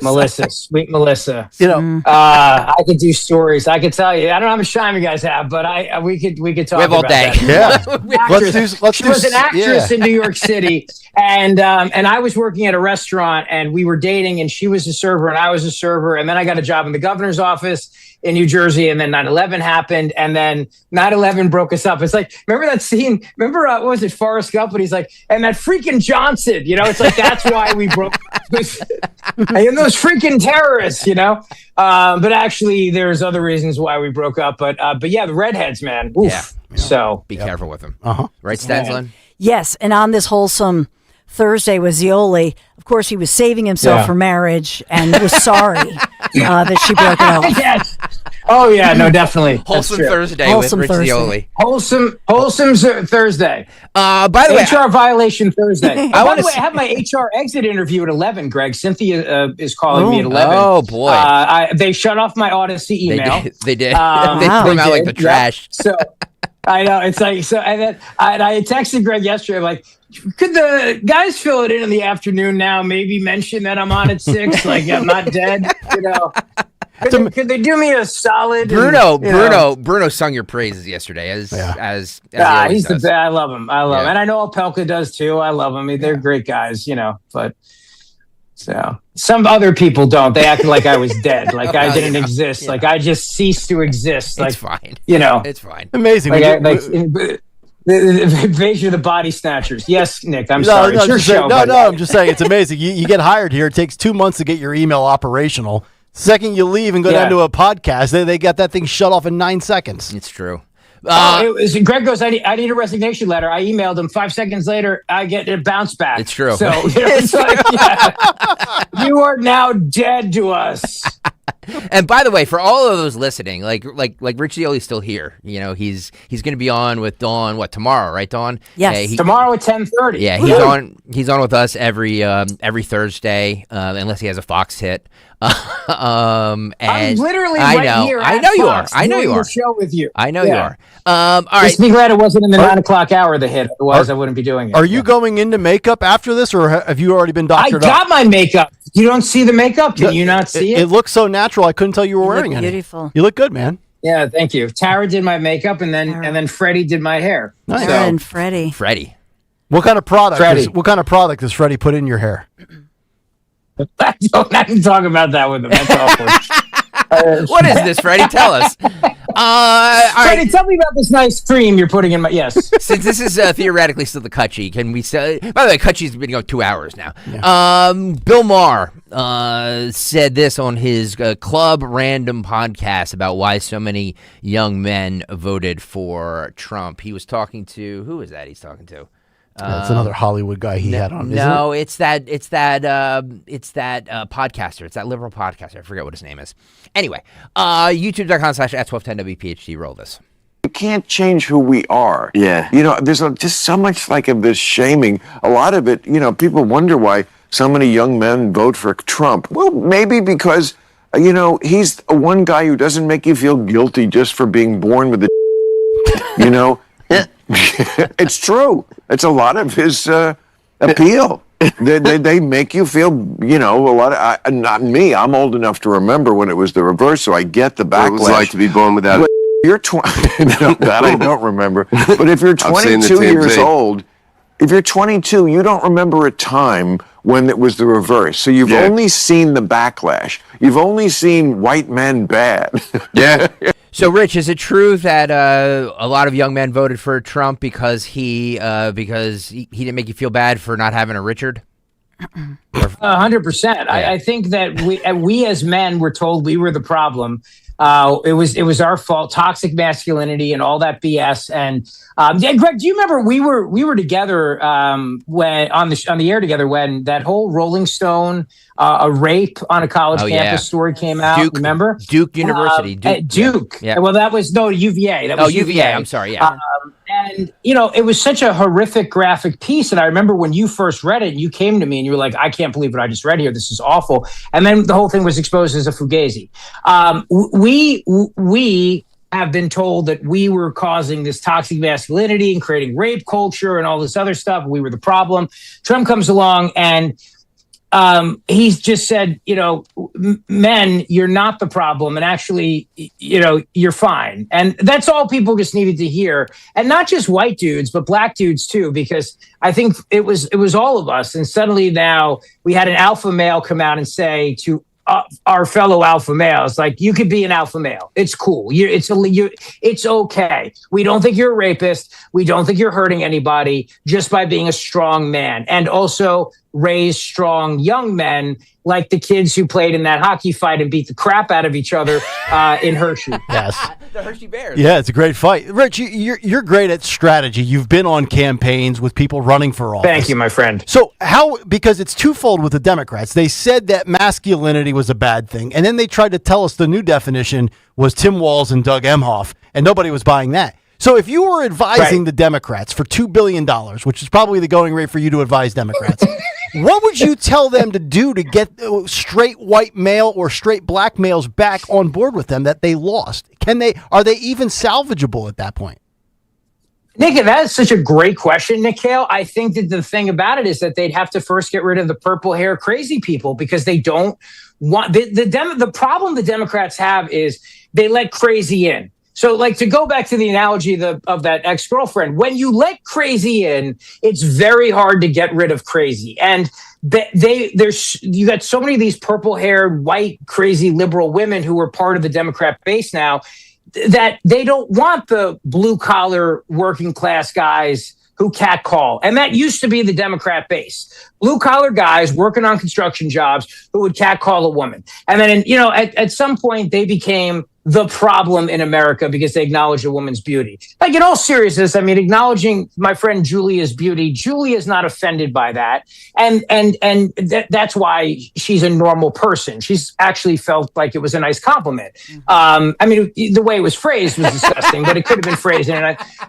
Melissa, sweet Melissa. I could do stories. I could tell you. I don't know how much time you guys have, but we could talk we have all about day. that. She was an actress in New York City, and I was working at a restaurant, and we were dating, and she was a server and I was a server, and then I got a job in the governor's office in New Jersey, and then 9/11 happened, and then 9/11 broke us up. It's like, remember that scene? Remember what was it, Forrest Gump? And he's like, and that freaking Johnson, it's like, that's why we broke and those freaking terrorists, but actually there's other reasons why we broke up, but yeah, the redheads, man. Oof. Yeah. So be careful with them. Right, Stanslin? Yes, and on this wholesome Thursday with Zioli, of course, he was saving himself for marriage and was sorry that she broke it off. Yes. Oh yeah, no, definitely. Wholesome Thursday with Rich Zioli. Wholesome Thursday. By the way, HR violation Thursday. By the way, I have my HR exit interview at 11. Greg, Cynthia is calling me at 11. Oh boy, they shut off my Odyssey email. They did. They threw them out like the trash. So I know, it's like, so, and then I texted Greg yesterday, I'm like, could the guys fill it in the afternoon now? Maybe mention that I'm on at 6, like I'm not dead, Could they do me a solid? Bruno sung your praises yesterday as he always he's does. the best. I love him. And I know Opelka does too. I love him. They're great guys, but so some other people don't. They acted like I was dead, like I didn't exist, like I just ceased to exist. Like, it's fine. It's fine. Amazing. The invasion of the body snatchers. Yes, Nick, I'm sorry. It's your show. I'm just saying it's amazing. You get hired here. It takes 2 months to get your email operational. Second you leave and go down to a podcast, they got that thing shut off in 9 seconds. It's true. Greg goes, I need a resignation letter. I emailed him. 5 seconds later, I get a bounce back. It's true. So it's like, you are now dead to us. And by the way, for all of those listening, like Richie Oli's still here. He's going to be on with Dawn. What, tomorrow, right, Dawn? Yes, tomorrow at 10:30. Yeah, he's on with us every Thursday, unless he has a Fox hit. And I'm literally here. I know you are. I know you are. Show with you. I know you are. All right. Just be glad it wasn't in the 9 o'clock hour that hit. Otherwise, I wouldn't be doing it. Are you going into makeup after this, or have you already been doctored up? I got my makeup. You don't see the makeup? Can you not see it? It looks so natural. I couldn't tell you were wearing it. Beautiful. You look good, man. Yeah, thank you. Tara did my makeup, and then Freddie did my hair. Nice. Tara and Freddie. Freddie. What kind of product does Freddie put in your hair? I can talk about that with him. That's awkward. What is this, Freddie? Tell us. Freddie, tell me about this nice cream you're putting in my. Yes. Since this is theoretically still the Cutchy, can we say? By the way, Cutchy's been going 2 hours now. Yeah. Bill Maher said this on his Club Random podcast about why so many young men voted for Trump. He was talking to who is that? He's talking to. That's another Hollywood guy he had on. No, it's that podcaster. It's that liberal podcaster. I forget what his name is. Anyway, youtube.com/@1210WPHT. Roll this. You can't change who we are. Yeah. There's just so much of this shaming. A lot of it, people wonder why so many young men vote for Trump. Well, maybe because, he's one guy who doesn't make you feel guilty just for being born with It's true. It's a lot of his appeal. They make you feel, a lot of. Not me. I'm old enough to remember when it was the reverse, so I get the backlash. What it was like to be born without. But you're that I don't remember. But if you're 22 years old, if you're 22, you don't remember a time when it was the reverse. So you've only seen the backlash. You've only seen white men bad. Yeah. So, Rich, is it true that a lot of young men voted for Trump because he didn't make you feel bad for not having a Richard? 100%. I think that we as men were told we were the problem. It was our fault, toxic masculinity and all that BS. And Greg, do you remember we were together when on the air together when that whole Rolling Stone a rape on a college campus story came out? Duke, remember? Duke University. Duke. Yeah. Well, that was UVA. That was UVA. I'm sorry. Yeah. And it was such a horrific graphic piece. And I remember when you first read it, you came to me and you were like, I can't believe what I just read here. This is awful. And then the whole thing was exposed as a fugazi. We have been told that we were causing this toxic masculinity and creating rape culture and all this other stuff. We were the problem. Trump comes along and he's just said, men, you're not the problem. And actually, you're fine. And that's all people just needed to hear. And not just white dudes, but black dudes too, because I think it was all of us. And suddenly now we had an alpha male come out and say to our fellow alpha males, like, you could be an alpha male. It's cool. It's okay. We don't think you're a rapist. We don't think you're hurting anybody just by being a strong man. And also raise strong young men like the kids who played in that hockey fight and beat the crap out of each other in Hershey. Yes. The Hershey Bears. Yeah, it's a great fight. Rich, you're great at strategy. You've been on campaigns with people running for office. Thank you, my friend. So because it's twofold with the Democrats. They said that masculinity was a bad thing, and then they tried to tell us the new definition was Tim Walz and Doug Emhoff, and nobody was buying that. So if you were advising the Democrats for $2 billion, which is probably the going rate for you to advise Democrats, what would you tell them to do to get straight white male or straight black males back on board with them that they lost? Are they even salvageable at that point? Nick, that is such a great question, Nick Kayal. I think that the thing about it is that they'd have to first get rid of the purple hair crazy people because they don't want the problem the Democrats have is they let crazy in. So, like, to go back to the analogy of that ex-girlfriend, when you let crazy in, it's very hard to get rid of crazy. And you got so many of these purple-haired, white, crazy liberal women who are part of the Democrat base now that they don't want the blue-collar working class guys who catcall. And that used to be the Democrat base. Blue-collar guys working on construction jobs who would catcall a woman. And then, at some point, they became the problem in America because they acknowledge a woman's beauty. Like, in all seriousness, I mean, acknowledging my friend Julia's beauty, Julia's not offended by that. And that's why she's a normal person. She's actually felt like it was a nice compliment. I mean, the way it was phrased was disgusting, but it could have been phrased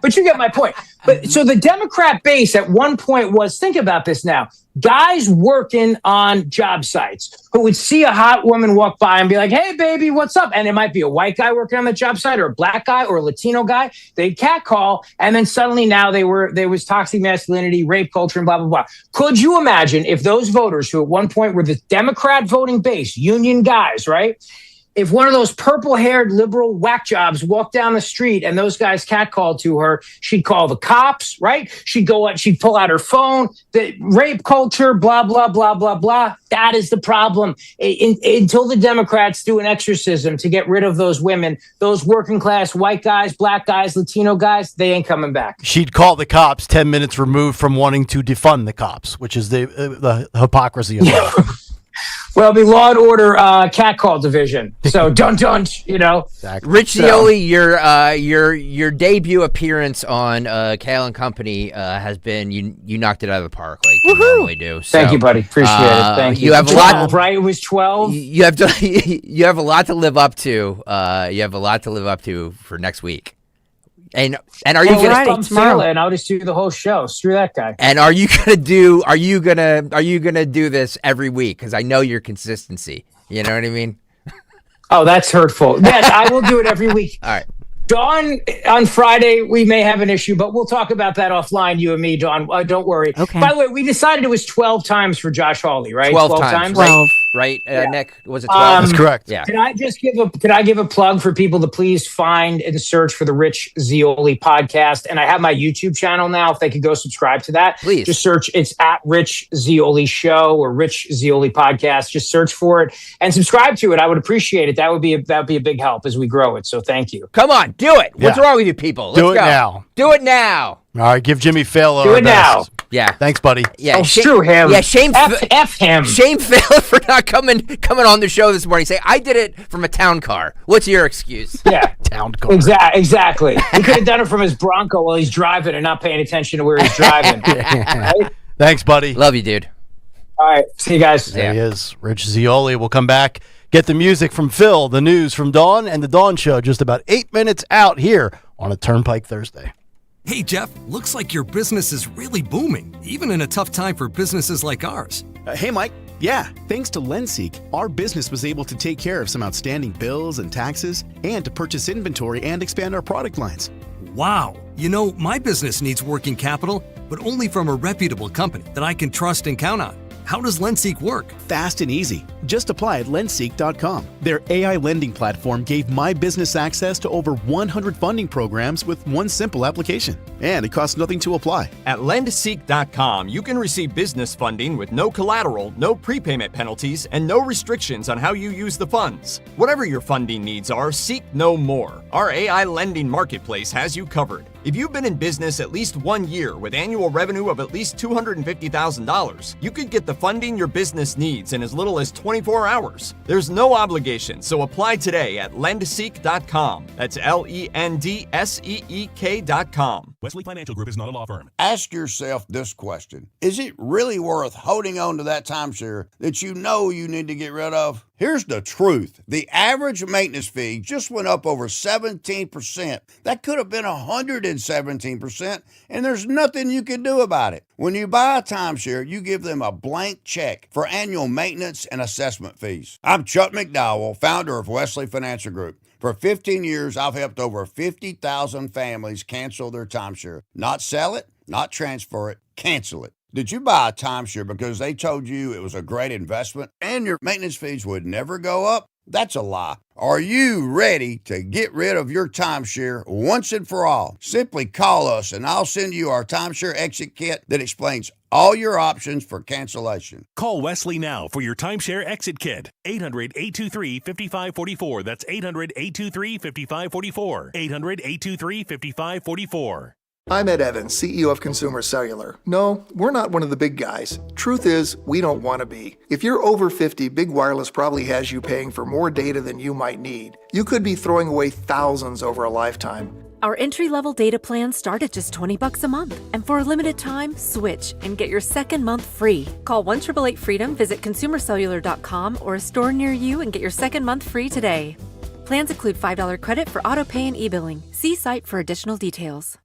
but you get my point. But so the Democrat base at one point was, think about this now, guys working on job sites who would see a hot woman walk by and be like, hey, baby, what's up? And it might be a white guy working on the job site or a black guy or a Latino guy. They'd catcall. And then suddenly now there was toxic masculinity, rape culture, and blah, blah, blah. Could you imagine if those voters who at one point were the Democrat voting base, union guys, right? If one of those purple-haired liberal whack jobs walked down the street and those guys catcalled to her, she'd call the cops, right? She'd pull out her phone, the rape culture, blah, blah, blah, blah, blah. That is the problem. Until the Democrats do an exorcism to get rid of those women, those working-class white guys, black guys, Latino guys, they ain't coming back. She'd call the cops 10 minutes removed from wanting to defund the cops, which is the hypocrisy of that. Well, it'll be Law and Order catcall division. So dun. Exactly. Rich Zioli, your debut appearance on Kayal and Company has been you knocked it out of the park like you normally do. So, thank you, buddy. Appreciate it. Thank you. You have 12, right? It was 12. You have a lot to live up to. You have a lot to live up to for next week. And are you gonna and I'll just do the whole show? Screw that guy. And are you gonna do this every week? Because I know your consistency. You know what I mean? Oh, that's hurtful. Yes, I will do it every week. All right. Dawn, on Friday, we may have an issue, but we'll talk about that offline, you and me, Dawn. Don't worry. Okay. By the way, we decided it was 12 times for Josh Hawley, right? 12 times. 12. Right, Nick? Was it 12? That's correct. Yeah. Can I give a plug for people to please find and search for the Rich Zioli podcast? And I have my YouTube channel now. If they could go subscribe to that, please just search. It's at Rich Zioli Show or Rich Zioli Podcast. Just search for it and subscribe to it. I would appreciate it. That would be a big help as we grow it. So thank you. Come on, do it. What's wrong with you people? Let's do it go. now. Do it now. All right, give Jimmy Fallon Do it now. Yeah. Thanks, buddy. Yeah, screw him. Yeah, shame F him. Shame Fallon for not coming on the show this morning. Say, I did it from a town car. What's your excuse? Yeah. Town car. Exactly. He could have done it from his Bronco while he's driving and not paying attention to where he's driving. Right? Thanks, buddy. Love you, dude. All right. See you guys. There he is. Rich Zioli. We'll come back. Get the music from Phil, the news from Dawn, and the Dawn Show just about 8 minutes out here on a Turnpike Thursday. Hey, Jeff, looks like your business is really booming, even in a tough time for businesses like ours. Hey, Mike. Yeah, thanks to LendSeek, our business was able to take care of some outstanding bills and taxes and to purchase inventory and expand our product lines. Wow. You know, my business needs working capital, but only from a reputable company that I can trust and count on. How does LendSeek work? Fast and easy. Just apply at lendseek.com. Their AI lending platform gave my business access to over 100 funding programs with one simple application. And it costs nothing to apply. At lendseek.com, you can receive business funding with no collateral, no prepayment penalties, and no restrictions on how you use the funds. Whatever your funding needs are, seek no more. Our AI lending marketplace has you covered. If you've been in business at least 1 year with annual revenue of at least $250,000, you could get the funding your business needs in as little as 24 hours. There's no obligation, so apply today at lendseek.com. That's LENDSEEK.com. Wesley Financial Group is not a law firm. Ask yourself this question. Is it really worth holding on to that timeshare that you know you need to get rid of? Here's the truth. The average maintenance fee just went up over 17%. That could have been 117%, and there's nothing you can do about it. When you buy a timeshare, you give them a blank check for annual maintenance and assessment fees. I'm Chuck McDowell, founder of Wesley Financial Group. For 15 years, I've helped over 50,000 families cancel their timeshare. Not sell it, not transfer it, cancel it. Did you buy a timeshare because they told you it was a great investment and your maintenance fees would never go up? That's a lie. Are you ready to get rid of your timeshare once and for all? Simply call us and I'll send you our timeshare exit kit that explains all your options for cancellation. Call Wesley now for your timeshare exit kit. 800-823-5544. That's 800-823-5544. 800-823-5544. I'm Ed Evans, CEO of Consumer Cellular. No, we're not one of the big guys. Truth is, we don't want to be. If you're over 50, Big Wireless probably has you paying for more data than you might need. You could be throwing away thousands over a lifetime. Our entry-level data plans start at just $20 a month. And for a limited time, switch and get your second month free. Call 1-888-FREEDOM, visit consumercellular.com or a store near you and get your second month free today. Plans include $5 credit for auto pay and e-billing. See site for additional details.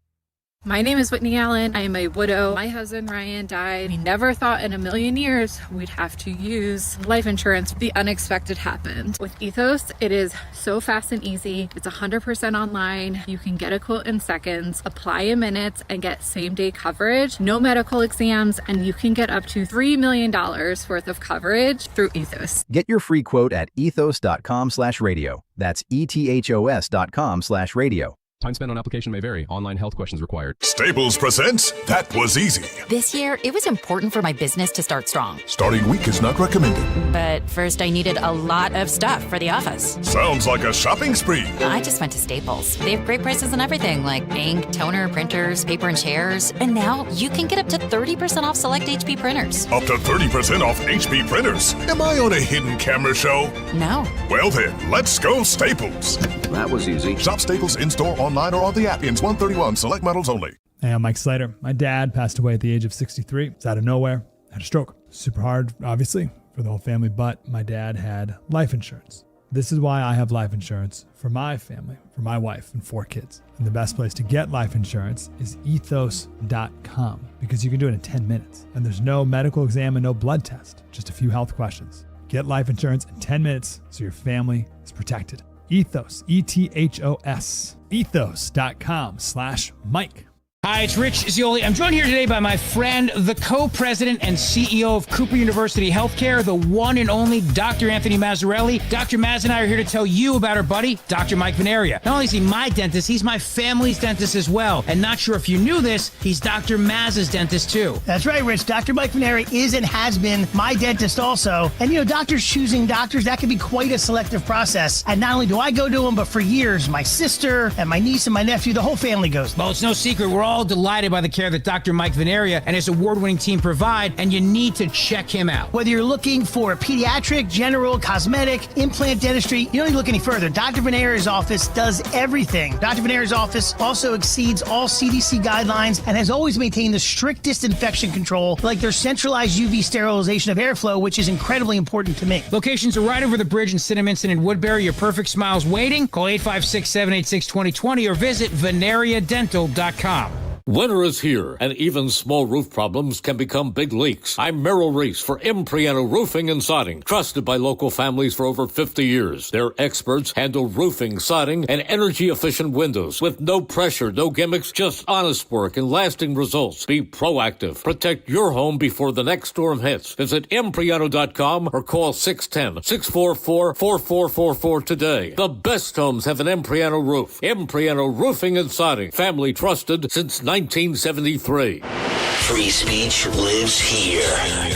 My name is Whitney Allen. I am a widow. My husband Ryan died. We never thought in a million years we'd have to use life insurance. The unexpected happened. With Ethos, it is so fast and easy. It's 100% online. You can get a quote in seconds, apply in minutes, and get same-day coverage. No medical exams, and you can get up to $3 million worth of coverage through Ethos. Get your free quote at ethos.com/radio. That's ethos.com/radio. Time spent on application may vary. Online health questions required. Staples presents That Was Easy. This year, it was important for my business to start strong. Starting week is not recommended. But first, I needed a lot of stuff for the office. Sounds like a shopping spree. I just went to Staples. They have great prices on everything, like ink, toner, printers, paper, and chairs. And now, you can get up to 30% off select HP printers. Up to 30% off HP printers? Am I on a hidden camera show? No. Well then, let's go Staples. That was easy. Shop Staples in-store, online, or on the app. Ins 131, select models only. Hey, I'm Mike Slater. My dad passed away at the age of 63. It's out of nowhere. Had a stroke. Super hard, obviously, for the whole family, but my dad had life insurance. This is why I have life insurance for my family, for my wife and 4 kids. And the best place to get life insurance is ethos.com because you can do it in 10 minutes. And there's no medical exam and no blood test, just a few health questions. Get life insurance in 10 minutes so your family is protected. Ethos, ETHOS, ethos.com/Mike. Hi, it's Rich Zioli. I'm joined here today by my friend, the co-president and CEO of Cooper University Healthcare, the one and only Dr. Anthony Mazzarelli. Dr. Maz and I are here to tell you about our buddy, Dr. Mike Venaria. Not only is he my dentist, he's my family's dentist as well. And not sure if you knew this, he's Dr. Maz's dentist too. That's right, Rich. Dr. Mike Venaria is and has been my dentist also. And you know, doctors choosing doctors, that can be quite a selective process. And not only do I go to him, but for years, my sister and my niece and my nephew, the whole family goes. Well, it's no secret. We're all delighted by the care that Dr. Mike Venaria and his award-winning team provide, and you need to check him out. Whether you're looking for pediatric, general, cosmetic, implant dentistry, you don't need to look any further. Dr. Venaria's office does everything. Dr. Venaria's office also exceeds all CDC guidelines and has always maintained the strictest infection control, like their centralized UV sterilization of airflow, which is incredibly important to me. Locations are right over the bridge in Cinnaminson and Woodbury. Your perfect smile's waiting. Call 856-786-2020 or visit venariadental.com. Winter is here, and even small roof problems can become big leaks. I'm Merrill Reese for Impriano Roofing and Siding, trusted by local families for over 50 years. Their experts handle roofing, siding, and energy-efficient windows with no pressure, no gimmicks, just honest work and lasting results. Be proactive. Protect your home before the next storm hits. Visit Impriano.com or call 610-644-4444 today. The best homes have an Impriano roof. Impriano Roofing and Siding, family trusted since 1973. Free speech lives here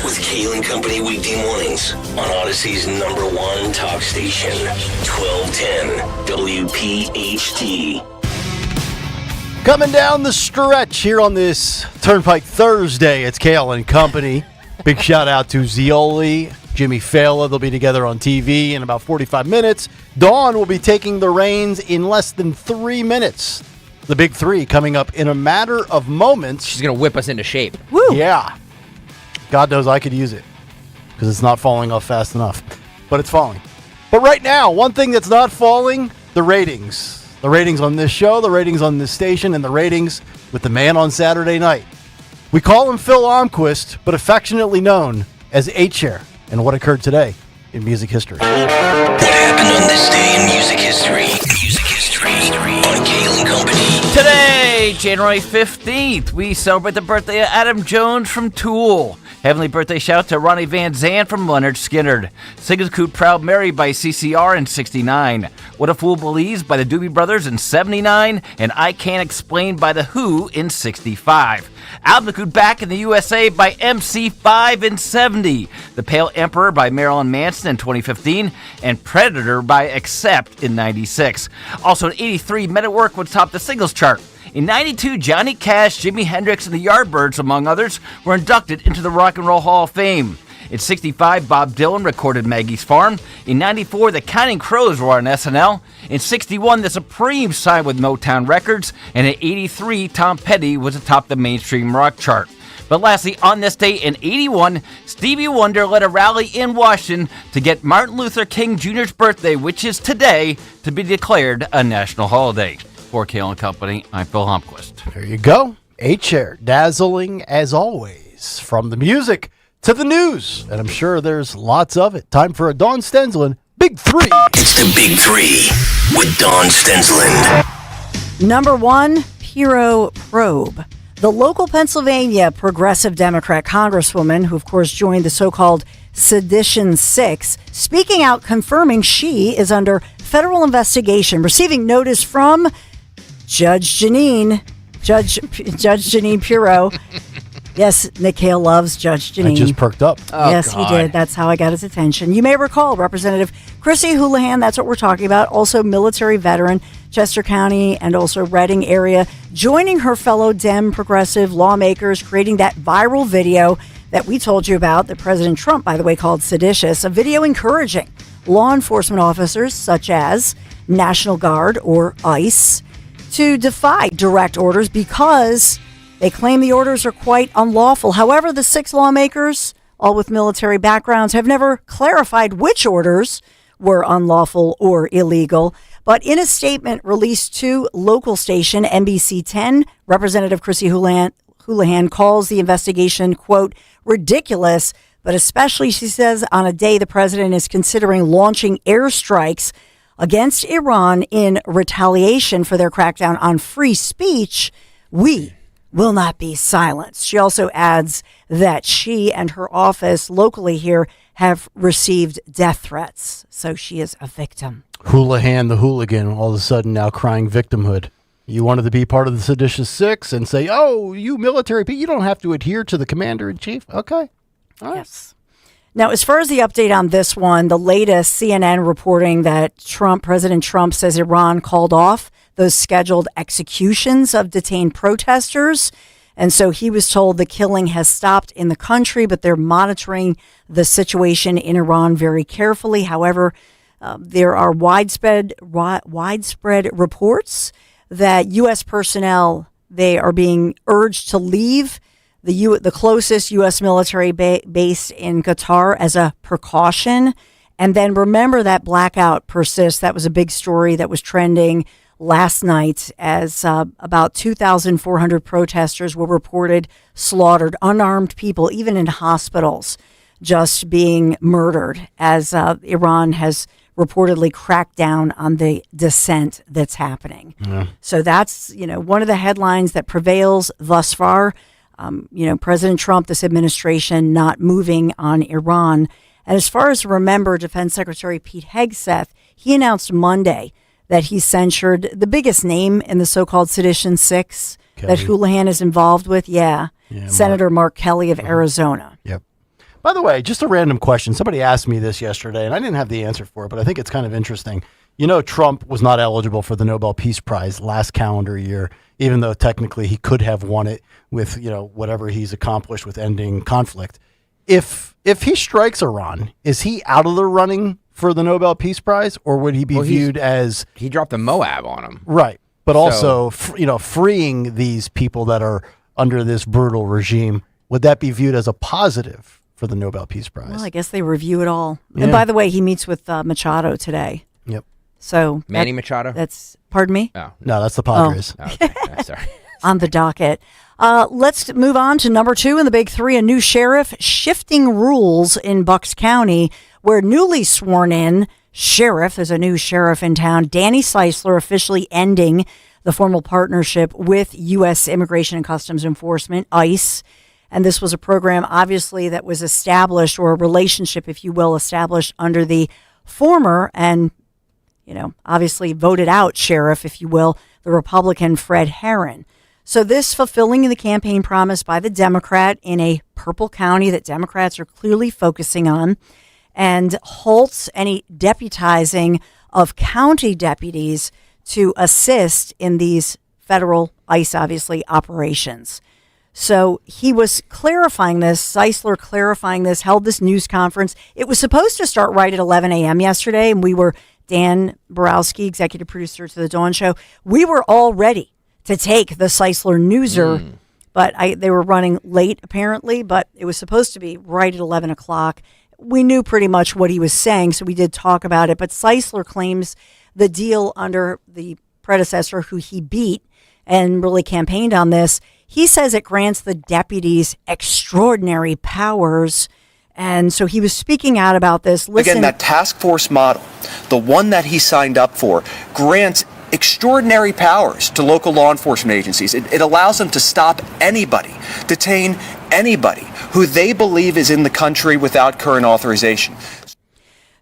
with Kayal and Company weekday mornings on Odyssey's #1 talk station, 1210 WPHT. Coming down the stretch here on this Turnpike Thursday, it's Kayal and Company. Big shout out to Zioli, Jimmy Fela. They'll be together on TV in about 45 minutes. Dawn will be taking the reins in less than 3 minutes. The big three coming up in a matter of moments. She's going to whip us into shape. Woo! Yeah. God knows I could use it because it's not falling off fast enough. But it's falling. But right now, one thing that's not falling, the ratings. The ratings on this show, the ratings on this station, and the ratings with the man on Saturday night. We call him Phil Almquist, but affectionately known as H-Chair, and what occurred today in music history. What happened on this day in music history? Music history on Kayal and Company. Today Friday, January 15th, we celebrate the birthday of Adam Jones from Tool. Heavenly birthday shout to Ronnie Van Zant from Leonard Skinner. Singles Coot Proud Mary by CCR in 69. What a Fool Believes by the Doobie Brothers in 79. And I Can't Explain by The Who in 65. Album Coot Back in the USA by MC5 in 70. The Pale Emperor by Marilyn Manson in 2015. And Predator by Accept in 96. Also in 83, Men at Work would top the singles chart. In 92, Johnny Cash, Jimi Hendrix, and the Yardbirds, among others, were inducted into the Rock and Roll Hall of Fame. In 65, Bob Dylan recorded Maggie's Farm. In 94, the Counting Crows were on SNL. In 61, the Supremes signed with Motown Records. And in 83, Tom Petty was atop the mainstream rock chart. But lastly, on this day in 81, Stevie Wonder led a rally in Washington to get Martin Luther King Jr.'s birthday, which is today, to be declared a national holiday. For Kayal & Company, I'm Phil Holmquist. There you go. A-Chair, dazzling as always. From the music to the news, and I'm sure there's lots of it. Time for a Dawn Stensland Big Three. It's the Big Three with Dawn Stensland. Number 1, Piro Probe. The local Pennsylvania progressive Democrat congresswoman, who of course joined the so-called Sedition 6, speaking out confirming she is under federal investigation, receiving notice from Judge Janine Pirro. Yes, Nick Hale loves Judge Janine. I just perked up. Yes, he did. That's how I got his attention. You may recall Representative Chrissy Houlihan, that's what we're talking about, also military veteran, Chester County and also Reading area, joining her fellow Dem progressive lawmakers, creating that viral video that we told you about, that President Trump, by the way, called seditious, a video encouraging law enforcement officers such as National Guard or ICE to defy direct orders because they claim the orders are quite unlawful. However, the 6 lawmakers, all with military backgrounds, have never clarified which orders were unlawful or illegal. But in a statement released to local station NBC 10, Representative Chrissy Houlihan calls the investigation, quote, ridiculous, but especially, she says, on a day the president is considering launching airstrikes against Iran in retaliation for their crackdown on free speech. We will not be silenced. She also adds that she and her office locally here have received death threats. So she is a victim. Houlihan the hooligan, all of a sudden now crying victimhood. You wanted to be part of the Seditious 6 and say, oh, you military people, you don't have to adhere to the commander-in-chief. Okay. All right. Yes. Now, as far as the update on this one, the latest CNN reporting that President Trump says Iran called off those scheduled executions of detained protesters. And so he was told the killing has stopped in the country, but they're monitoring the situation in Iran very carefully. However, there are widespread reports that U.S. personnel, they are being urged to leave the closest U.S. military base in Qatar as a precaution. And then remember that blackout persists. That was a big story that was trending last night as about 2,400 protesters were reported slaughtered, unarmed people, even in hospitals, just being murdered as Iran has reportedly cracked down on the dissent that's happening. Yeah. So that's, one of the headlines that prevails thus far. President Trump, this administration not moving on Iran. And as far as remember, Defense Secretary Pete Hegseth, he announced Monday that he censured the biggest name in the so-called Sedition 6 that Houlihan is involved with. Yeah Senator Mark Kelly of Arizona. Yep. By the way, just a random question. Somebody asked me this yesterday, and I didn't have the answer for it, but I think it's kind of interesting. Trump was not eligible for the Nobel Peace Prize last calendar year, even though technically he could have won it with, whatever he's accomplished with ending conflict. If he strikes Iran, is he out of the running for the Nobel Peace Prize, or would he be viewed as... He dropped the Moab on him. Right. But also, freeing these people that are under this brutal regime, would that be viewed as a positive for the Nobel Peace Prize? Well, I guess they review it all. Yeah. And by the way, he meets with Machado today. Yep. So Manny Machado? That's, pardon me? Oh. No, that's the Padres. Oh, okay. Sorry. On the docket. Let's move on to number 2 in the big 3, a new sheriff shifting rules in Bucks County, where newly sworn in sheriff, there's a new sheriff in town, Danny Seisler, officially ending the formal partnership with U.S. Immigration and Customs Enforcement, ICE. And this was a program, obviously, that was established, or a relationship, if you will, established under the former and, obviously voted out sheriff, if you will, the Republican Fred Herron. So this fulfilling the campaign promise by the Democrat in a purple county that Democrats are clearly focusing on, and halts any deputizing of county deputies to assist in these federal ICE, obviously, operations. So he was clarifying this, Zeisler clarifying this, held this news conference. It was supposed to start right at 11 a.m. yesterday, and we were, Dan Borowski, executive producer to The Dawn Show, we were all ready to take the Zeisler Newser, but they were running late, apparently, but it was supposed to be right at 11 o'clock. We knew pretty much what he was saying, so we did talk about it, but Zeisler claims the deal under the predecessor who he beat and really campaigned on this, he says it grants the deputies extraordinary powers. And so he was speaking out about this. Listen. Again, that task force model, the one that he signed up for, grants extraordinary powers to local law enforcement agencies. It allows them to stop anybody, detain anybody who they believe is in the country without current authorization.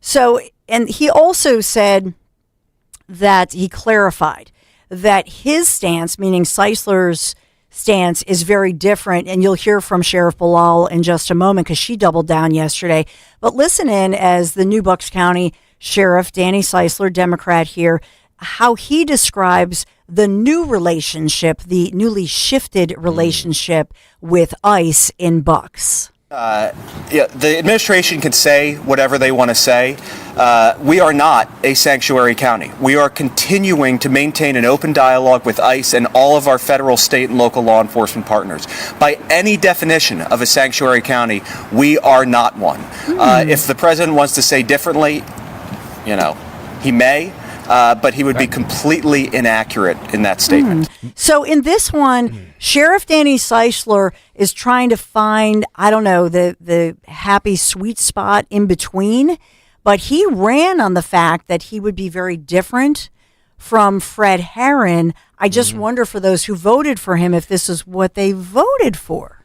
So, and he also said that he clarified that his stance, meaning Zeisler's stance, is very different. And you'll hear from Sheriff Bilal in just a moment because she doubled down yesterday. But listen in as the new Bucks County Sheriff, Danny Zeisler, Democrat here, how he describes the new relationship, the newly shifted relationship with ICE in Bucks. The administration can say whatever they want to say. We are not a sanctuary county. We are continuing to maintain an open dialogue with ICE and all of our federal, state, and local law enforcement partners. By any definition of a sanctuary county, we are not one. If the president wants to say differently, he may. But he would be completely inaccurate in that statement. So in this one, Sheriff Danny Zeisler is trying to find, the happy sweet spot in between. But he ran on the fact that he would be very different from Fred Herron. I just wonder for those who voted for him if this is what they voted for.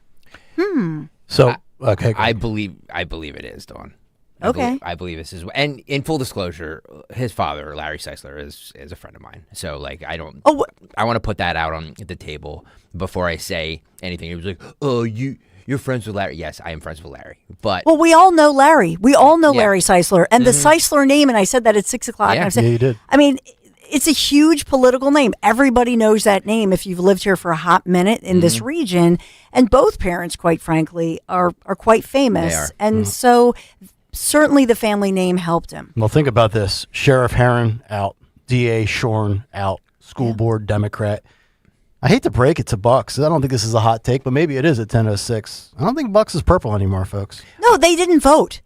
So, okay. I believe it is, Dawn. I believe this is, and in full disclosure, his father, Larry Zeisler, is a friend of mine. So, I want to put that out on the table before I say anything. He was like, "Oh, you're friends with Larry." Yes, I am friends with Larry. But we all know Larry. We all know Larry Zeisler, and the Zeisler name. And I said that at 6 o'clock. Yeah, you did. I mean, it's a huge political name. Everybody knows that name if you've lived here for a hot minute in this region. And both parents, quite frankly, are quite famous. They are. And so certainly the family name helped him. Well, think about this. Sheriff Herron out. DA Shorn out. School board Democrat. I hate to break it to Bucks. I don't think this is a hot take, but maybe it is at 10:06. I don't think Bucks is purple anymore, folks. No, they didn't vote.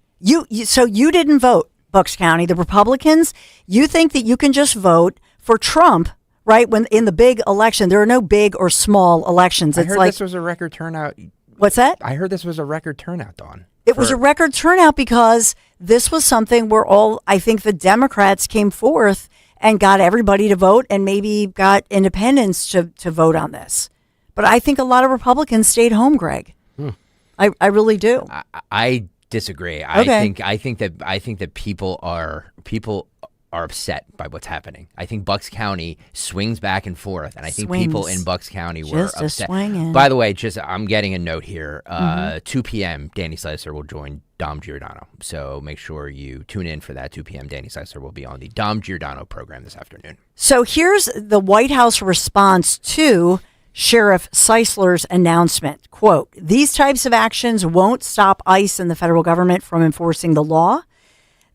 So you didn't vote, Bucks County. The Republicans, you think that you can just vote for Trump, right? When in the big election, there are no big or small elections. I heard this was a record turnout. What's that? I heard this was a record turnout, Dawn. It was a record turnout because this was something where I think the Democrats came forth and got everybody to vote and maybe got independents to vote on this. But I think a lot of Republicans stayed home, Greg. I really do. I disagree. Okay. I think that people are upset by what's happening. I think Bucks County swings back and forth, and I think people in Bucks County were Just a upset. swinging. By the way, I'm getting a note here. 2 p.m. Danny Zeisler will join Dom Giordano, so make sure you tune in for that. 2 p.m. Danny Zeisler will be on the Dom Giordano program this afternoon. So here's the White House response to Sheriff Zeisler's announcement. Quote, "These types of actions won't stop ICE and the federal government from enforcing the law.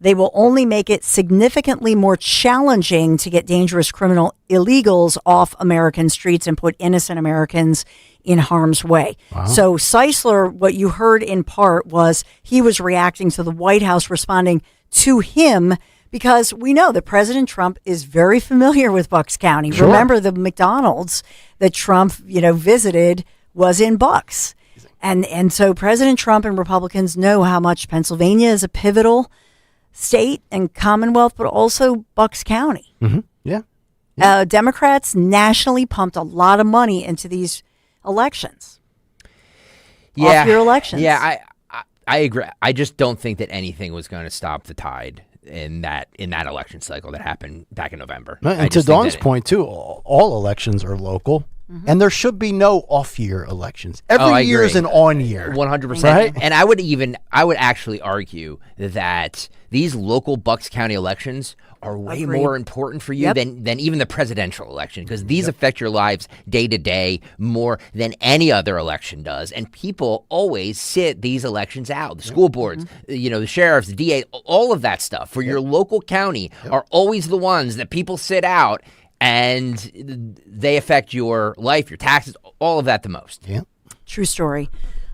They will only make it significantly more challenging to get dangerous criminal illegals off American streets and put innocent Americans in harm's way." Wow. So Zeisler, what you heard in part was he was reacting to the White House responding to him because we know that President Trump is very familiar with Bucks County. Sure. Remember the McDonald's that Trump, visited was in Bucks. And so President Trump and Republicans know how much Pennsylvania is a pivotal state and Commonwealth, but also Bucks County. Yeah. Democrats nationally pumped a lot of money into these elections. Yeah, off-year elections. Yeah, I agree. I just don't think that anything was going to stop the tide in that election cycle that happened back in November. And to Dawn's point, too, all elections are local. And there should be no off-year elections. Every year is an on-year. 100%. Right? And I would actually argue that these local Bucks County elections are way more important for you than even the presidential election, because these affect your lives day to day more than any other election does. And people always sit these elections out. The school boards, the sheriffs, the DA, all of that stuff for your local county are always the ones that people sit out. And they affect your life, your taxes, all of that the most. Yeah. True story.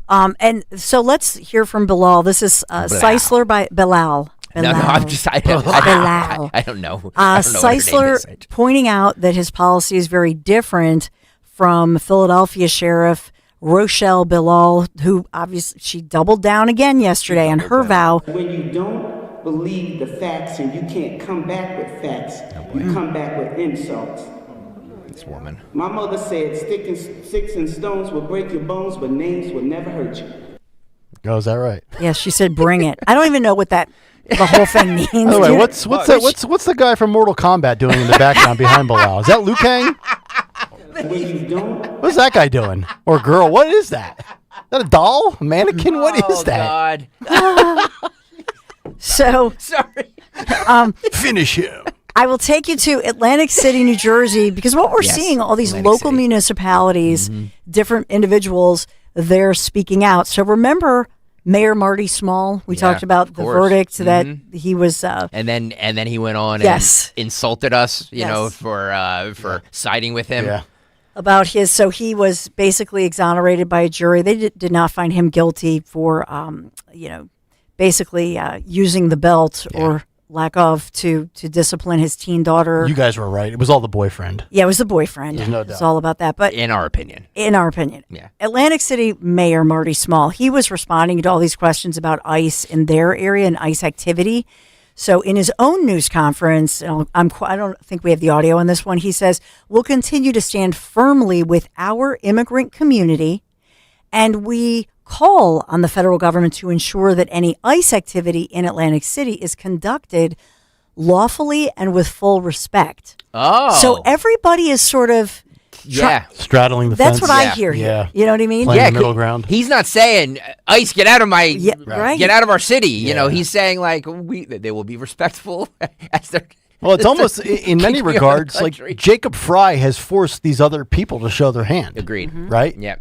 And so let's hear from Bilal. This is Seisler by Bilal. No, I'm just, I don't know. I don't know Seisler pointing out that his policy is very different from Philadelphia Sheriff Rochelle Bilal, who obviously she doubled down again yesterday on her vow. When you don't believe the facts and you can't come back with facts, you come back with insults. This woman. My mother said sticks and stones will break your bones, but names will never hurt you. Oh, is that right? Yes, she said bring it. I don't even know what the whole thing means. By the way, what's the guy from Mortal Kombat doing in the background behind Bilal? Is that Liu Kang? What's that guy doing? Or girl? What is that? Is that a doll? A mannequin? What is that? God. So sorry. Finish him. I will take you to Atlantic City, New Jersey, because what we're seeing, all these local municipalities, different individuals, they're speaking out. So remember Mayor Marty Small? We talked about the verdict that he was. And then he went on and insulted us, for siding with him. Yeah. About his, so he was basically exonerated by a jury. They did not find him guilty for, basically using the belt or lack of to discipline his teen daughter. You guys were right. It was all the boyfriend. Yeah, it was the boyfriend. There's no doubt. It's all about that. But in our opinion. Yeah. Atlantic City Mayor Marty Small, he was responding to all these questions about ICE in their area and ICE activity. So in his own news conference, I don't think we have the audio on this one, he says, we'll continue to stand firmly with our immigrant community, and we call on the federal government to ensure that any ICE activity in Atlantic City is conducted lawfully and with full respect. Oh. So everybody is sort of straddling the fence. That's what I hear here. You know what I mean? Playing the middle ground. He's not saying, ICE, get out of my get out of our city. Yeah. He's saying like they will be respectful as they're Well, it's almost, in many regards, like Jacob Fry has forced these other people to show their hand. Agreed. Right? Yeah.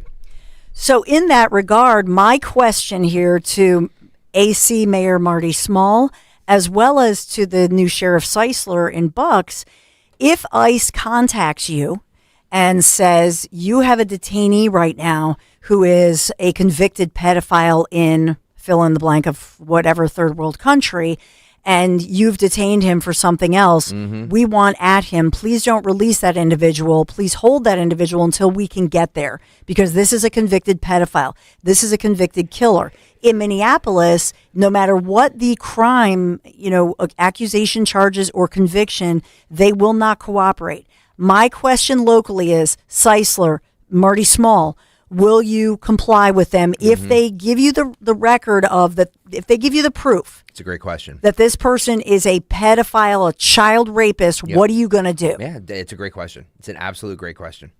So in that regard, my question here to AC Mayor Marty Small, as well as to the new Sheriff Seisler in Bucks, if ICE contacts you and says you have a detainee right now who is a convicted pedophile in fill in the blank of whatever third world country, and you've detained him for something else, we want at him. Please don't release that individual. Please hold that individual until we can get there, because this is a convicted pedophile. This is a convicted killer. In Minneapolis, no matter what the crime, accusation, charges, or conviction, they will not cooperate. My question locally is, Seisler, Marty Small, will you comply with them if they give you the record of if they give you the proof? It's a great question. That this person is a pedophile, a child rapist, what are you going to do? Yeah, it's a great question. It's an absolute great question.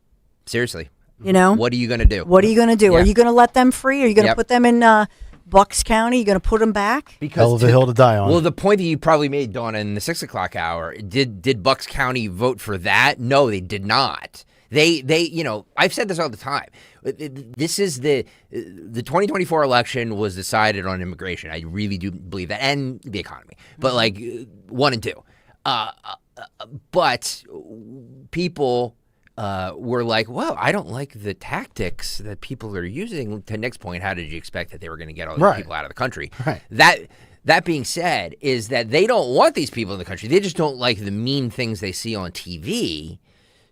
Seriously. What are you going to do? What are you going to do? Yeah. Are you going to let them free? Are you going to put them in Bucks County? Are you going to put them back? Hell of a hill to die on. Well, the point that you probably made, Dawn, in the 6 o'clock hour, did Bucks County vote for that? No, they did not. They I've said this all the time. This is the 2024 election was decided on immigration. I really do believe that, and the economy. But like 1 and 2. But people were like, well, I don't like the tactics that people are using. To Nick's point, how did you expect that they were going to get all these people out of the country? Right. That being said, is that they don't want these people in the country. They just don't like the mean things they see on TV.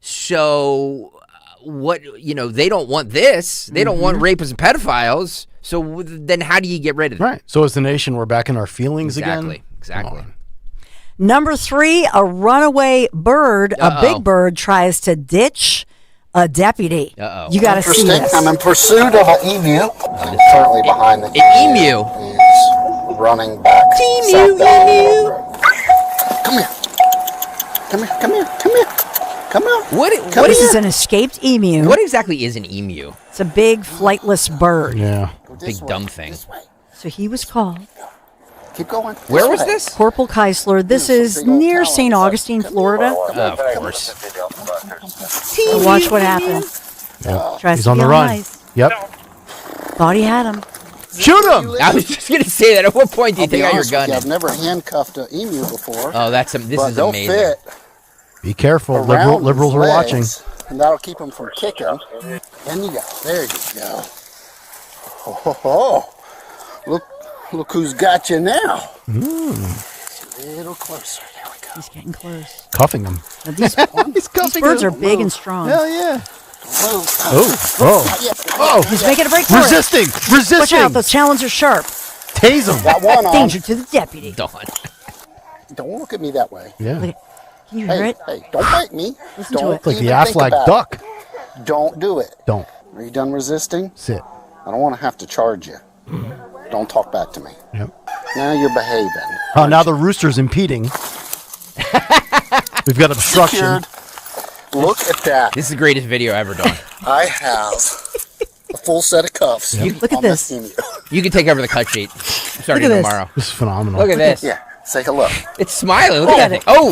So they don't want this. They don't want rapists and pedophiles. So then how do you get rid of them? Right. So as the nation, we're back in our feelings again? Exactly. Number 3, a runaway bird, a big bird, tries to ditch a deputy. You got to see this. I'm in pursuit of an emu. I'm currently behind the emu. He's running back. Emu. Come here. Come here. Come here. Come here. Come on. This is an escaped emu. What exactly is an emu? It's a big flightless bird. Yeah. Big dumb thing. So he was called. Keep going. Where was this? Corporal Keisler. This is near St. Augustine, Florida. Of course. Watch what happened. Yeah. Tries He's to on be the all run. nice. Yep. Thought he had him. Shoot him! I was just going to say that. At what point do you take out your gun? I've never handcuffed an emu before. Oh, this is they'll amazing. Fit Be careful. around Liberals his are watching. legs, and that'll keep him from kicking. And you go. There you go. Oh. Look who's got you now. A little closer. There we go. He's getting close. Cuffing him. Now these birds are big and strong. Hell yeah. Oh. He's making a break for Resisting. it. Resisting. Watch out. Those talons are sharp. Tase him. Got one on. Danger to the deputy. Don't look at me that way. Yeah. Can you hear it? Hey, don't bite me. Listen to Don't it. It's like the even think Aflac about duck. it. Don't do it. Don't. Are you done resisting? Sit. I don't want to have to charge you. Don't talk back to me. Yep. Now you're behaving. Oh, now the rooster's impeding. We've got obstruction. Secured. Look at that. This is the greatest video ever done. I have a full set of cuffs. Look at this. You can take over the cut sheet starting Look at this. tomorrow. This is phenomenal. Look at this. Yeah. Say hello. It's smiling. Look at that thing. Oh!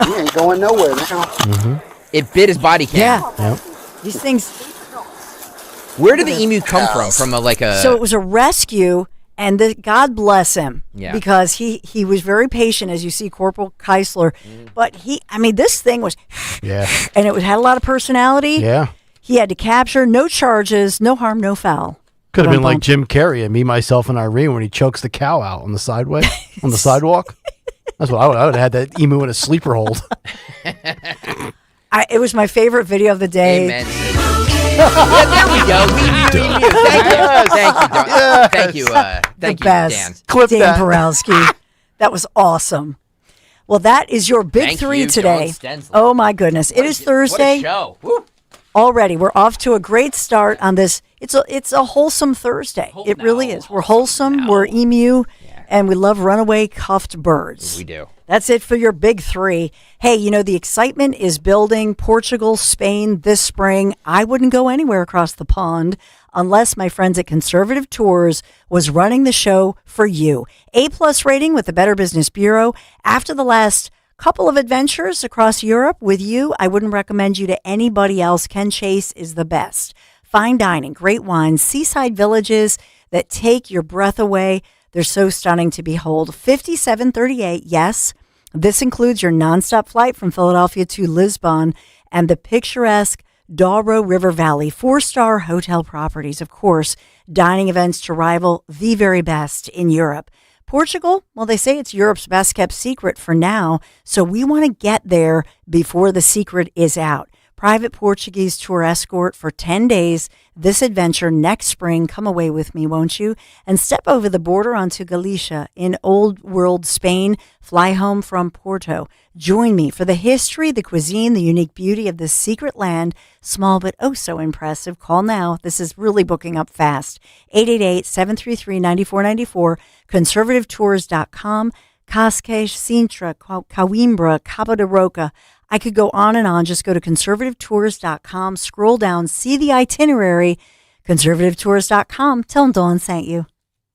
You ain't going nowhere now. It bit his body cam. Yeah. Yep. These things. Where did the emu come from? From a So it was a rescue, and God bless him, Yeah. because he was very patient, as you see Corporal Keisler. But this thing was, Yeah. and it had a lot of personality. Yeah. He had to capture, no charges, no harm, no foul. Could have been like Jim Carrey and Me, Myself, and Irene when he chokes the cow out on the sidewalk. That's what I would have had that emu in a sleeper hold. It was my favorite video of the day. Amen. There we go. Emu. Thank you. Thank you, Dan. Clip Dan that. Porowski. That was awesome. Well, that is your big Thank three you, today. John Stensler. Oh my goodness! It is Thursday. What a show. Woo. Already, we're off to a great start on this. It's a wholesome Thursday. It really is. We're wholesome. We're emu, and we love runaway cuffed birds. We do. That's it for your big three. Hey, the excitement is building. Portugal, Spain this spring. I wouldn't go anywhere across the pond unless my friends at Conservative Tours was running the show for you. A+ rating with the Better Business Bureau. After the last couple of adventures across Europe with you, I wouldn't recommend you to anybody else. Ken Chase is the best. Fine dining, great wines, seaside villages that take your breath away. They're so stunning to behold. 5738, yes. This includes your nonstop flight from Philadelphia to Lisbon and the picturesque Douro River Valley 4-star hotel properties. Of course, dining events to rival the very best in Europe. Portugal, well, they say it's Europe's best kept secret for now, so we want to get there before the secret is out. Private Portuguese tour escort for 10 days. This adventure next spring. Come away with me, won't you? And step over the border onto Galicia in Old World Spain. Fly home from Porto. Join me for the history, the cuisine, the unique beauty of this secret land. Small but oh so impressive. Call now. This is really booking up fast. 888-733-9494. ConservativeTours.com. Cascais, Sintra, Coimbra, Cabo de Roca. I could go on and on. Just go to conservativetours.com, scroll down, see the itinerary, conservativetours.com. Tell them Dawn sent you.